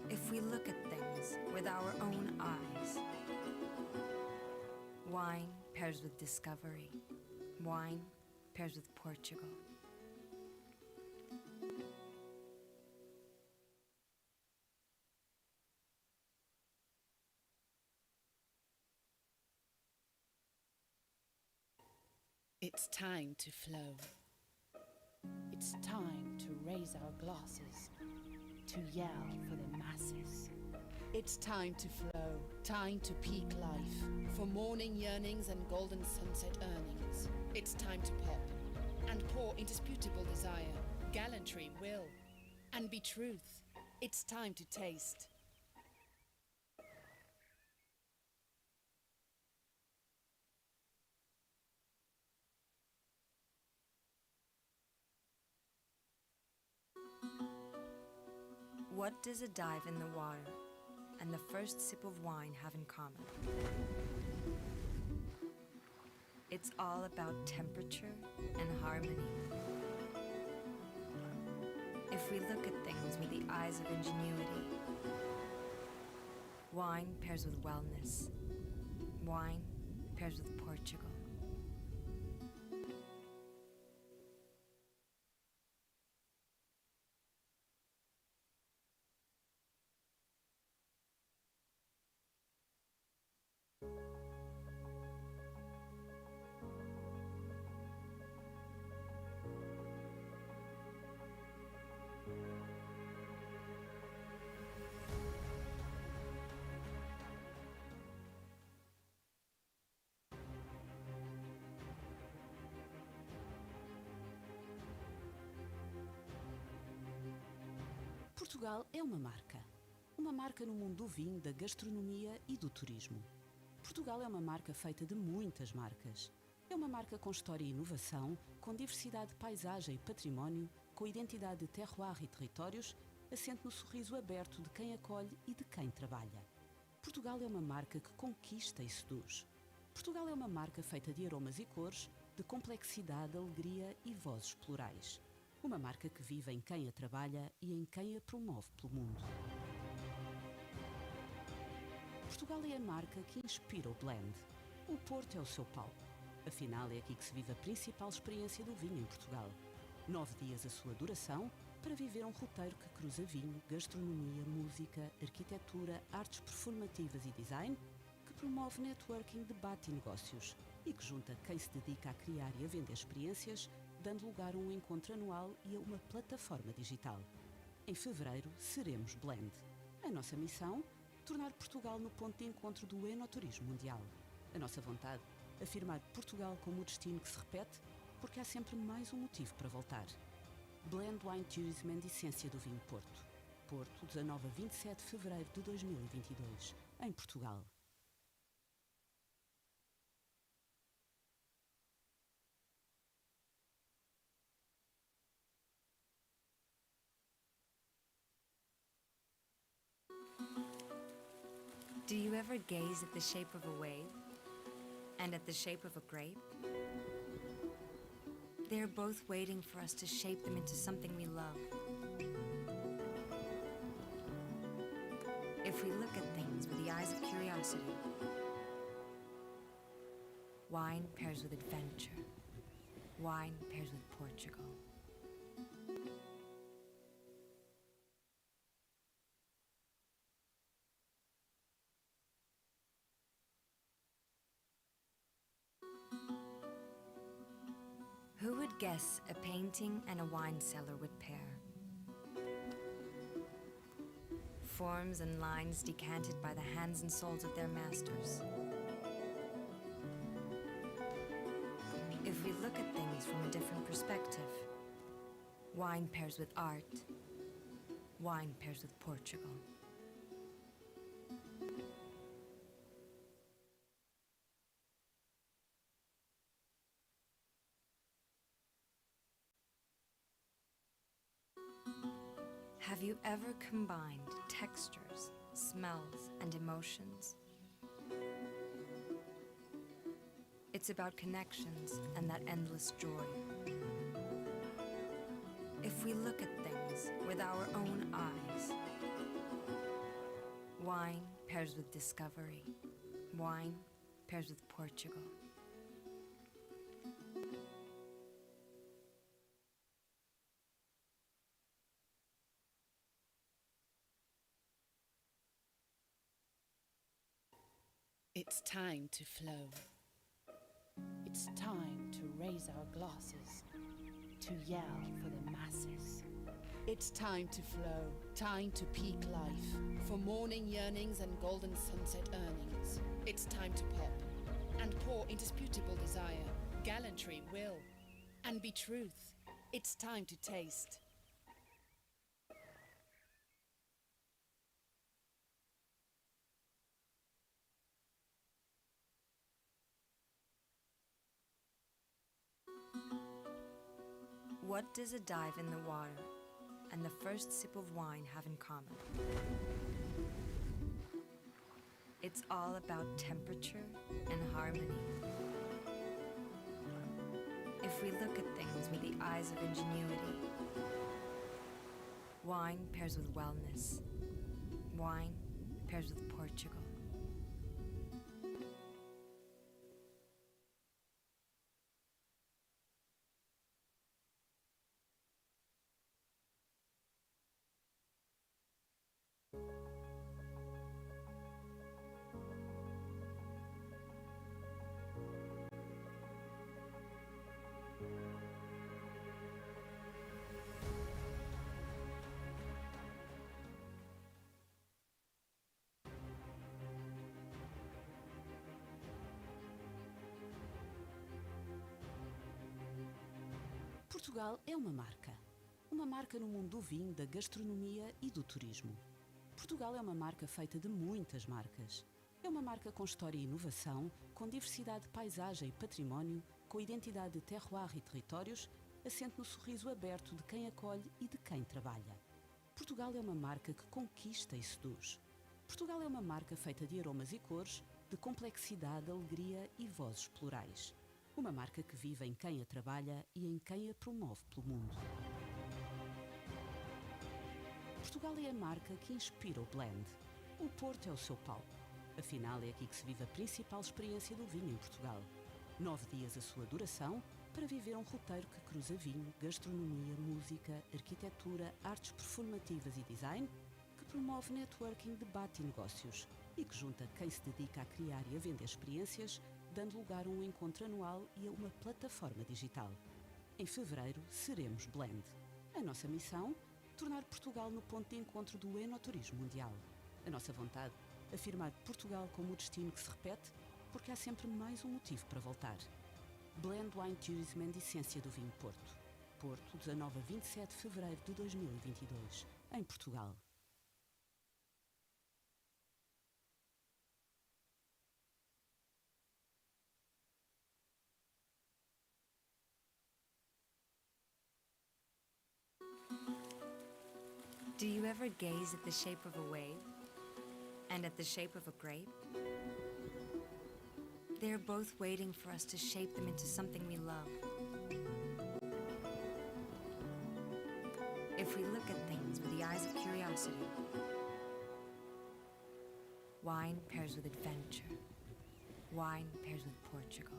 If we look at things with our own eyes, wine pairs with discovery. Wine pairs with Portugal. It's time to flow. It's time to raise our glasses, to yell for the masses. It's time to flow, time to peak life. For morning yearnings and golden sunset earnings. It's time to pop and pour indisputable desire, gallantry, will, and be truth. It's time to taste. What does a dive in the water and the first sip of wine have in common? It's all about temperature and harmony. If we look at things with the eyes of ingenuity, wine pairs with wellness. Wine pairs with Portugal. Portugal é uma marca. Uma marca no mundo do vinho, da gastronomia e do turismo. Portugal é uma marca feita de muitas marcas. É uma marca com história e inovação, com diversidade de paisagem e património, com identidade de terroir e territórios, assente no sorriso aberto de quem acolhe e de quem trabalha. Portugal é uma marca que conquista e seduz. Portugal é uma marca feita de aromas e cores, de complexidade, alegria e vozes plurais. Uma marca que vive em quem a trabalha e em quem a promove pelo mundo. Portugal é a marca que inspira o blend. O Porto é o seu palco. Afinal, é aqui que se vive a principal experiência do vinho em Portugal. 9 dias a sua duração para viver um roteiro que cruza vinho, gastronomia, música, arquitetura, artes performativas e design, que promove networking, debate e negócios e que junta quem se dedica a criar e a vender experiências, dando lugar a um encontro anual e a uma plataforma digital. Em fevereiro, seremos Blend. A nossa missão? Tornar Portugal no ponto de encontro do enoturismo mundial. A nossa vontade? Afirmar Portugal como o destino que se repete, porque há sempre mais um motivo para voltar. Blend Wine Tourism and Essência do Vinho Porto. Porto, 19 a 27 de fevereiro de 2022, em Portugal. Do you ever gaze at the shape of a wave and at the shape of a grape? They are both waiting for us to shape them into something we love. If we look at things with the eyes of curiosity, wine pairs with adventure. Wine pairs with Portugal. Who would guess a painting and a wine cellar would pair? Forms and lines decanted by the hands and souls of their masters. If we look at things from a different perspective, wine pairs with art, wine pairs with Portugal. Have you ever combined textures, smells, and emotions? It's about connections and that endless joy. If we look at things with our own eyes, wine pairs with discovery. Wine pairs with Portugal. It's time to flow. It's time to raise our glasses, to yell for the masses. It's time to flow, time to peak life. For morning yearnings and golden sunset earnings. It's time to pop and pour indisputable desire, gallantry, will, and be truth. It's time to taste. What does a dive in the water and the first sip of wine have in common? It's all about temperature and harmony. If we look at things with the eyes of ingenuity, wine pairs with wellness. Wine pairs with Portugal. Portugal é uma marca. Uma marca no mundo do vinho, da gastronomia e do turismo. Portugal é uma marca feita de muitas marcas. É uma marca com história e inovação, com diversidade de paisagem e património, com identidade de terroir e territórios, assente no sorriso aberto de quem acolhe e de quem trabalha. Portugal é uma marca que conquista e seduz. Portugal é uma marca feita de aromas e cores, de complexidade, alegria e vozes plurais. Uma marca que vive em quem a trabalha e em quem a promove pelo mundo. Portugal é a marca que inspira o blend. O Porto é o seu palco. Afinal, é aqui que se vive a principal experiência do vinho em Portugal. 9 dias a sua duração para viver um roteiro que cruza vinho, gastronomia, música, arquitetura, artes performativas e design, que promove networking, debate e negócios e que junta quem se dedica a criar e a vender experiências, dando lugar a um encontro anual e a uma plataforma digital. Em fevereiro, seremos Blend. A nossa missão? Tornar Portugal no ponto de encontro do enoturismo mundial. A nossa vontade? Afirmar Portugal como o destino que se repete, porque há sempre mais um motivo para voltar. Blend Wine Tourism and Essência do Vinho Porto. Porto, 19 a 27 de fevereiro de 2022, em Portugal. Do you ever gaze at the shape of a wave and at the shape of a grape? They are both waiting for us to shape them into something we love. If we look at things with the eyes of curiosity, wine pairs with adventure. Wine pairs with Portugal.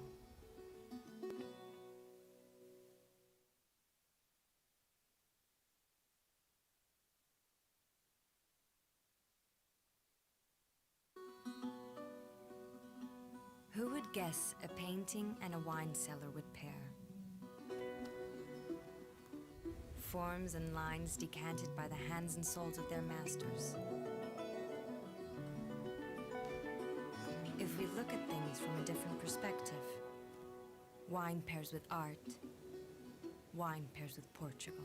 Who would guess a painting and a wine cellar would pair? Forms and lines decanted by the hands and souls of their masters. If we look at things from a different perspective, wine pairs with art, wine pairs with Portugal.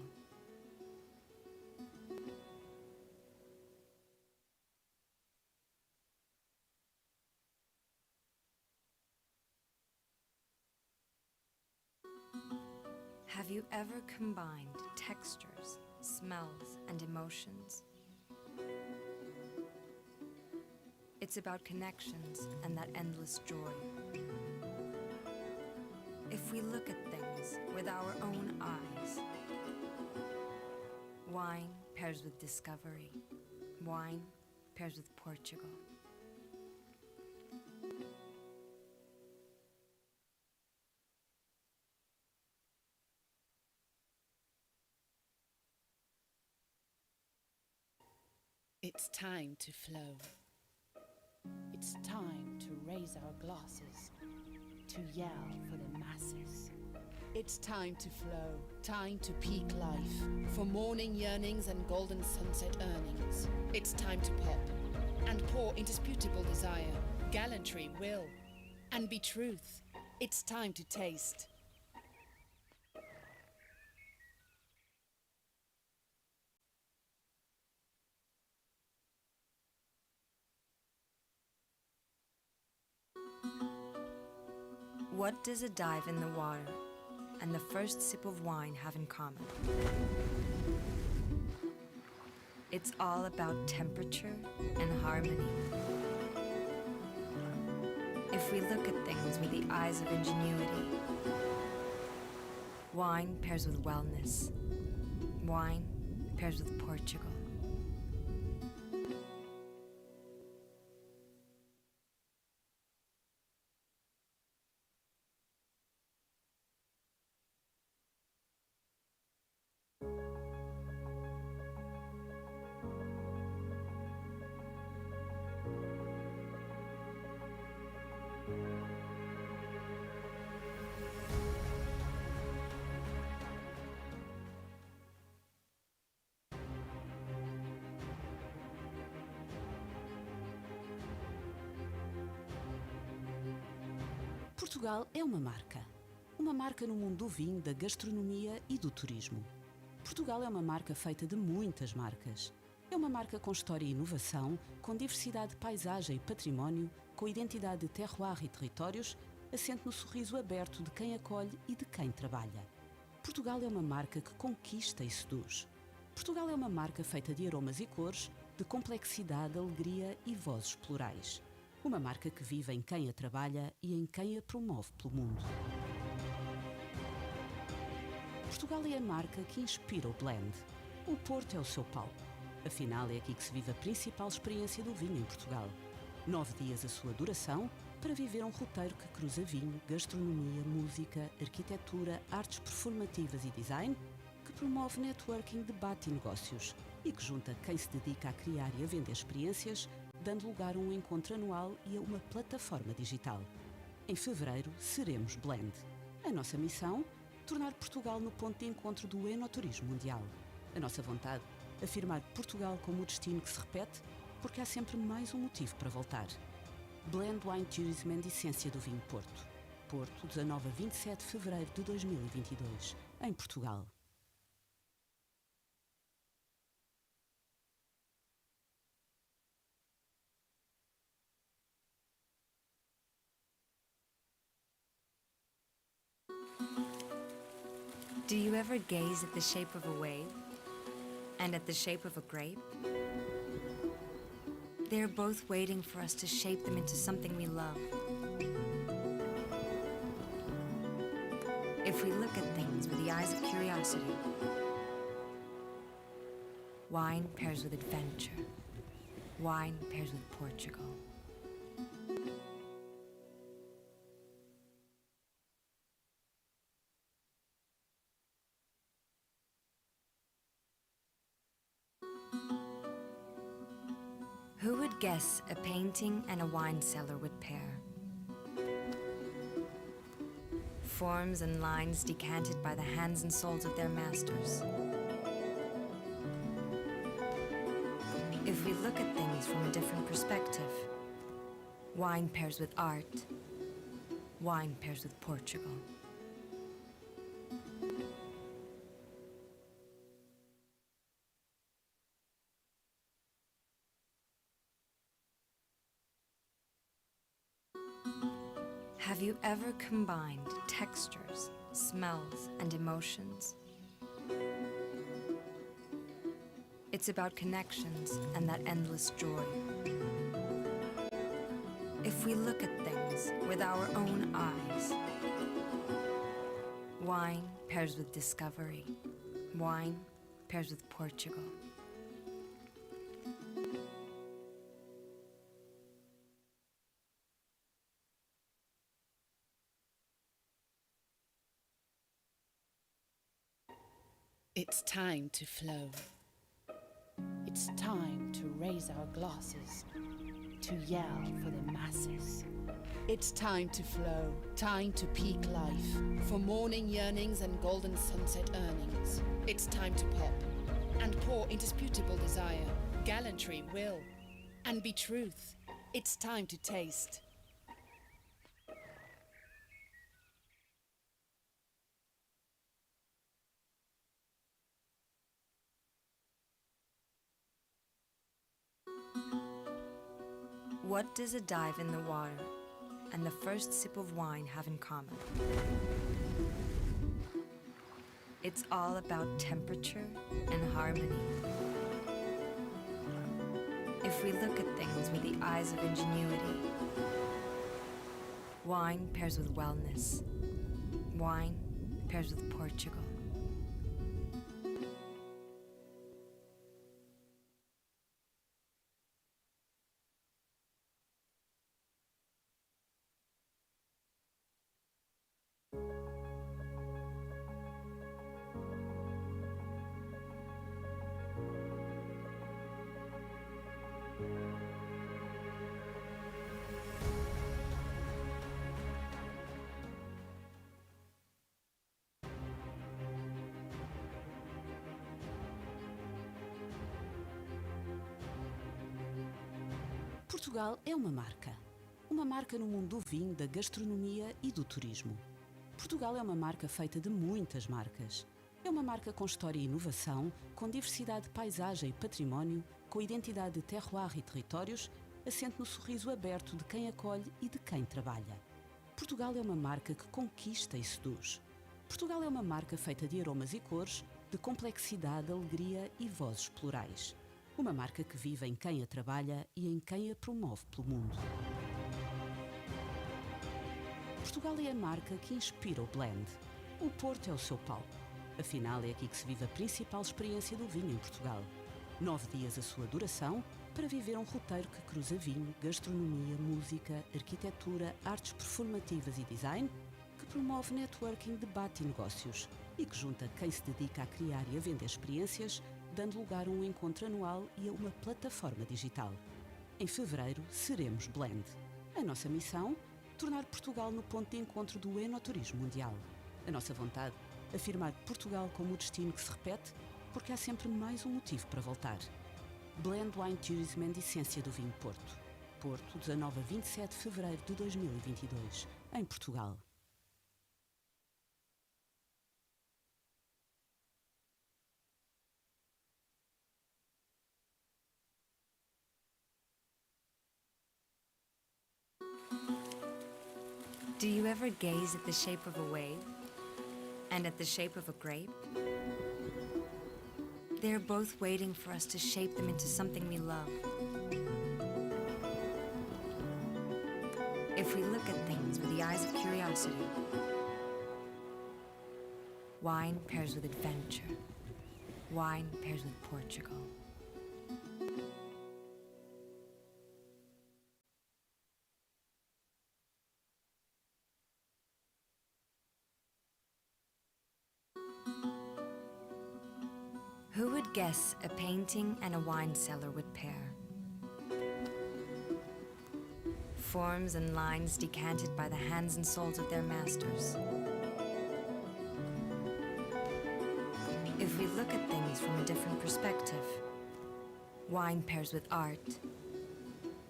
Have you ever combined textures, smells, and emotions? It's about connections and that endless joy. If we look at things with our own eyes, wine pairs with discovery. Wine pairs with Portugal. It's time to flow. It's time to raise our glasses, to yell for the masses. It's time to flow, time to peak life. For morning yearnings and golden sunset earnings. It's time to pop and pour indisputable desire, gallantry, will, and be truth. It's time to taste. What does a dive in the water and the first sip of wine have in common? It's all about temperature and harmony. If we look at things with the eyes of ingenuity, wine pairs with wellness. Wine pairs with Portugal. Portugal é uma marca. Uma marca no mundo do vinho, da gastronomia e do turismo. Portugal é uma marca feita de muitas marcas. É uma marca com história e inovação, com diversidade de paisagem e património, com identidade de terroir e territórios, assente no sorriso aberto de quem acolhe e de quem trabalha. Portugal é uma marca que conquista e seduz. Portugal é uma marca feita de aromas e cores, de complexidade, alegria e vozes plurais. Uma marca que vive em quem a trabalha e em quem a promove pelo mundo. Portugal é a marca que inspira o blend. O Porto é o seu palco. Afinal, é aqui que se vive a principal experiência do vinho em Portugal. 9 dias a sua duração para viver um roteiro que cruza vinho, gastronomia, música, arquitetura, artes performativas e design, que promove networking, debate e negócios e que junta quem se dedica a criar e a vender experiências, dando lugar a um encontro anual e a uma plataforma digital. Em fevereiro, seremos Blend. A nossa missão? Tornar Portugal no ponto de encontro do enoturismo mundial. A nossa vontade? Afirmar Portugal como o destino que se repete, porque há sempre mais um motivo para voltar. Blend Wine Tourism and Essência do Vinho Porto. Porto, 19 a 27 de fevereiro de 2022, em Portugal. Do you ever gaze at the shape of a wave and at the shape of a grape? They are both waiting for us to shape them into something we love. If we look at things with the eyes of curiosity, wine pairs with adventure. Wine pairs with Portugal. Who would guess a painting and a wine cellar would pair? Forms and lines decanted by the hands and souls of their masters. If we look at things from a different perspective, wine pairs with art, wine pairs with Portugal. Have you ever combined textures, smells, and emotions? It's about connections and that endless joy. If we look at things with our own eyes, wine pairs with discovery. Wine pairs with Portugal. It's time to flow. It's time to raise our glasses, to yell for the masses. It's time to flow, time to peak life. For morning yearnings and golden sunset earnings. It's time to pop and pour indisputable desire, gallantry, will, and be truth. It's time to taste. What does a dive in the water and the first sip of wine have in common? It's all about temperature and harmony. If we look at things with the eyes of ingenuity, wine pairs with wellness. Wine pairs with Portugal. Portugal é uma marca. Uma marca no mundo do vinho, da gastronomia e do turismo. Portugal é uma marca feita de muitas marcas. É uma marca com história e inovação, com diversidade de paisagem e património, com identidade de terroir e territórios, assente no sorriso aberto de quem acolhe e de quem trabalha. Portugal é uma marca que conquista e seduz. Portugal é uma marca feita de aromas e cores, de complexidade, alegria e vozes plurais. Uma marca que vive em quem a trabalha e em quem a promove pelo mundo. Portugal é a marca que inspira o blend. O Porto é o seu palco. Afinal, é aqui que se vive a principal experiência do vinho em Portugal. 9 dias a sua duração para viver um roteiro que cruza vinho, gastronomia, música, arquitetura, artes performativas e design, que promove networking, debate e negócios e que junta quem se dedica a criar e a vender experiências, dando lugar a um encontro anual e a uma plataforma digital. Em fevereiro, seremos Blend. A nossa missão? Tornar Portugal no ponto de encontro do enoturismo mundial. A nossa vontade? Afirmar Portugal como o destino que se repete, porque há sempre mais um motivo para voltar. Blend Wine Tourism and Essência do Vinho Porto. Porto, 19 a 27 de fevereiro de 2022, em Portugal. Do you ever gaze at the shape of a wave and at the shape of a grape? They are both waiting for us to shape them into something we love. If we look at things with the eyes of curiosity, wine pairs with adventure. Wine pairs with Portugal. Who would guess a painting and a wine cellar would pair? Forms and lines decanted by the hands and souls of their masters. If we look at things from a different perspective, wine pairs with art,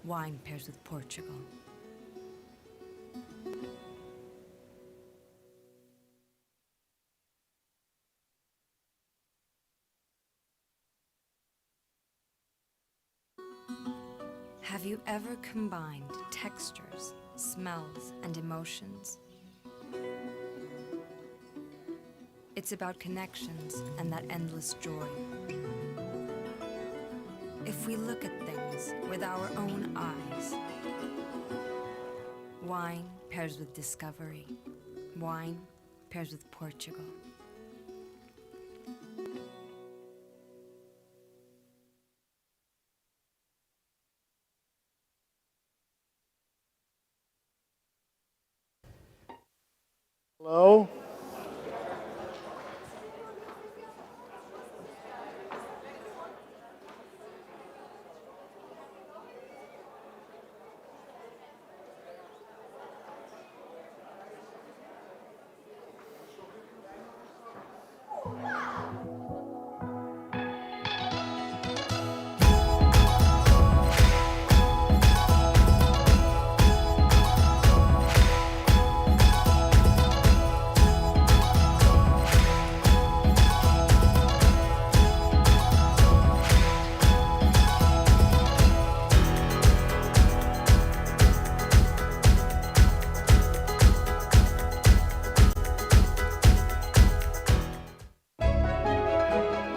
wine pairs with Portugal. Have you ever combined textures, smells, and emotions? It's about connections and that endless joy. If we look at things with our own eyes, wine pairs with discovery. Wine pairs with Portugal. Hello.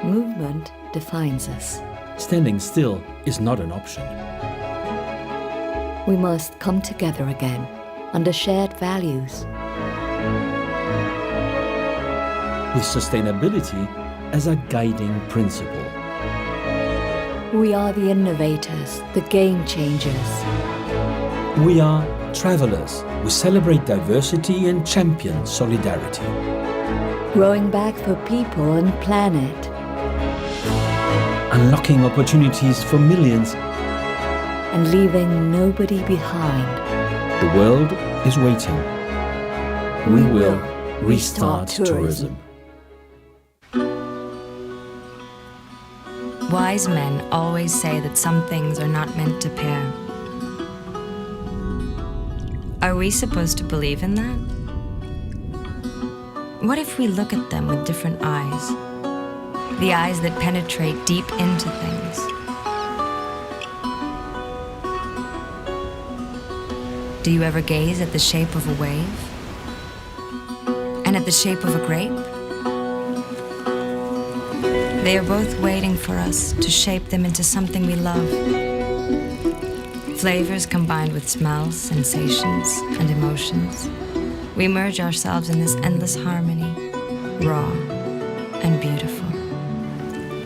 Movement defines us. Standing still is not an option. We must come together again under shared values. With sustainability as a guiding principle. We are the innovators, the game changers. We are travelers. We celebrate diversity and champion solidarity. Growing back for people and planet. Unlocking opportunities for millions. And leaving nobody behind. The world is waiting. We will restart tourism. Wise men always say that some things are not meant to pair. Are we supposed to believe in that? What if we look at them with different eyes? The eyes that penetrate deep into things. Do you ever gaze at the shape of a wave? And at the shape of a grape? They are both waiting for us to shape them into something we love. Flavors combined with smells, sensations, and emotions. We merge ourselves in this endless harmony, raw and beautiful.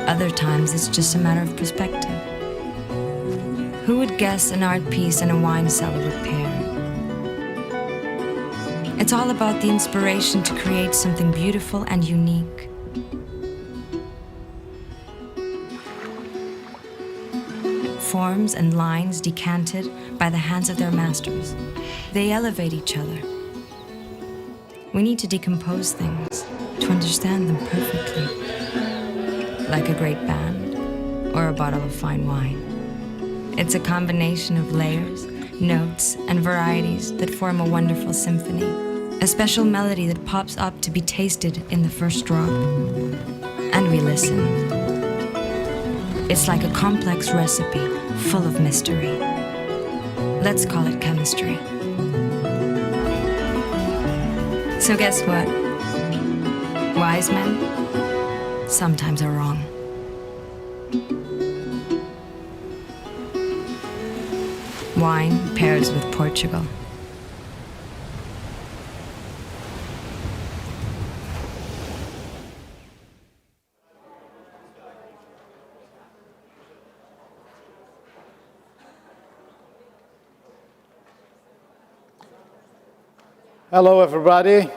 Other times it's just a matter of perspective. Who would guess an art piece and a wine cellar would pair? It's all about the inspiration to create something beautiful and unique. Forms and lines decanted by the hands of their masters. They elevate each other. We need to decompose things to understand them perfectly. Like a great band or a bottle of fine wine. It's a combination of layers, notes, and varieties that form a wonderful symphony. A special melody that pops up to be tasted in the first drop. And we listen. It's like a complex recipe full of mystery. Let's call it chemistry. So guess what? Wise men sometimes are wrong. Wine pairs with Portugal. Hello, everybody.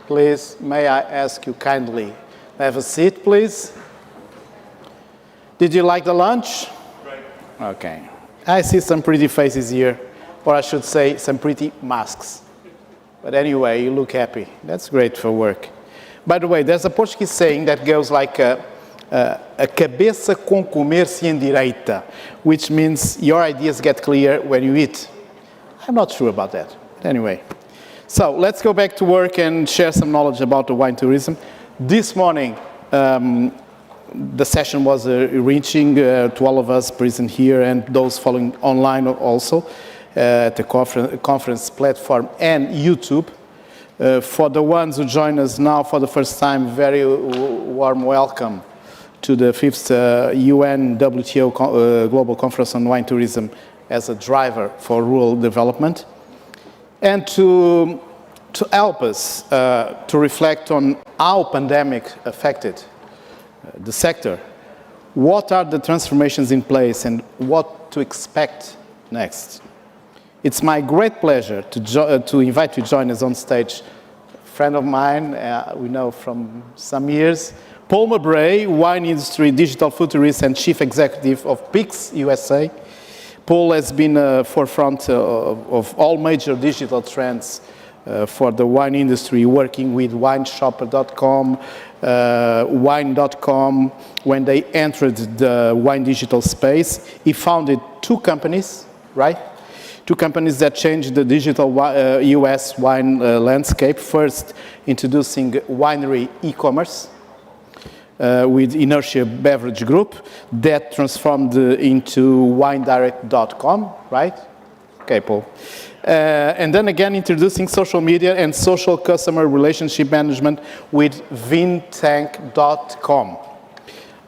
Please, may I ask you kindly, have a seat, please? Did you like the lunch? Great. Okay. I see some pretty faces here, or I should say some pretty masks. But anyway, you look happy. That's great for work. By the way, there's a Portuguese saying that goes like a cabeça com comer se endireita, which means your ideas get clear when you eat. I'm not sure about that. But anyway. So let's go back to work and share some knowledge about the wine tourism. This morning, the session was reaching to all of us present here and those following online also at the conference platform and YouTube. For the ones who join us now for the first time, very warm welcome to the 5th UNWTO Global Conference on Wine Tourism as a driver for rural development. And to help us to reflect on how pandemic affected the sector, what are the transformations in place and what to expect next. It's my great pleasure to invite you to join us on stage, a friend of mine, we know from some years, Paul Mabray, wine industry digital futurist and chief executive of PIX USA. Paul has been forefront of all major digital trends for the wine industry, working with wineshopper.com, wine.com. When they entered the wine digital space, he founded two companies, right? Two companies that changed the digital US wine landscape. First, introducing winery e-commerce, with Inertia Beverage Group that transformed into winedirect.com, right? Okay, Paul. And then again, introducing social media and social customer relationship management with vintank.com.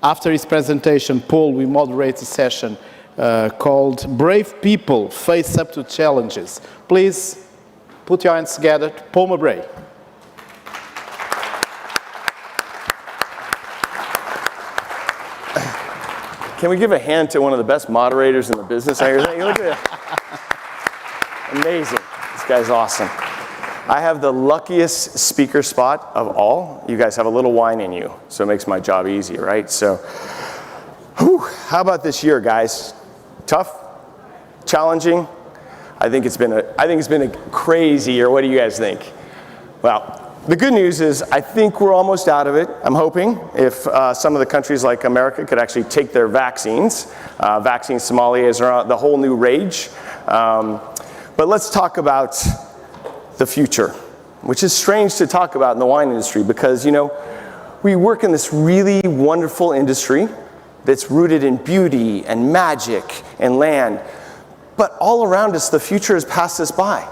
After his presentation, Paul will moderate a session called Brave People Face Up to Challenges. Please put your hands together to Paul Mabray. Can we give a hand to one of the best moderators in the business? Look at it. Amazing. This guy's awesome. I have the luckiest speaker spot of all. You guys have a little wine in you, so it makes my job easy, right? So, how about this year, guys? Tough? Challenging? I think it's been a crazy year. What do you guys think? Well, the good news is I think we're almost out of it. I'm hoping if some of the countries like America could actually take their vaccines. Vaccine sommeliers is the whole new rage. But let's talk about the future, which is strange to talk about in the wine industry because, you know, we work in this really wonderful industry that's rooted in beauty and magic and land. But all around us, the future has passed us by.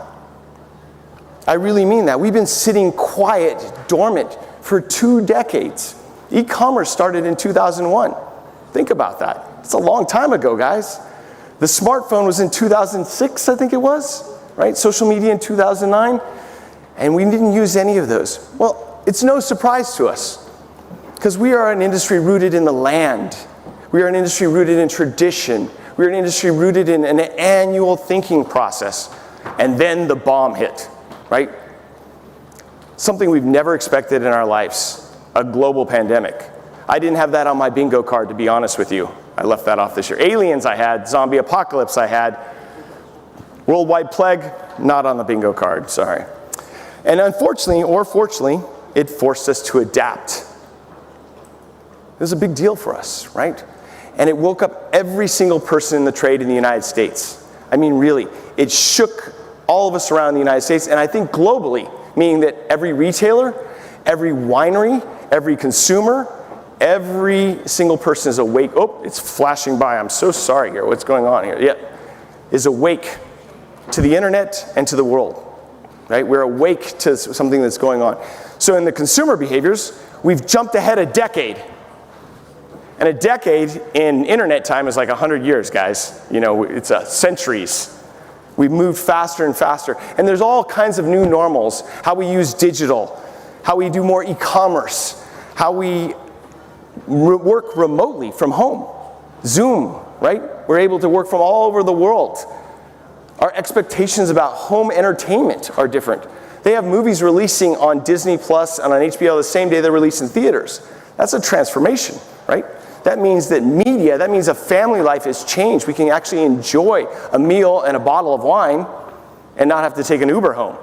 I really mean that. We've been sitting quiet, dormant for 2 decades. E-commerce started in 2001. Think about that. It's a long time ago, guys. The smartphone was in 2006, I think it was, right? Social media in 2009. And we didn't use any of those. Well, it's no surprise to us because we are an industry rooted in the land. We are an industry rooted in tradition. We are an industry rooted in an annual thinking process. And then the bomb hit. Right? Something we've never expected in our lives, a global pandemic. I didn't have that on my bingo card, to be honest with you. I left that off this year. Aliens I had, zombie apocalypse I had, worldwide plague, not on the bingo card, sorry. And unfortunately, or fortunately, it forced us to adapt. It was a big deal for us, right? And it woke up every single person in the trade in the United States. I mean, really, it shook all of us around the United States, and I think globally, meaning that every retailer, every winery, every consumer, every single person is awake. Oh, it's flashing by. I'm so sorry here. What's going on here? Yeah, is awake to the internet and to the world, right? We're awake to something that's going on. So in the consumer behaviors, we've jumped ahead a decade. And a decade in internet time is like 100 years, guys. You know, it's centuries. We've moved faster and faster. And there's all kinds of new normals. How we use digital, how we do more e-commerce, how we work remotely from home. Zoom, right? We're able to work from all over the world. Our expectations about home entertainment are different. They have movies releasing on Disney Plus and on HBO the same day they're released in theaters. That's a transformation, right? That means that media, that means a family life has changed. We can actually enjoy a meal and a bottle of wine and not have to take an Uber home,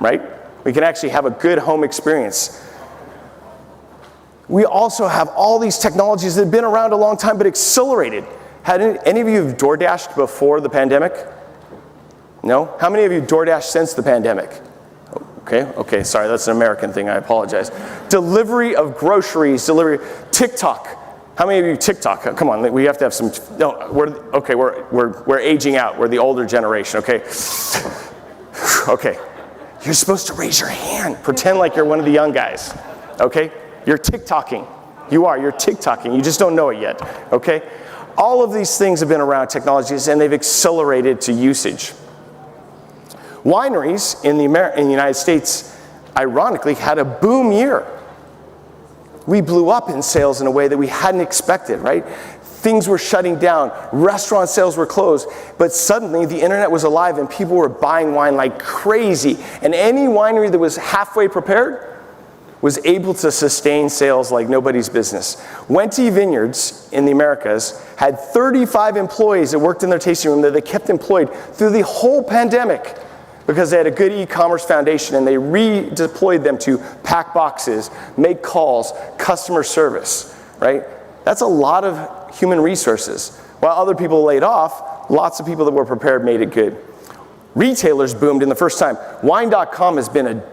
right? We can actually have a good home experience. We also have all these technologies that have been around a long time but accelerated. Had any of you DoorDashed before the pandemic? No? How many of you DoorDashed since the pandemic? Okay, sorry, that's an American thing, I apologize. Delivery of groceries, TikTok. How many of you TikTok? Come on, we have to have some. No, we're aging out. We're the older generation. Okay. Okay. You're supposed to raise your hand. Pretend like you're one of the young guys. Okay. You're TikToking. You're TikToking. You just don't know it yet. Okay. All of these things have been around technologies, and they've accelerated to usage. Wineries in the United States, ironically, had a boom year. We blew up in sales in a way that we hadn't expected, right? Things were shutting down, restaurant sales were closed, but suddenly the internet was alive and people were buying wine like crazy. And any winery that was halfway prepared was able to sustain sales like nobody's business. Wente Vineyards in the Americas had 35 employees that worked in their tasting room that they kept employed through the whole pandemic, because they had a good e-commerce foundation and they redeployed them to pack boxes, make calls, customer service, right? That's a lot of human resources. While other people laid off, lots of people that were prepared made it good. Retailers boomed in the first time. Wine.com has been a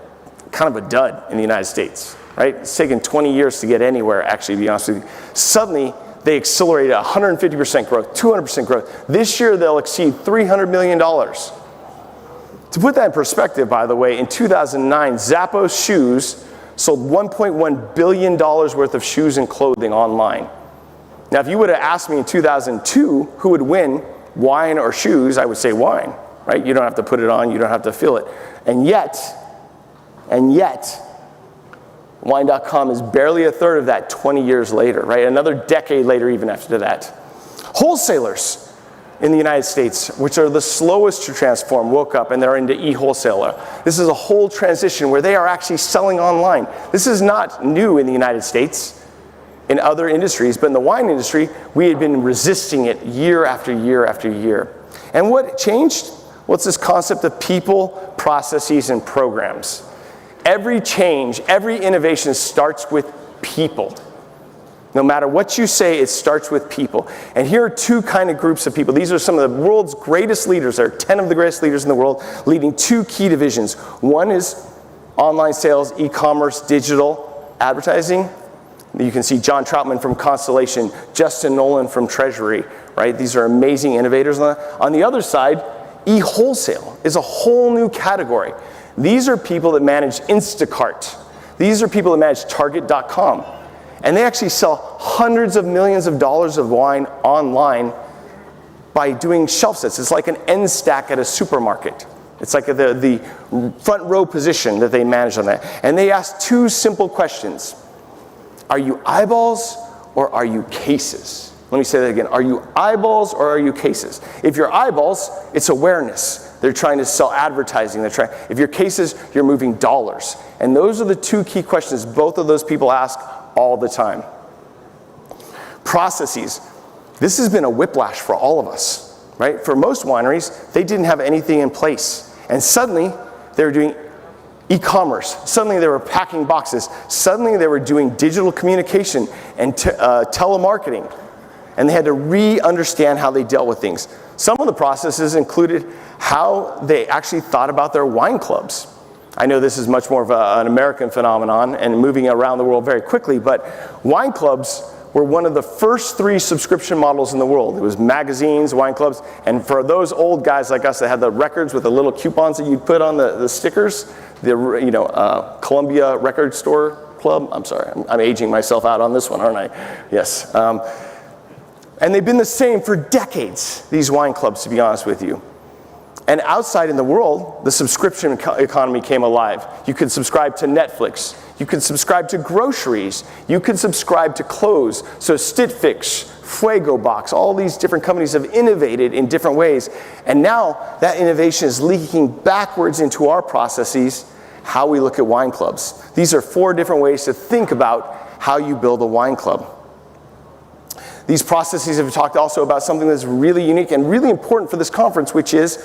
kind of a dud in the United States, right? It's taken 20 years to get anywhere, actually, to be honest with you. Suddenly, they accelerated 150% growth, 200% growth. This year, they'll exceed $300 million. To put that in perspective, by the way, in 2009, Zappos shoes sold $1.1 billion worth of shoes and clothing online. Now, if you would have asked me in 2002 who would win, wine or shoes, I would say wine, right? You don't have to put it on, you don't have to feel it. And yet, wine.com is barely a third of that 20 years later, right? Another decade later even after that. Wholesalers in the United States, which are the slowest to transform, woke up and they're into e-wholesaler. This is a whole transition where they are actually selling online. This is not new in the United States, in other industries, but in the wine industry, we had been resisting it year after year after year. And what changed? Well, it's this concept of people, processes, and programs. Every change, every innovation starts with people. No matter what you say, it starts with people. And here are two kind of groups of people. These are some of the world's greatest leaders. There are 10 of the greatest leaders in the world leading two key divisions. One is online sales, e-commerce, digital advertising. You can see John Troutman from Constellation, Justin Nolan from Treasury, right? These are amazing innovators. On the other side, e-wholesale is a whole new category. These are people that manage Instacart. These are people that manage Target.com. And they actually sell hundreds of millions of dollars of wine online by doing shelf sets. It's like an end stack at a supermarket. It's like the front row position that they manage on that. And they ask two simple questions. Are you eyeballs or are you cases? Let me say that again. Are you eyeballs or are you cases? If you're eyeballs, it's awareness. They're trying to sell advertising. If you're cases, you're moving dollars. And those are the two key questions both of those people ask all the time. Processes. This has been a whiplash for all of us, right? For most wineries, they didn't have anything in place. And suddenly, they were doing e-commerce. Suddenly, they were packing boxes. Suddenly, they were doing digital communication and telemarketing. And they had to re-understand how they dealt with things. Some of the processes included how they actually thought about their wine clubs. I know this is much more of an American phenomenon and moving around the world very quickly, but wine clubs were one of the first 3 subscription models in the world. It was magazines, wine clubs, and for those old guys like us that had the records with the little coupons that you'd put on the stickers, the Columbia Record Store Club. I'm sorry, I'm aging myself out on this one, aren't I? Yes. And they've been the same for decades, these wine clubs, to be honest with you. And outside in the world, the subscription economy came alive. You could subscribe to Netflix. You could subscribe to groceries. You could subscribe to clothes. So Stitch Fix, Fuego Box, all these different companies have innovated in different ways. And now that innovation is leaking backwards into our processes, how we look at wine clubs. These are 4 different ways to think about how you build a wine club. These processes have talked also about something that's really unique and really important for this conference, which is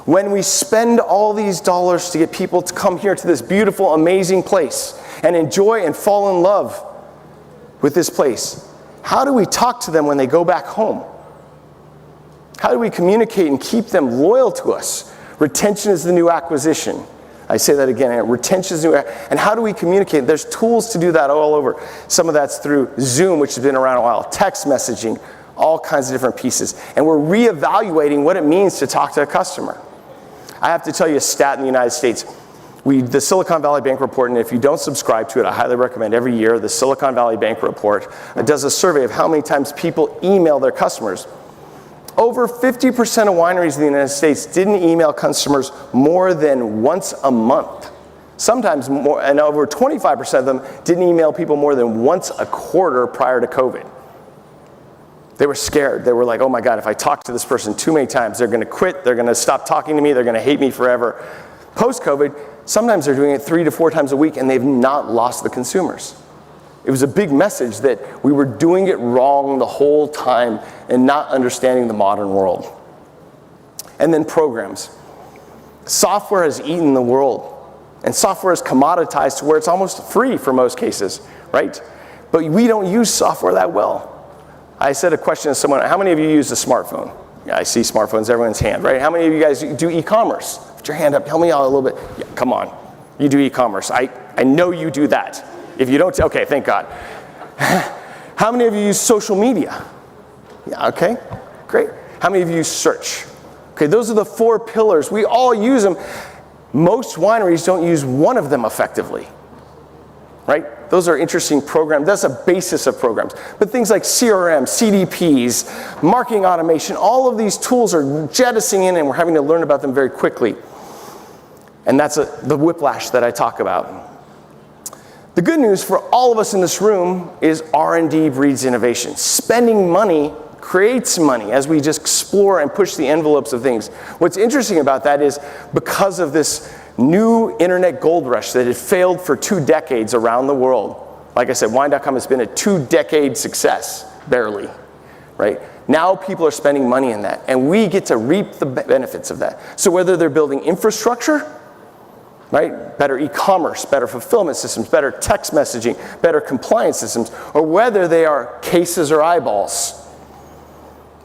when we spend all these dollars to get people to come here to this beautiful, amazing place and enjoy and fall in love with this place, how do we talk to them when they go back home? How do we communicate and keep them loyal to us? Retention is the new acquisition. I say that again, retention is new. And how do we communicate? There's tools to do that all over. Some of that's through Zoom, which has been around a while, text messaging, all kinds of different pieces. And we're reevaluating what it means to talk to a customer. I have to tell you a stat in the United States. The Silicon Valley Bank report, and if you don't subscribe to it, I highly recommend every year, the Silicon Valley Bank report does a survey of how many times people email their customers. Over 50% of wineries in the United States didn't email customers more than once a month. Sometimes more, and over 25% of them didn't email people more than once a quarter prior to COVID. They were scared. They were like, oh my God, if I talk to this person too many times, they're going to quit, they're going to stop talking to me, they're going to hate me forever. Post-COVID, sometimes they're doing it 3 to 4 times a week and they've not lost the consumers. It was a big message that we were doing it wrong the whole time and not understanding the modern world. And then programs. Software has eaten the world. And software is commoditized to where it's almost free for most cases, right? But we don't use software that well. I said a question to someone, how many of you use a smartphone? Yeah, I see smartphones, everyone's hand, right? How many of you guys do e-commerce? Put your hand up, help me out a little bit. Yeah, come on, you do e-commerce. I know you do that. If you don't, okay, thank God. How many of you use social media? Yeah, okay, great. How many of you use search? Okay, those are the 4 pillars. We all use them. Most wineries don't use one of them effectively, right? Those are interesting programs. That's a basis of programs. But things like CRM, CDPs, marketing automation, all of these tools are jettisoning in and we're having to learn about them very quickly. And that's the whiplash that I talk about. The good news for all of us in this room is R&D breeds innovation. Spending money creates money as we just explore and push the envelopes of things. What's interesting about that is because of this new internet gold rush that had failed for 2 decades around the world. Like I said, wine.com has been a 2-decade success, barely, right? Now people are spending money in that, and we get to reap the benefits of that. So whether they're building infrastructure, right? Better e-commerce, better fulfillment systems, better text messaging, better compliance systems, or whether they are cases or eyeballs.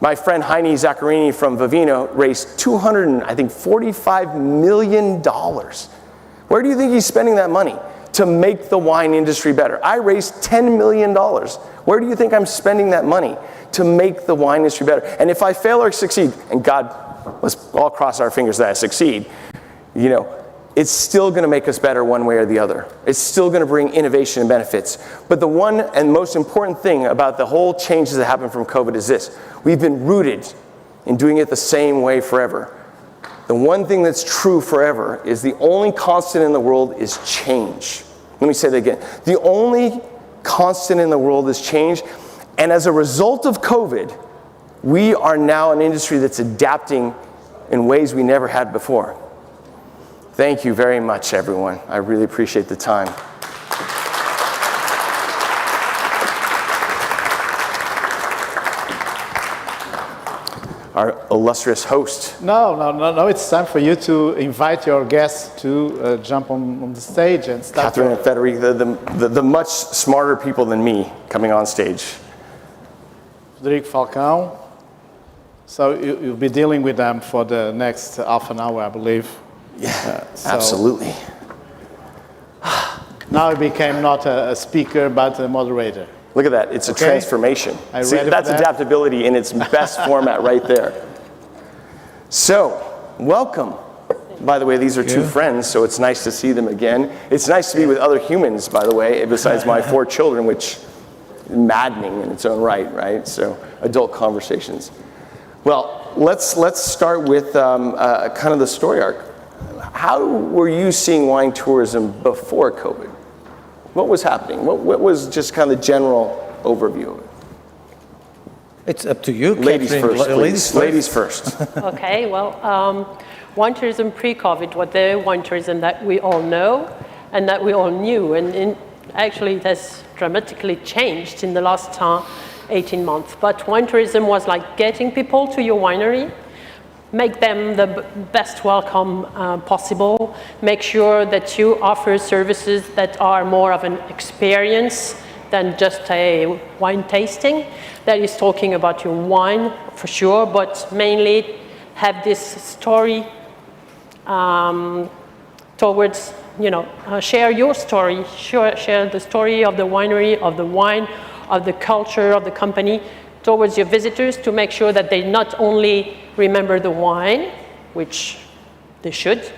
My friend Heini Zaccarini from Vivino raised $245 million. Where do you think he's spending that money? To make the wine industry better. I raised $10 million. Where do you think I'm spending that money? To make the wine industry better. And if I fail or succeed, and God, let's all cross our fingers that I succeed, you know, it's still going to make us better one way or the other. It's still going to bring innovation and benefits. But the one and most important thing about the whole changes that happened from COVID is this. We've been rooted in doing it the same way forever. The one thing that's true forever is the only constant in the world is change. Let me say that again. The only constant in the world is change. And as a result of COVID, we are now an industry that's adapting in ways we never had before. Thank you very much, everyone. I really appreciate the time. Our illustrious host. No. It's time for you to invite your guests to jump on the stage and start. Catherine and Frederic, the much smarter people than me coming on stage. Frederic Falcão. So you'll be dealing with them for the next half an hour, I believe. Yeah, absolutely. Now he became not a speaker, but a moderator. Look at that. It's a transformation. See, that's adaptability in its best format right there. So, welcome. By the way, these are 2 friends, so it's nice to see them again. It's nice to be with other humans, by the way, besides my 4 children, which is maddening in its own right? So, adult conversations. Well, let's start with kind of the story arc. How were you seeing wine tourism before COVID? What was happening? What was just kind of the general overview of it? It's up to you. Ladies first, please. Ladies first. Okay, well, wine tourism pre-COVID was the wine tourism that we all know and that we all knew. And actually, it has dramatically changed in the last 18 months. But wine tourism was like getting people to your winery, make them the best welcome possible, make sure that you offer services that are more of an experience than just a wine tasting. That is talking about your wine for sure, but mainly have this story towards, share your story, share the story of the winery, of the wine, of the culture of the company towards your visitors to make sure that they not only remember the wine, which they should,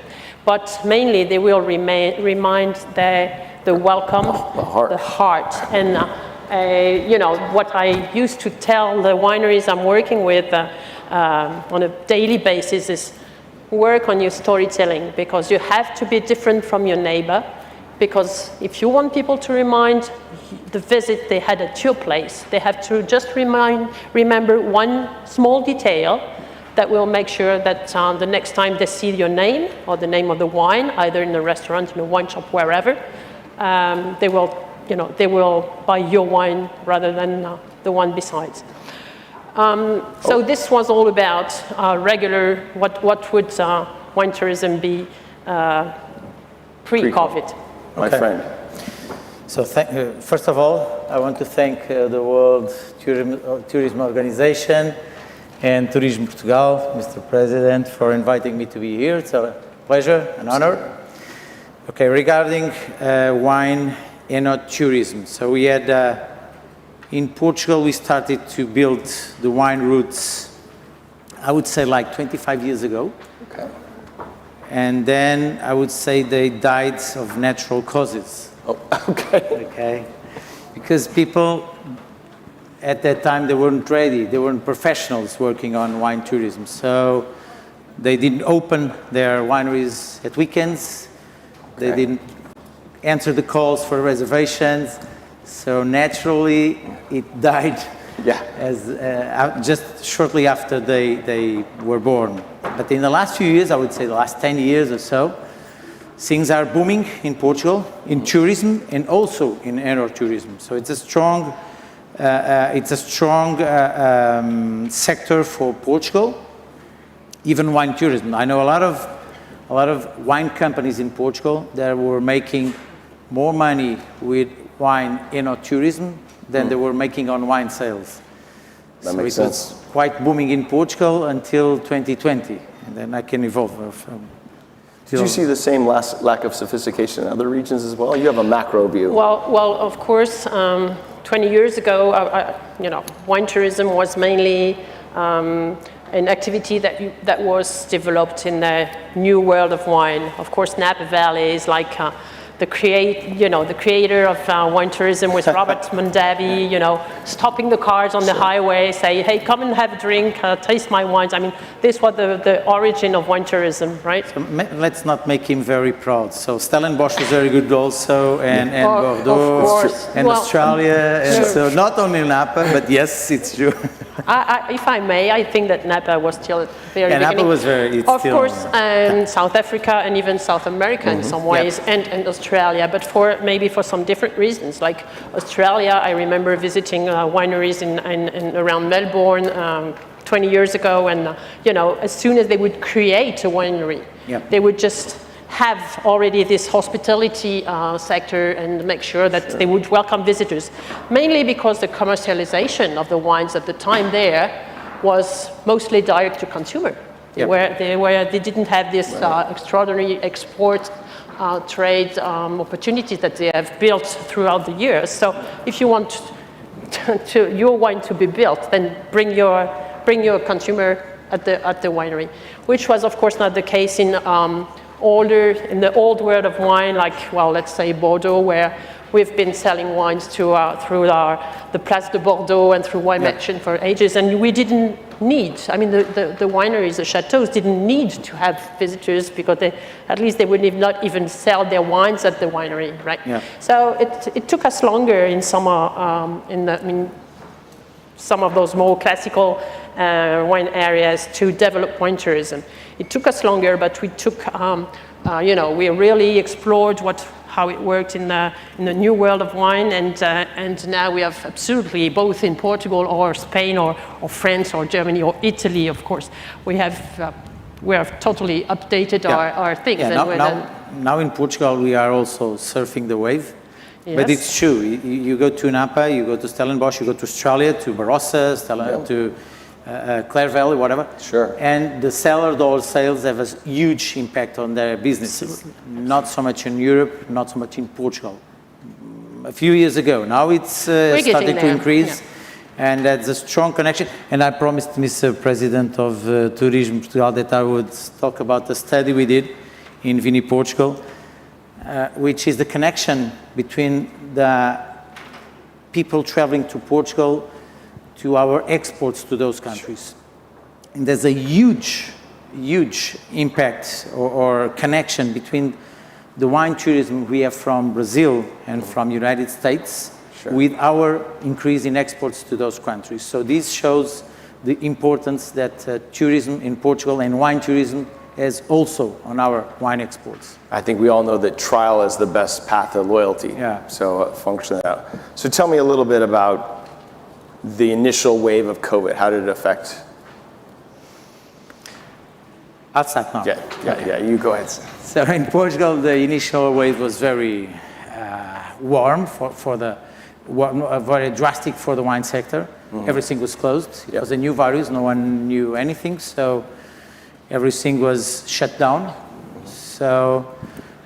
but mainly they will remind the welcome, the heart. And what I used to tell the wineries I'm working with on a daily basis is work on your storytelling, because you have to be different from your neighbor. Because if you want people to remind the visit they had at your place, they have to just remember one small detail that will make sure that the next time they see your name or the name of the wine, either in a restaurant, in a wine shop, wherever, they will buy your wine rather than the one besides. So this was all about regular, what would wine tourism be pre-COVID? My friend. So first of all, I want to thank the World Tourism Organization and Turismo Portugal, Mr. President, for inviting me to be here. It's a pleasure, an honor. Okay, regarding wine and tourism. So we had, in Portugal, we started to build the wine routes, I would say like 25 years ago. Okay. And then I would say they died of natural causes. Oh, okay. Okay. Because people at that time, they weren't ready. They weren't professionals working on wine tourism. So they didn't open their wineries at weekends. Okay. They didn't answer the calls for reservations. So naturally, it died as, just shortly after they were born. But in the last few years, I would say the last 10 years or so, things are booming in Portugal, in tourism, and also in aerotourism. So it's a strong, sector for Portugal, even wine tourism. I know a lot of wine companies in Portugal that were making more money with wine enoturism than they were making on wine sales. That makes sense. It was quite booming in Portugal until 2020, and then I can evolve. Did you see the same lack of sophistication in other regions as well? You have a macro view. Well, of course, 20 years ago, wine tourism was mainly an activity that was developed in the new world of wine. Of course, Napa Valley is like the creator of wine tourism was Robert Mondavi, stopping the cars on the highway, say, hey, come and have a drink, taste my wines. I mean, this was the origin of wine tourism, right? So let's not make him very proud. So Stellenbosch was very good also, and Bordeaux, and Australia, and so not only Napa, but yes, it's true. If I may, I think that Napa was still at the very beginning. Napa was very, of course, and South Africa and even South America in some ways, and Australia, but maybe for some different reasons. Like Australia, I remember visiting wineries in around Melbourne 20 years ago, and as soon as they would create a winery, they would just have already this hospitality sector and make sure that they would welcome visitors, mainly because the commercialization of the wines at the time there was mostly direct to consumer, where they didn't have this extraordinary export trade opportunities that they have built throughout the years. So if you want your wine to be built, then bring your consumer at the winery, which was of course not the case in the old world of wine, like, well, let's say Bordeaux, where we've been selling wines through the Place de Bordeaux and through Wine Merchant for ages, and we didn't need, I mean, the wineries, the chateaus didn't need to have visitors because at least they would not even sell their wines at the winery, right? Yeah. So it took us longer in some of those more classical wine areas to develop wine tourism. It took us longer, but we took, we really explored how it worked in the new world of wine, and now we have absolutely, both in Portugal or Spain or France or Germany or Italy, of course, we have totally updated our things. Now in Portugal we are also surfing the wave. Yes. But it's true. You go to Napa, you go to Stellenbosch, you go to Australia, to Barossa, to Clare Valley, whatever. Sure. And the cellar door sales have a huge impact on their businesses. Not so much in Europe, not so much in Portugal. A few years ago. Now it's starting to increase. Yeah. And that's a strong connection. And I promised Mr. President of Tourism Portugal that I would talk about the study we did in Vini, Portugal, which is the connection between the people traveling to Portugal to our exports to those countries. And there's a huge impact or connection between the wine tourism we have from Brazil and from United States with our increase in exports to those countries. So this shows the importance that tourism in Portugal and wine tourism has also on our wine exports. I think we all know that trial is the best path to loyalty. Yeah. So function that out. So tell me a little bit about the initial wave of COVID. How did it affect? I'll start now. Yeah, you go ahead. So in Portugal, the initial wave was very warm very drastic for the wine sector. Mm-hmm. Everything was closed. It was a new virus. No one knew anything. So everything was shut down. So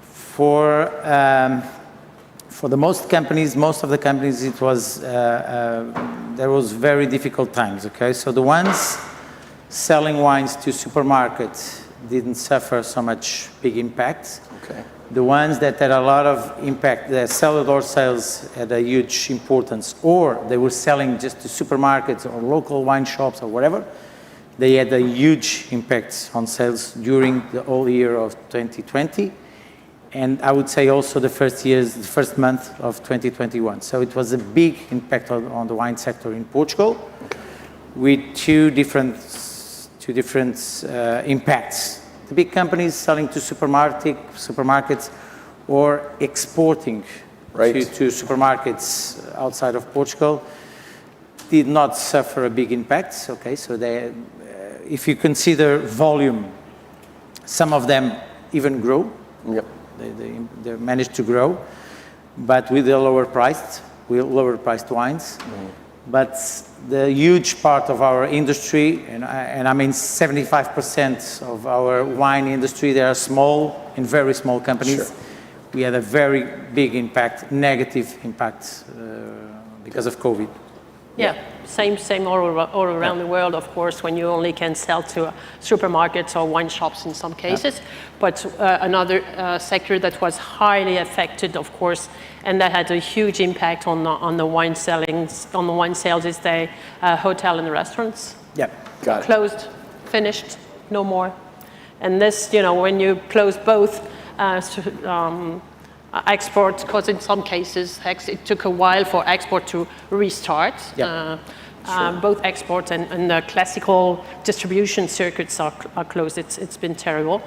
for most of the companies, it was there was very difficult times. Okay, so the ones selling wines to supermarkets didn't suffer so much big impact. Okay. The ones that had a lot of impact, the cellar-door sales had a huge importance, or they were selling just to supermarkets or local wine shops or whatever, they had a huge impact on sales during the whole year of 2020. And I would say also the first month of 2021. So it was a big impact on the wine sector in Portugal, with two different impacts. The big companies selling to supermarkets or exporting to supermarkets outside of Portugal did not suffer a big impact. Okay, so they, if you consider volume, some of them even grow. Yep. They managed to grow, but with the lower priced wines. But the huge part of our industry, and I mean 75% of our wine industry, they are small and very small companies. Sure. We had a very big impact, negative impact because of COVID. Yeah, same all around the world, of course, when you only can sell to supermarkets or wine shops in some cases. Yeah. But another sector that was highly affected, of course, and that had a huge impact on the wine sales is the hotel and the restaurants. Yeah, got it. Closed, finished, no more. And this, when you close both, export, because in some cases it took a while for export to restart. Yep. Both export and the classical distribution circuits are closed. It's been terrible.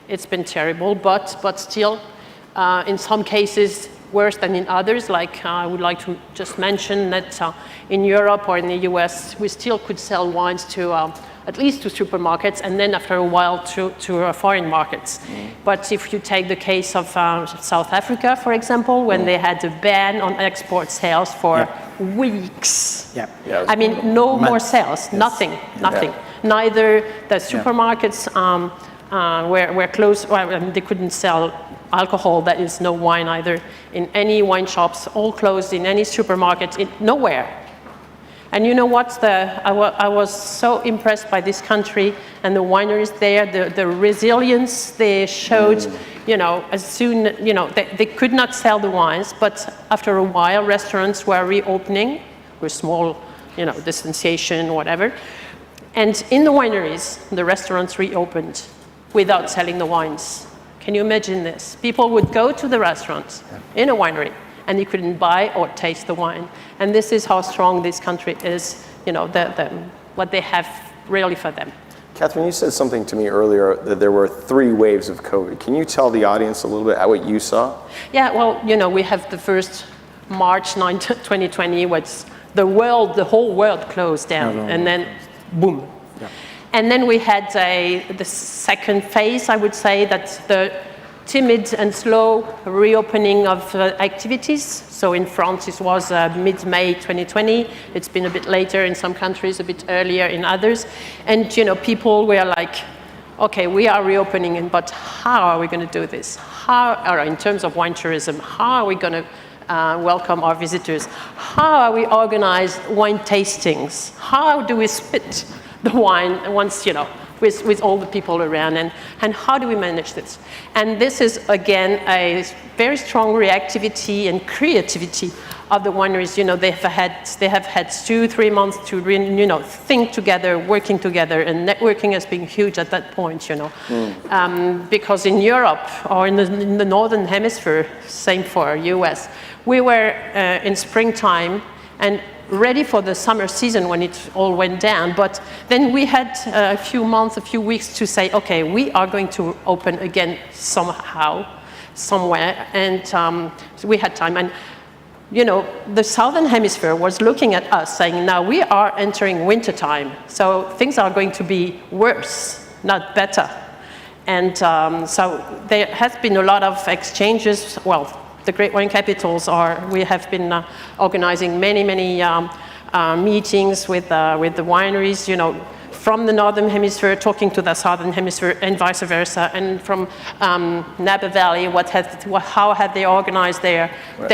It's been terrible, but still, in some cases, worse than in others. Like I would like to just mention that in Europe or in the US, we still could sell wines to at least to supermarkets, and then after a while to foreign markets. But if you take the case of South Africa, for example, when they had a ban on export sales for weeks. Yeah. I mean, no more sales, nothing. Yeah. Neither the supermarkets were closed, they couldn't sell alcohol, that is no wine either, in any wine shops, all closed, in any supermarket, nowhere. And you know what? I was so impressed by this country and the wineries there, the resilience they showed, as soon, they could not sell the wines, but after a while, restaurants were reopening with small, distanciation, whatever. And in the wineries, the restaurants reopened without selling the wines. Can you imagine this? People would go to the restaurants in a winery, and you couldn't buy or taste the wine. And this is how strong this country is, what they have really for them. Catherine, you said something to me earlier that there were 3 waves of COVID. Can you tell the audience a little bit what you saw? Yeah, well, we have the first March 9, 2020, was the whole world closed down, and then boom. Yeah. And then we had the second phase, I would say, that's the timid and slow reopening of activities. So in France, it was mid-May 2020. It's been a bit later in some countries, a bit earlier in others. And, people were like, okay, we are reopening, but how are we going to do this? In terms of wine tourism, how are we going to welcome our visitors? How are we organize wine tastings? How do we spit the wine once, with all the people around, and how do we manage this? And this is, again, a very strong reactivity and creativity of the wineries. They have had 2-3 months to think together, working together, and networking has been huge at that point, because in Europe or in the Northern Hemisphere, same for US, we were in springtime and ready for the summer season when it all went down. But then we had a few weeks to say, okay, we are going to open again somehow, somewhere. And so we had time. And, the Southern Hemisphere was looking at us saying, now we are entering wintertime. So things are going to be worse, not better. And so there has been a lot of exchanges. Well, the Great Wine Capitals we have been organizing many meetings with the wineries, from the Northern Hemisphere talking to the Southern Hemisphere and vice versa, and from Napa Valley, how have they organized their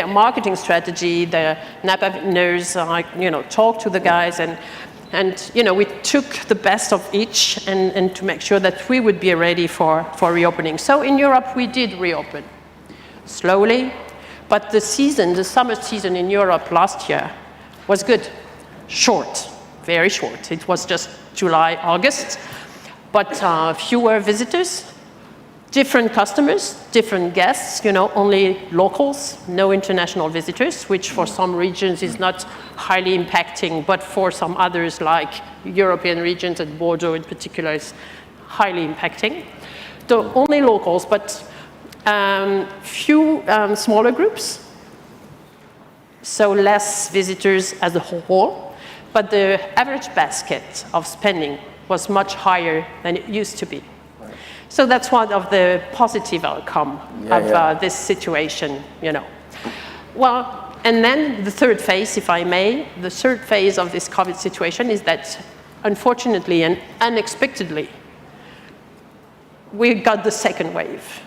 marketing strategy, the Napa vintners, talk to the guys, and And we took the best of each and to make sure that we would be ready for reopening. So in Europe, we did reopen slowly, but the summer season in Europe last year was good, short, very short. It was just July, August, but fewer visitors, different customers, different guests, only locals, no international visitors, which for some regions is not highly impacting, but for some others, like European regions and Bordeaux in particular, is highly impacting. So only locals, but few smaller groups, so less visitors as a whole, but the average basket of spending was much higher than it used to be. So that's one of the positive outcome of this situation, Well, and then the third phase, if I may, the third phase of this COVID situation is that, unfortunately and unexpectedly, we got the second wave.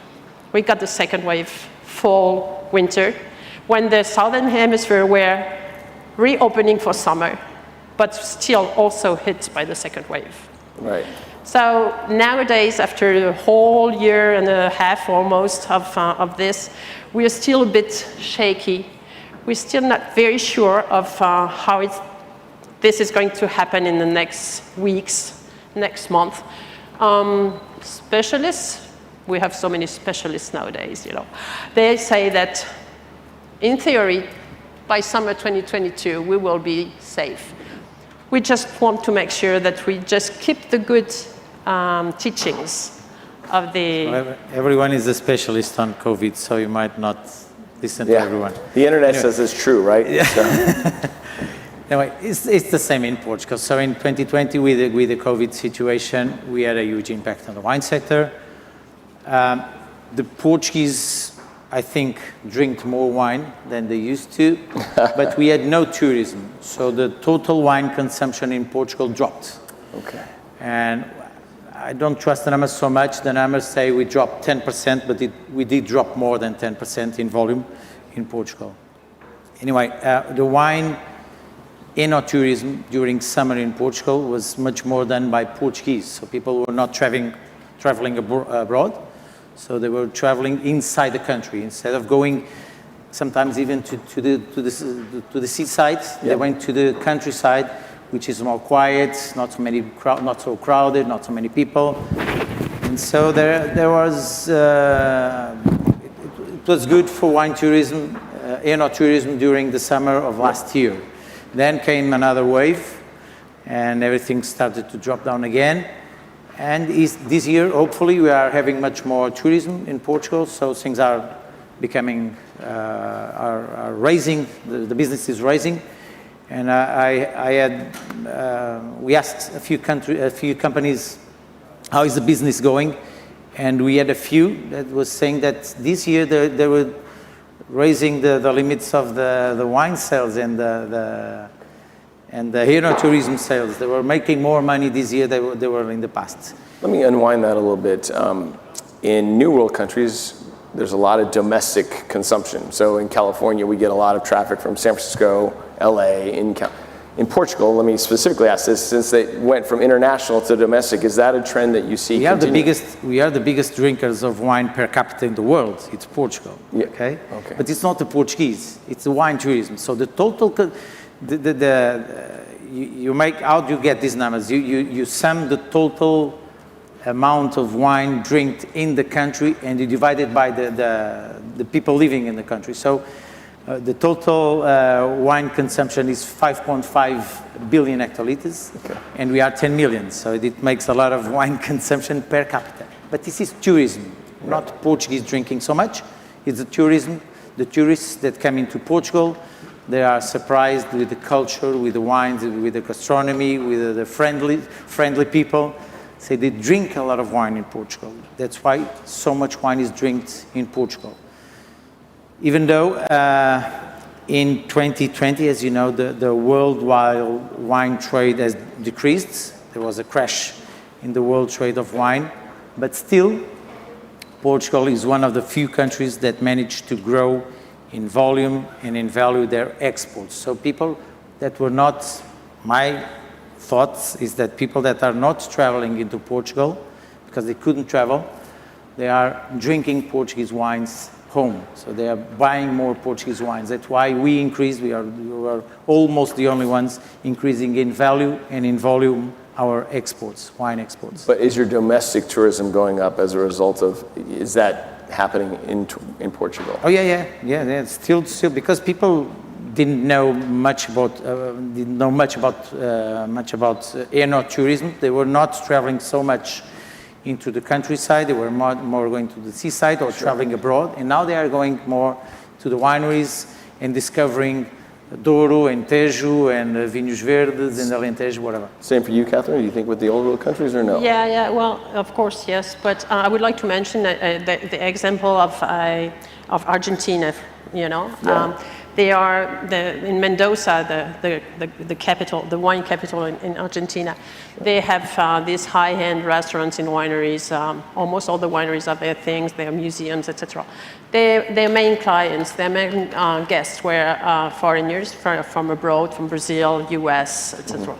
We got the second wave, fall, winter, when the Southern Hemisphere were reopening for summer, but still also hit by the second wave. Right. So nowadays, after a whole year and a half almost of this, we are still a bit shaky. We're still not very sure of how this is going to happen in the next weeks, next month. Specialists, we have so many specialists nowadays, They say that, in theory, by summer 2022, we will be safe. We just want to make sure that we just keep the good teachings of the... Everyone is a specialist on COVID, so you might not listen to everyone. The internet says it's true, right? Yeah. So. Anyway, it's the same in Portugal. So in 2020, with the COVID situation, we had a huge impact on the wine sector. The Portuguese, I think, drink more wine than they used to, but we had no tourism. So the total wine consumption in Portugal dropped. Okay. And I don't trust the numbers so much. The numbers say we dropped 10%, but we did drop more than 10% in volume in Portugal. Anyway, the wine eno-tourism during summer in Portugal was much more done by Portuguese. So people were not traveling abroad. So they were traveling inside the country. Instead of going sometimes even to the seaside, they went to the countryside, which is more quiet, not so crowded, not so many people. And so there was, it was good for wine tourism, eno-tourism during the summer of last year. Then came another wave, and everything started to drop down again. And this year, hopefully, we are having much more tourism in Portugal, so things are becoming, are raising, the business is raising. And we asked a few companies, how is the business going? And we had a few that was saying that this year they were raising the limits of the wine sales and the eno-tourism sales. They were making more money this year than they were in the past. Let me unwind that a little bit. In New World countries, there's a lot of domestic consumption. So in California, we get a lot of traffic from San Francisco, LA. In Portugal, let me specifically ask this, since they went from international to domestic, is that a trend that you see continuing? We are the biggest drinkers of wine per capita in the world. It's Portugal, okay? But it's not the Portuguese, it's the wine tourism. So the total, you make, how do you get these numbers? You sum the total amount of wine drinked in the country and you divide it by the people living in the country. So the total wine consumption is 5.5 billion hectoliters, and we are 10 million, so it makes a lot of wine consumption per capita. But this is tourism, not Portuguese drinking so much. It's the tourism, the tourists that come into Portugal, they are surprised with the culture, with the wines, with the gastronomy, with the friendly people. So they drink a lot of wine in Portugal. That's why so much wine is drinked in Portugal. Even though in 2020, as you know, the worldwide wine trade has decreased. There was a crash in the world trade of wine, but still, Portugal is one of the few countries that managed to grow in volume and in value their exports. So people that were not my thoughts is that people that are not traveling into Portugal, because they couldn't travel, they are drinking Portuguese wines home. So they are buying more Portuguese wines. That's why we increased, we are almost the only ones increasing in value and in volume our exports, wine exports. But is your domestic tourism going up as a result of, is that happening in Portugal? Oh yeah. Still, because people didn't know much about air tourism. They were not traveling so much into the countryside. They were more going to the seaside or traveling abroad, and now they are going more to the wineries and discovering Douro and Tejo and Vinhos Verdes and Alentejo, whatever. Same for you, Catherine? Do you think with the old world countries or no? Yeah, well, of course, yes. But I would like to mention the example of Argentina, you know. Yeah. They are in Mendoza, the capital, the wine capital in Argentina. They have these high-end restaurants and wineries. Almost all the wineries have their things, their museums, etc. Their main clients, their main guests were foreigners from abroad, from Brazil, US, etc.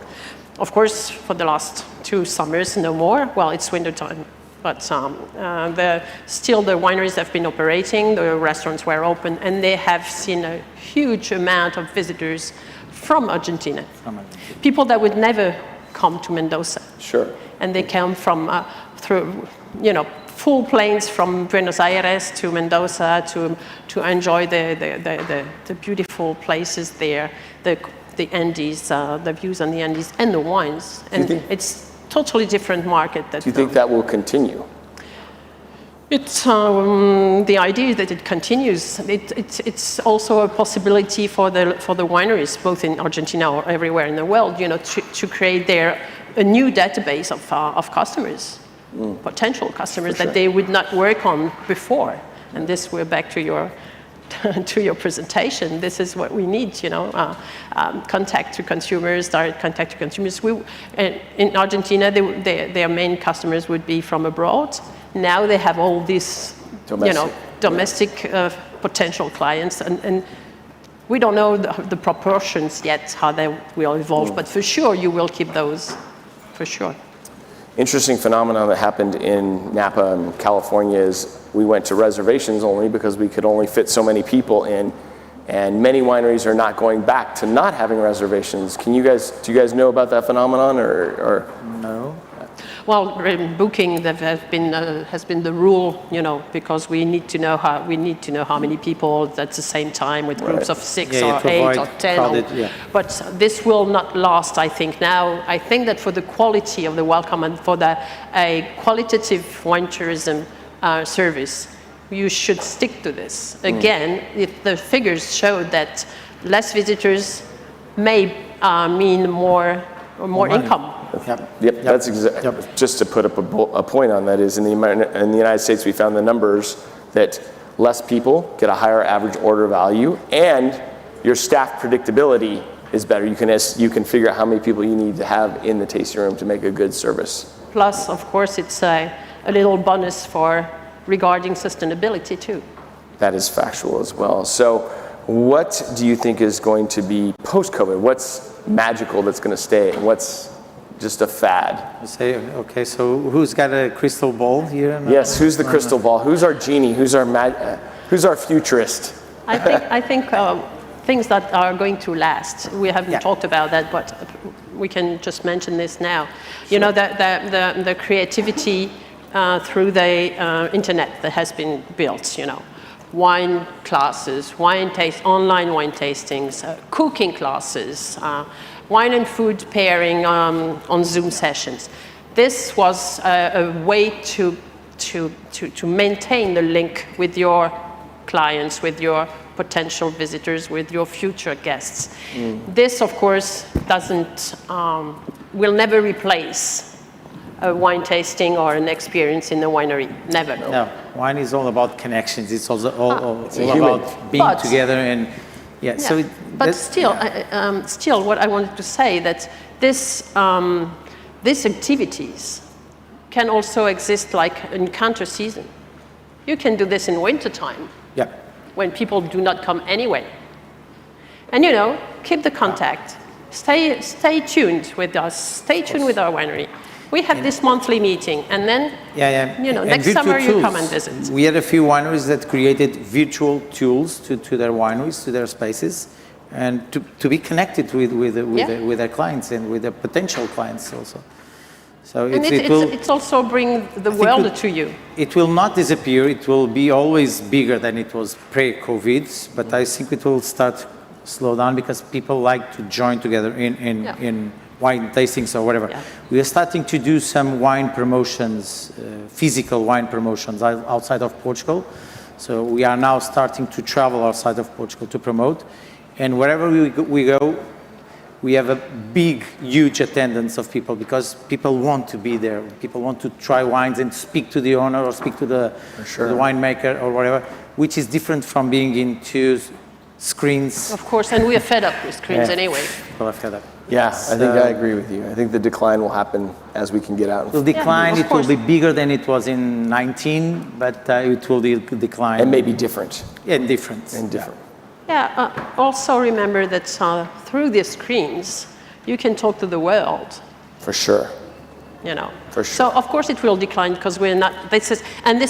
Of course, for the last 2 summers, no more. Well, it's winter time. But still the wineries have been operating, the restaurants were open, and they have seen a huge amount of visitors from Argentina. People that would never come to Mendoza. Sure. And they come from, through, you know, full planes from Buenos Aires to Mendoza to enjoy the beautiful places there, the Andes, the views on the Andes, and the wines. And it's totally different market. Do you think that will continue? It's the idea is that it continues. It's also a possibility for the wineries, both in Argentina or everywhere in the world, you know, to create a new database of customers, potential customers that they would not work on before. And this, we're back to your presentation. This is what we need, you know, contact to consumers, direct contact to consumers. In Argentina, their main customers would be from abroad. Now they have all these, domestic potential clients, and we don't know the proportions yet, how they will evolve, but for sure you will keep those, for sure. Interesting phenomenon that happened in Napa and California is we went to reservations only because we could only fit so many people in, and many wineries are not going back to not having reservations. Do you guys know about that phenomenon or? No. Well, booking has been the rule, you know, because we need to know how many people at the same time with groups of 6 or 8 or 10. But this will not last, I think. Now, I think that for the quality of the welcome and for a qualitative wine tourism service, you should stick to this. Again, if the figures show that less visitors may mean more income. Yep. That's just to put up a point on that is in the United States we found the numbers that less people get a higher average order value and your staff predictability is better. You can figure out how many people you need to have in the tasting room to make a good service. Plus, of course, it's a little bonus regarding sustainability too. That is factual as well. So what do you think is going to be post-COVID? What's magical that's going to stay and what's just a fad? Okay, so who's got a crystal ball here? Yes, who's the crystal ball? Who's our genie? Who's our futurist? I think things that are going to last. We haven't talked about that, but we can just mention this now. You know, the creativity through the internet that has been built, you know. Wine classes, online wine tastings, cooking classes, wine and food pairing on Zoom sessions. This was a way to maintain the link with your clients, with your potential visitors, with your future guests. This, of course, will never replace a wine tasting or an experience in the winery. Never. No, wine is all about connections. It's also all about being together and still, what I wanted to say that these activities can also exist like in counter season. You can do this in winter time. When people do not come anyway. And you know, keep the contact. stay tuned with us. Stay tuned with our winery. We have this monthly meeting, and then, you know, next summer you come and visit. We had a few wineries that created virtual tools to their wineries, to their spaces, and to be connected with their clients and with their potential clients also. So it's also bring the world to you. It will not disappear. It will be always bigger than it was pre-COVID, but I think it will start slow down because people like to join together in wine tastings or whatever. Yeah. We are starting to do some wine promotions, physical wine promotions outside of Portugal. So we are now starting to travel outside of Portugal to promote. And wherever we go, we have a big, huge attendance of people because people want to be there. People want to try wines and speak to the owner or speak to the winemaker or whatever, which is different from being into screens. Of course, and we are fed up with screens anyway. People are fed up. Yeah, I think I agree with you. I think the decline will happen as we can get out. It will decline. It will be bigger than it was in 19, but it will decline. And maybe different. Yeah, different. And different. Yeah, also remember that through the screens, you can talk to the world. For sure. You know. For sure. So, of course, it will decline because we're not, this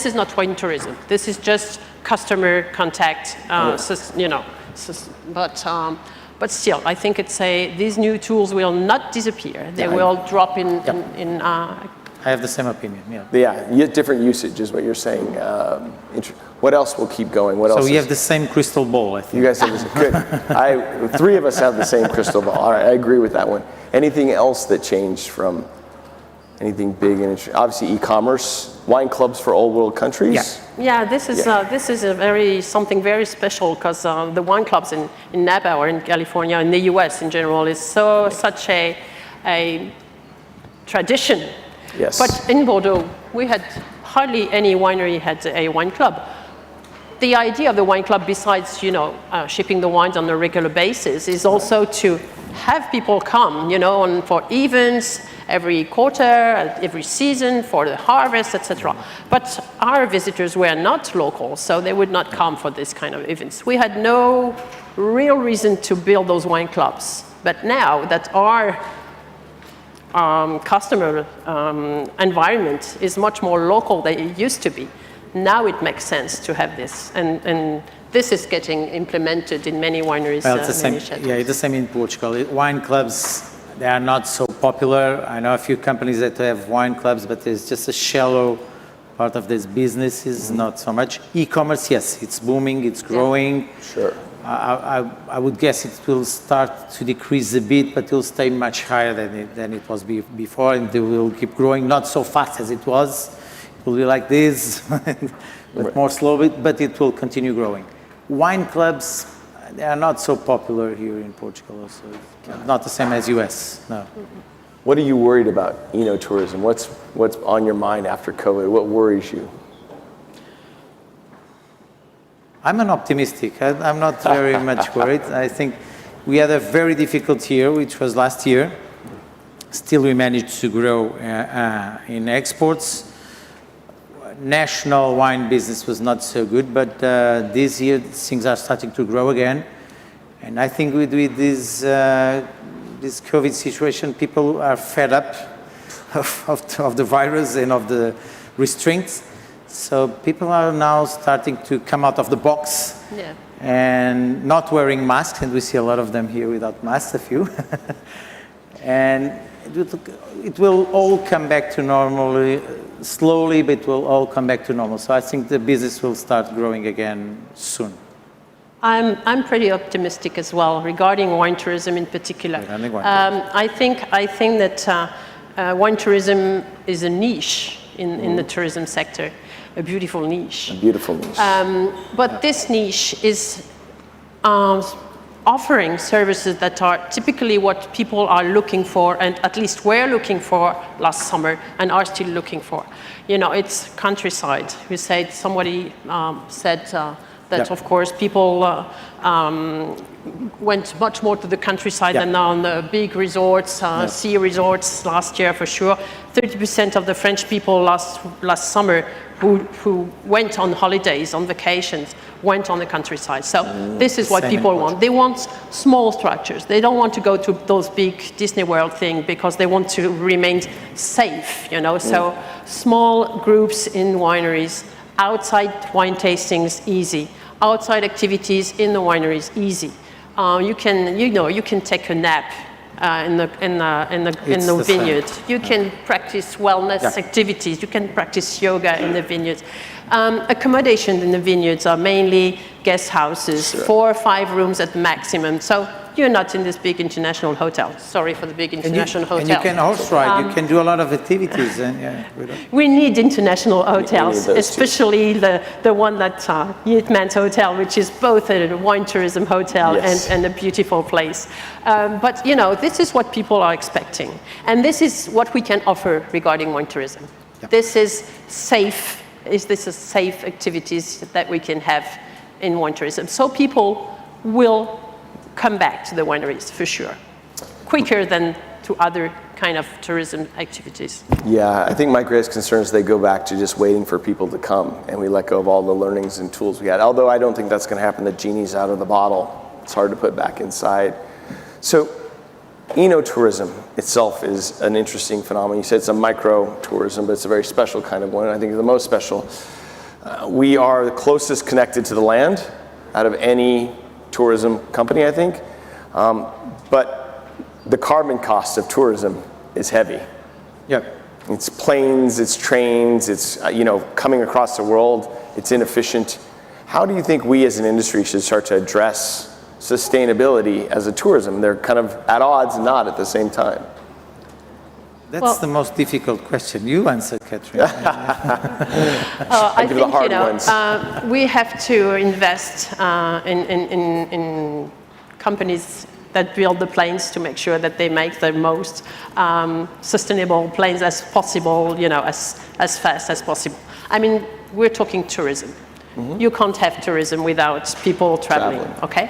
is not wine tourism. This is just customer contact, you know. But still, I think these new tools will not disappear. They will drop in. I have the same opinion. Yeah, different usage is what you're saying. What else will keep going? What else? So we have the same crystal ball, I think. You guys have this good. Three of us have the same crystal ball. All right, I agree with that one. Anything else that changed from anything big and interesting? Obviously, e-commerce, wine clubs for old world countries. Yeah, this is something very special because the wine clubs in Napa or in California, in the U.S. in general, is such a tradition. Yes. But in Bordeaux, we had hardly any winery had a wine club. The idea of the wine club, besides shipping the wines on a regular basis, is also to have people come, for events every quarter, every season, for the harvest, etc. But our visitors were not local, so they would not come for this kind of events. We had no real reason to build those wine clubs. But now that our customer environment is much more local than it used to be, now it makes sense to have this. And this is getting implemented in many wineries. Well, it's the same. Yeah, it's the same in Portugal. Wine clubs, they are not so popular. I know a few companies that have wine clubs, but it's just a shallow part of this business, is not so much. E-commerce, yes, it's booming, it's growing. Sure. I would guess it will start to decrease a bit, but it will stay much higher than it was before, and it will keep growing, not so fast as it was. It will be like this, but more slowly, but it will continue growing. Wine clubs, they are not so popular here in Portugal also. Not the same as US, no. What are you worried about, tourism? What's on your mind after COVID? What worries you? I'm an optimistic. I'm not very much worried. I think we had a very difficult year, which was last year. Still, we managed to grow in exports. National wine business was not so good, but this year things are starting to grow again. And I think with this COVID situation, people are fed up of the virus and of the restraints. So people are now starting to come out of the box and not wearing masks, and we see a lot of them here without masks, a few. And it will all come back to normal, slowly, but it will all come back to normal. So I think the business will start growing again soon. I'm pretty optimistic as well regarding wine tourism in particular. I think that wine tourism is a niche in the tourism sector. A beautiful niche. A beautiful niche. But this niche is offering services that are typically what people are looking for, and at least were looking for last summer and are still looking for. It's countryside. Somebody said that, of course, people went much more to the countryside than on the big resorts, sea resorts last year for sure. 30% of the French people last summer who went on holidays, on vacations, went on the countryside. So this is what people want. They want small structures. They don't want to go to those big Disney World thing because they want to remain safe, you know. So small groups in wineries, outside wine tastings, easy. Outside activities in the wineries, easy. You can take a nap in the vineyard. You can practice wellness activities. You can practice yoga in the vineyards. Accommodation in the vineyards are mainly guest houses, 4 or 5 rooms at maximum. So you're not in this big international hotel. Sorry for the big international hotel. And you can horse ride. You can do a lot of activities. And we need international hotels, especially the one that Yitman's Hotel, which is both a wine tourism hotel and a beautiful place. But you know, this is what people are expecting, and this is what we can offer regarding wine tourism. This is safe. This is safe activities that we can have in wine tourism. So people will come back to the wineries for sure, quicker than to other kind of tourism activities. Yeah, I think my greatest concern is they go back to just waiting for people to come and we let go of all the learnings and tools we had. Although I don't think that's going to happen. The genie's out of the bottle. It's hard to put back inside. So enotourism itself is an interesting phenomenon. You said it's a micro-tourism, but it's a very special kind of one. I think the most special. We are the closest connected to the land out of any tourism company, I think. But the carbon cost of tourism is heavy. It's planes, it's trains, it's coming across the world, it's inefficient. How do you think we as an industry should start to address sustainability as a tourism? They're kind of at odds, not at the same time. That's the most difficult question. You answer, Catherine. I think we have to invest in companies that build the planes to make sure that they make the most sustainable planes as possible, as fast as possible. I mean, we're talking tourism. You can't have tourism without people traveling. Okay?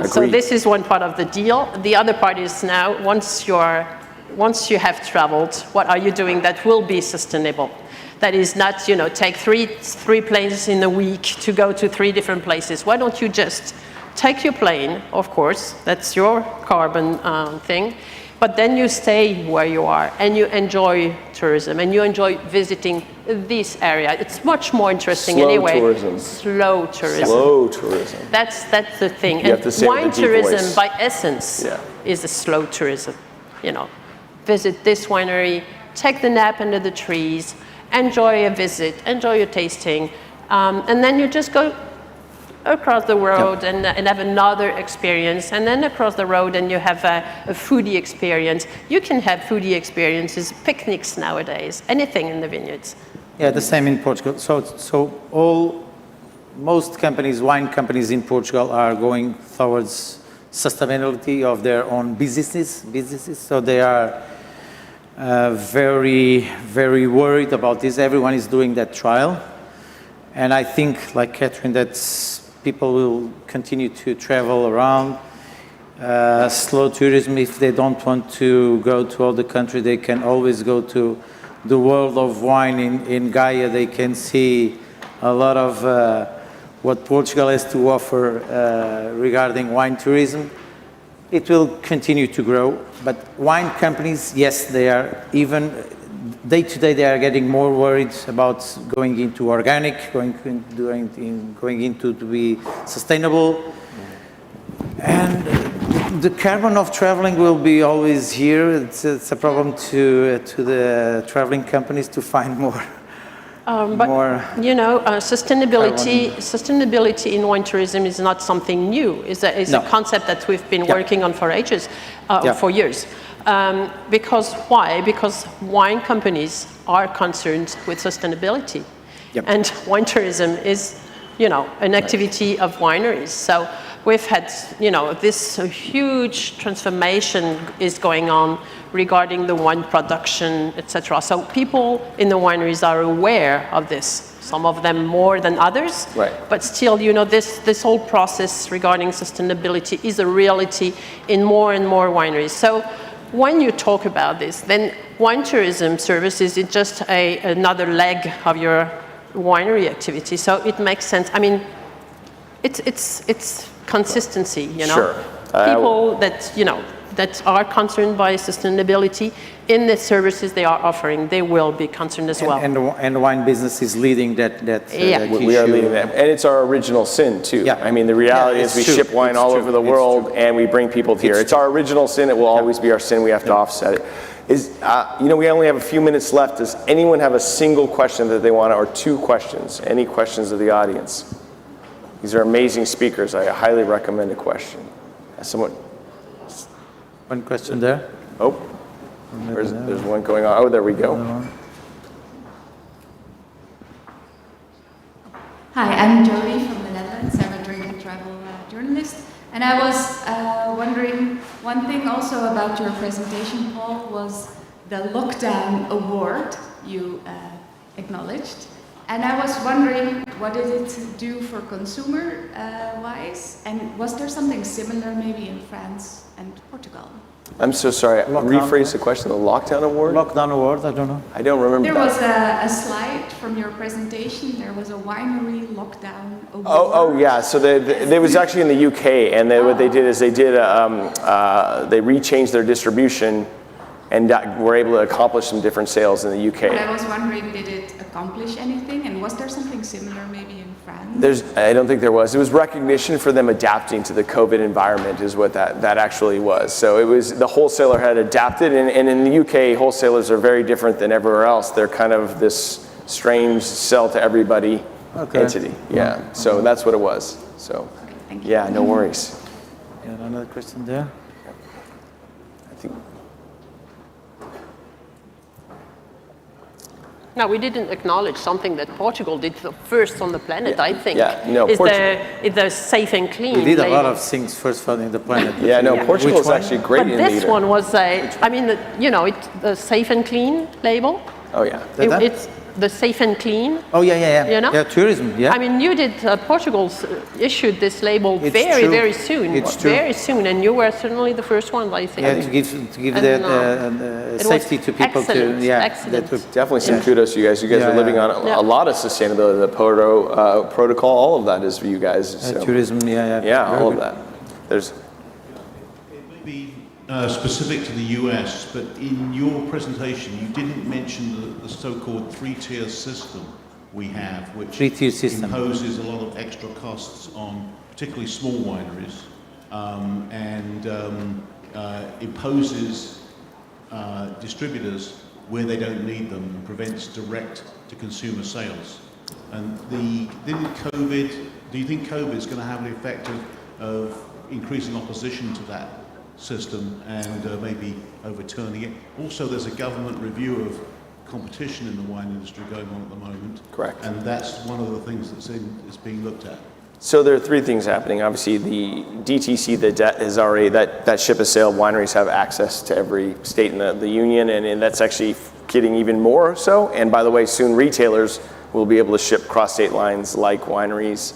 So this is one part of the deal. The other part is now, once you have traveled, what are you doing that will be sustainable? That is not, take three planes in a week to go to 3 different places. Why don't you just take your plane, of course, that's your carbon thing, but then you stay where you are and you enjoy tourism and you enjoy visiting this area. It's much more interesting anyway. Slow tourism. Slow tourism. That's the thing. And wine tourism, by essence, is a slow tourism. Visit this winery, take the nap under the trees, enjoy a visit, enjoy your tasting, and then you just go across the road and have another experience, and then across the road and you have a foodie experience. You can have foodie experiences, picnics nowadays, anything in the vineyards. Yeah, the same in Portugal. So most companies, wine companies in Portugal are going towards sustainability of their own businesses. So they are very, very worried about this. Everyone is doing that trial. And I think, like Catherine, that people will continue to travel around. Slow tourism, if they don't want to go to all the country, they can always go to the world of wine in Gaia. They can see a lot of what Portugal has to offer regarding wine tourism. It will continue to grow, but wine companies, yes, they are even day to day, they are getting more worried about going into organic, going into to be sustainable. And the carbon of traveling will be always here. It's a problem to the traveling companies to find more. Sustainability in wine tourism is not something new. It's a concept that we've been working on for ages, for years. Because why? Because wine companies are concerned with sustainability. And wine tourism is, an activity of wineries. So we've had, this huge transformation is going on regarding the wine production, etc. So people in the wineries are aware of this. Some of them more than others, but still, this whole process regarding sustainability is a reality in more and more wineries. So when you talk about this, then wine tourism services is just another leg of your winery activity. So it makes sense. I mean, it's consistency, you know. Sure. People that, you know, that are concerned by sustainability in the services they are offering, they will be concerned as well. And the wine business is leading that We are leading that. And it's our original sin, too. Yeah. I mean, the reality is we ship wine all over the world, and we bring people here. It's our original sin. It will always be our sin. We have to offset it. You know, we only have a few minutes left. Does anyone have a single question that they want, or two questions? Any questions of the audience? These are amazing speakers. I highly recommend a question. Someone? One question there. Oh, there's one going on. Oh, there we go. Hi, I'm Jodie from the Netherlands. I'm a drink and travel journalist. And I was wondering, one thing also about your presentation, Paul, was the lockdown award you acknowledged. And I was wondering, what did it do for consumer-wise? And was there something similar maybe in France and Portugal? I'm so sorry. Rephrase the question. The lockdown award? Lockdown award, I don't know. I don't remember There that. was a slide from your presentation. There was a winery lockdown award. Oh yeah. So they was actually in the UK, and what they did is they rechanged their distribution, and were able to accomplish some different sales in the UK. And I was wondering, did it accomplish anything? And was there something similar maybe in France? I don't think there was. It was recognition for them adapting to the COVID environment is what that actually was. So it was the wholesaler had adapted, and in the UK, wholesalers are very different than everywhere else. They're kind of this strange sell to everybody entity. Yeah. So that's what it was. So yeah, no worries. Yeah, another question there. I think. Now, we didn't acknowledge something that Portugal did first on the planet, I think. Yeah, no, is the safe and clean We did a label. lot of things first on the planet. Yeah, no, Portugal is actually great But in this leader. one was the safe and clean label. Oh yeah. It's the safe and clean. Oh yeah. You know? Yeah, tourism. Yeah. I mean, you did. Portugal's issued this label It's very, true. very soon. It's true. Very soon, and you were certainly the first one, I think. Yeah, to give And, safety to people. Excellent, excellent. That would Definitely some kudos to you guys. You guys are living on a lot of sustainability. The protocol, all of that is for you guys. So. Tourism, yeah. Yeah, Very all of good. that. There's. Specific to the US, but in your presentation you didn't mention the so-called three-tier system we have, which Three-tier system. imposes a lot of extra costs on particularly small wineries, and imposes distributors where they don't need them and prevents direct-to-consumer sales. And do you think COVID is going to have an effect of increasing opposition to that system and maybe overturning it? Also, there's a government review of competition in the wine industry going on at the moment. Correct. And that's one of the things is being looked at. So there are three things happening. Obviously, the DTC, the debt is already, that ship of sale, wineries have access to every state in the union, and that's actually getting even more so. And by the way, soon retailers will be able to ship cross state lines like wineries.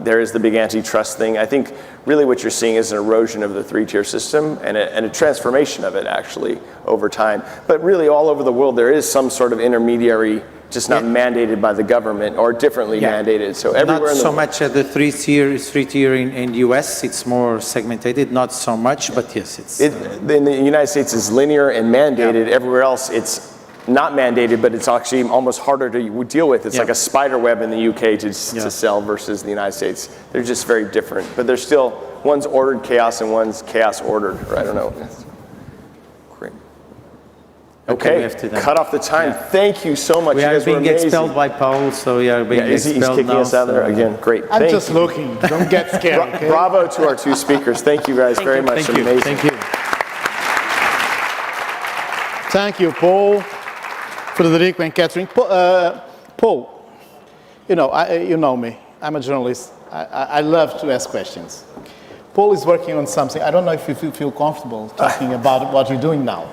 There is the big antitrust thing. I think really what you're seeing is an erosion of the three-tier system and a transformation of it actually over time. But really all over the world there is some sort of intermediary, just not mandated by the government or differently mandated. So everywhere not in the so world. much the three-tier in the US, it's more segmented, not so much, but yes, it's... In the United States it's linear and mandated. Everywhere else it's not mandated, but it's actually almost harder to deal with. It's like a spider web in the UK to sell versus the United States. They're just very different, but they're still, one's ordered chaos and one's chaos ordered, or I don't know. Great. Okay, we have to then. cut off the time. Thank you so much. We You are guys were being amazing. expelled by Paul, so we are being He's expelled kicking now, us out of there so- again. Great. I'm Thank just you. looking. Don't get scared. Okay? Bravo to our two speakers. Thank you guys very much. Thank you. Amazing. Thank you. Thank you, Paul, Frederico, and Catherine. Paul, you know me. I'm a journalist. I love to ask questions. Paul is working on something. I don't know if you feel comfortable talking about what you're doing now.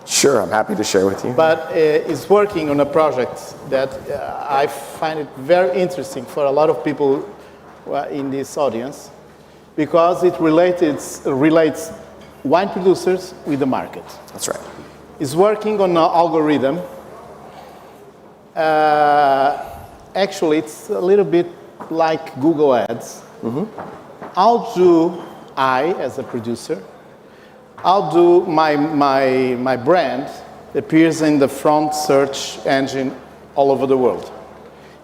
Sure, I'm happy to share with you. But he's working on a project that I find it very interesting for a lot of people in this audience, because it relates wine producers with the market. That's right. He's working on an algorithm Actually, it's a little bit like Google Ads. How do I, as a producer, how do my brand appears in the front search engine all over the world?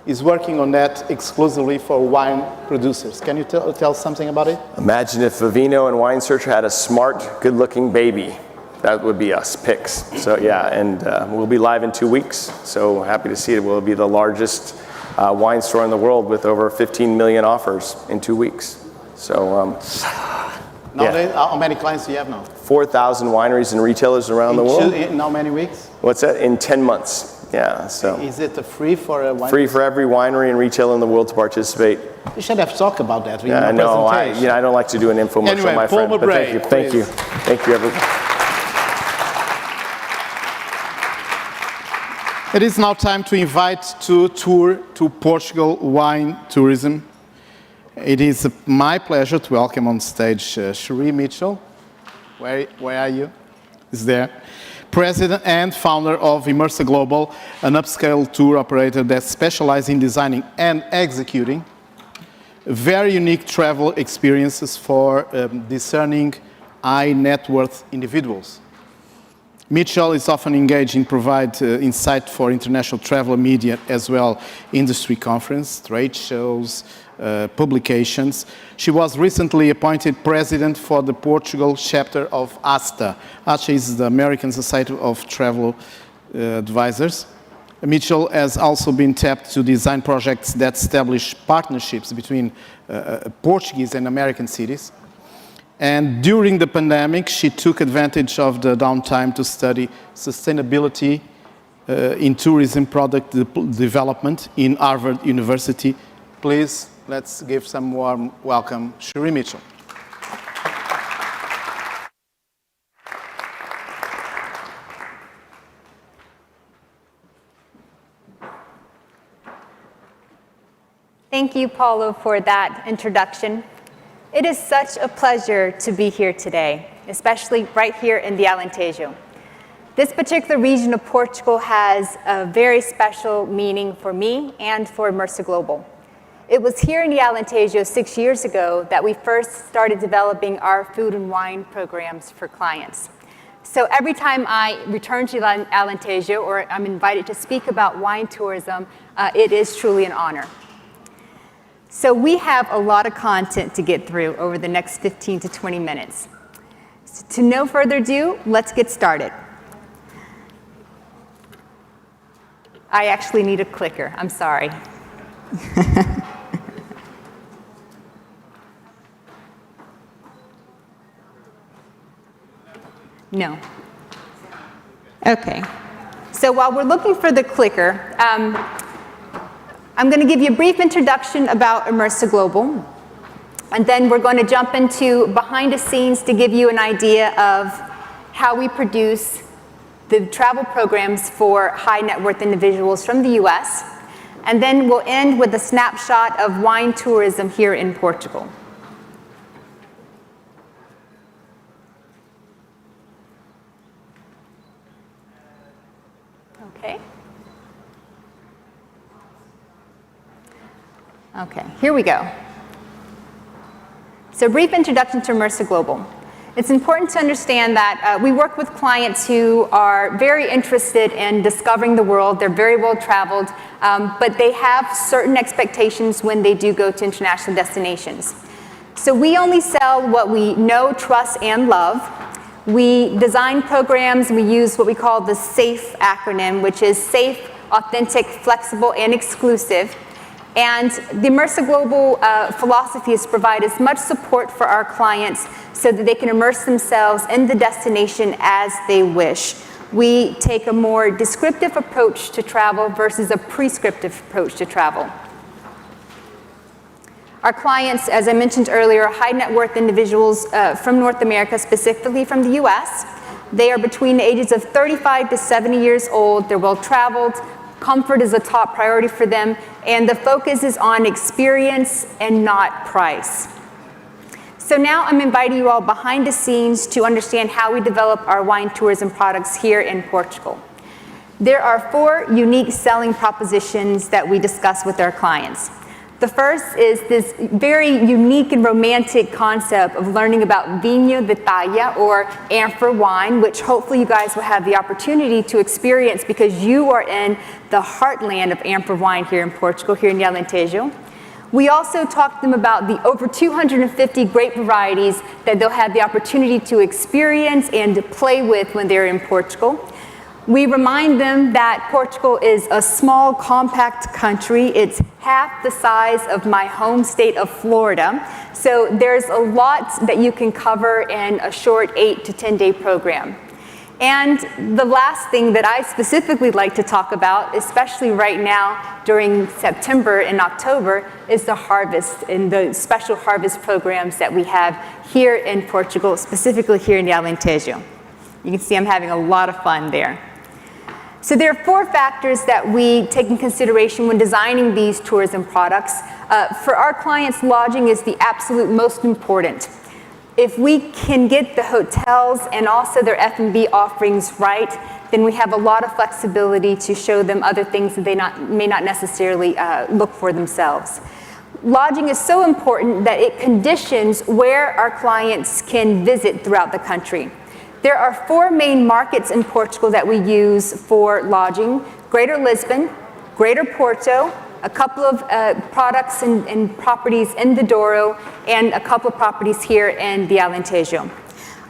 Is working on that exclusively for wine producers. Can you tell something about it? Imagine if Vivino and Wine Searcher had a smart, good-looking baby. That would be us, Pix. So yeah, and we'll be live in 2 weeks. So happy to see it. We'll be the largest wine store in the world with over 15 million offers in 2 weeks. So Nowadays, how many clients do you have now? 4,000 wineries and retailers around the world. In how many weeks? What's that? In 10 months. Yeah, so. Is it free for a winery? Free for every winery and retailer in the world to participate. You should have talked about that in Yeah, your no, presentation. I don't like to do an infomercial, Anyway, my friend. Paul But Mabray, thank you. Thank you, everyone. It is now time to invite to tour to Portugal wine tourism. It is my pleasure to welcome on stage Cherie Mitchell. Where are you? Is there. President and founder of Immersa Global, an upscale tour operator that specializes in designing and executing very unique travel experiences for discerning high net worth individuals. Mitchell is often engaged in provide insight for international travel media as well industry conference, trade shows, publications. She was recently appointed president for the Portugal chapter of ASTA. ASTA is the American Society of Travel Advisors. Mitchell has also been tapped to design projects that establish partnerships between Portuguese and American cities. And during the pandemic, she took advantage of the downtime to study sustainability in tourism product development in Harvard University. Please, let's give some warm welcome, Cherie Mitchell. Thank you, Paulo, for that introduction. It is such a pleasure to be here today, especially right here in the Alentejo. This particular region of Portugal has a very special meaning for me and for Immersa Global. It was here in the Alentejo 6 years ago that we first started developing our food and wine programs for clients. So every time I return to Alentejo or I'm invited to speak about wine tourism, it is truly an honor. So we have a lot of content to get through over the next 15 to 20 minutes. So to no further ado, let's get started. I actually need a clicker, I'm sorry. No. Okay. So while we're looking for the clicker, I'm going to give you a brief introduction about Immersa Global, and then we're going to jump into behind the scenes to give you an idea of how we produce the travel programs for high net worth individuals from the US, and then we'll end with a snapshot of wine tourism here in Portugal. Okay. Okay, here we go. So brief introduction to Immersa Global. It's important to understand that we work with clients who are very interested in discovering the world. They're very well traveled, but they have certain expectations when they do go to international destinations. So we only sell what we know, trust, and love. We design programs, we use what we call the SAFE acronym, which is safe, authentic, flexible, and exclusive. And the Immersa Global philosophy is to provide as much support for our clients so that they can immerse themselves in the destination as they wish. We take a more descriptive approach to travel versus a prescriptive approach to travel. Our clients, as I mentioned earlier, are high net worth individuals from North America, specifically from the US. They are between the ages of 35 to 70 years old. They're well traveled. Comfort is a top priority for them, and the focus is on experience and not price. So now I'm inviting you all behind the scenes to understand how we develop our wine tourism products here in Portugal. There are 4 unique selling propositions that we discuss with our clients. The first is this very unique and romantic concept of learning about Vinho de Talla, or amphora wine, which hopefully you guys will have the opportunity to experience because you are in the heartland of amphora wine here in Portugal, here in the Alentejo. We also talked to them about the over 250 grape varieties that they'll have the opportunity to experience and to play with when they're in Portugal. We remind them that Portugal is a small, compact country. It's half the size of my home state of Florida. So there's a lot that you can cover in a short 8 to 10 day program. And the last thing that I specifically like to talk about, especially right now during September and October, is the harvest and the special harvest programs that we have here in Portugal, specifically here in the Alentejo. You can see I'm having a lot of fun there. So there are 4 factors that we take in consideration when designing these tourism products. For our clients, lodging is the absolute most important. If we can get the hotels and also their F&B offerings right, then we have a lot of flexibility to show them other things that they may not necessarily look for themselves. Lodging is so important that it conditions where our clients can visit throughout the country. There are 4 main markets in Portugal that we use for lodging: Greater Lisbon, Greater Porto, a couple of products and properties in the Douro, and a couple of properties here in the Alentejo.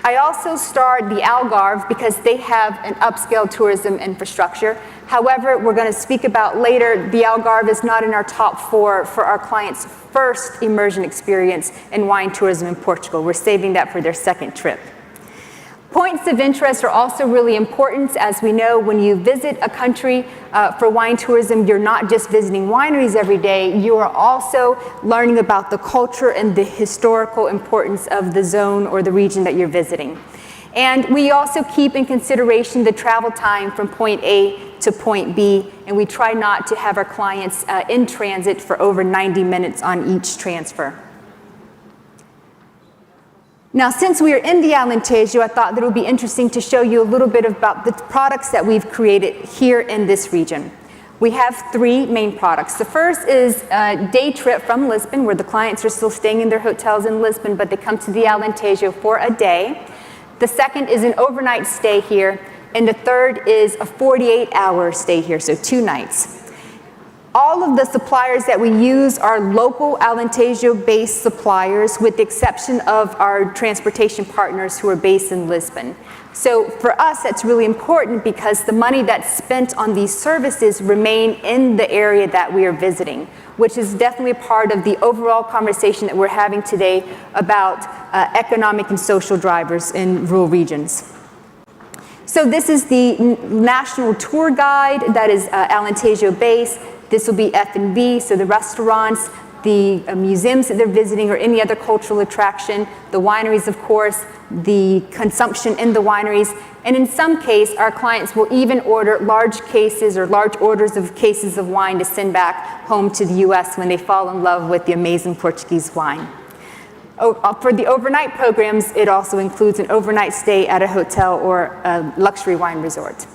I also starred the Algarve because they have an upscale tourism infrastructure. However, we're going to speak about later, the Algarve is not in our top 4 for our clients' first immersion experience in wine tourism in Portugal. We're saving that for their second trip. Points of interest are also really important. As we know, when you visit a country for wine tourism, you're not just visiting wineries every day, you are also learning about the culture and the historical importance of the zone or the region that you're visiting. And we also keep in consideration the travel time from point A to point B, and we try not to have our clients in transit for over 90 minutes on each transfer. Now, since we are in the Alentejo, I thought that it would be interesting to show you a little bit about the products that we've created here in this region. We have 3 main products. The first is a day trip from Lisbon, where the clients are still staying in their hotels in Lisbon, but they come to the Alentejo for a day. The second is an overnight stay here, and the third is a 48-hour stay here, so 2 nights. All of the suppliers that we use are local Alentejo-based suppliers, with the exception of our transportation partners who are based in Lisbon. So for us, that's really important because the money that's spent on these services remain in the area that we are visiting, which is definitely a part of the overall conversation that we're having today about economic and social drivers in rural regions. So this is the national tour guide that is Alentejo-based. This will be F&B, so the restaurants, the museums that they're visiting, or any other cultural attraction, the wineries, of course, the consumption in the wineries, and in some case, our clients will even order large cases or large orders of cases of wine to send back home to the US when they fall in love with the amazing Portuguese wine. For the overnight programs, it also includes an overnight stay at a hotel or a luxury wine resort.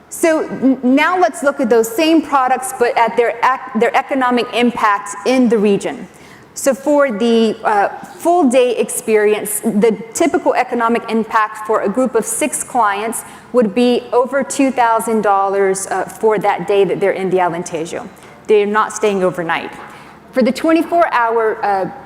So now let's look at those same products, but at their economic impact in the region. So for the full day experience, the typical economic impact for a group of 6 clients would be over $2,000 for that day that they're in the Alentejo. They're not staying overnight. For the 24-hour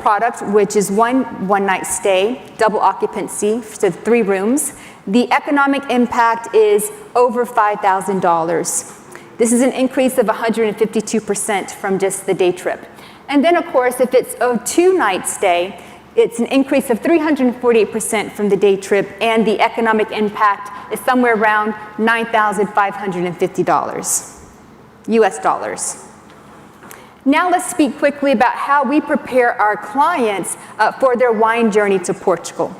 product, which is one night stay, double occupancy, so 3 rooms, the economic impact is over $5,000. This is an increase of 152% from just the day trip. And then, of course, if it's a 2-night stay, it's an increase of 348% from the day trip, and the economic impact is somewhere around $9,550 US dollars. Now let's speak quickly about how we prepare our clients for their wine journey to Portugal.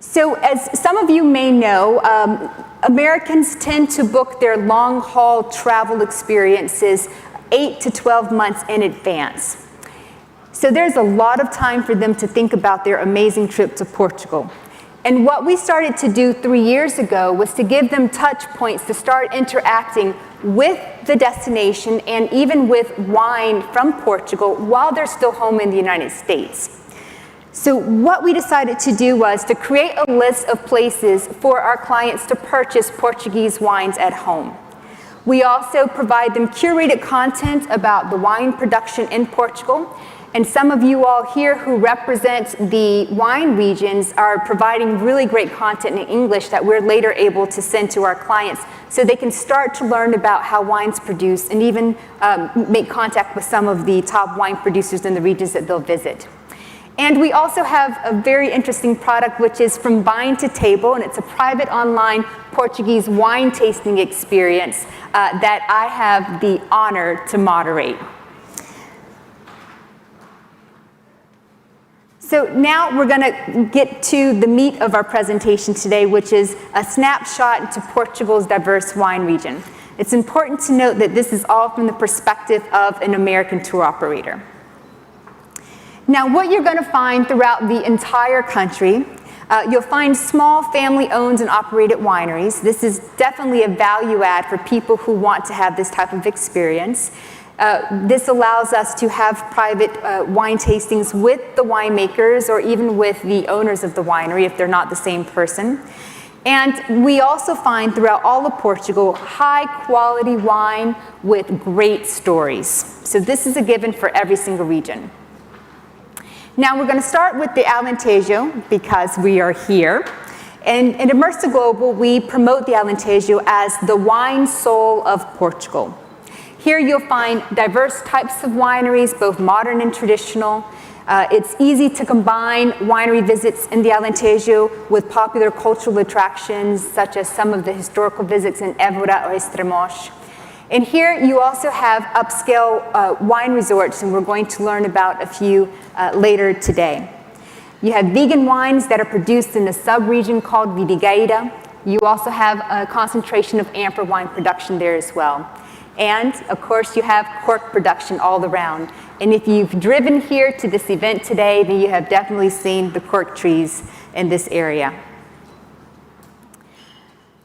So as some of you may know, Americans tend to book their long-haul travel experiences 8 to 12 months in advance. So there's a lot of time for them to think about their amazing trip to Portugal. And what we started to do 3 years ago was to give them touch points to start interacting with the destination and even with wine from Portugal while they're still home in the United States. So what we decided to do was to create a list of places for our clients to purchase Portuguese wines at home. We also provide them curated content about the wine production in Portugal. And some of you all here who represent the wine regions are providing really great content in English that we're later able to send to our clients so they can start to learn about how wine's produced and even make contact with some of the top wine producers in the regions that they'll visit. And we also have a very interesting product which is From Vine to Table, and it's a private online Portuguese wine tasting experience that I have the honor to moderate. So now we're going to get to the meat of our presentation today, which is a snapshot into Portugal's diverse wine region. It's important to note that this is all from the perspective of an American tour operator. Now, what you're going to find throughout the entire country, you'll find small family-owned and operated wineries. This is definitely a value add for people who want to have this type of experience. This allows us to have private wine tastings with the winemakers or even with the owners of the winery if they're not the same person. And we also find throughout all of Portugal high quality wine with great stories. So this is a given for every single region. Now we're going to start with the Alentejo because we are here. And in Immersa Global, we promote the Alentejo as the wine soul of Portugal. Here you'll find diverse types of wineries, both modern and traditional. It's easy to combine winery visits in the Alentejo with popular cultural attractions, such as some of the historical visits in Évora or Estremoz. And here you also have upscale wine resorts, and we're going to learn about a few later today. You have vegan wines that are produced in a sub-region called Vidigueira. You also have a concentration of amber wine production there as well. And, of course, you have cork production all around. And if you've driven here to this event today, then you have definitely seen the cork trees in this area.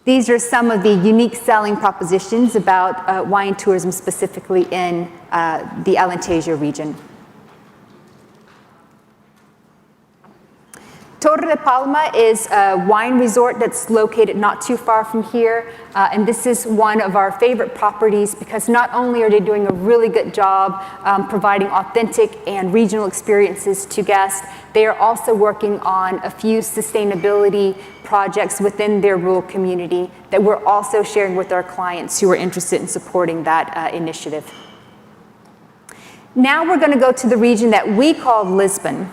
These are some of the unique selling propositions about wine tourism, specifically in the Alentejo region. Torre de Palma is a wine resort that's located not too far from here, and this is one of our favorite properties because not only are they doing a really good job providing authentic and regional experiences to guests, they are also working on a few sustainability projects within their rural community that we're also sharing with our clients who are interested in supporting that initiative. Now we're going to go to the region that we call Lisbon.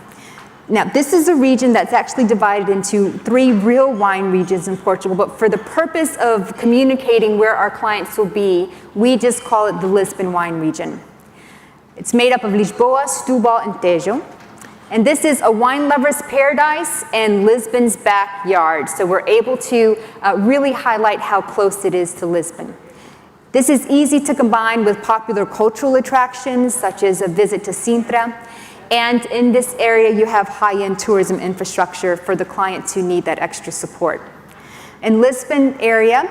Now, this is a region that's actually divided into 3 real wine regions in Portugal, but for the purpose of communicating where our clients will be, we just call it the Lisbon wine region. It's made up of Lisboa, Setúbal, and Tejo. And this is a wine lover's paradise and Lisbon's backyard. So we're able to really highlight how close it is to Lisbon. This is easy to combine with popular cultural attractions, such as a visit to Sintra. And in this area, you have high-end tourism infrastructure for the clients who need that extra support. In Lisbon area,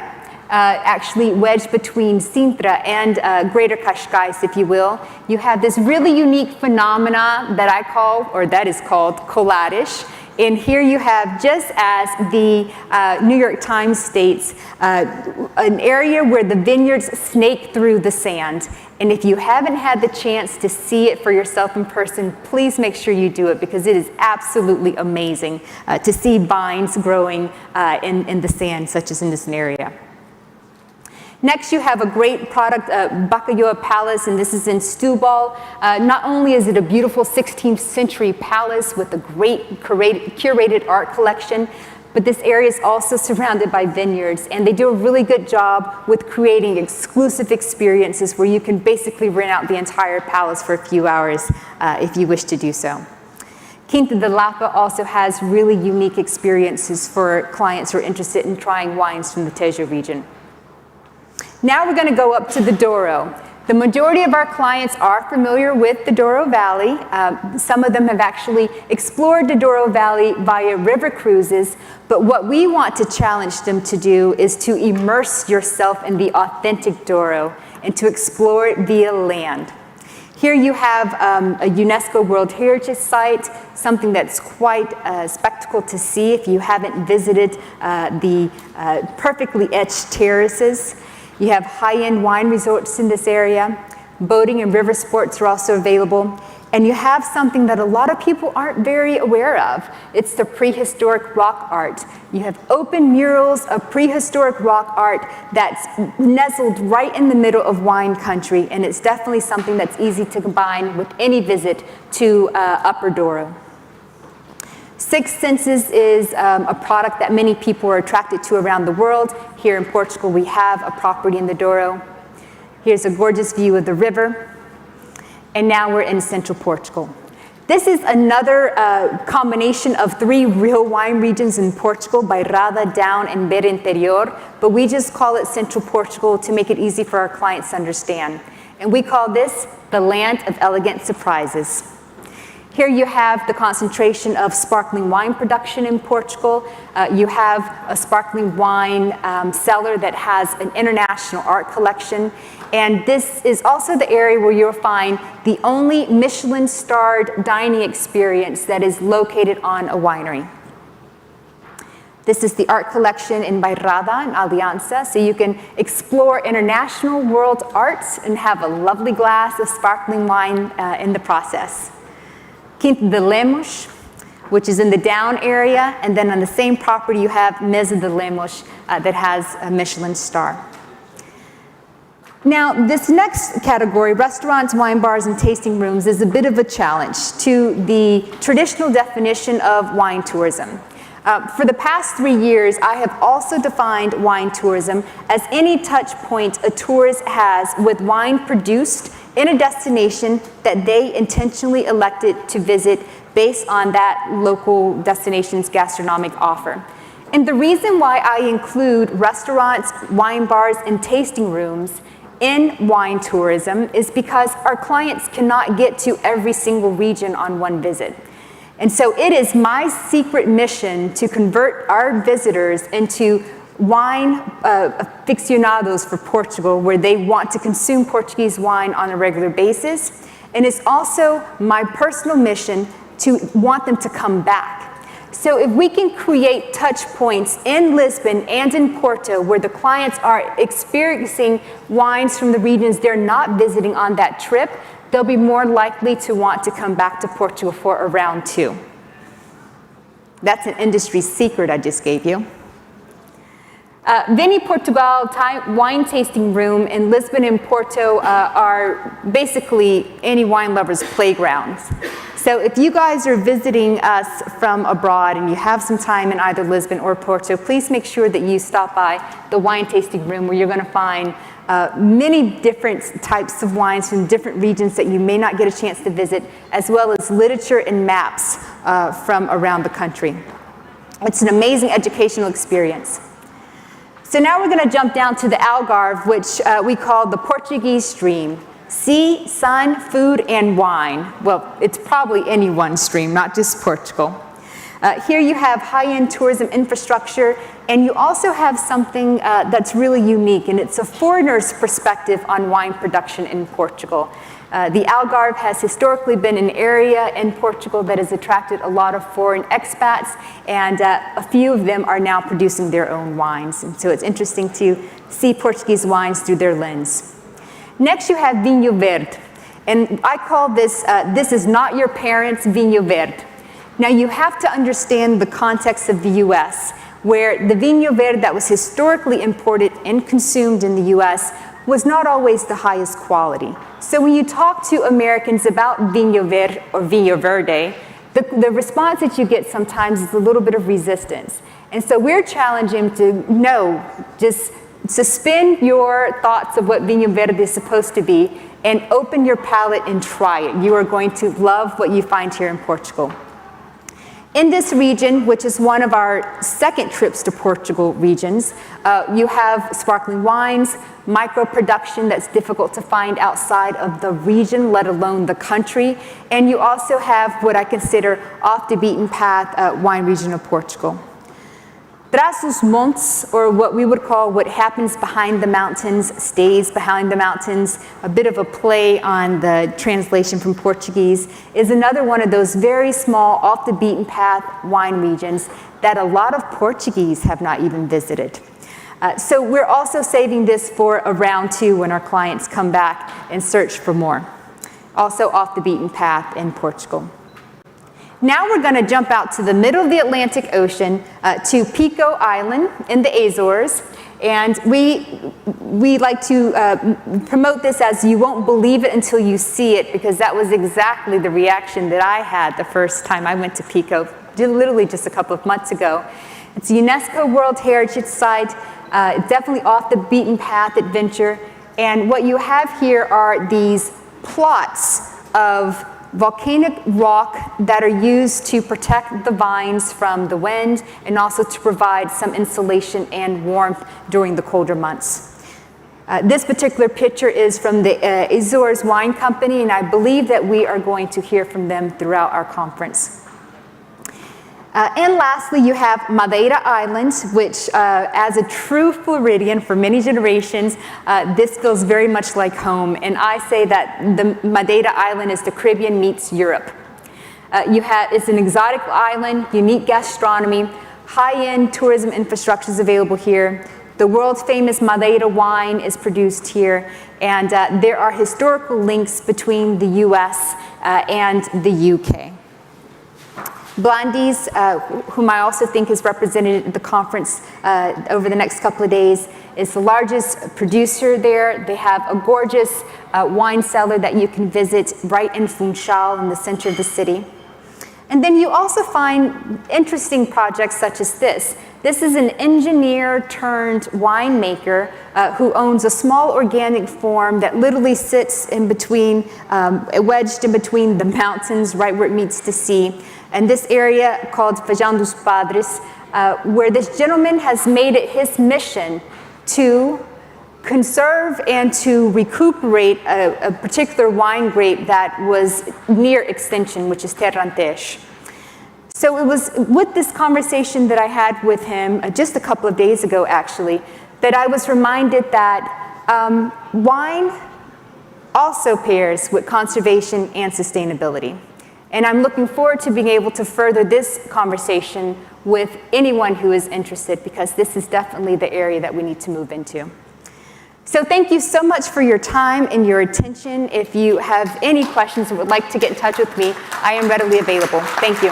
actually wedged between Sintra and Greater Cascais, if you will, you have this really unique phenomena that I call, or that is called, colares. And here you have, just as the New York Times states, an area where the vineyards snake through the sand. And if you haven't had the chance to see it for yourself in person, please make sure you do it because it is absolutely amazing to see vines growing in the sand, such as in this area. Next, you have a great product, Bacalhau Palace, and this is in Setúbal. Not only is it a beautiful 16th century palace with a great curated art collection, but this area is also surrounded by vineyards, and they do a really good job with creating exclusive experiences where you can basically rent out the entire palace for a few hours if you wish to do so. Quinta da Lapa also has really unique experiences for clients who are interested in trying wines from the Tejo region. Now we're going to go up to the Douro. The majority of our clients are familiar with the Douro Valley. Some of them have actually explored the Douro Valley via river cruises, but what we want to challenge them to do is to immerse yourself in the authentic Douro and to explore it via land. Here you have a UNESCO World Heritage Site, something that's quite a spectacle to see if you haven't visited the perfectly etched terraces. You have high-end wine resorts in this area. Boating and river sports are also available. And you have something that a lot of people aren't very aware of. It's the prehistoric rock art. You have open murals of prehistoric rock art that's nestled right in the middle of wine country, and it's definitely something that's easy to combine with any visit to Upper Douro. Six Senses is a product that many people are attracted to around the world. Here in Portugal, we have a property in the Douro. Here's a gorgeous view of the river. And now we're in central Portugal. This is another combination of three real wine regions in Portugal, Bairrada, Down, and Beira Interior, but we just call it central Portugal to make it easy for our clients to understand. And we call this the land of elegant surprises. Here you have the concentration of sparkling wine production in Portugal. You have a sparkling wine cellar that has an international art collection. And this is also the area where you'll find the only Michelin-starred dining experience that is located on a winery. This is the art collection in Bairrada and Aliança, so you can explore international world arts and have a lovely glass of sparkling wine in the process. Quinta de Lemos, which is in the Down area, and then on the same property you have Mesa de Lemos that has a Michelin star. Now, this next category, restaurants, wine bars, and tasting rooms, is a bit of a challenge to the traditional definition of wine tourism. For the past 3 years, I have also defined wine tourism as any touch point a tourist has with wine produced in a destination that they intentionally elected to visit based on that local destination's gastronomic offer. And the reason why I include restaurants, wine bars, and tasting rooms in wine tourism is because our clients cannot get to every single region on one visit. And so it is my secret mission to convert our visitors into wine aficionados for Portugal, where they want to consume Portuguese wine on a regular basis. And it's also my personal mission to want them to come back. So if we can create touch points in Lisbon and in Porto where the clients are experiencing wines from the regions they're not visiting on that trip, they'll be more likely to want to come back to Portugal for a round two. That's an industry secret I just gave you. Vini Portugal wine tasting room in Lisbon and Porto are basically any wine lover's playgrounds. So if you guys are visiting us from abroad and you have some time in either Lisbon or Porto, please make sure that you stop by the wine tasting room where you're going to find many different types of wines from different regions that you may not get a chance to visit, as well as literature and maps from around the country. It's an amazing educational experience. So now we're going to jump down to the Algarve, which we call the Portuguese stream. Sea, sun, food, and wine. Well, it's probably any one stream, not just Portugal. Here you have high-end tourism infrastructure, and you also have something that's really unique, and it's a foreigner's perspective on wine production in Portugal. The Algarve has historically been an area in Portugal that has attracted a lot of foreign expats, and a few of them are now producing their own wines. And so it's interesting to see Portuguese wines through their lens. Next, you have Vinho Verde, and I call this, this is not your parents' Vinho Verde. Now, you have to understand the context of the U.S., where the Vinho Verde that was historically imported and consumed in the U.S. was not always the highest quality. So when you talk to Americans about Vinho Verde or Vinho Verde, the response that you get sometimes is a little bit of resistance. And so we're challenging them to just suspend your thoughts of what Vinho Verde is supposed to be and open your palate and try it. You are going to love what you find here in Portugal. In this region, which is one of our second trips to Portugal regions, you have sparkling wines, micro-production that's difficult to find outside of the region, let alone the country, and you also have what I consider off the beaten path wine region of Portugal. Tras os montes, or what we would call what happens behind the mountains, stays behind the mountains, a bit of a play on the translation from Portuguese, is another one of those very small, off the beaten path wine regions that a lot of Portuguese have not even visited. So we're also saving this for a round 2 when our clients come back and search for more. Also off the beaten path in Portugal. Now we're going to jump out to the middle of the Atlantic Ocean to Pico Island in the Azores. And we like to promote this as you won't believe it until you see it, because that was exactly the reaction that I had the first time I went to Pico, literally just a couple of months ago. It's a UNESCO World Heritage Site, definitely off the beaten path adventure. And what you have here are these plots of volcanic rock that are used to protect the vines from the wind and also to provide some insulation and warmth during the colder months. This particular picture is from the Azores Wine Company, and I believe that we are going to hear from them throughout our conference. And lastly, you have Madeira Island, which as a true Floridian for many generations, this feels very much like home. And I say that the Madeira Island is the Caribbean meets Europe. It's an exotic island, unique gastronomy, high-end tourism infrastructure is available here. The world famous Madeira wine is produced here. And there are historical links between the US and the UK. Blondies, whom I also think is represented at the conference over the next couple of days, is the largest producer there. They have a gorgeous wine cellar that you can visit right in Funchal in the center of the city. And then you also find interesting projects such as this. This is an engineer turned winemaker who owns a small organic farm that literally sits in between, wedged in between the mountains, right where it meets the sea. And this area called Feijão dos Padres, where this gentleman has made it his mission to conserve and to recuperate a particular wine grape that was near extinction, which is Alentejo. So it was with this conversation that I had with him just a couple of days ago, actually, that I was reminded that wine also pairs with conservation and sustainability. And I'm looking forward to being able to further this conversation with anyone who is interested, because this is definitely the area that we need to move into. So thank you so much for your time and your attention. If you have any questions or would like to get in touch with me, I am readily available. Thank you.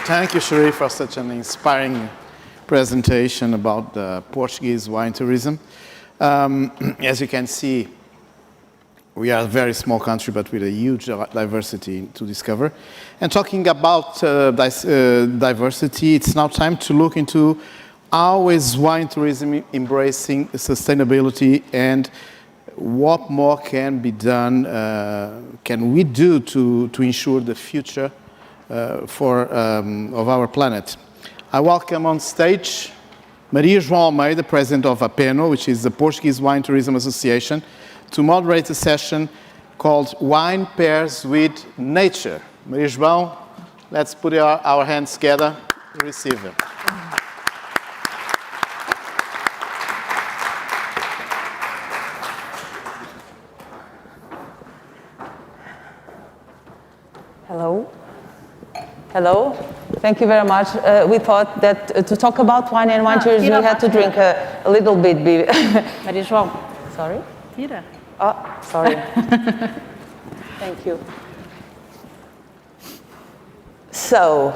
Thank you, Cherie, for such an inspiring presentation about the Portuguese wine tourism. As you can see, we are a very small country, but with a huge diversity to discover. And talking about diversity, it's now time to look into how is wine tourism embracing sustainability, and what more can be done, can we do to ensure the future of our planet. I welcome on stage Maria João Almeida, President of APENO, which is the Portuguese Wine Tourism Association, to moderate a session called Wine Pairs with Nature. Maria João, let's put our hands together to receive her. Hello. Hello. Thank you very much. We thought that to talk about wine and wine tourism, we had to drink a little bit. Maria João. Sorry? Tira. Oh, sorry. Thank you. So,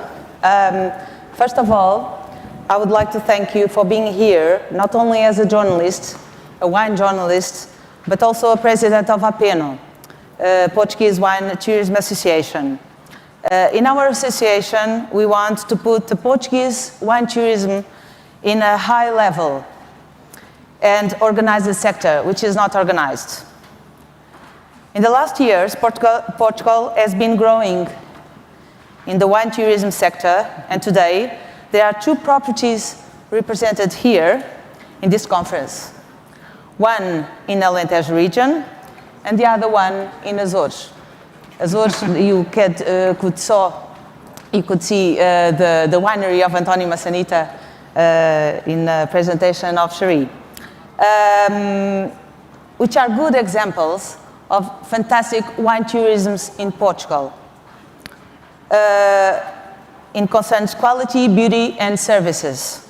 first of all, I would like to thank you for being here, not only as a journalist, a wine journalist, but also a president of APENO, Portuguese Wine Tourism Association. In our association, we want to put the Portuguese wine tourism in a high level and organize the sector, which is not organized. In the last years, Portugal has been growing in the wine tourism sector, and today there are two properties represented here in this conference. One in Alentejo region, and the other one in Azores. Azores, you could see the winery of António Massanita in the presentation of Cherie, which are good examples of fantastic wine tourism in Portugal. In concerns quality, beauty, and services.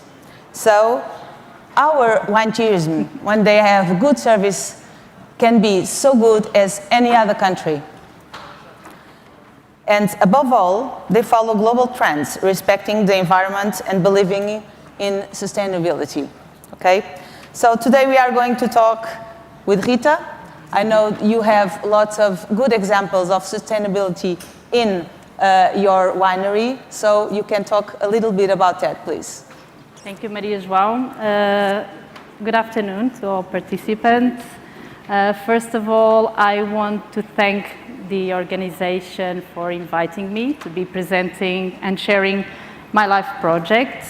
So our wine tourism, when they have good service, can be so good as any other country. And above all, they follow global trends, respecting the environment and believing in sustainability. Okay? So today we are going to talk with Rita. I know you have lots of good examples of sustainability in your winery, so you can talk a little bit about that, please. Thank you, Maria João. Good afternoon to all participants. First of all, I want to thank the organization for inviting me to be presenting and sharing my life project.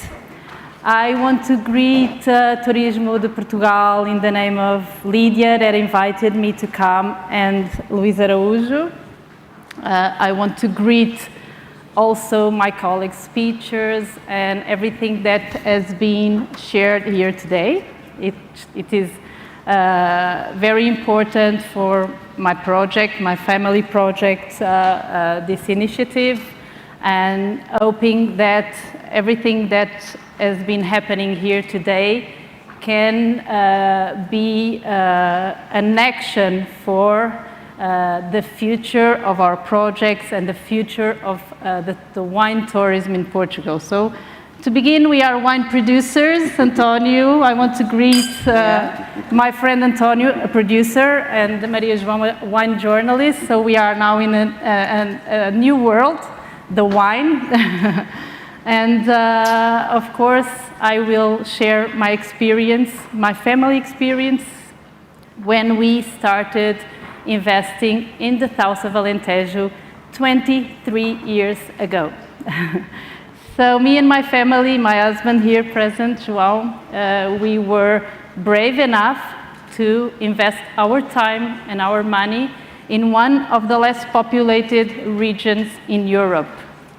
I want to greet Turismo de Portugal in the name of Lydia that invited me to come, and Luís Araújo. I want to greet also my colleagues' speakers and everything that has been shared here today. It is very important for my project, my family project, this initiative, and hoping that everything that has been happening here today can be an action for the future of our projects and the future of the wine tourism in Portugal. So to begin, we are wine producers. António, I want to greet my friend António, a producer, and Maria João, a wine journalist. So we are now in a new world, the wine. And of course, I will share my experience, my family experience, when we started investing in the south of Alentejo 23 years ago. So me and my family, my husband here present, João, we were brave enough to invest our time and our money in one of the less populated regions in Europe,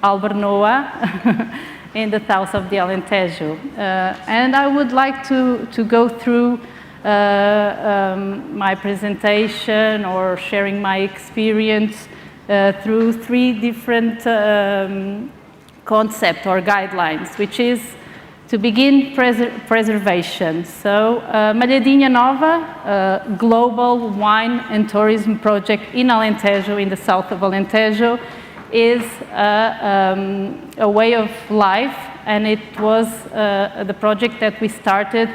Albernoa, in the south of the Alentejo. And I would like to go through my presentation or sharing my experience through three different concepts or guidelines, which is to begin preservation. So Malhadinha Nova, global wine and tourism project in Alentejo, in the south of Alentejo, is a way of life, and it was the project that we started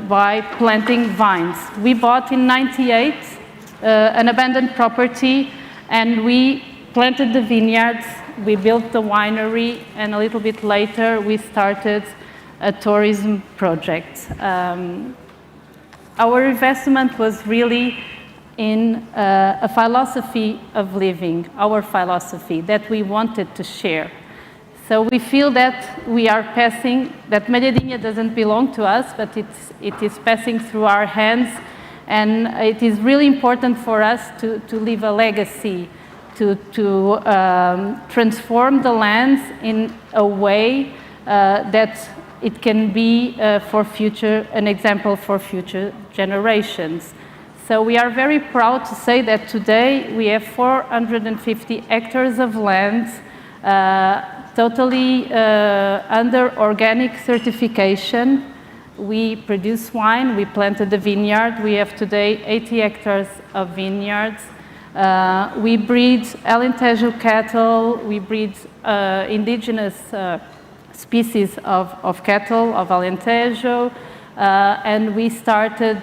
by planting vines. We bought in '98 an abandoned property, and we planted the vineyards, we built the winery, and a little bit later we started a tourism project. Our investment was really in a philosophy of living, our philosophy that we wanted to share. So we feel that we are passing, that Malhadinha doesn't belong to us, but it is passing through our hands, and it is really important for us to leave a legacy, to transform the lands in a way that it can be for future, an example for future generations. So we are very proud to say that today we have 450 hectares of land, totally under organic certification. We produce wine, we planted the vineyard. We have today 80 hectares of vineyards. We breed Alentejo cattle, we breed indigenous species of cattle, of Alentejo, and we started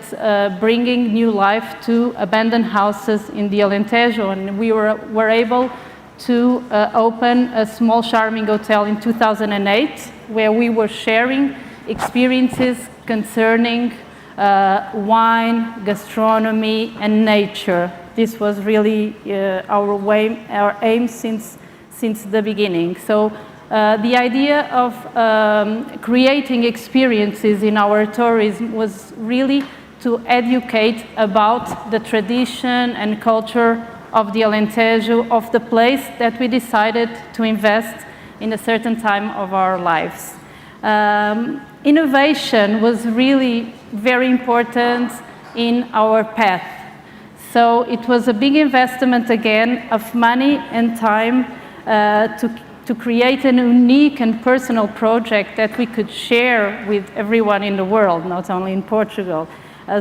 bringing new life to abandoned houses in the Alentejo, and we were able to open a small charming hotel in 2008, where we were sharing experiences concerning wine, gastronomy, and nature this was really our aim since the beginning. So the idea of creating experiences in our tourism was really to educate about the tradition and culture of the Alentejo, of the place that we decided to invest in a certain time of our lives. Innovation was really very important in our path. So it was a big investment again of money and time to create a unique and personal project that we could share with everyone in the world, not only in Portugal.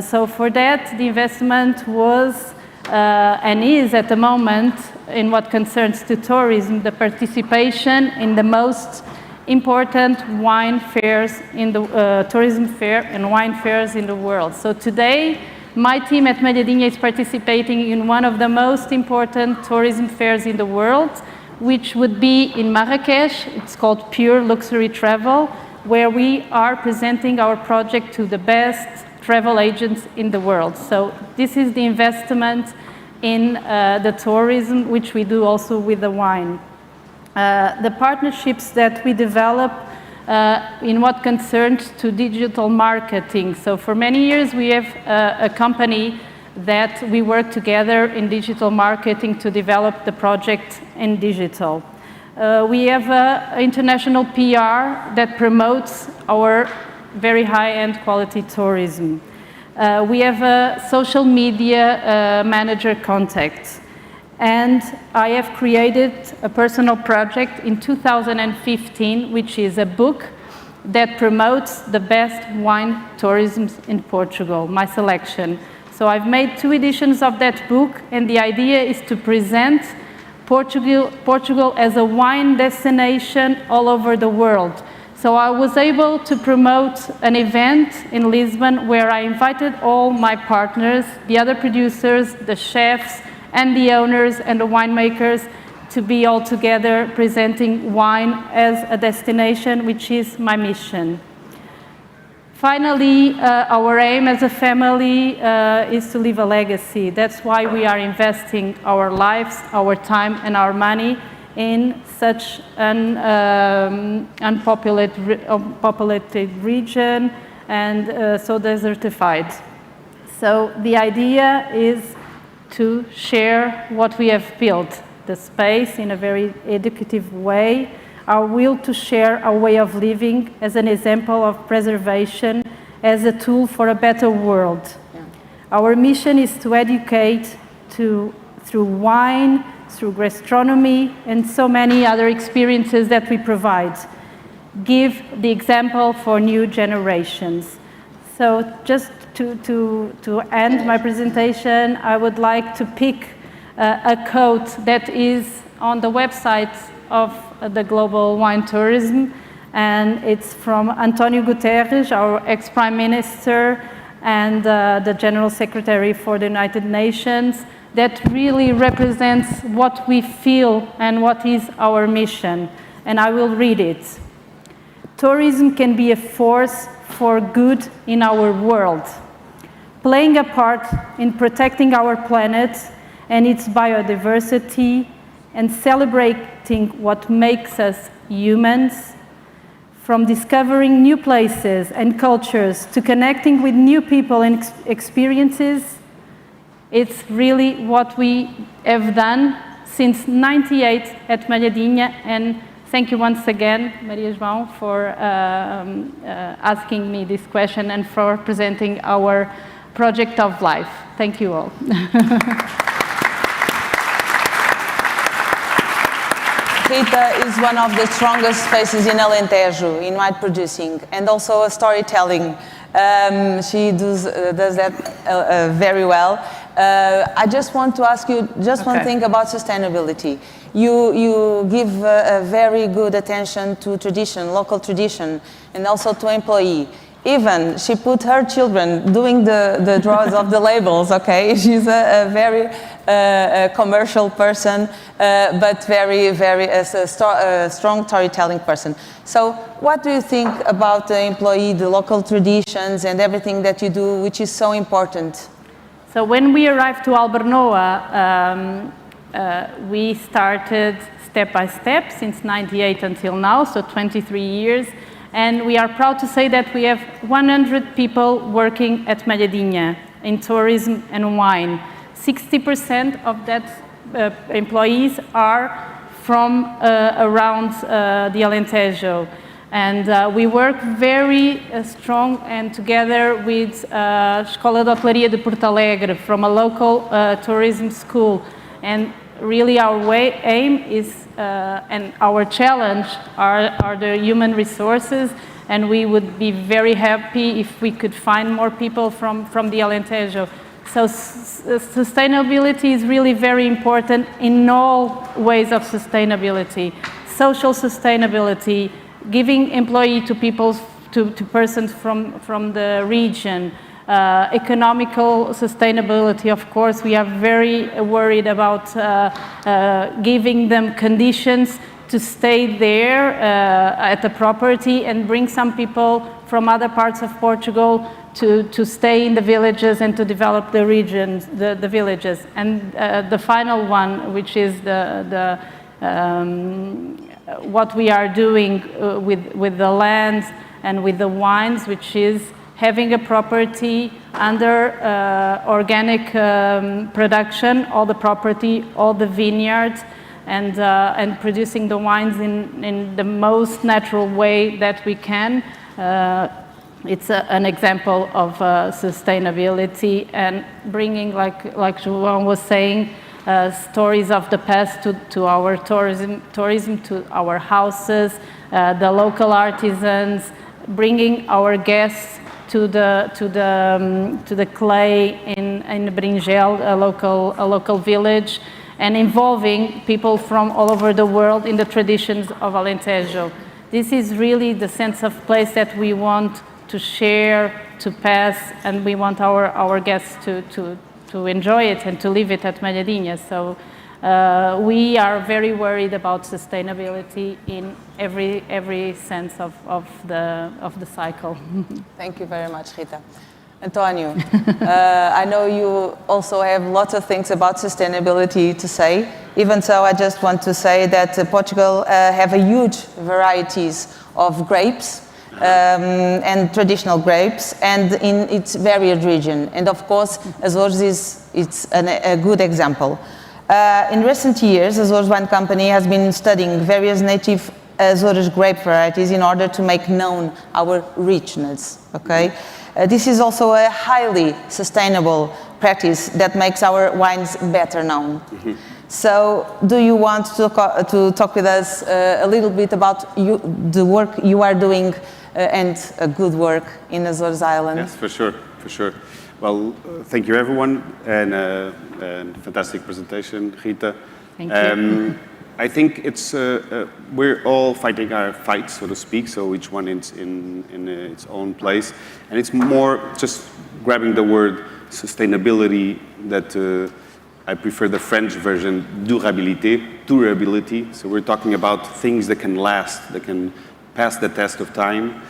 So for that, the investment was and is at the moment, in what concerns to tourism, the participation in the most important wine fairs in the tourism fair and wine fairs in the world. So today, my team at Malhadinha is participating in one of the most important tourism fairs in the world, which would be in Marrakesh. It's called Pure Luxury Travel, where we are presenting our project to the best travel agents in the world. So this is the investment in the tourism, which we do also with the wine. The partnerships that we develop in what concerns to digital marketing. So for many years we have a company that we work together in digital marketing to develop the project in digital. We have an international PR that promotes our very high-end quality tourism. We have a social media manager contact. And I have created a personal project in 2015, which is a book that promotes the best wine tourism in Portugal, my selection. So I've made 2 editions of that book, and the idea is to present Portugal as a wine destination all over the world. So I was able to promote an event in Lisbon where I invited all my partners, the other producers, the chefs, and the owners and the winemakers to be all together presenting wine as a destination, which is my mission. Finally, our aim as a family is to leave a legacy. That's why we are investing our lives, our time, and our money in such an unpopulated region and so desertified. So the idea is to share what we have built, the space in a very educative way, our will to share our way of living as an example of preservation, as a tool for a better world. Yeah. Our mission is to educate through wine, through gastronomy, and so many other experiences that we provide. Give the example for new generations. So just to end my presentation, I would like to pick a quote that is on the website of the Global Wine Tourism, and it's from António Guterres, our ex-Prime Minister and the General Secretary for the United Nations, that really represents what we feel and what is our mission. And I will read it. Tourism can be a force for good in our world, playing a part in protecting our planet and its biodiversity and celebrating what makes us humans, from discovering new places and cultures to connecting with new people and experiences. It's really what we have done since '98 at Malhadinha, and thank you once again, Maria João, for asking me this question and for presenting our project of life. Thank you all. Rita is one of the strongest faces in Alentejo in wine producing, and also a storytelling. She does that very well. I just want to ask you just one thing about sustainability. You give a very good attention to tradition, local tradition, and also to employee. Even she put her children doing the draws of the labels, okay? She's a very commercial person, but very strong storytelling person. So what do you think about the employee, the local traditions and everything that you do, which is so important? So when we arrived to Albernoa, we started step by step since '98 until now, so 23 years. And we are proud to say that we have 100 people working at Malhadinha in tourism and wine. 60% of that employees are from around the Alentejo. And we work very strong and together with Escola de Hotelaria de Porto Alegre from a local tourism school. And really our aim is, and our challenge are the human resources, and we would be very happy if we could find more people from the Alentejo. So sustainability is really very important in all ways of sustainability. Social sustainability, giving employee to people, to persons from the region. Economical sustainability, of course, we are very worried about giving them conditions to stay there at the property and bring some people from other parts of Portugal to stay in the villages and to develop the regions, the villages. And the final one, which is what we are doing with the lands and with the wines, which is having a property under organic production, all the property, all the vineyards, and producing the wines in the most natural way that we can. It's an example of sustainability and bringing, like João was saying, stories of the past to our tourism, to our houses, the local artisans, bringing our guests to the clay in Bringel, a local village, and involving people from all over the world in the traditions of Alentejo. This is really the sense of place that we want to share, to pass, and we want our guests to enjoy it and to live it at Malhadinha. So we are very worried about sustainability in every sense of the cycle. Thank you very much, Rita. António, I know you also have lots of things about sustainability to say. Even so, I just want to say that Portugal have a huge varieties of grapes and traditional grapes, and in its varied region. And of course, Azores it's a good example. In recent years, Azores Wine Company has been studying various native Azores grape varieties in order to make known our richness, okay? This is also a highly sustainable practice that makes our wines better known. Mm-hmm. So, do you want to talk with us a little bit about the work you are doing and a good work in Azores Island? Yes, for sure, for sure. Well, thank you everyone, and fantastic presentation, Rita. Thank you. I think it's we're all fighting our fight, so to speak. So each one is in its own place, and it's more just grabbing the word sustainability. That I prefer the French version, durability. So we're talking about things that can last, that can pass the test of time.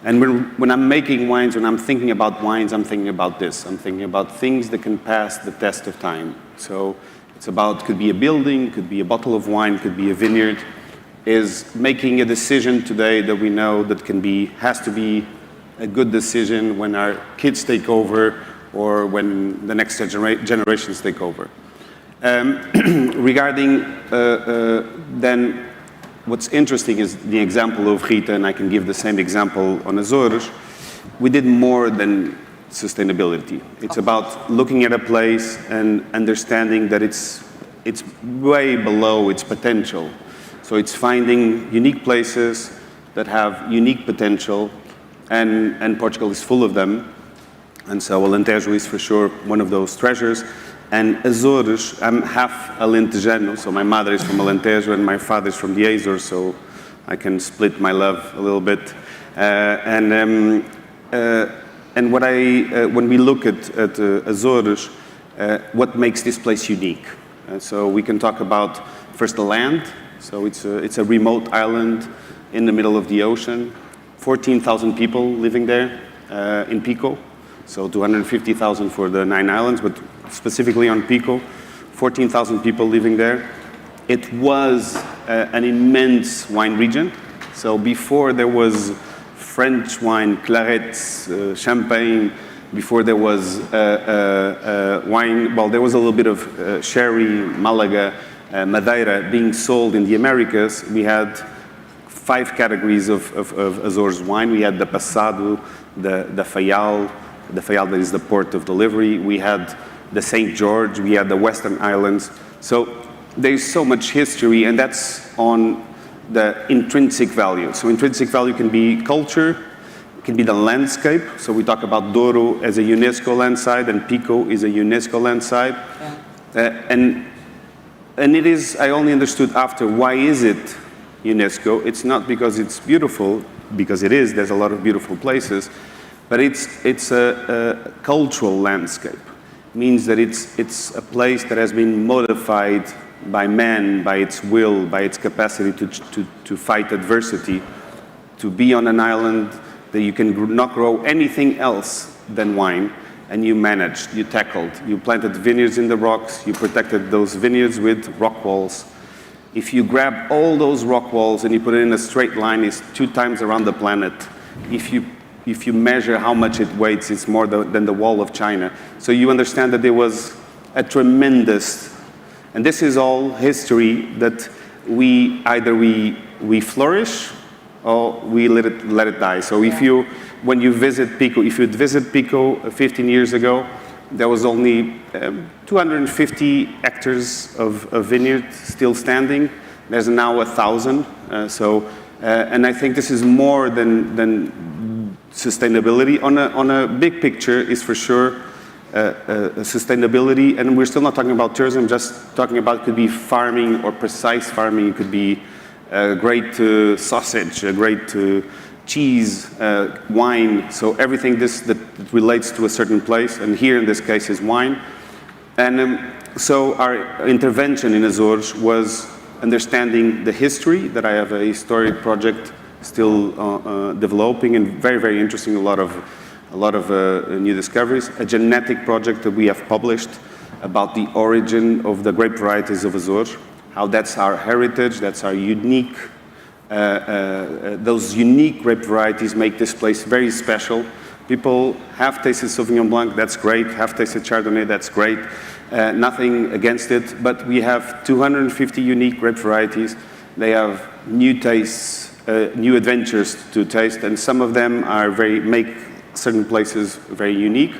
And when I'm making wines, when I'm thinking about wines, I'm thinking about this. I'm thinking about things that can pass the test of time. So it's about, could be a building, could be a bottle of wine, could be a vineyard, is making a decision today that we know that has to be a good decision when our kids take over or when the next generations take over. Regarding then, what's interesting is the example of Rita, and I can give the same example on Azores. We did more than sustainability. It's about looking at a place and understanding that it's way below its potential. So it's finding unique places that have unique potential, and Portugal is full of them. And so Alentejo is for sure one of those treasures. And Azores, I'm half Alentejano, so my mother is from Alentejo and my father is from the Azores, so I can split my love a little bit. And when we look at Azores, what makes this place unique? So we can talk about first the land. So it's a remote island in the middle of the ocean. 14,000 people living there in Pico. So 250,000 for the 9 islands, but specifically on Pico, 14,000 people living there. It was an immense wine region. So before there was French wine, clarets, champagne, before there was wine, well, there was a little bit of sherry, Malaga, Madeira being sold in the Americas. We had 5 categories of Azores wine. We had the Passado, the Fayal that is the port of delivery. We had the St. George, we had the Western Islands. So there's so much history, and that's on the intrinsic value. So intrinsic value can be culture, can be the landscape. So we talk about Douro as a UNESCO landside, and Pico is a UNESCO landside. And it is, I only understood after, why is it UNESCO? It's not because it's beautiful, because it is, there's a lot of beautiful places, but it's a cultural landscape. It means that it's a place that has been modified by man, by its will, by its capacity to fight adversity, to be on an island that you can not grow anything else than wine, and you managed, you tackled, you planted vineyards in the rocks, you protected those vineyards with rock walls. If you grab all those rock walls and you put it in a straight line, it's 2 times around the planet. If you measure how much it weighs, it's more than the wall of China. So you understand that there was a tremendous, and this is all history that either we flourish or we let it die. So when you visit Pico, if you'd visit Pico 15 years ago, there was only 250 hectares of vineyard still standing. There's now 1,000. And I think this is more than sustainability. On a big picture is for sure sustainability, and we're still not talking about tourism, just talking about, it could be farming or precise farming, it could be a great sausage, a great cheese, wine, so everything that relates to a certain place, and here in this case is wine. And so our intervention in Azores was understanding the history, that I have a historic project still developing and very, very interesting, a lot of new discoveries, a genetic project that we have published about the origin of the grape varieties of Azores, how that's our heritage, that's our unique, those unique grape varieties make this place very special. People have tasted Sauvignon Blanc, that's great, have tasted Chardonnay, that's great, nothing against it, but we have 250 unique grape varieties. They have new tastes, new adventures to taste, and some of them make certain places very unique.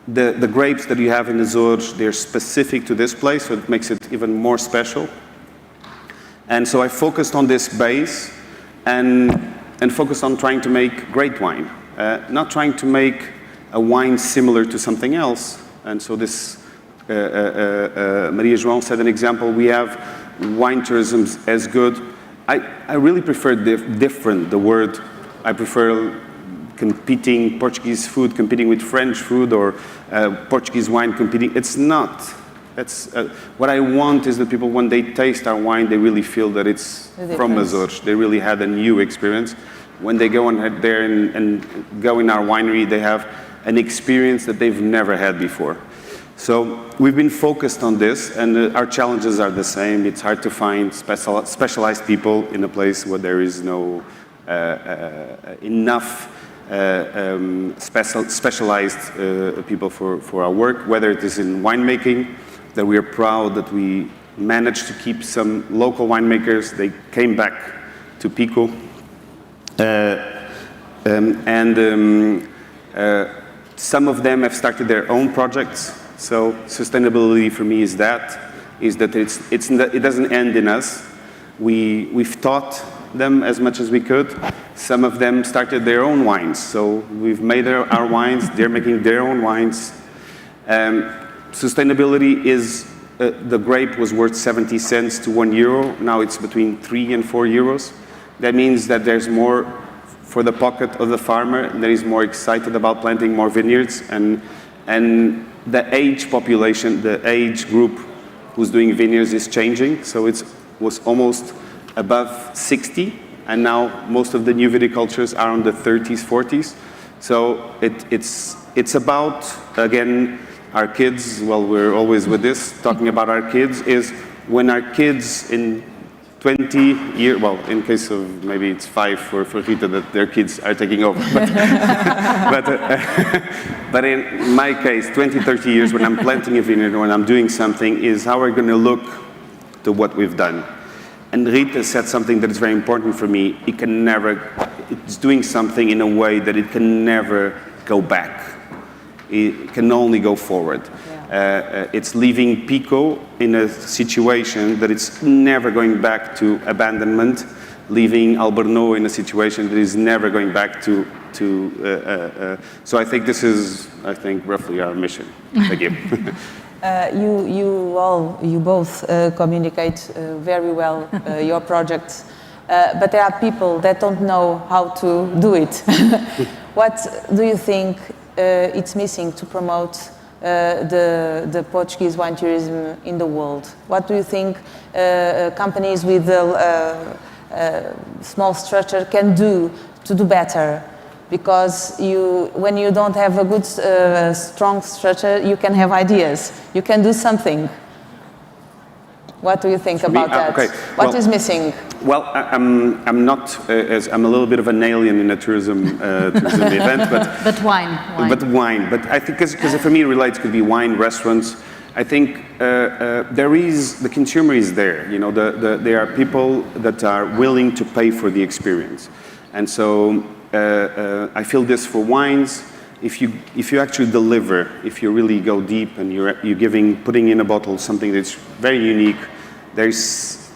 The grapes that you have in Azores, they're specific to this place, so it makes it even more special. And so I focused on this base and focused on trying to make great wine, not trying to make a wine similar to something else. And so this, Maria João said an example, we have wine tourism as good. I really prefer different, the word. I prefer competing Portuguese food, competing with French food, or Portuguese wine competing. It's not. What I want is that people, when they taste our wine, they really feel that it's from Azores. They really had a new experience. When they go on there and go in our winery, they have an experience that they've never had before. So we've been focused on this, and our challenges are the same. It's hard to find specialized people in a place where there is no enough specialized people for our work, whether it is in winemaking, that we are proud that we managed to keep some local winemakers. They came back to Pico. Some of them have started their own projects. So sustainability for me is that it doesn't end in us. We've taught them as much as we could. Some of them started their own wines. So we've made our wines, they're making their own wines. Sustainability is, the grape was worth 70 cents to €1. Now it's between 3 and 4 euros. That means that there's more for the pocket of the farmer, that is more excited about planting more vineyards, and the age population, the age group who's doing vineyards is changing. So it was almost above 60, and now most of the new viticultures are in the 30s, 40s. So it's about, again, our kids, well, we're always with this, talking about our kids, is when our kids in 20 years, well, in case of maybe it's 5 for Rita that their kids are taking over, but in my case, 20, 30 years when I'm planting a vineyard or when I'm doing something is how we're going to look to what we've done. And Rita said something that is very important for me. It's doing something in a way that it can never go back. It can only go forward. It's leaving Pico in a situation that it's never going back to abandonment, leaving Albornoz in a situation that is never going back to so I think this is, roughly our mission. Thank you. You both communicate very well your projects, but there are people that don't know how to do it. What do you think it's missing to promote the Portuguese wine tourism in the world? What do you think companies with a small structure can do to do better? Because when you don't have a good, strong structure, you can have ideas. You can do something. What do you think about that? Okay. What is missing? Well, I'm not, I'm a little bit of an alien in a tourism event, but wine. But I think, because for me it relates, could be wine, restaurants. I think the consumer is there. You know, there are people that are willing to pay for the experience. And so I feel this for wines. If you actually deliver, if you really go deep and you're putting in a bottle something that's very unique, there's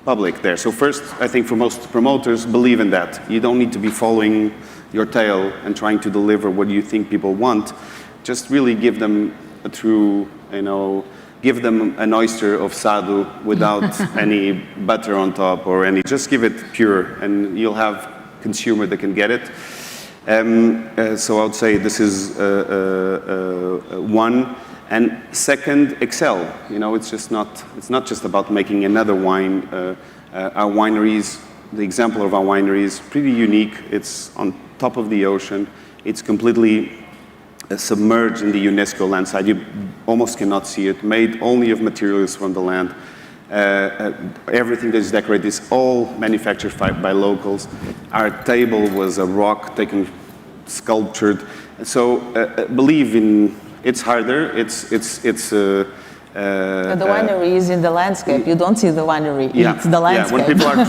public there. So first, I think for most promoters, believe in that. You don't need to be following your tail and trying to deliver what you think people want. Just really give them a true, give them an oyster of Sadu without any butter on top or any, just give it pure and you'll have consumer that can get it. So I would say this is one. And second, excel. It's not just about making another wine. Our wineries, the example of our winery is pretty unique. It's on top of the ocean. It's completely submerged in the UNESCO landside. You almost cannot see it, made only of materials from the land. Everything that is decorated is all manufactured by locals. Our table was a rock sculptured. So believe in, it's harder. The winery is in the landscape. You don't see the winery. Yeah. It's the landscape. Yeah. When people are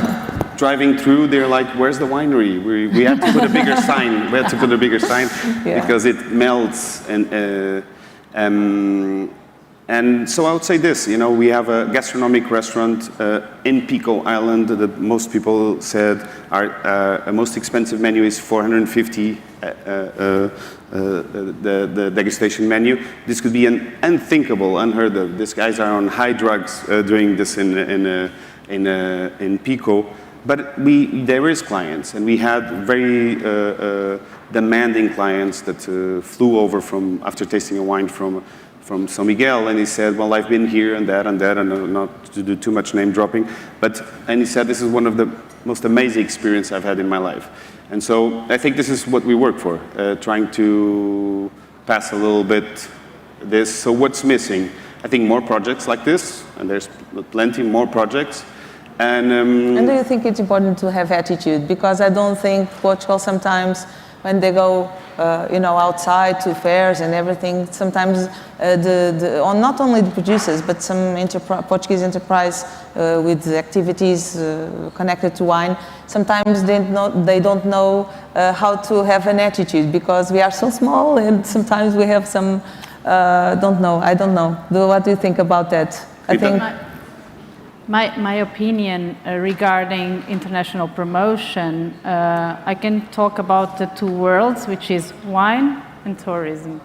driving through, they're like, "Where's the winery?" We have to put a bigger sign. We have to put a bigger sign because it melts and so I would say this, we have a gastronomic restaurant in Pico Island that most people said our most expensive menu is $450, the degustation menu. This could be an unthinkable, unheard of. These guys are on high drugs doing this in Pico. But there is clients, and we had very demanding clients that flew over after tasting a wine from São Miguel, and he said, well, I've been here and that, and not to do too much name dropping, and he said, this is one of the most amazing experiences I've had in my life. And so I think this is what we work for, trying to pass a little bit this. So what's missing? I think more projects like this, and there's plenty more projects. And do you think it's important to have attitude? Because I don't think Portugal sometimes, when they go outside to fairs and everything, sometimes not only the producers, but some Portuguese enterprise with activities connected to wine, sometimes they don't know how to have an attitude because we are so small and sometimes we have some, I don't know. What do you think about that? I think my opinion regarding international promotion, I can talk about the two worlds, which is wine and tourism.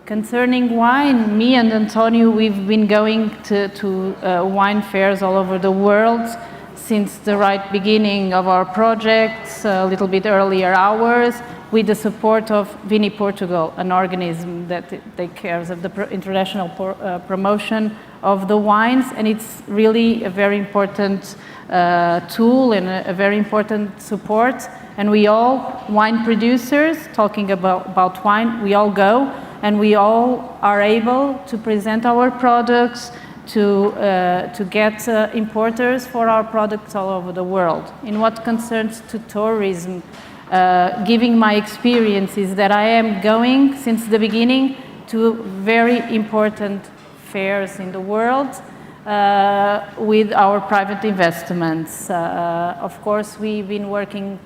Concerning wine, me and Antonio, we've been going to wine fairs all over the world since the right beginning of our projects, a little bit earlier hours, with the support of Vini Portugal, an organism that takes care of the international promotion of the wines, and it's really a very important tool and a very important support. And we all, wine producers, talking about wine, we all go, and we all are able to present our products, to get importers for our products all over the world. In what concerns to tourism, giving my experience is that I am going since the beginning to very important fairs in the world with our private investments. Of course, we've been working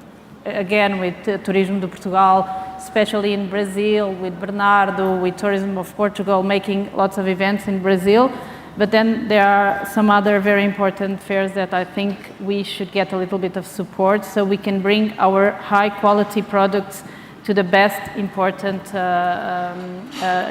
again with Turismo de Portugal, especially in Brazil, with Bernardo, with Tourism of Portugal, making lots of events in Brazil. But then there are some other very important fairs that I think we should get a little bit of support so we can bring our high quality products to the best important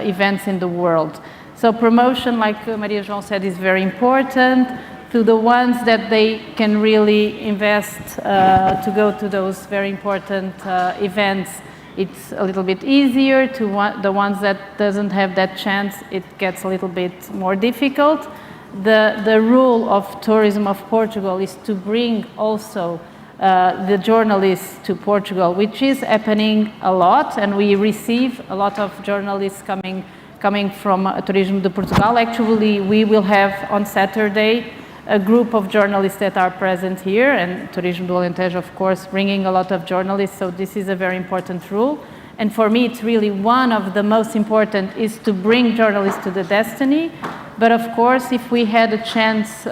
events in the world. So promotion, like Maria João said, is very important. To the ones that they can really invest to go to those very important events, it's a little bit easier. To the ones that doesn't have that chance, it gets a little bit more difficult. The rule of Tourism of Portugal is to bring also the journalists to Portugal, which is happening a lot, and we receive a lot of journalists coming from Turismo de Portugal. Actually, we will have on Saturday a group of journalists that are present here, and Turismo do Alentejo, of course, bringing a lot of journalists, so this is a very important rule. And for me, it's really one of the most important is to bring journalists to the destiny. But of course, if we had a chance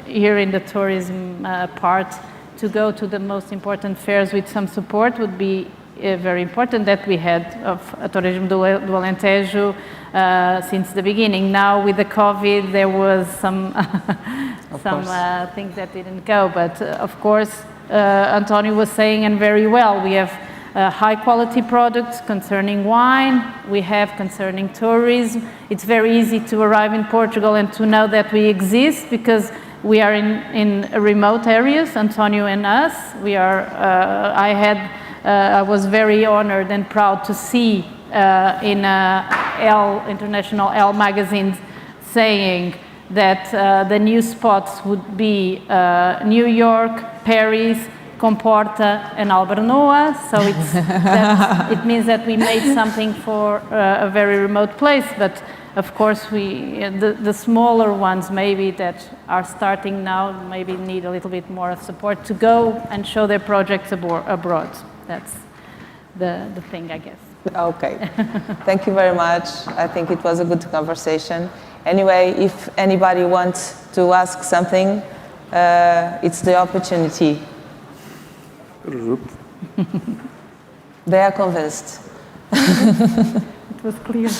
here in the tourism part to go to the most important fairs with some support would be very important that we had of Turismo do Alentejo since the beginning. Now with the COVID, there was some things that didn't go, but of course, Antonio was saying, and very well, we have high quality products concerning wine, we have concerning tourism. It's very easy to arrive in Portugal and to know that we exist because we are in remote areas, Antonio and us. We are, I was very honored and proud to see in International Elle magazine saying that the new spots would be New York, Paris, Comporta and Albernoa, so it means that we made something for a very remote place, but of course the smaller ones maybe that are starting now maybe need a little bit more support to go and show their projects abroad. That's the thing, I guess. Okay, thank you very much. I think it was a good conversation. Anyway, if anybody wants to ask something, it's the opportunity. They are convinced. It was clear.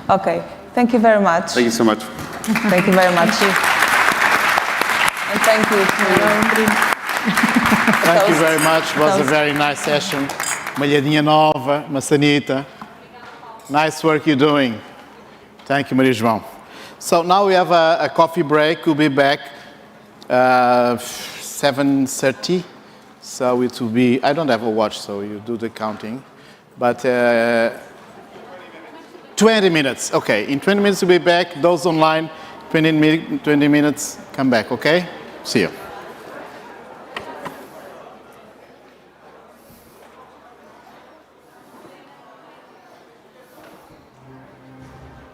Okay, thank you very much. Thank you so much. Thank you very much. And thank you to Thank you very much. It was a very nice session. Malhadinha nova, maçanita. Nice work you're doing. Thank you, Maria João. So now we have a coffee break. We'll be back 7:30. So it will be, I don't have a watch, so you do the counting. But 20 minutes, okay. In 20 minutes we'll be back. Those online, 20 minutes, come back, okay? See you.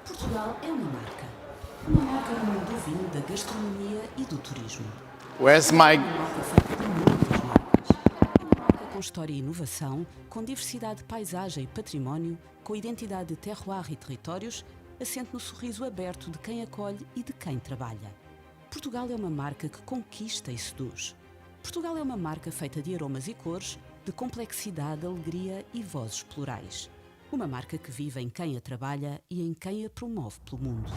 Portugal é uma marca no mundo do vinho, da gastronomia e do turismo. Where's my... Com história e inovação, com diversidade de paisagem e património, com identidade de terroir e territórios, assente no sorriso aberto de quem acolhe e de quem trabalha. Portugal é uma marca que conquista e seduz. Portugal é uma marca feita de aromas e cores, de complexidade, alegria e vozes plurais. Uma marca que vive em quem a trabalha e em quem a promove pelo mundo.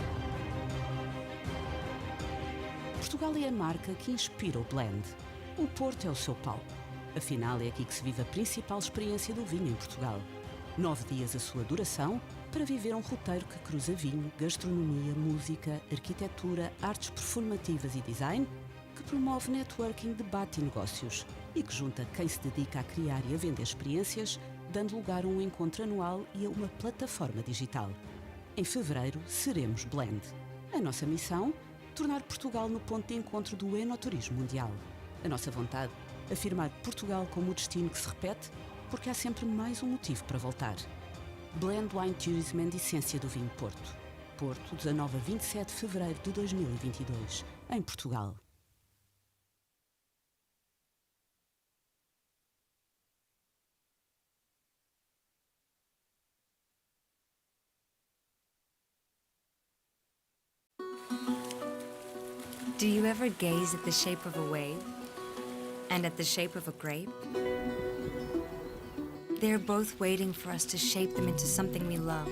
Portugal é a marca que inspira o blend. O Porto é o seu palco. Afinal, é aqui que se vive a principal experiência do vinho em Portugal. 9 dias a sua duração para viver um roteiro que cruza vinho, gastronomia, música, arquitetura, artes performativas e design, que promove networking, debate e negócios e que junta quem se dedica a criar e a vender experiências, dando lugar a um encontro anual e a uma plataforma digital. Em fevereiro, seremos Blend. A nossa missão? Tornar Portugal no ponto de encontro do enoturismo mundial. A nossa vontade? Afirmar Portugal como o destino que se repete, porque há sempre mais um motivo para voltar. Blend Wine Tourism and Essência do Vinho Porto. Porto, 19 a 27 de fevereiro de 2022, em Portugal. Do you ever gaze at the shape of a wave and at the shape of a grape? They are both waiting for us to shape them into something we love.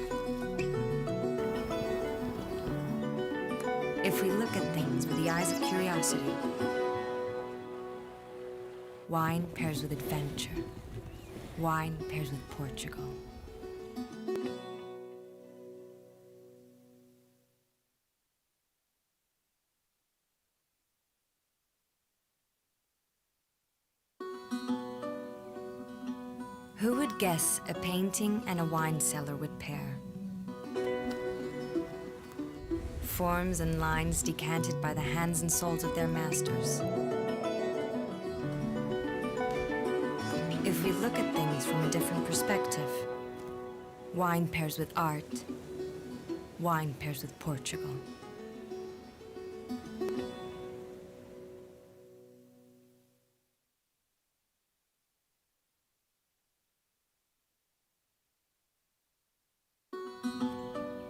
If we look at things with the eyes of curiosity, wine pairs with adventure. Wine pairs with Portugal. Who would guess a painting and a wine cellar would pair? Forms and lines decanted by the hands and souls of their masters. If we look at things from a different perspective, wine pairs with art, wine pairs with Portugal.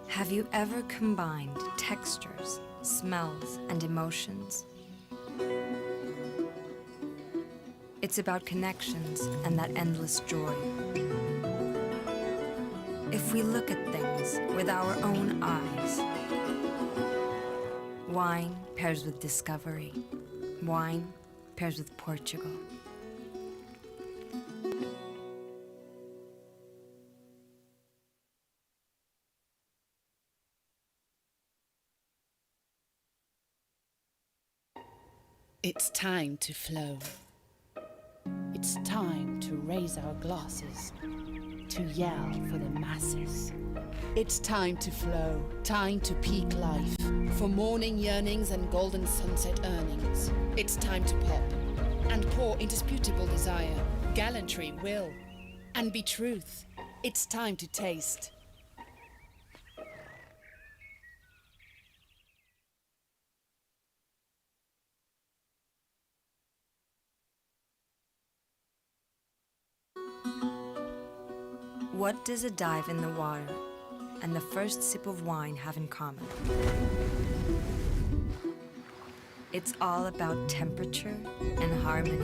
Have you ever combined textures, smells, and emotions? It's about connections and that endless joy. If we look at things with our own eyes, wine pairs with discovery. Wine pairs with Portugal. It's time to flow. It's time to raise our glasses, to yell for the masses. It's time to flow, time to peak life, for morning yearnings and golden sunset earnings. It's time to pop and pour indisputable desire, gallantry, will, and be truth. It's time to taste. What does a dive in the water and the first sip of wine have in common? It's all about temperature and harmony.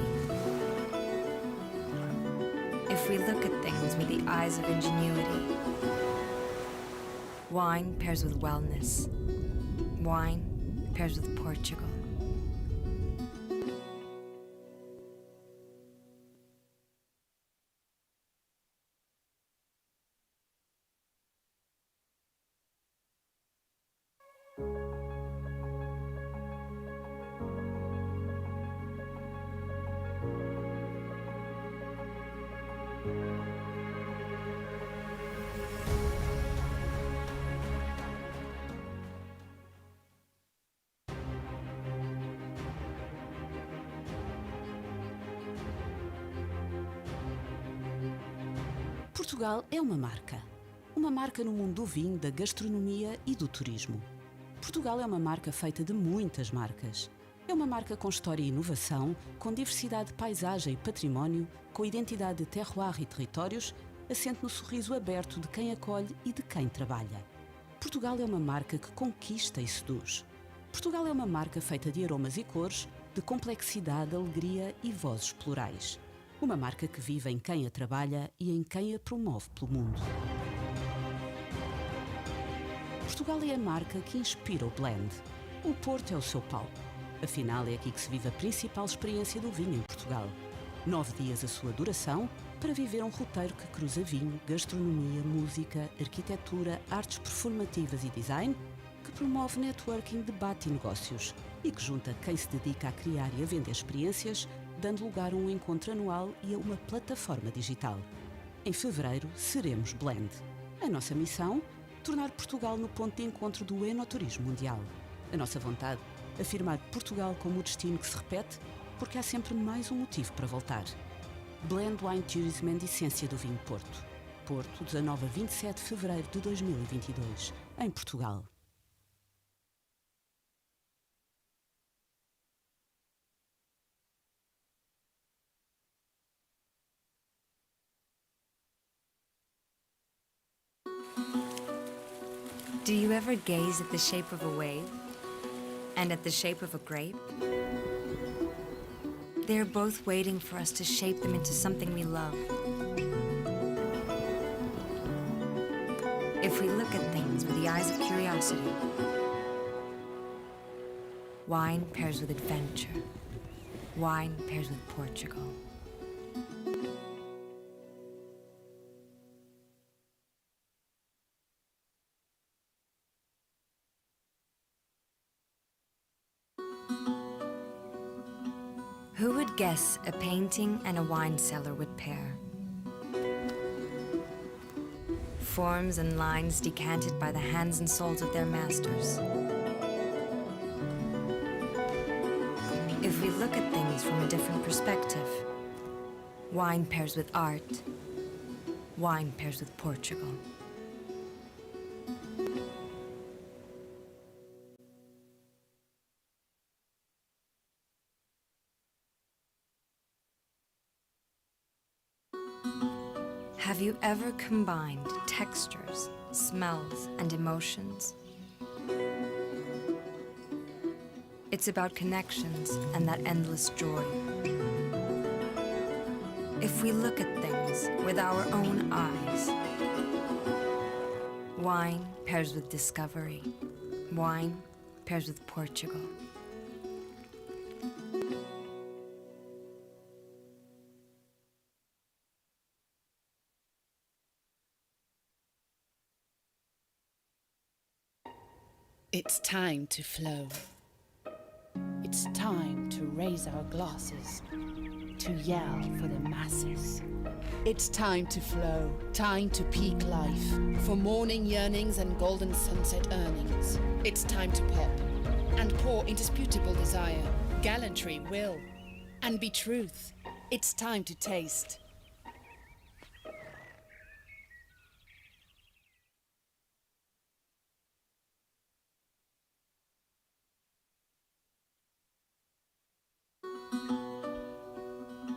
If we look at things with the eyes of ingenuity, wine pairs with wellness. Wine pairs with Portugal. Portugal é uma marca. Uma marca no mundo do vinho, da gastronomia e do turismo. Portugal é uma marca feita de muitas marcas. É uma marca com história e inovação, com diversidade de paisagem e património, com identidade de terroir e territórios, assente no sorriso aberto de quem acolhe e de quem trabalha. Portugal é uma marca que conquista e seduz. Portugal é uma marca feita de aromas e cores, de complexidade, alegria e vozes plurais. Uma marca que vive em quem a trabalha e em quem a promove pelo mundo. Portugal é a marca que inspira o blend. O Porto é o seu palco. Afinal, é aqui que se vive a principal experiência do vinho em Portugal. 9 dias a sua duração para viver um roteiro que cruza vinho, gastronomia, música, arquitetura, artes performativas e design, que promove networking, debate e negócios e que junta quem se dedica a criar e a vender experiências, dando lugar a um encontro anual e a uma plataforma digital. Em fevereiro, seremos Blend. A nossa missão? Tornar Portugal no ponto de encontro do enoturismo mundial. A nossa vontade? Afirmar Portugal como o destino que se repete, porque há sempre mais um motivo para voltar. Blend Wine Tourism and Essência do Vinho Porto. Porto, 19 a 27 de fevereiro de 2022, em Portugal. Do you ever gaze at the shape of a wave and at the shape of a grape? They are both waiting for us to shape them into something we love. If we look at things with the eyes of curiosity, wine pairs with adventure. Wine pairs with Portugal. Who would guess a painting and a wine cellar would pair? Forms and lines decanted by the hands and souls of their masters. If we look at things from a different perspective, wine pairs with art, wine pairs with Portugal. Have you ever combined textures, smells, and emotions? It's about connections and that endless joy. If we look at things with our own eyes, wine pairs with discovery. Wine pairs with Portugal. It's time to flow. It's time to raise our glasses, to yell for the masses. It's time to flow, time to peak life, for morning yearnings and golden sunset earnings. It's time to pop and pour indisputable desire, gallantry, will, and be truth. It's time to taste.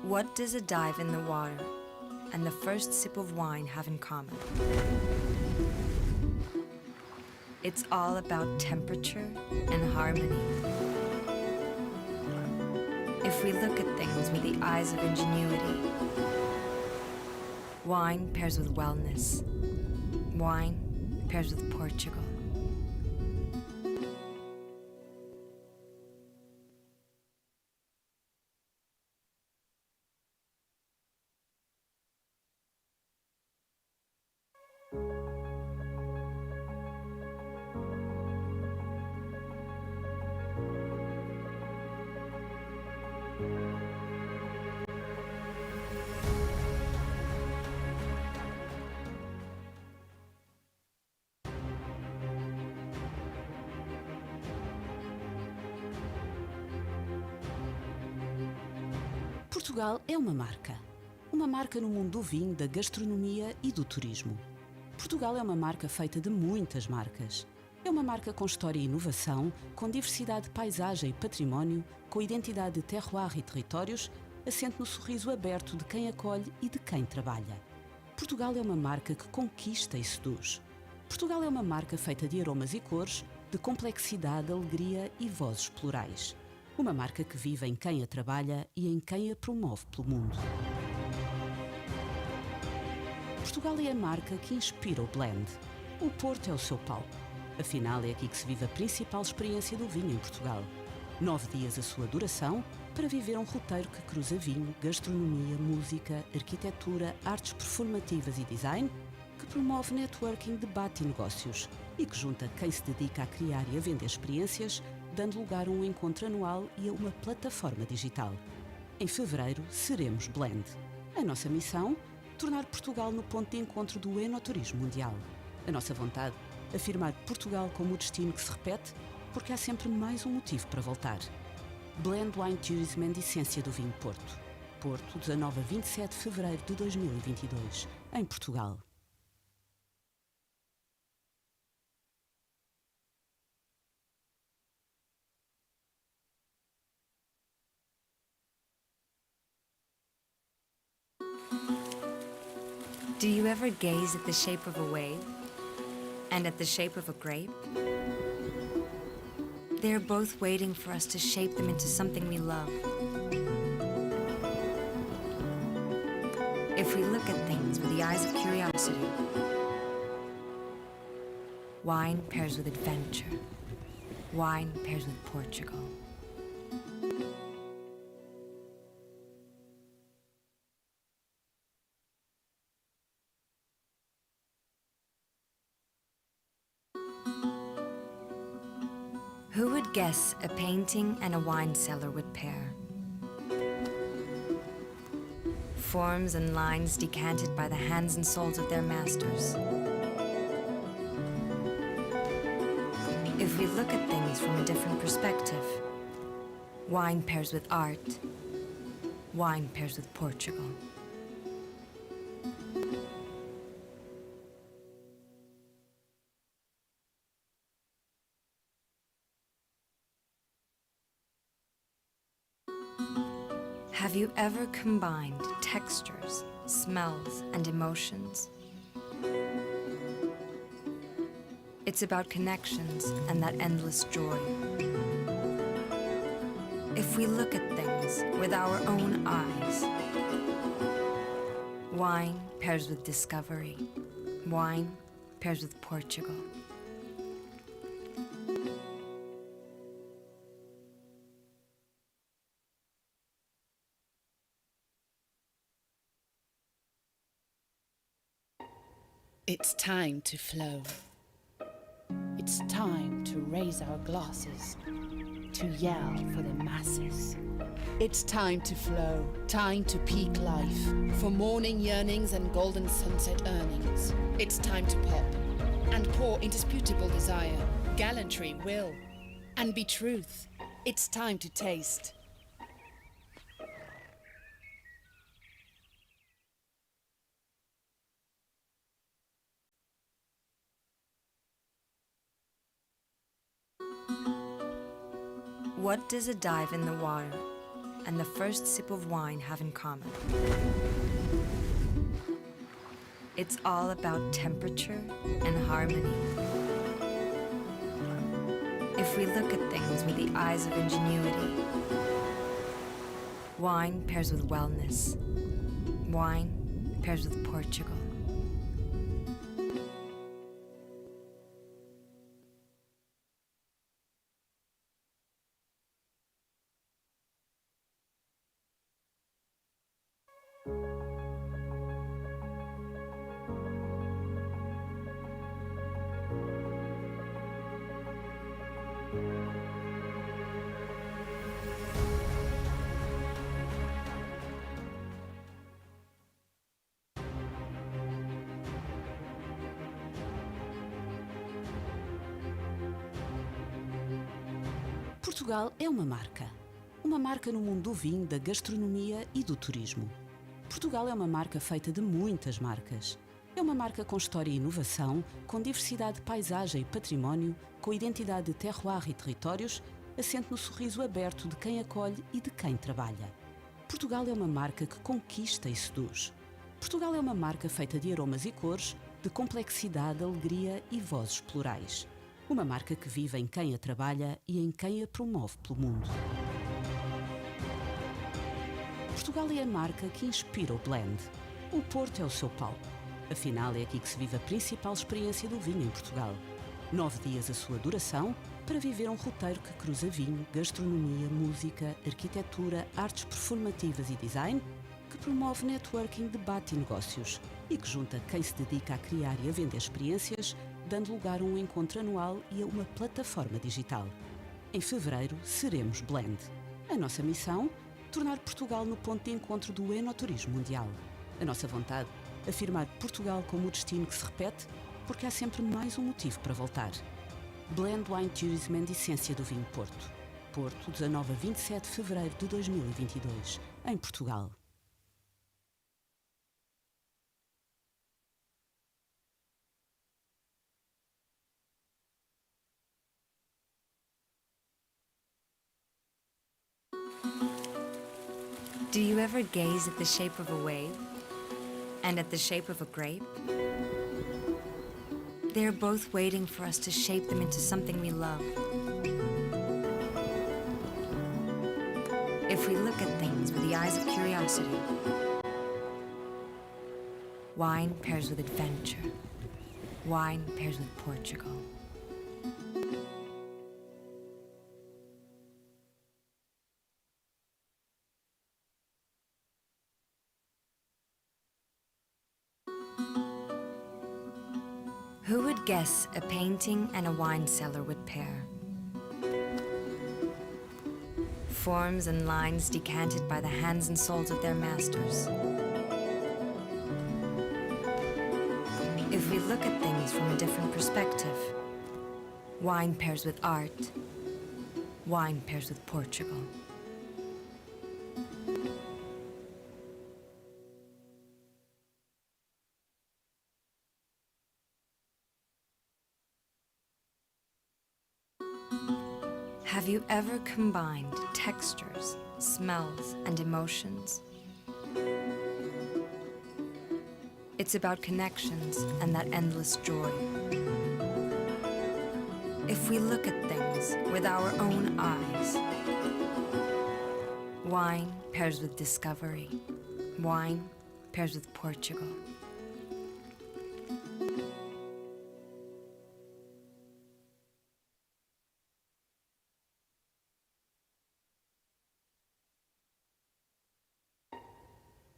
What does a dive in the water and the first sip of wine have in common? It's all about temperature and harmony. If we look at things with the eyes of ingenuity, wine pairs with wellness. Wine pairs with Portugal. Portugal é uma marca. Uma marca no mundo do vinho, da gastronomia e do turismo. Portugal é uma marca feita de muitas marcas. É uma marca com história e inovação, com diversidade de paisagem e património, com identidade de terroir e territórios, assente no sorriso aberto de quem acolhe e de quem trabalha. Portugal é uma marca que conquista e seduz. Portugal é uma marca feita de aromas e cores, de complexidade, alegria e vozes plurais. Uma marca que vive em quem a trabalha e em quem a promove pelo mundo. Portugal é a marca que inspira o blend. O Porto é o seu palco. Afinal, é aqui que se vive a principal experiência do vinho em Portugal. 9 dias a sua duração para viver um roteiro que cruza vinho, gastronomia, música, arquitetura, artes performativas e design, que promove networking, debate e negócios e que junta quem se dedica a criar e a vender experiências, dando lugar a um encontro anual e a uma plataforma digital. Em fevereiro, seremos Blend. A nossa missão? Tornar Portugal no ponto de encontro do enoturismo mundial. A nossa vontade? Afirmar Portugal como o destino que se repete, porque há sempre mais um motivo para voltar. Blend Wine Tourism and Essência do Vinho Porto. Porto, 19 a 27 de fevereiro de 2022, em Portugal. Do you ever gaze at the shape of a wave and at the shape of a grape? They are both waiting for us to shape them into something we love. If we look at things with the eyes of curiosity, wine pairs with adventure. Wine pairs with Portugal. Who would guess a painting and a wine cellar would pair? Forms and lines decanted by the hands and souls of their masters. If we look at things from a different perspective, wine pairs with art, wine pairs with Portugal. Have you ever combined textures, smells, and emotions? It's about connections and that endless joy. If we look at things with our own eyes, wine pairs with discovery. Wine pairs with Portugal. It's time to flow. It's time to raise our glasses, to yell for the masses. It's time to flow, time to peak life, for morning yearnings and golden sunset earnings. It's time to pop and pour indisputable desire, gallantry, will, and be truth. It's time to taste. What does a dive in the water and the first sip of wine have in common? It's all about temperature and harmony. If we look at things with the eyes of ingenuity, wine pairs with wellness. Wine pairs with Portugal. Portugal é uma marca no mundo do vinho, da gastronomia e do turismo. Portugal é uma marca feita de muitas marcas. É uma marca com história e inovação, com diversidade de paisagem e património, com identidade de terroir e territórios, assente no sorriso aberto de quem acolhe e de quem trabalha. Portugal é uma marca que conquista e seduz. Portugal é uma marca feita de aromas e cores, de complexidade, alegria e vozes plurais. Uma marca que vive em quem a trabalha e em quem a promove pelo mundo. Portugal é a marca que inspira o blend. O Porto é o seu palco. Afinal, é aqui que se vive a principal experiência do vinho em Portugal. 9 dias a sua duração para viver um roteiro que cruza vinho, gastronomia, música, arquitetura, artes performativas e design, que promove networking, debate e negócios e que junta quem se dedica a criar e a vender experiências, dando lugar a um encontro anual e a uma plataforma digital. Em fevereiro, seremos Blend. A nossa missão? Tornar Portugal no ponto de encontro do enoturismo mundial. A nossa vontade? Afirmar Portugal como o destino que se repete, porque há sempre mais um motivo para voltar. Blend Wine Tourism and Essência do Vinho Porto. Porto, 19 a 27 de fevereiro de 2022, em Portugal. Do you ever gaze at the shape of a wave and at the shape of a grape. They are both waiting for us to shape them into something we love. If we look at things with the eyes of curiosity, wine pairs with adventure. Wine pairs with Portugal. Who would guess a painting and a wine cellar would pair? Forms and lines decanted by the hands and souls of their masters. If we look at things from a different perspective, wine pairs with art, wine pairs with Portugal. Have you ever combined textures, smells, and emotions? It's about connections and that endless joy. If we look at things with our own eyes, wine pairs with discovery. Wine pairs with Portugal.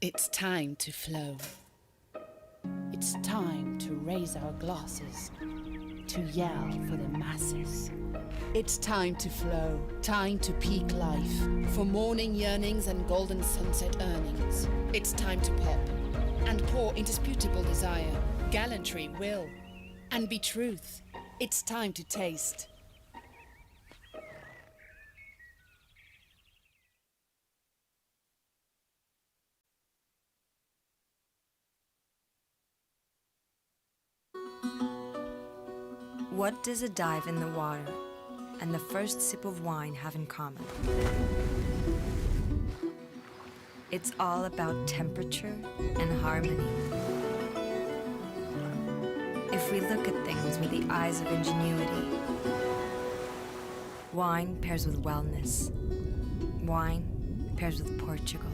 It's time to flow. It's time to raise our glasses, to yell for the masses. It's time to flow, time to peak life, for morning yearnings and golden sunset earnings. It's time to pop and pour indisputable desire, gallantry, will, and be truth. It's time to taste. What does a dive in the water and the first sip of wine have in common? It's all about temperature and harmony. If we look at things with the eyes of ingenuity, wine pairs with wellness. Wine pairs with Portugal.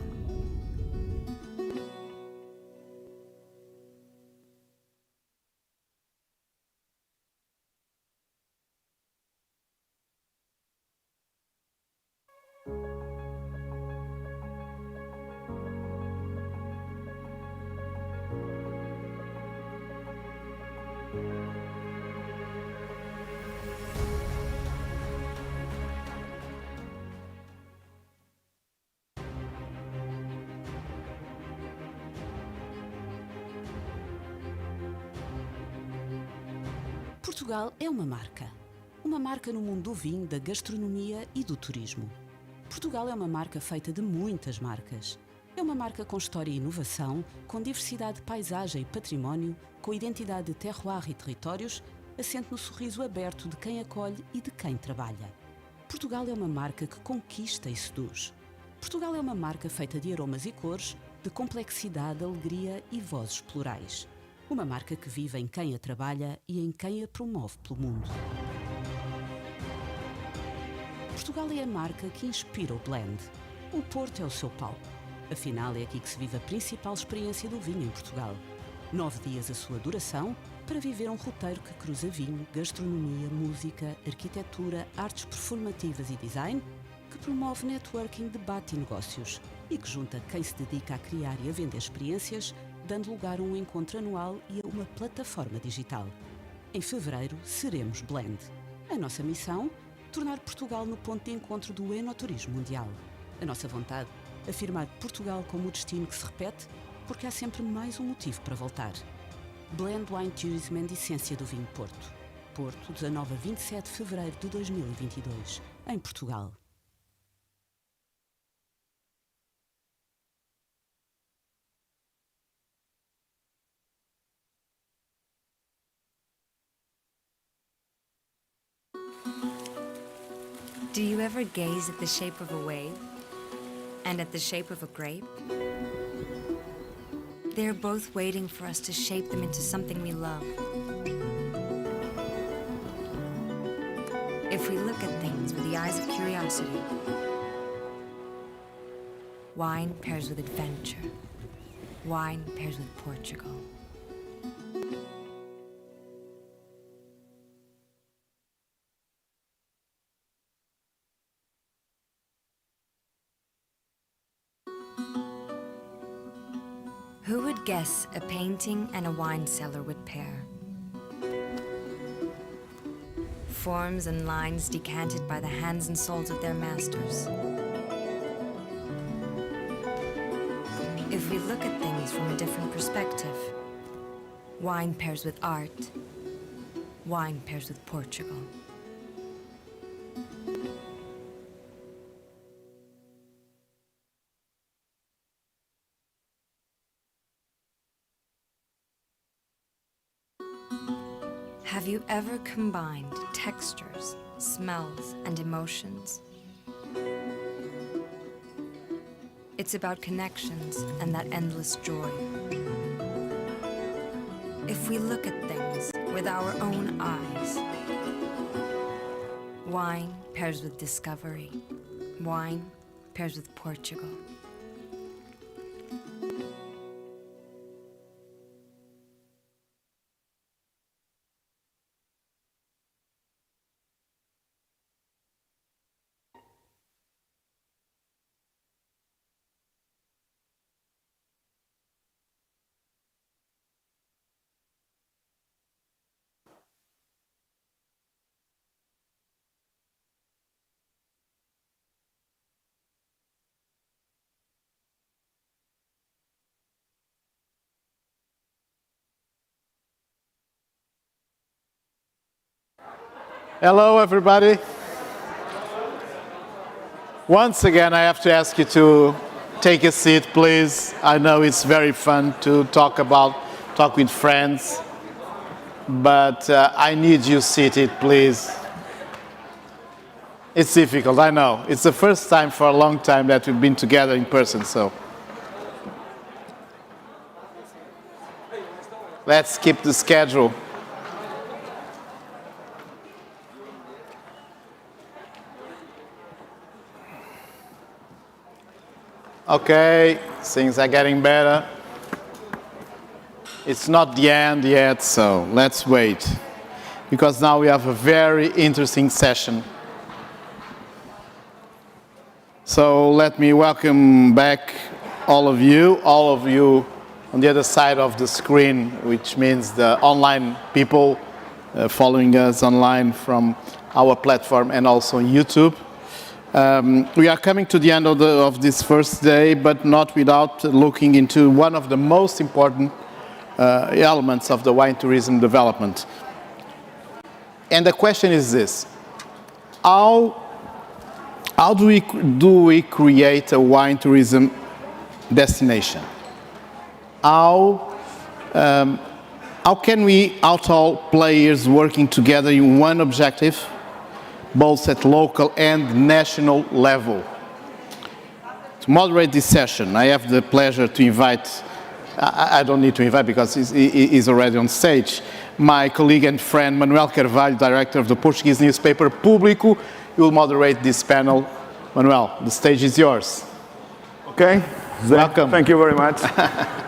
Portugal é uma marca no mundo do vinho, da gastronomia e do turismo. Portugal é uma marca feita de muitas marcas. É uma marca com história e inovação, com diversidade de paisagem e património, com identidade de terroir e territórios, assente no sorriso aberto de quem acolhe e de quem trabalha. Portugal é uma marca que conquista e seduz. Portugal é uma marca feita de aromas e cores, de complexidade, alegria e vozes plurais. Uma marca que vive em quem a trabalha e em quem a promove pelo mundo. Portugal é a marca que inspira o blend. O Porto é o seu palco. Afinal, é aqui que se vive a principal experiência do vinho em Portugal. 9 dias a sua duração para viver um roteiro que cruza vinho, gastronomia, música, arquitetura, artes performativas e design, que promove networking, debate e negócios e que junta quem se dedica a criar e a vender experiências, dando lugar a um encontro anual e a uma plataforma digital. Em fevereiro, seremos Blend. A nossa missão? Tornar Portugal no ponto de encontro do enoturismo mundial. A nossa vontade? Afirmar Portugal como o destino que se repete, porque há sempre mais um motivo para voltar. Blend Wine Tourism and Essência do Vinho Porto. Porto, 19 a 27 de fevereiro de 2022, em Portugal. Do you ever gaze at the shape of a wave and at the shape of a grape? They are both waiting for us to shape them into something we love. If we look at things with the eyes of curiosity, wine pairs with adventure. Wine pairs with Portugal. Who would guess a painting and a wine cellar would pair? Forms and lines decanted by the hands and souls of their masters. If we look at things from a different perspective, wine pairs with art, wine pairs with Portugal. Have you ever combined textures, smells, and emotions? It's about connections and that endless joy. If we look at things with our own eyes, wine pairs with discovery. Wine pairs with Portugal. Hello, everybody. Once again, I have to ask you to take a seat, please. I know it's very fun to talk with friends, but I need you seated, please. It's difficult, I know. It's the first time for a long time that we've been together in person, so. Let's keep the schedule. Okay, things are getting better. It's not the end yet, so let's wait. Because now we have a very interesting session. So let me welcome back all of you on the other side of the screen, which means the online people following us online from our platform and also on YouTube. We are coming to the end of this first day, but not without looking into one of the most important elements of the wine tourism development. And the question is this: how do we create a wine tourism destination? How can we, all players working together in one objective, both at local and national level? To moderate this session, I have the pleasure to invite, I don't need to invite because he's already on stage, my colleague and friend Manuel Carvalho, director of the Portuguese newspaper Público. He will moderate this panel. Manuel, the stage is yours. Okay, welcome. Thank you very much.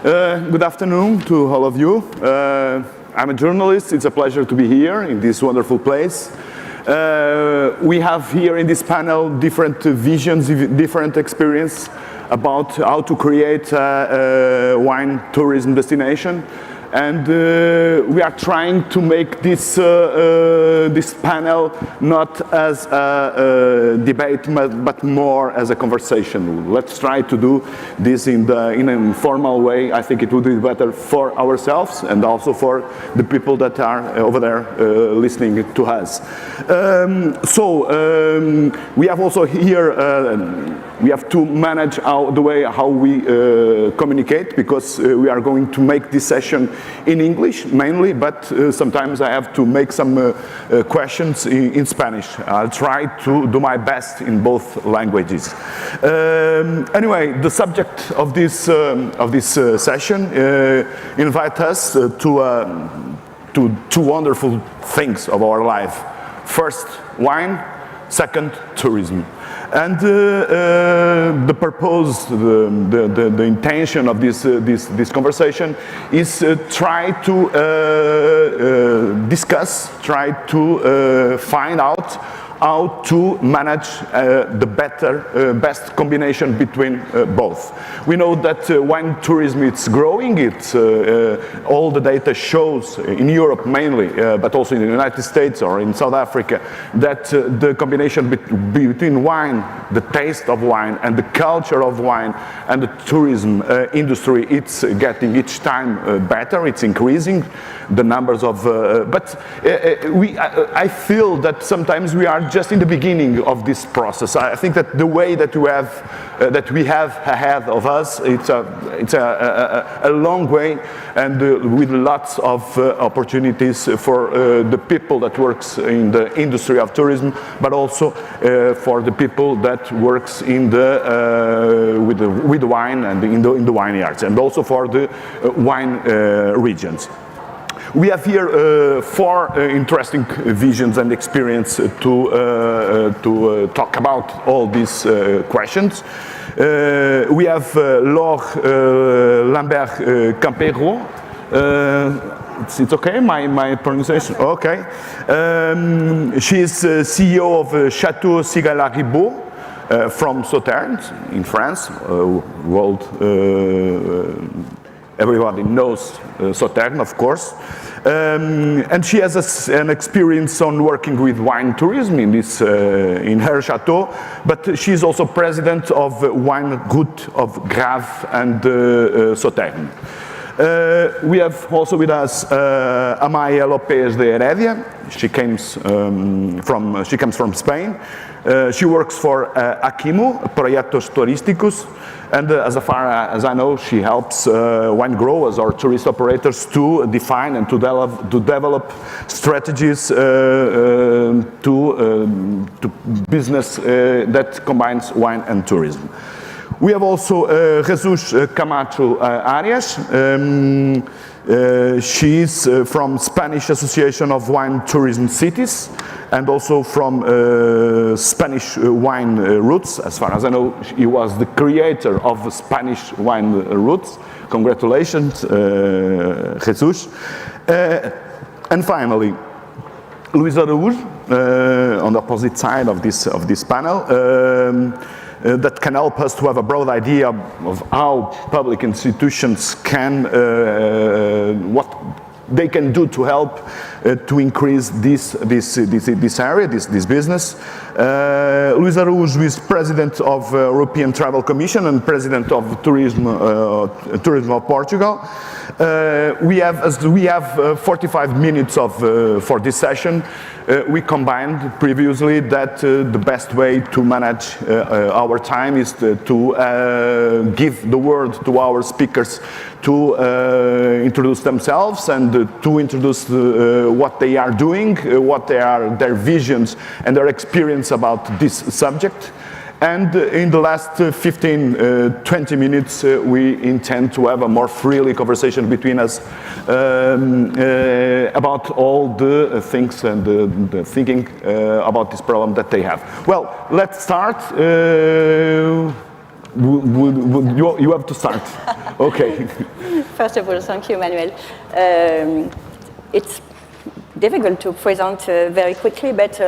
Good afternoon to all of you. I'm a journalist. It's a pleasure to be here in this wonderful place. We have here in this panel different visions, different experience about how to create a wine tourism destination. And we are trying to make this, this panel not as a debate, but more as a conversation. Let's try to do this in an informal way. I think it would be better for ourselves and also for the people that are over there listening to us. We have also here We have to manage the way how we communicate, because we are going to make this session in English mainly, but sometimes I have to make some questions in Spanish. I'll try to do my best in both languages. Anyway, the subject of this session invite us to two wonderful things of our life. First, wine. Second, tourism. And the purpose, the intention of this conversation is try to discuss, try to find out how to manage the best combination between both. We know that wine tourism is growing. It's all the data shows in Europe mainly, but also in the United States or in South Africa, that the combination between wine, the taste of wine, and the culture of wine, and the tourism industry, it's getting each time better. It's increasing the numbers of. But I feel that sometimes we are just in the beginning of this process. I think that the way that we have ahead of us, it's a long way, and with lots of opportunities for the people that works in the industry of tourism, but also for the people that works in the with wine and in the vineyards, and also for the wine regions. We have here four interesting visions and experience to talk about all these questions. We have Laure Lambert-Campeiro. It's okay, my pronunciation? Okay. She is CEO of Chateau Cigala-Ribot from Sauternes in France. Everybody knows Sauternes, of course. And she has an experience on working with wine tourism in her chateau, but she is also president of Wine Route of Grave and Sauternes. We have also with us Amaya Lopez de Heredia. She comes from Spain. She works for Aquimo, Proyectos Turísticos, and as far as I know, she helps wine growers or tourist operators to define and to develop strategies to business that combines wine and tourism. We have also Jesus Camacho Arias. She is from Spanish Association of Wine Tourism Cities, and also from Spanish Wine Routes. As far as I know, he was the creator of Spanish Wine Routes. Congratulations, Jesus. And finally, Luis Araújo, on the opposite side of this panel, that can help us to have a broad idea of how public institutions can, what they can do to help to increase this area, this business. Luis Araújo is president of European Travel Commission and president of Tourism of Portugal. We have 45 minutes for this session. We combined previously that the best way to manage our time is to give the word to our speakers to introduce themselves and to introduce what they are doing, what their visions and their experience about this subject. And in the last 15-20 minutes, we intend to have a more freely conversation between us about all the things and the thinking about this problem that they have. Well, let's start. You have to start. Okay. First of all, thank you, Manuel. It's difficult to present very quickly, but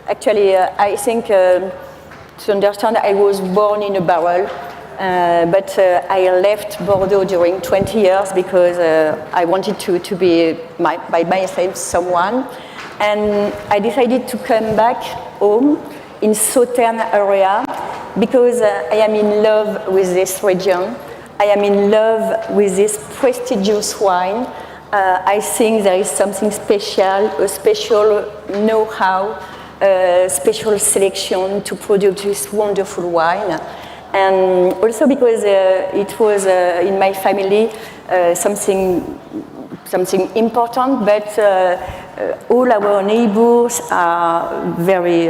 actually, I think to understand, I was born in a barrel, but I left Bordeaux during 20 years because I wanted to be by myself someone, and I decided to come back home in Sauternes area because I am in love with this region. I am in love with this prestigious wine. I think there is something special, a special know-how, special selection to produce this wonderful wine. And also because it was in my family something important, but all our neighbors are very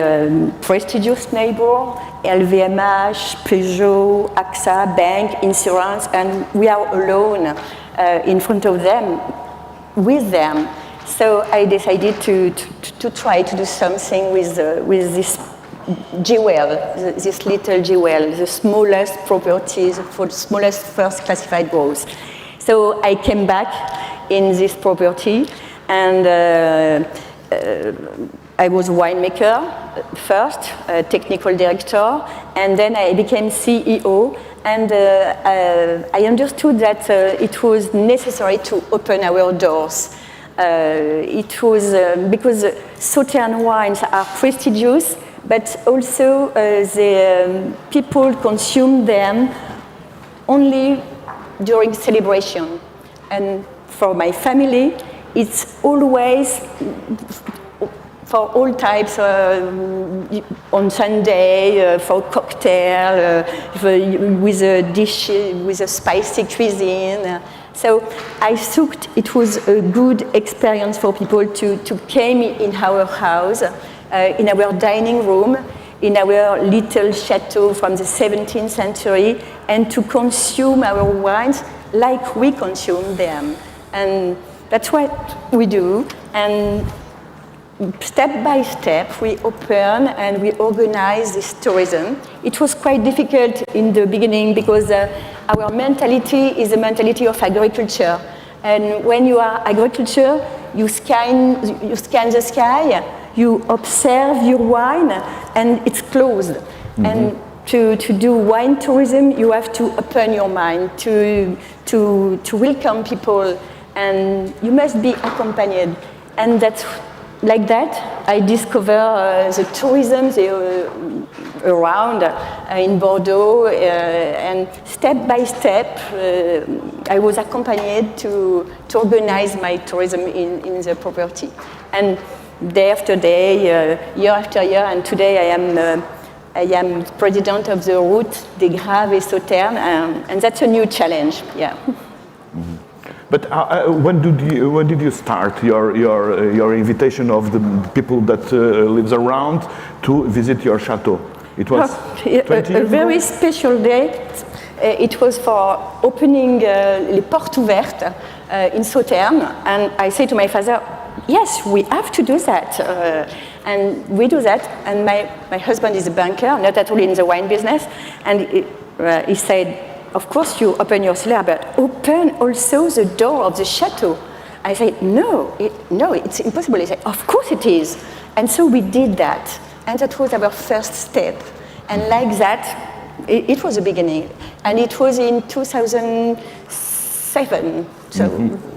prestigious neighbors, LVMH, Peugeot, AXA, bank, insurance, and we are alone in front of them, with them. So I decided to try to do something with this jewel, this little jewel, the smallest properties for the smallest first classified growth. So I came back in this property, and I was winemaker first, technical director, and then I became CEO. And I understood that it was necessary to open our doors. It was because Sauternes wines are prestigious, but also the people consume them only during celebration. And for my family, it's always for all types, on Sunday, for cocktail, with a dish, with a spicy cuisine. So I thought it was a good experience for people to come in our house, in our dining room, in our little chateau from the 17th century, and to consume our wines like we consume them. And that's what we do. And step by step, we open and we organize this tourism. It was quite difficult in the beginning because our mentality is a mentality of agriculture. And when you are agriculture, you scan the sky, you observe your wine, and it's closed. Mm-hmm. And to do wine tourism, you have to open your mind, to welcome people, and you must be accompanied. And that's like that, I discovered the tourism around in Bordeaux, and step by step, I was accompanied to organize my tourism in the property. And day after day, year after year, and today I am president of the Route des Graves et Sauternes, and that's a new challenge. Yeah. Mm-hmm. But when did you start your invitation of the people that lives around to visit your chateau? It was 20 a very special day. It was for opening les portes ouvertes in Sauternes, and I said to my father, yes, we have to do that. And we do that, and my husband is a banker, not at all in the wine business, and he said, of course you open your cellar, but open also the door of the chateau. I said, no, it's impossible. He said, of course it is. And so we did that, and that was our first step. And like that, it was the beginning. And it was in 2007, so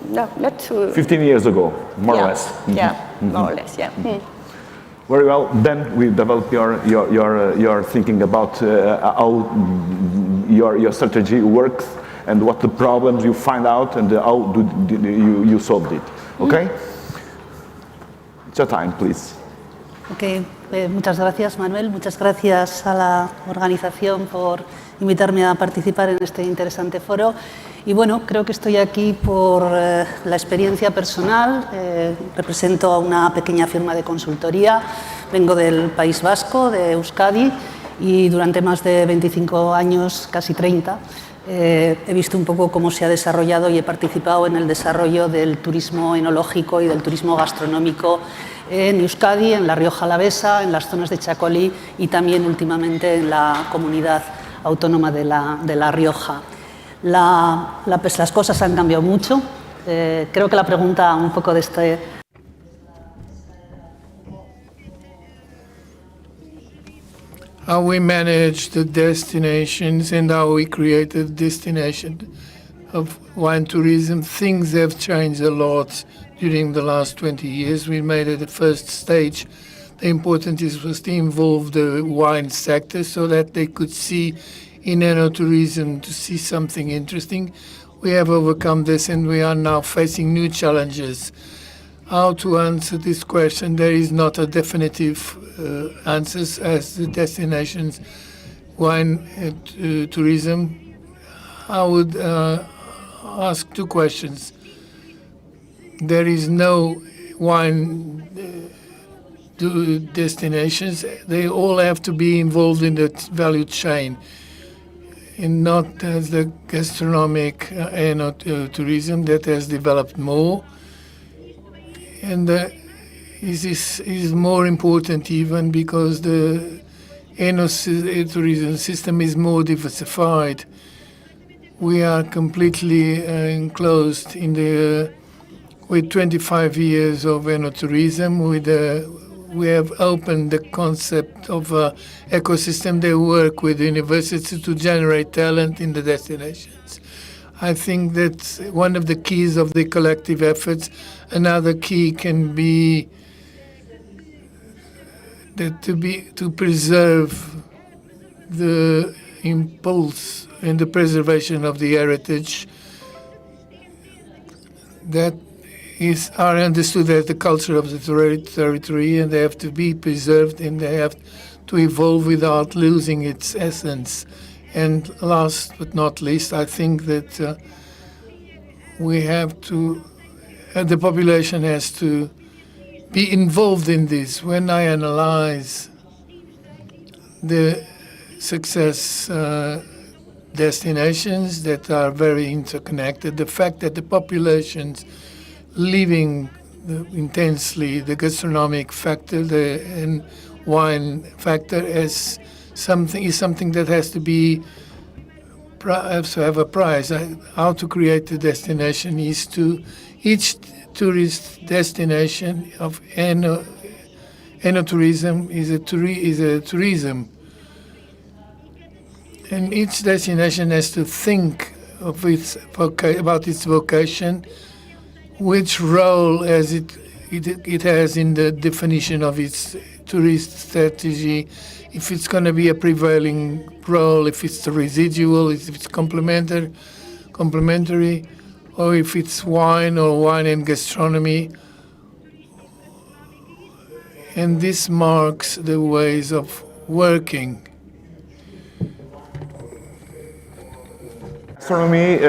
no, not too... 15 years ago, more or less. Yeah, more or less, yeah. Very well, then we develop your thinking about how your strategy works and what the problems you find out and how you solved it. Okay? It's your time, please. Okay, muchas gracias, Manuel. Muchas gracias a la organización por invitarme a participar en este interesante foro. Y bueno, creo que estoy aquí por la experiencia personal. Represento a una pequeña firma de consultoría. Vengo del País Vasco, de Euskadi, y durante más de 25 años, casi 30, he visto un poco cómo se ha desarrollado y he participado en el desarrollo del turismo enológico y del turismo gastronómico en Euskadi, en la Rioja Alavesa, en las zonas de Chacolí y también últimamente en la comunidad autónoma de La Rioja. Las cosas han cambiado mucho. Creo que la pregunta un poco de este... How we manage the destinations and how we create a destination of wine tourism. Things have changed a lot during the last 20 years. We made it the first stage. The important was to involve the wine sector so that they could see in enoturism to see something interesting. We have overcome this and we are now facing new challenges. How to answer this question? There is not a definitive answers as the destinations wine tourism, I would ask two questions. There is no wine destinations. They all have to be involved in the value chain, and not as the gastronomic tourism that has developed more. And this is more important even because the tourism system is more diversified. We are completely enclosed in with 25 years of ecotourism. We have opened the concept of ecosystem. They work with universities to generate talent in the destinations. I think that's one of the keys of the collective efforts. Another key can be that to preserve the impulse and the preservation of the heritage that are understood as the culture of the territory, and they have to be preserved and they have to evolve without losing its essence. And last but not least, I think that we have to, the population has to be involved in this. When I analyze the success destinations that are very interconnected, the fact that the populations living intensely the gastronomic factor and wine factor is something that has to be have a price. How to create a destination is to each tourist destination of ecotourism is a tourism, and each destination has to think of about its vocation, which role as it has in the definition of its tourist strategy, if it's going to be a prevailing role, if it's the residual, if it's complementary, or if it's wine or wine and gastronomy. And this marks the ways of working. Gastronomy,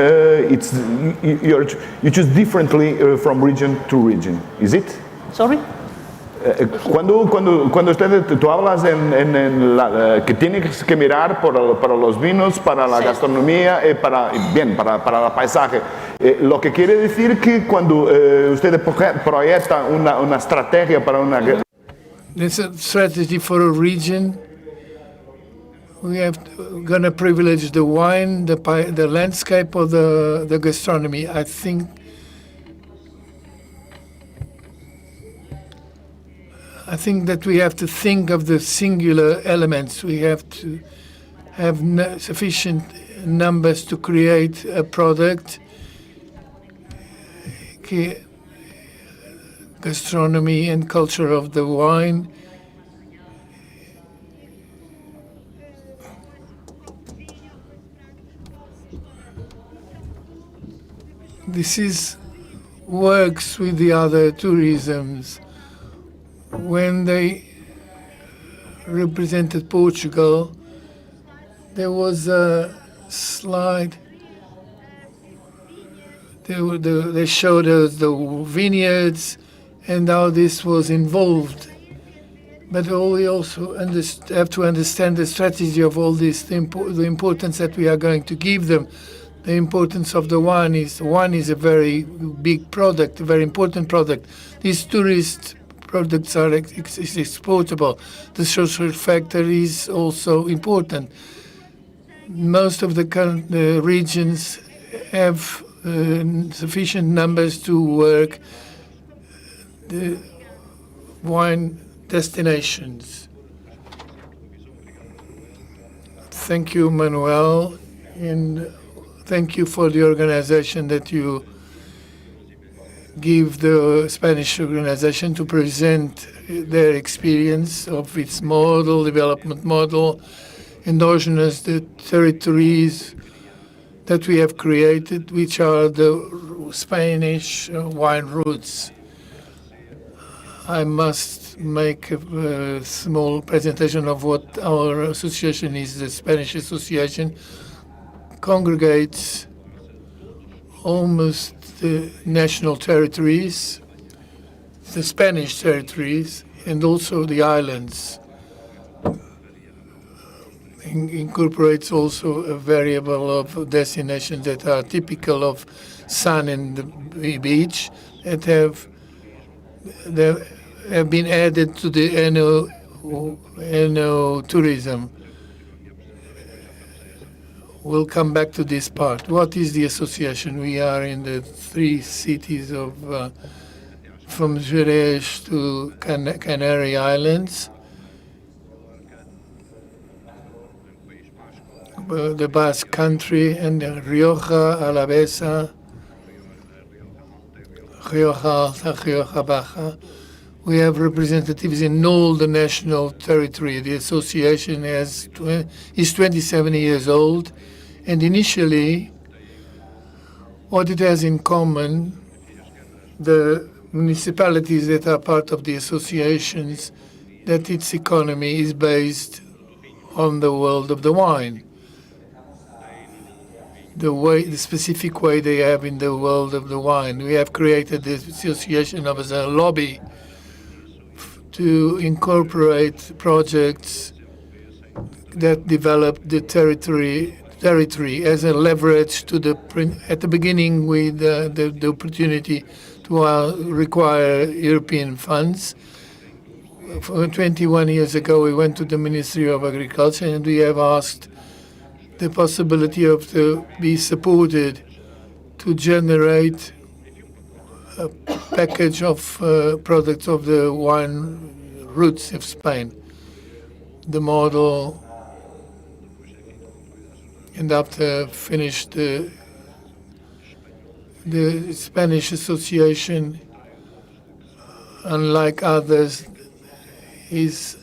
you choose differently from region to region, is it? Sorry? Cuando tú hablas que tienes que mirar para los vinos, para la gastronomía, para el paisaje, lo que quiere decir que cuando usted proyecta una estrategia para una... There's a strategy for a region. We are going to privilege the wine, the landscape, or the gastronomy. I think that we have to think of the singular elements. We have to have sufficient numbers to create a product. Gastronomy and culture of the wine. This works with the other tourisms. When they represented Portugal, there was a slide. They showed us the vineyards and how this was involved. But we also have to understand the strategy of all this, the importance that we are going to give them. The importance of the wine is a very big product, a very important product. These tourist products are exportable. The social factor is also important. Most of the regions have sufficient numbers to work the wine destinations. Thank you, Manuel, and thank you for the organization that you give the Spanish organization to present their experience of its development model, endogenous the territories that we have created, which are the Spanish wine routes. I must make a small presentation of what our association is. The Spanish Association congregates almost the national territories, the Spanish territories, and also the islands. Incorporates also a variable of destinations that are typical of sun and the beach that have been added to the NO tourism. We'll come back to this part. What is the association? We are in the 3 cities of from Jerez to Canary Islands, the Basque Country, and Rioja, Alavesa, Rioja Alta, Rioja Baja. We have representatives in all the national territory. The association is 27 years old, and initially, what it has in common, the municipalities that are part of the associations, that its economy is based on the world of the wine. The specific way they have in the world of the wine. We have created the association as a lobby to incorporate projects that develop the territory as a leverage to at the beginning with the opportunity to require European funds. 21 years ago, we went to the Ministry of Agriculture and we have asked the possibility of to be supported to generate a package of products of the wine roots of Spain. The model, and after finished the Spanish Association, unlike others, is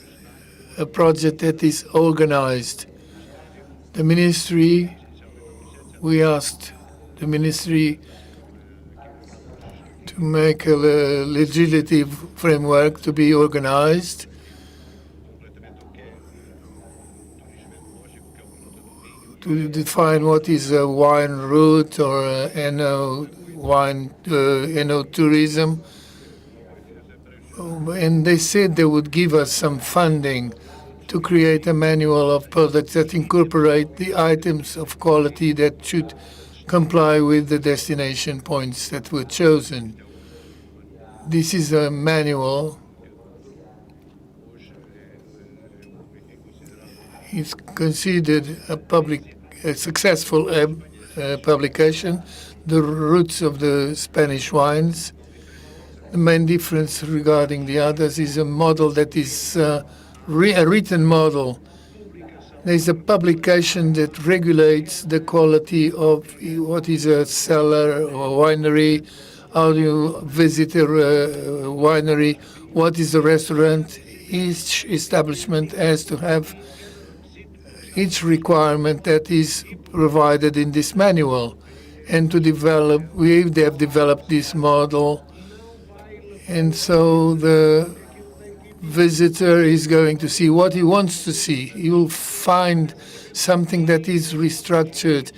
a project that is organized. The ministry, we asked the ministry to make a legislative framework to be organized. To define what is a wine route or NO tourism. And they said they would give us some funding to create a manual of products that incorporate the items of quality that should comply with the destination points that were chosen. This is a manual. It's considered a successful publication, The Roots of the Spanish Wines. The main difference regarding the others is a model that is a written model. There's a publication that regulates the quality of what is a cellar or winery, how do you visit a winery, what is a restaurant. Each establishment has to have each requirement that is provided in this manual. And to develop, they have developed this model. And so the visitor is going to see what he wants to see. He will find something that is restructured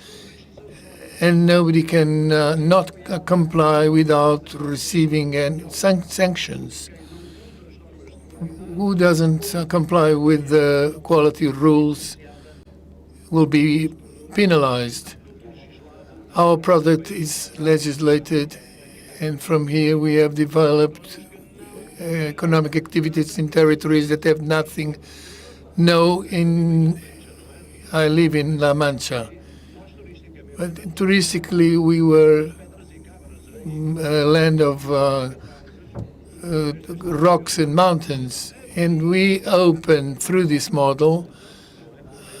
and nobody can not comply without receiving sanctions. Who doesn't comply with the quality rules will be penalized. Our product is legislated, and from here we have developed economic activities in territories that have nothing. I live in La Mancha, but touristically we were a land of rocks and mountains, and we opened through this model.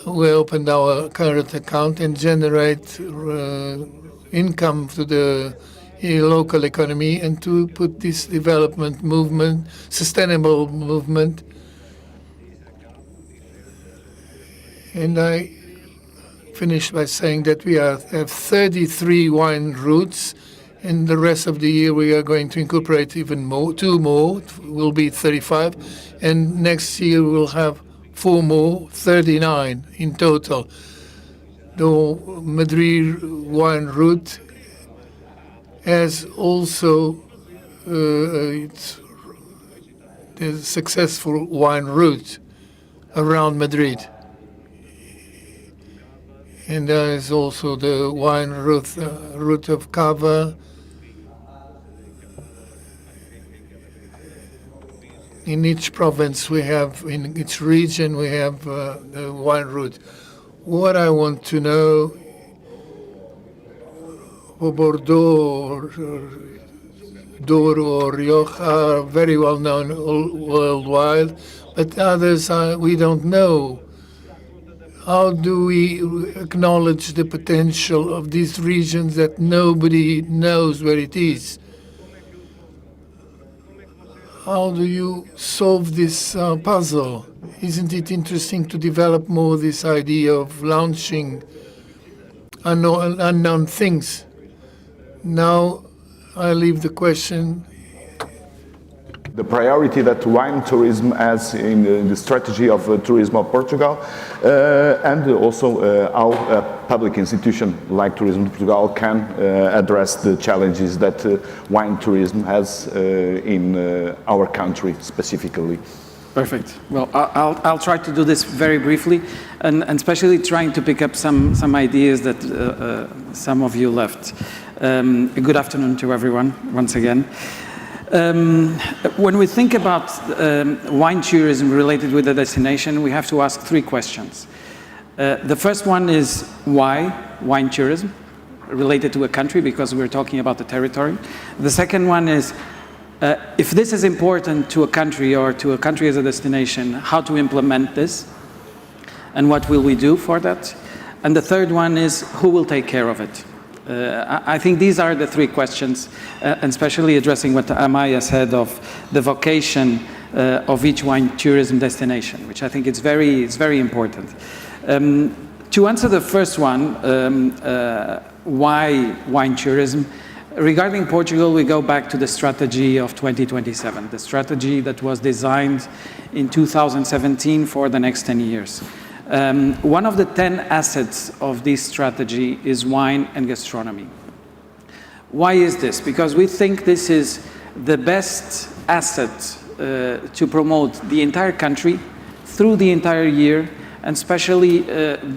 We opened our current account and generate income to the local economy and to put this development movement, sustainable movement. And I finished by saying that we have 33 wine routes and the rest of the year we are going to incorporate even more, 2 more, will be 35, and next year we'll have 4 more, 39 in total. The Madrid wine route has also it's a successful wine route around Madrid. And there is also the wine route of Cava. In each province we have, in each region we have the wine route. What I want to know, Bordeaux or Douro or Rioja are very well known worldwide, but others we don't know. How do we acknowledge the potential of these regions that nobody knows where it is? How do you solve this puzzle? Isn't it interesting to develop more this idea of launching unknown things? Now I leave the question. The priority that wine tourism has in the strategy of tourism of Portugal, and also how a public institution like Tourism Portugal can address the challenges that wine tourism has in our country specifically. Perfect. Well, I'll try to do this very briefly, and especially trying to pick up some ideas that some of you left. Good afternoon to everyone once again. When we think about wine tourism related with the destination, we have to ask 3 questions. The first one is why wine tourism related to a country, because we're talking about the territory. The second one is if this is important to a country or to a country as a destination, how to implement this and what will we do for that? And the third one is who will take care of it? I think these are the 3 questions, and especially addressing what Amaya said of the vocation of each wine tourism destination, which I think it's very important. To answer the first one, why wine tourism? Regarding Portugal, we go back to the strategy of 2027, the strategy that was designed in 2017 for the next 10 years. One of the 10 assets of this strategy is wine and gastronomy. Why is this? Because we think this is the best asset to promote the entire country through the entire year, and especially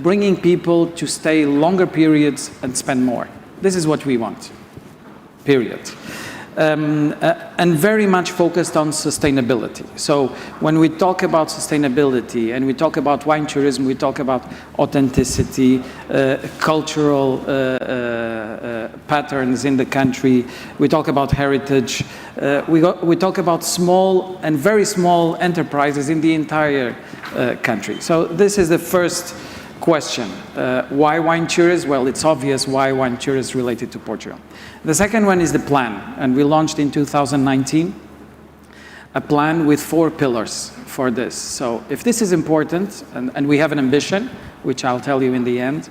bringing people to stay longer periods and spend more. This is what we want, period. And very much focused on sustainability. So when we talk about sustainability and we talk about wine tourism, we talk about authenticity, cultural patterns in the country, we talk about heritage, we talk about small and very small enterprises in the entire country. So this is the first question. Why wine tourism? Well, it's obvious why wine tourism related to Portugal. The second one is the plan, and we launched in 2019 a plan with 4 pillars for this. So if this is important, and we have an ambition, which I'll tell you in the end,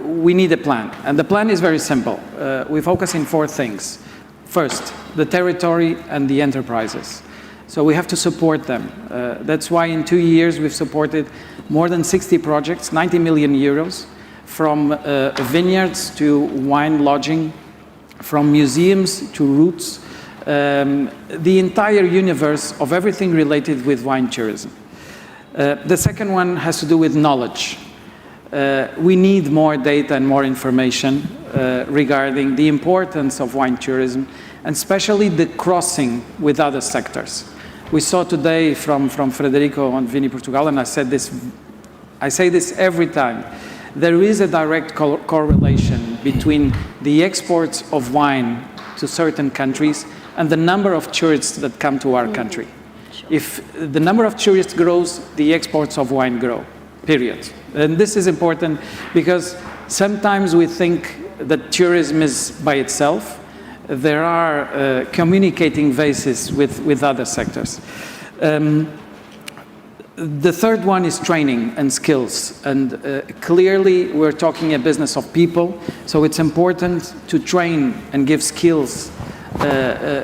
we need a plan. And the plan is very simple. We focus in 4 things. First, the territory and the enterprises. So we have to support them. That's why in 2 years we've supported more than 60 projects, 90 million euros, from vineyards to wine lodging, from museums to routes, the entire universe of everything related with wine tourism. The second one has to do with knowledge. We need more data and more information regarding the importance of wine tourism, and especially the crossing with other sectors. We saw today from Frederico on Vini Portugal, and I say this every time, there is a direct correlation between the exports of wine to certain countries and the number of tourists that come to our country. If the number of tourists grows, the exports of wine grow, period. And this is important because sometimes we think that tourism is by itself. There are communicating bases with other sectors. The third one is training and skills. And clearly, we're talking a business of people, so it's important to train and give skills,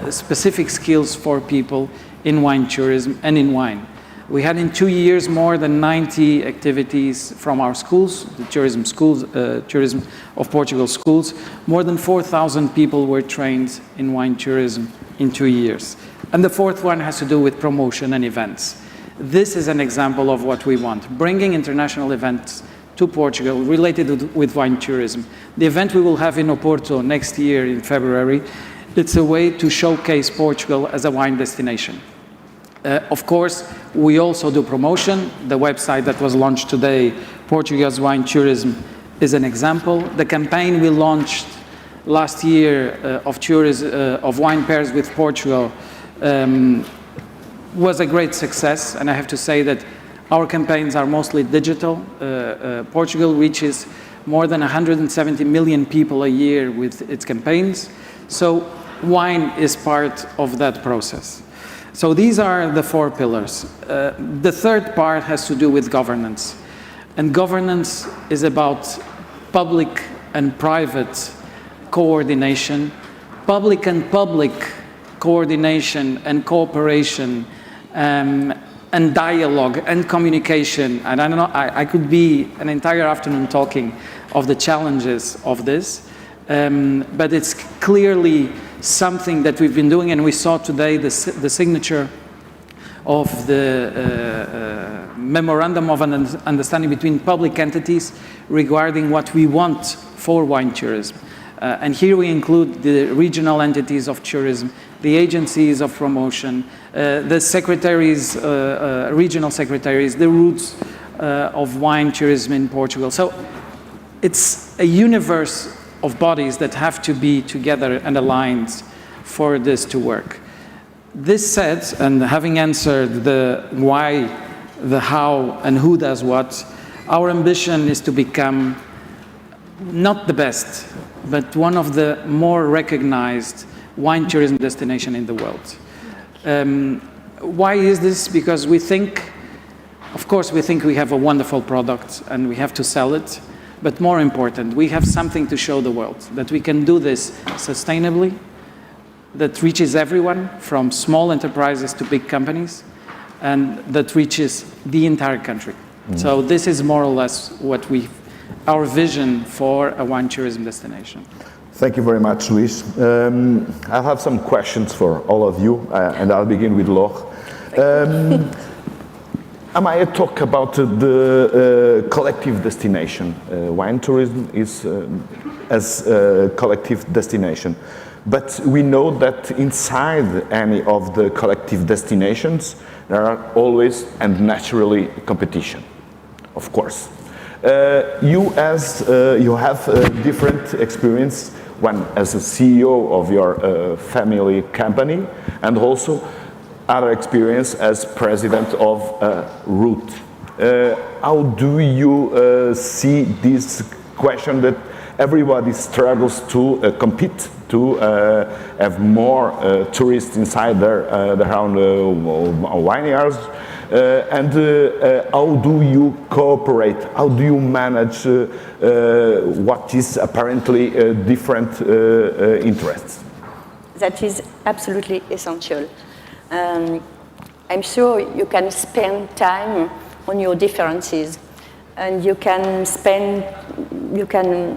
specific skills for people in wine tourism and in wine. We had in 2 years more than 90 activities from our schools, the tourism schools, Tourism of Portugal schools. More than 4,000 people were trained in wine tourism in 2 years. And the fourth one has to do with promotion and events. This is an example of what we want, bringing international events to Portugal related with wine tourism. The event we will have in Oporto next year in February, it's a way to showcase Portugal as a wine destination. Of course, we also do promotion. The website that was launched today, Portugal's Wine Tourism, is an example. The campaign we launched last year of wine pairs with Portugal was a great success, and I have to say that our campaigns are mostly digital. Portugal reaches more than 170 million people a year with its campaigns, so wine is part of that process. So these are the four pillars. The third part has to do with governance. And governance is about public and private coordination, public and public coordination and cooperation, and dialogue and communication. And I don't know, I could be an entire afternoon talking of the challenges of this, but it's clearly something that we've been doing, and we saw today the signature of the Memorandum of Understanding between public entities regarding what we want for wine tourism. And here we include the regional entities of tourism, the agencies of promotion, the secretaries, regional secretaries, the routes of wine tourism in Portugal. So it's a universe of bodies that have to be together and aligned for this to work. This said, and having answered the why, the how, and who does what, our ambition is to become not the best, but one of the more recognized wine tourism destination in the world. Why is this? Because we think, of course, we think we have a wonderful product and we have to sell it. But more important, we have something to show the world, that we can do this sustainably, that reaches everyone, from small enterprises to big companies, and that reaches the entire country. Mm-hmm. So this is more or less what our vision for a wine tourism destination. Thank you very much, Luis. I have some questions for all of you, and I'll begin with Laure. Amaya talked about the collective destination. Wine tourism is as a collective destination. But we know that inside any of the collective destinations, there are always and naturally competition, of course. You have a different experience, one as a CEO of your family company, and also other experience as president of ROOT. How do you see this question that everybody struggles to compete, to have more tourists inside their own vineyards? And how do you cooperate? How do you manage what is apparently different interests? That is absolutely essential. I'm sure you can spend time on your differences, and you can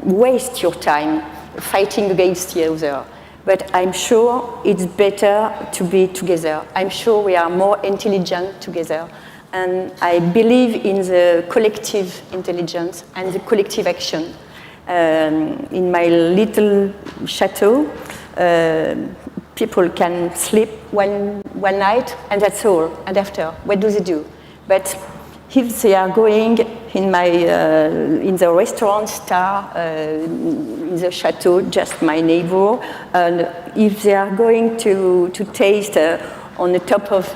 waste your time fighting against the other. But I'm sure it's better to be together. I'm sure we are more intelligent together. And I believe in the collective intelligence and the collective action. In my little chateau, people can sleep one night, and that's all. And after, what do they do? But if they are going in the restaurant star in the chateau, just my neighbor, and if they are going to taste on the top of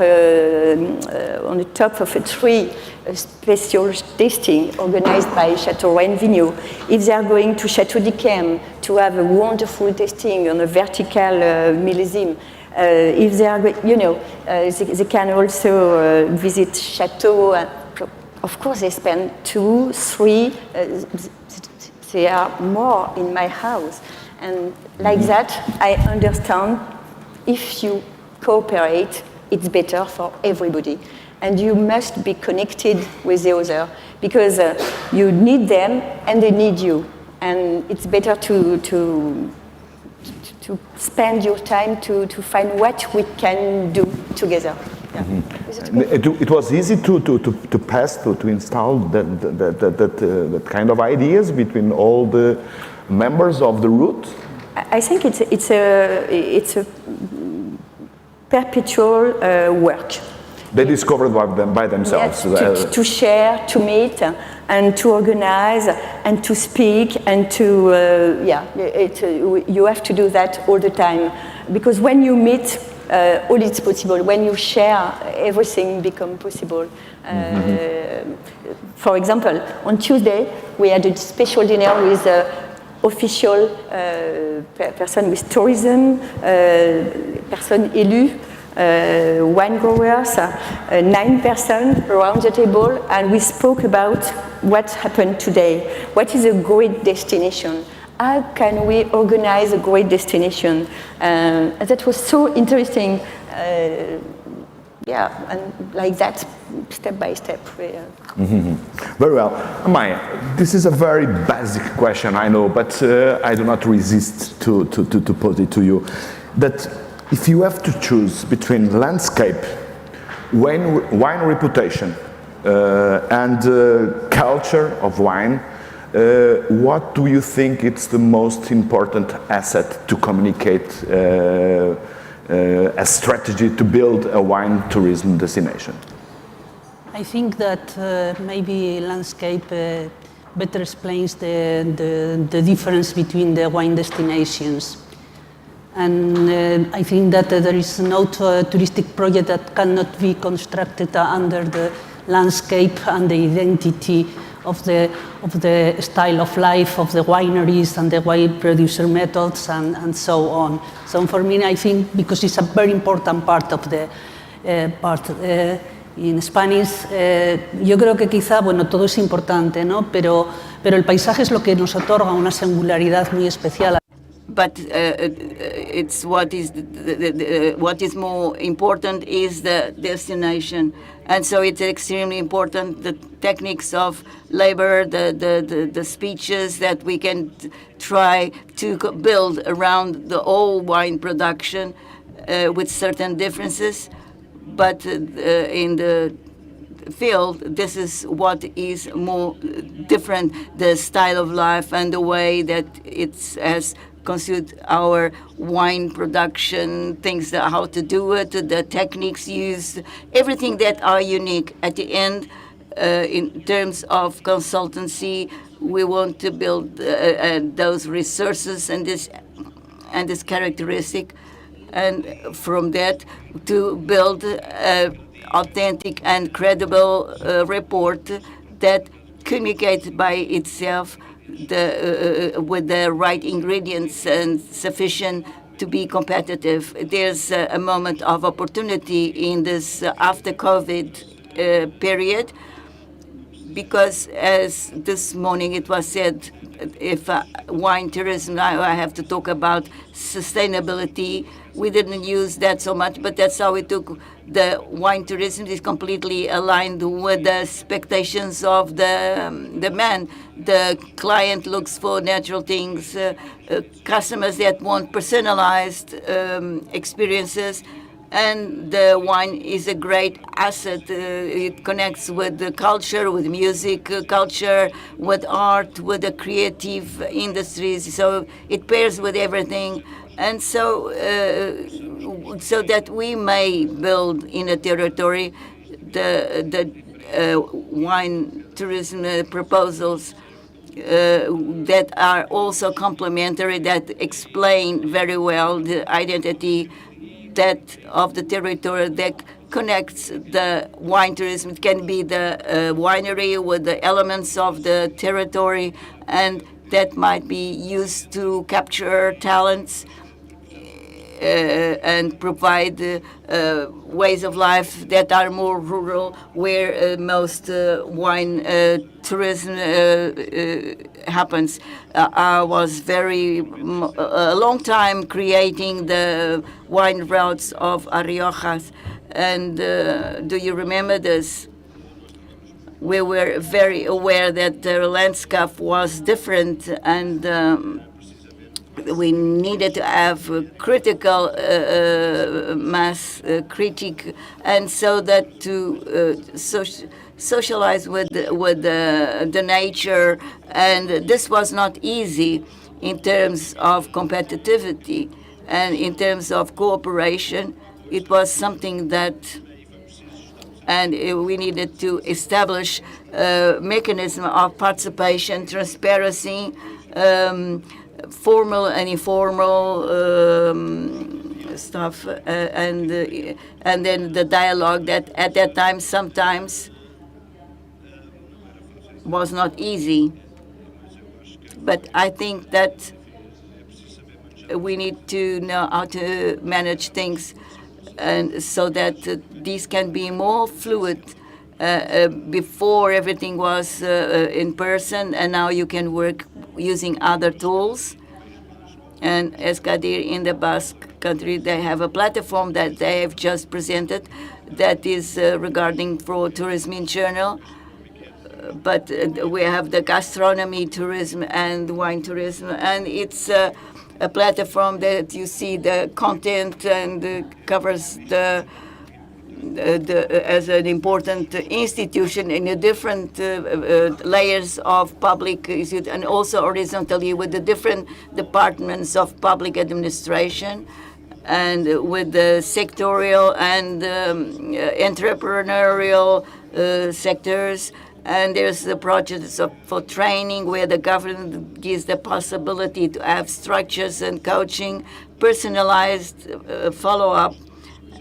a tree a special tasting organized by Chateau Wine Vigno, if they are going to Chateau d'Yquem to have a wonderful tasting on a vertical millésime, If they are, they can also visit chateau. Of course, they spend 2, 3. They are more in my house, and like that, I understand. If you cooperate, it's better for everybody, and you must be connected with the other because you need them and they need you, and it's better to spend your time to find what we can do together. Yeah. It was easy to pass to install that kind of ideas between all the members of the route. I think it's a perpetual work. They discovered by themselves. Yes, to share, to meet, and to organize, and to speak, and to you have to do that all the time, because when you meet, all is possible. When you share, everything becomes possible. For example, on Tuesday we had a special dinner with official person with tourism, person élue. Wine growers, 9 persons around the table, and we spoke about what happened today. What is a great destination? How can we organize a great destination? And that was so interesting. And like that, step by step. Very well. Maya, this is a very basic question, I know, but I do not resist to pose it to you. That if you have to choose between landscape, wine reputation, and culture of wine, what do you think is the most important asset to communicate a strategy to build a wine tourism destination? I think that maybe landscape better explains the difference between the wine destinations. And I think that there is no touristic project that cannot be constructed under the landscape and the identity of the style of life of the wineries and the wine producer methods and so on. So for me, I think because it's a very important part of the in Spanish, yo creo que quizá, bueno, todo es importante, ¿no? Pero el paisaje es lo que nos otorga una singularidad muy especial. But it's what is more important is the destination, and so it's extremely important the techniques of labor, the speeches that we can try to build around the whole wine production with certain differences, but in the field, this is what is more different: the style of life and the way that it's as considered our wine production, things that how to do it, the techniques used, everything that are unique. At the end, in terms of consultancy, we want to build those resources and this characteristic, and from that to build an authentic and credible report that communicates by itself with the right ingredients and sufficient to be competitive. There's a moment of opportunity in this after COVID period, because as this morning it was said, if wine tourism, now I have to talk about sustainability. We didn't use that so much, but that's how we took the wine tourism is completely aligned with the expectations of the man. The client looks for natural things, customers that want personalized experiences, and the wine is a great asset. It connects with the culture, with music, culture, with art, with the creative industries. So it pairs with everything. And so, so that we may build in a territory the wine tourism proposals that are also complementary, that explain very well the identity that of the territory, that connects the wine tourism. It can be the winery with the elements of the territory, and that might be used to capture talents. and provide ways of life that are more rural, where most wine tourism happens. I was a long time creating the wine routes of Riojas, and do you remember this? We were very aware that the landscape was different, and we needed to have a critical mass critique, and so that to socialize with the nature, and this was not easy in terms of competitivity and in terms of cooperation. It was something that, and we needed to establish a mechanism of participation, transparency, formal and informal stuff, and then the dialogue that at that time sometimes was not easy. But I think that we need to know how to manage things, and so that these can be more fluid. Before everything was in person, and now you can work using other tools. And as Kadir in the Basque country, they have a platform that they have just presented that is regarding pro tourism in general. But we have the gastronomy tourism and wine tourism, and it's a platform that you see the content and covers the as an important institution in the different layers of public issues, and also horizontally with the different departments of public administration, and with the sectorial and entrepreneurial sectors. And there's the projects for training, where the government gives the possibility to have structures and coaching, personalized follow-up,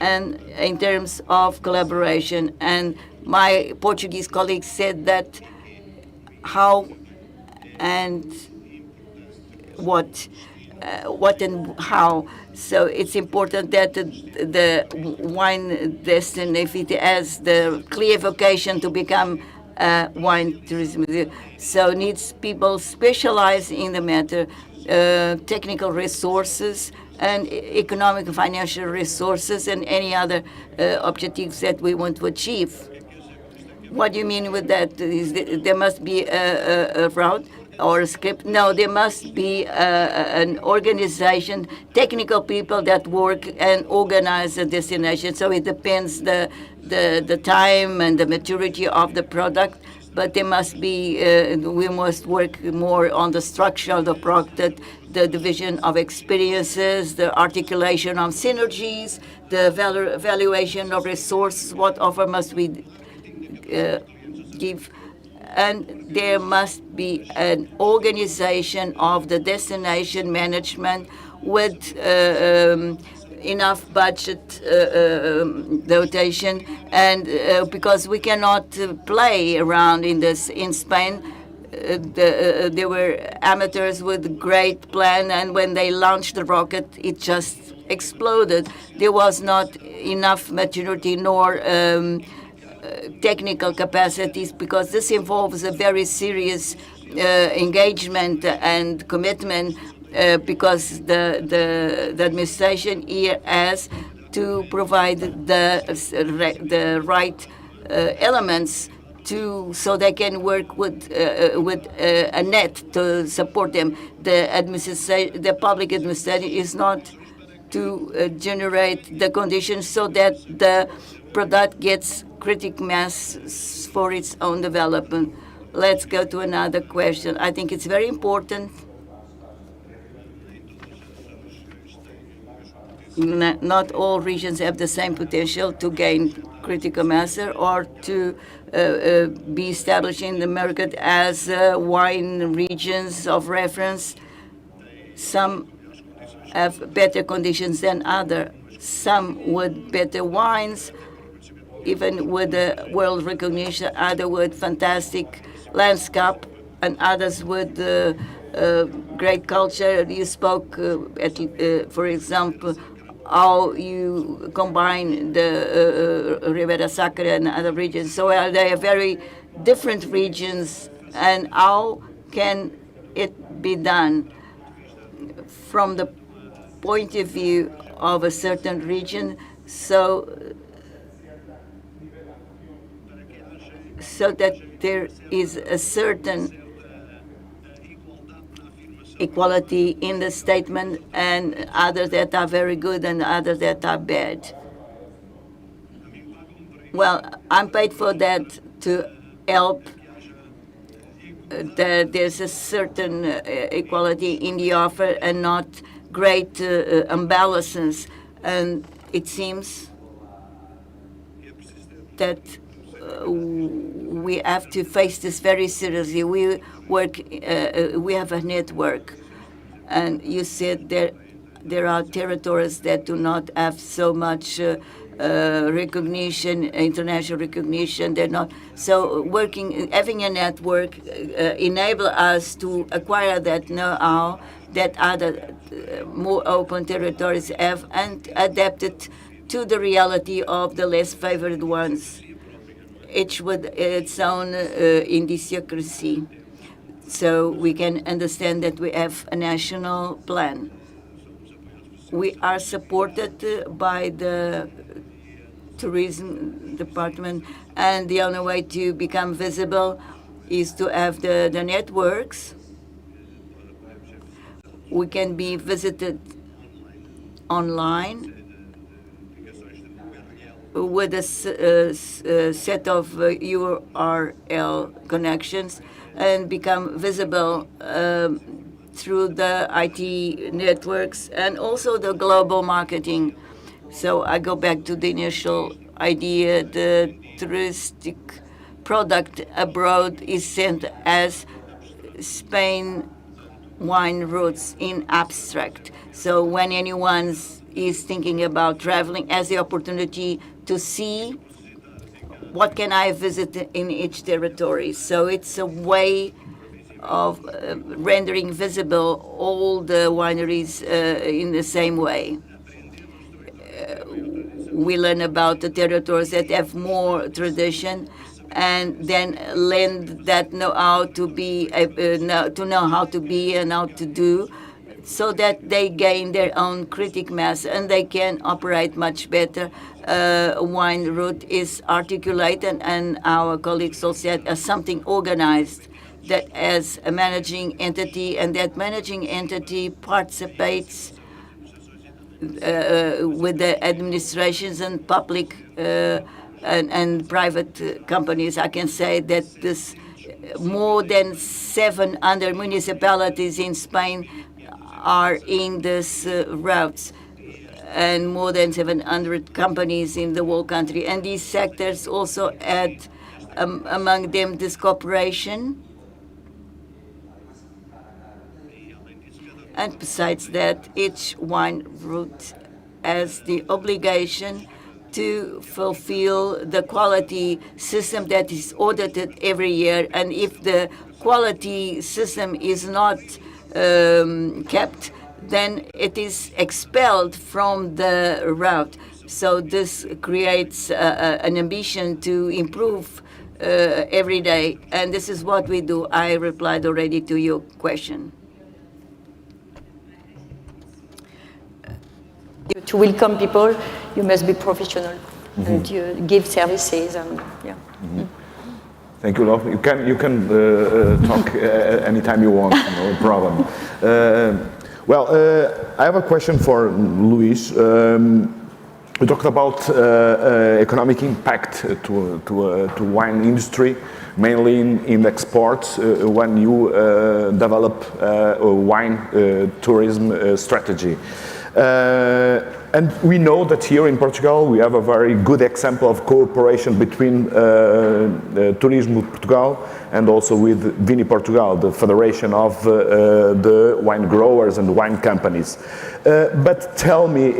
and in terms of collaboration. And my Portuguese colleague said that how and what and how. So it's important that the wine destination has the clear vocation to become wine tourism. So needs people specialized in the matter, technical resources, and economic and financial resources, and any other objectives that we want to achieve. What do you mean with that? There must be a route or a script? No, there must be an organization, technical people that work and organize the destination. So it depends the time and the maturity of the product. But there must be, we must work more on the structure of the product, the division of experiences, the articulation of synergies, the valuation of resources, what offer must we give. And there must be an organization of the destination management with enough budget dotation, and because we cannot play around in this. In Spain, there were amateurs with great plan, and when they launched the rocket, it just exploded. There was not enough maturity nor technical capacities, because this involves a very serious engagement and commitment. Because the administration here has to provide the right elements so they can work with a net to support them. The public administration is not to generate the conditions so that the product gets critical mass for its own development. Let's go to another question. I think it's very important. Not all regions have the same potential to gain critical mass or to be established in the market as wine regions of reference. Some have better conditions than others. Some with better wines, even with the world recognition, others with fantastic landscape, and others with great culture. You spoke, for example, how you combine the Ribera Sacra and other regions. So they are very different regions, and how can it be done from the point of view of a certain region, so that there is a certain equality in the statement, and others that are very good and others that are bad. Well, I'm paid for that to help that there's a certain equality in the offer and not great imbalances. And it seems that we have to face this very seriously. We have a network, and you said there are territories that do not have so much recognition, international recognition. They're not so having a network enable us to acquire that know-how that other more open territories have, and adapt it to the reality of the less favored ones, each with its own idiosyncrasy. So we can understand that we have a national plan. We are supported by the tourism department, and the only way to become visible is to have the networks. We can be visited online with a set of URL connections and become visible through the IT networks and also the global marketing. So I go back to the initial idea. The touristic product abroad is sent as Spain wine routes in abstract. So when anyone is thinking about traveling, has the opportunity to see what can I visit in each territory. So it's a way of rendering visible all the wineries in the same way. We learn about the territories that have more tradition, and then lend that know-how to know how to be and how to do, so that they gain their own critic mass and they can operate much better. Wine route is articulated, and our colleagues also said as something organized that as a managing entity, and that managing entity participates with the administrations and public and private companies. I can say that this more than 700 municipalities in Spain are in these routes, and more than 700 companies in the whole country. And these sectors also add among them this cooperation. And besides that, each wine route has the obligation to fulfill the quality system that is audited every year. And if the quality system is not kept, then it is expelled from the route. So this creates an ambition to improve every day. And this is what we do. I replied already to your question. To welcome people, you must be professional and you give services and yeah. Thank you, love. You can talk anytime you want, no problem. I have a question for Luis. We talked about economic impact to wine industry, mainly in exports, when you develop a wine tourism strategy. And we know that here in Portugal we have a very good example of cooperation between Turismo Portugal and also with Vini Portugal, the federation of the wine growers and wine companies. But tell me,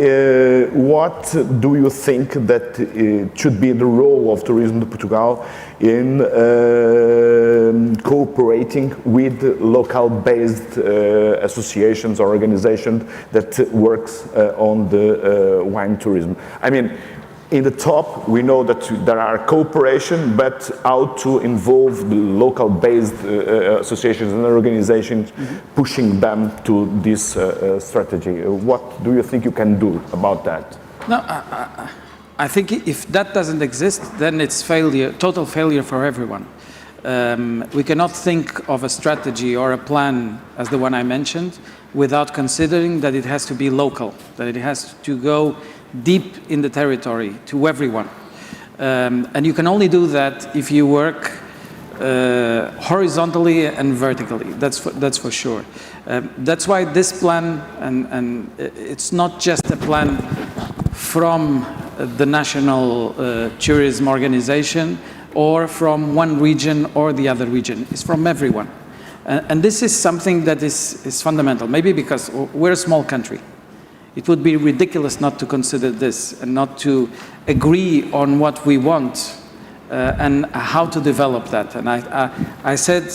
what do you think that should be the role of Turismo Portugal in cooperating with local-based associations or organizations that works on the wine tourism? I mean, in the top, we know that there are cooperation, but how to involve the local-based associations and organizations, pushing them to this strategy. What do you think you can do about that? No, I think if that doesn't exist, then it's failure, total failure for everyone. We cannot think of a strategy or a plan as the one I mentioned without considering that it has to be local, that it has to go deep in the territory to everyone. And you can only do that if you work horizontally and vertically, that's for sure. That's why this plan, and it's not just a plan from the National Tourism Organization or from one region or the other region, it's from everyone. And this is something that is fundamental, maybe because we're a small country. It would be ridiculous not to consider this and not to agree on what we want and how to develop that. And I said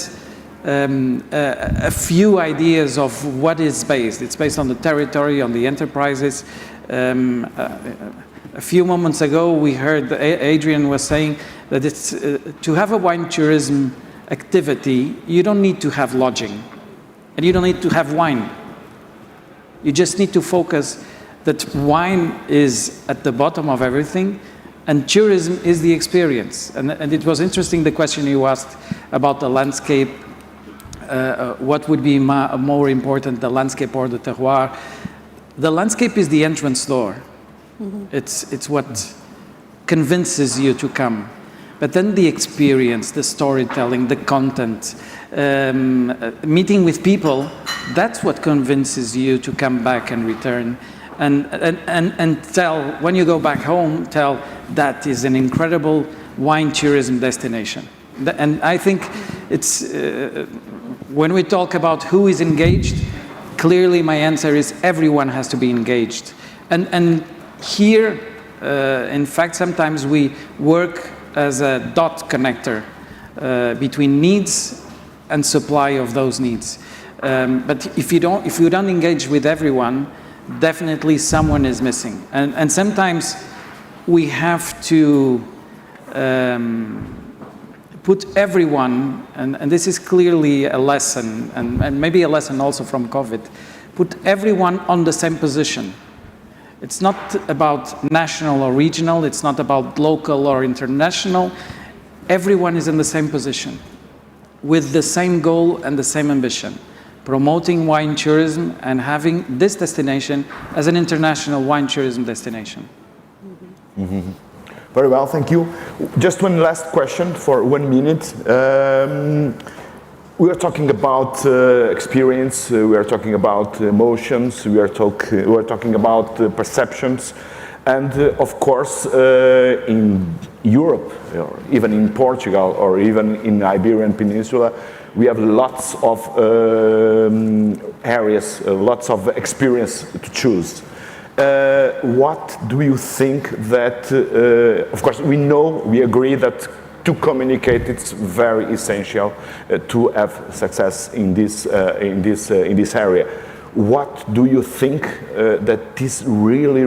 a few ideas of what is based. It's based on the territory, on the enterprises. A few moments ago, we heard Adrian was saying that it's to have a wine tourism activity, you don't need to have lodging and you don't need to have wine. You just need to focus that wine is at the bottom of everything and tourism is the experience. And it was interesting the question you asked about the landscape, what would be more important, the landscape or the terroir. The landscape is the entrance door. It's what convinces you to come. But then the experience, the storytelling, the content, meeting with people, that's what convinces you to come back and return. And tell, when you go back home, tell that is an incredible wine tourism destination. And I think it's, when we talk about who is engaged, clearly my answer is everyone has to be engaged. And here, in fact, sometimes we work as a dot connector between needs and supply of those needs. But if you don't engage with everyone, definitely someone is missing. And sometimes we have to put everyone, and this is clearly a lesson, and maybe a lesson also from COVID, put everyone on the same position. It's not about national or regional, it's not about local or international. Everyone is in the same position, with the same goal and the same ambition, promoting wine tourism and having this destination as an international wine tourism destination. Very well, thank you. Just one last question for 1 minute. We are talking about experience, we are talking about emotions, we are talking about perceptions, and of course in Europe, or even in Portugal, or even in Iberian Peninsula, we have lots of areas, lots of experience to choose. What do you think that, of course we agree that to communicate it's very essential to have success in this area. What do you think that is really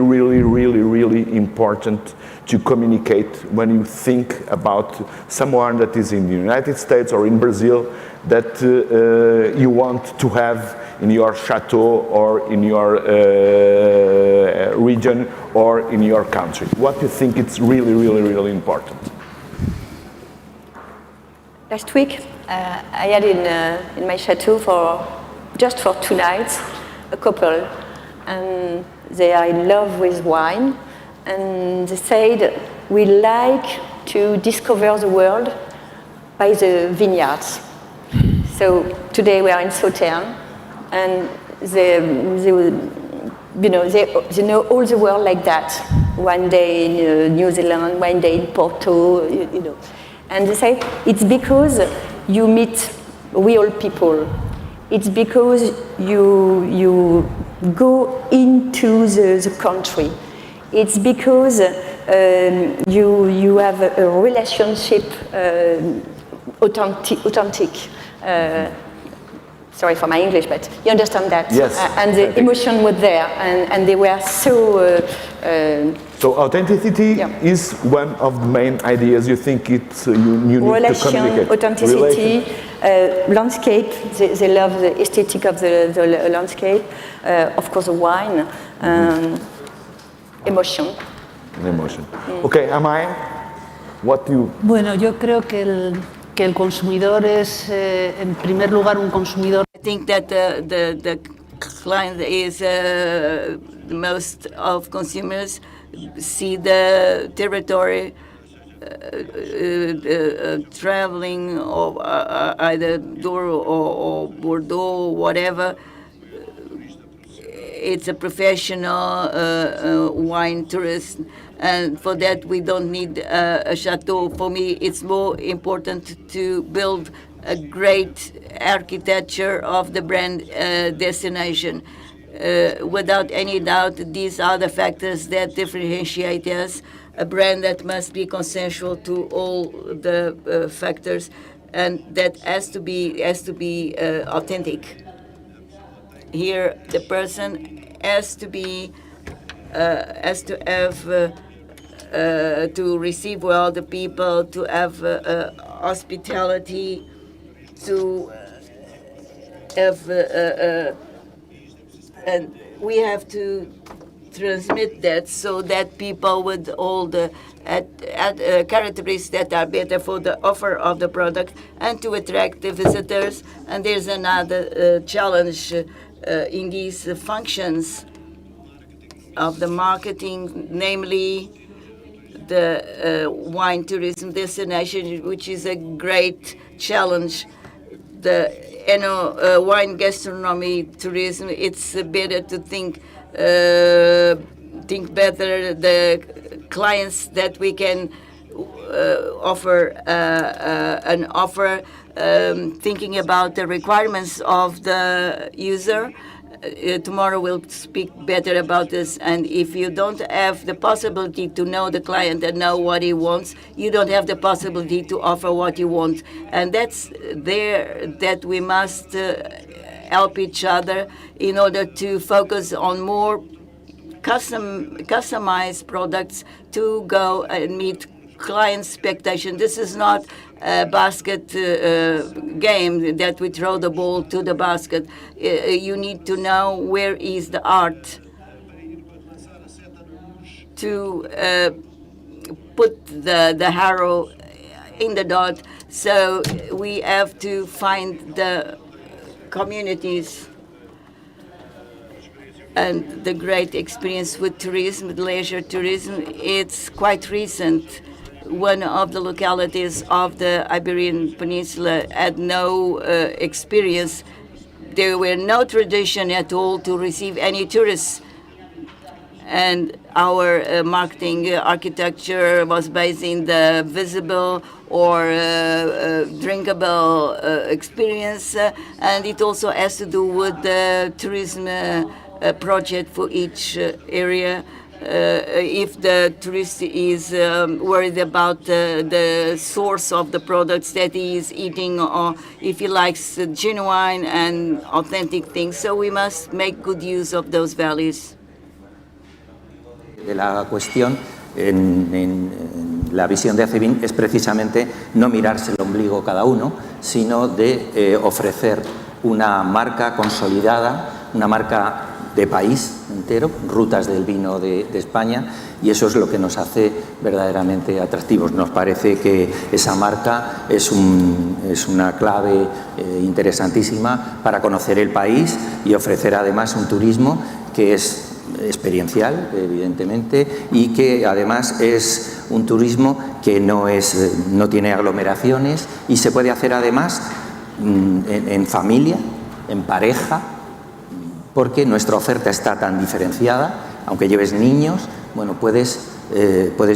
important to communicate when you think about someone that is in the United States or in Brazil that you want to have in your chateau or in your region or in your country? What do you think it's really important? Last week, I had in my chateau just for 2 nights, a couple, and they are in love with wine, and they said, we like to discover the world by the vineyards. So today we are in Sauternes, and they know all the world like that. One day in New Zealand, one day in Porto, you know. And they say, it's because you meet real people. It's because you go into the country. It's because you have a relationship authentic. sorry for my English, but you understand that. Yes. And the emotion was there, and they were so... So authenticity is one of the main ideas you think it's you need to communicate. Authenticity, landscape, they love the aesthetic of the landscape, of course the wine, emotion. Emotion. Okay, Amaya, what do you... Bueno, yo creo que el consumidor es, en primer lugar, un consumidor. I think that the client is most of consumers see the territory traveling or either Douro or Bordeaux, whatever. It's a professional wine tourist, and for that we don't need a chateau. For me, it's more important to build a great architecture of the brand destination. Without any doubt, these are the factors that differentiate us, a brand that must be consensual to all the factors, and that has to be authentic. Here, the person has to have to receive well the people, to have hospitality, to have and we have to transmit that so that people with all the characteristics that are better for the offer of the product and to attract the visitors. And there's another challenge in these functions of the marketing, namely the wine tourism destination, which is a great challenge. The wine gastronomy tourism, it's better to think better the clients that we can offer an offer, thinking about the requirements of the user. Tomorrow we'll speak better about this, and if you don't have the possibility to know the client and know what he wants, you don't have the possibility to offer what you want. And that's there that we must help each other in order to focus on more customized products to go and meet client expectation. This is not a basket game that we throw the ball to the basket. You need to know where is the art to put the arrow in the dot. So we have to find the communities. And the great experience with tourism, with leisure tourism, it's quite recent. One of the localities of the Iberian Peninsula had no experience. There were no tradition at all to receive any tourists. And our marketing architecture was based in the visible or drinkable experience. And it also has to do with the tourism project for each area. If the tourist is worried about the source of the products that he is eating, or if he likes genuine and authentic things. So we must make good use of those values. De la cuestión en la visión de Acebin es precisamente no mirarse el ombligo cada uno, sino de ofrecer una marca consolidada, una marca de país entero, rutas del vino de España, y eso es lo que nos hace verdaderamente atractivos. Nos parece que esa marca es una clave interesantísima para conocer el país y ofrecer además un turismo que es experiencial, evidentemente, y que además es un turismo que no tiene aglomeraciones y se puede hacer además en familia, en pareja, porque nuestra oferta está tan diferenciada. Aunque lleves niños, bueno, puedes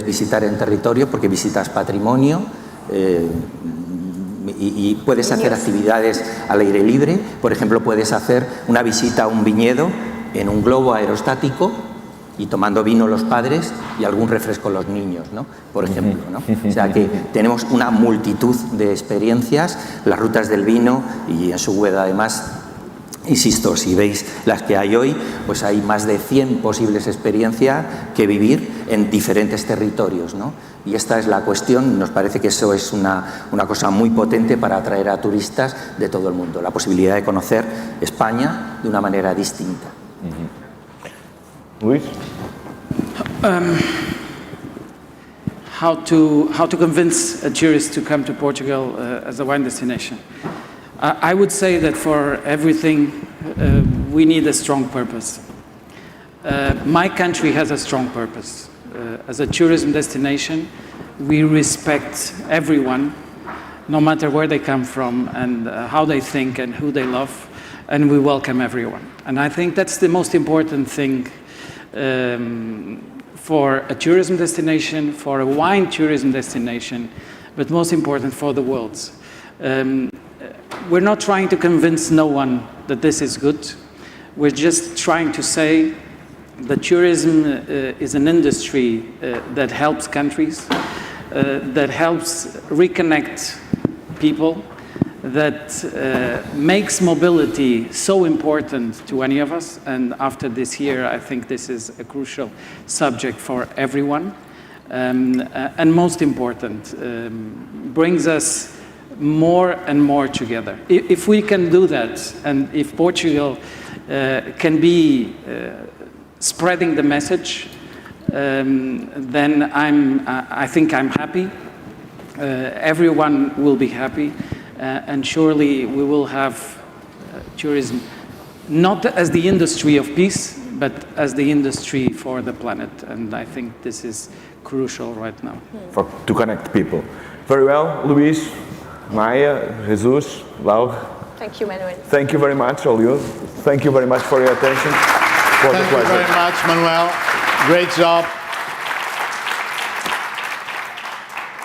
visitar el territorio porque visitas patrimonio y puedes hacer actividades al aire libre. Por ejemplo, puedes hacer una visita a un viñedo en un globo aerostático y tomando vino los padres y algún refresco los niños, ¿no? Por ejemplo, ¿no? O sea que tenemos una multitud de experiencias, las rutas del vino, y en su web además Insisto, si veis las que hay hoy, pues hay más de 100 posibles experiencias que vivir en diferentes territorios, ¿no? Y esta es la cuestión, nos parece que eso es una cosa muy potente para atraer a turistas de todo el mundo, la posibilidad de conocer España de una manera distinta. Luis? How to convince a tourist to come to Portugal as a wine destination? I would say that for everything, we need a strong purpose. My country has a strong purpose. As a tourism destination, we respect everyone, no matter where they come from and how they think and who they love, and we welcome everyone. And I think that's the most important thing for a tourism destination, for a wine tourism destination, but most important for the world. We're not trying to convince no one that this is good. We're just trying to say that tourism is an industry that helps countries, that helps reconnect people, that makes mobility so important to any of us. And after this year, I think this is a crucial subject for everyone. And most important, brings us more and more together. If we can do that, and if Portugal can be spreading the message, then I think I'm happy. Everyone will be happy, and surely we will have tourism not as the industry of peace, but as the industry for the planet. And I think this is crucial right now. To connect people. Very well, Luis, Maya, Jesus, Laura. Thank you, Manuel. Thank you very much, all you. Thank you very much for your attention. Thank you very much, Manuel. Great job.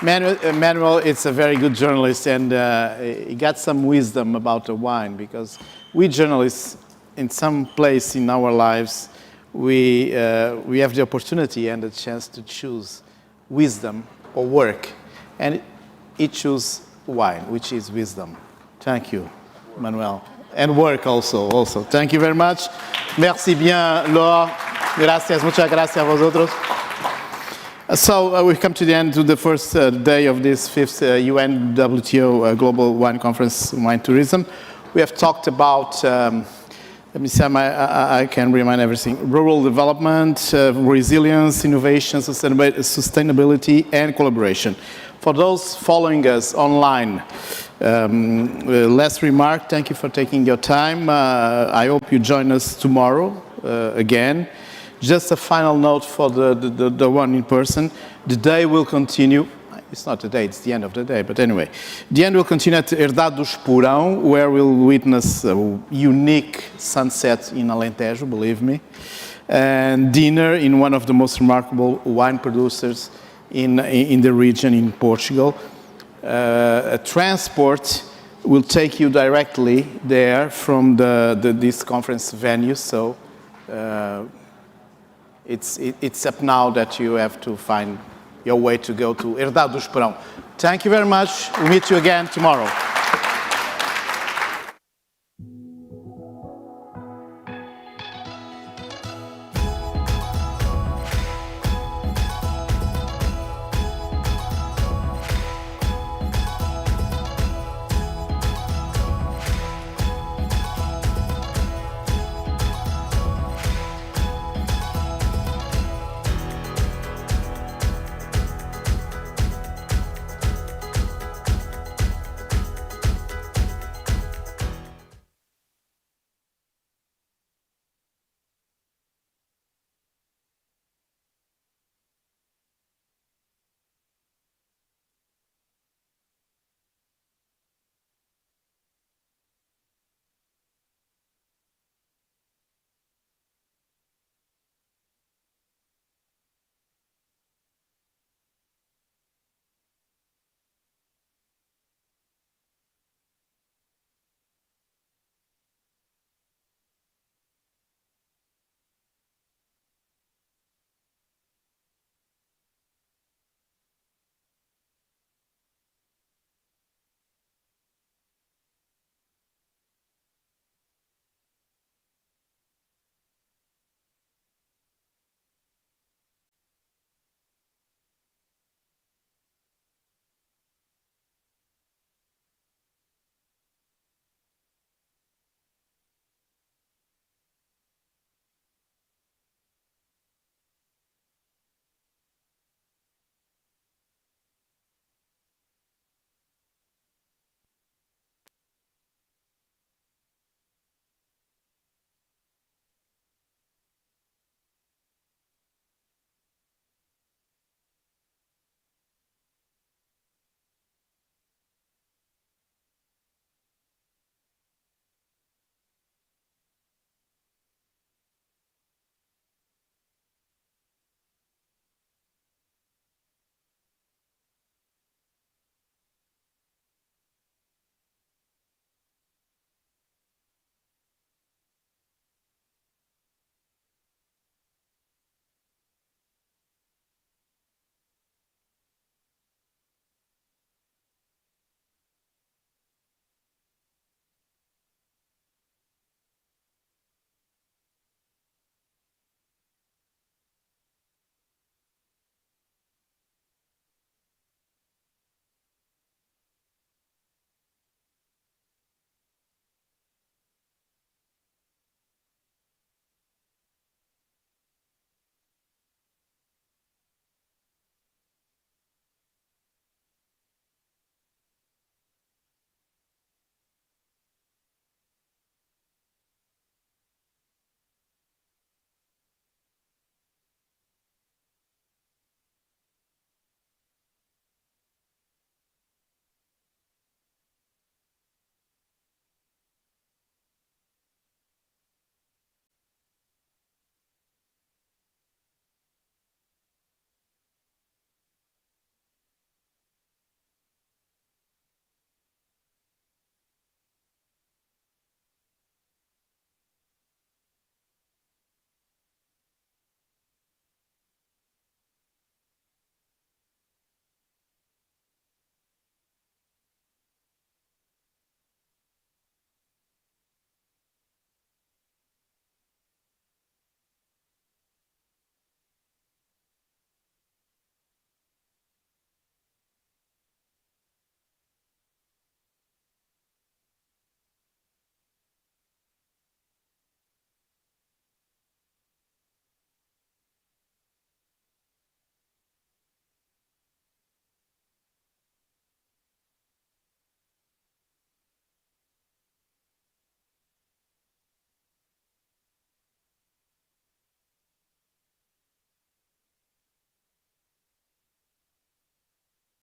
Manuel is a very good journalist, and he got some wisdom about the wine, because we journalists, in some place in our lives, we have the opportunity and the chance to choose wisdom or work, and he chose wine, which is wisdom. Thank you, Manuel. And work also. Thank you very much. Merci bien, Laura. Gracias, muchas gracias a vosotros. So we've come to the end of the first day of this 5th UNWTO Global Wine Conference, Wine Tourism. We have talked about, let me see, I can remind everything, rural development, resilience, innovation, sustainability, and collaboration. For those following us online, last remark, thank you for taking your time. I hope you join us tomorrow again. Just a final note for the one in person. The day will continue. It's not the day, it's the end of the day, but anyway. The end will continue at Herdade do Esporão, where we'll witness a unique sunset in Alentejo, believe me, and dinner in one of the most remarkable wine producers in the region in Portugal. A transport will take you directly there from this conference venue, so it's up now that you have to find your way to go to Herdade do Esporão. Thank you very much. We'll meet you again tomorrow.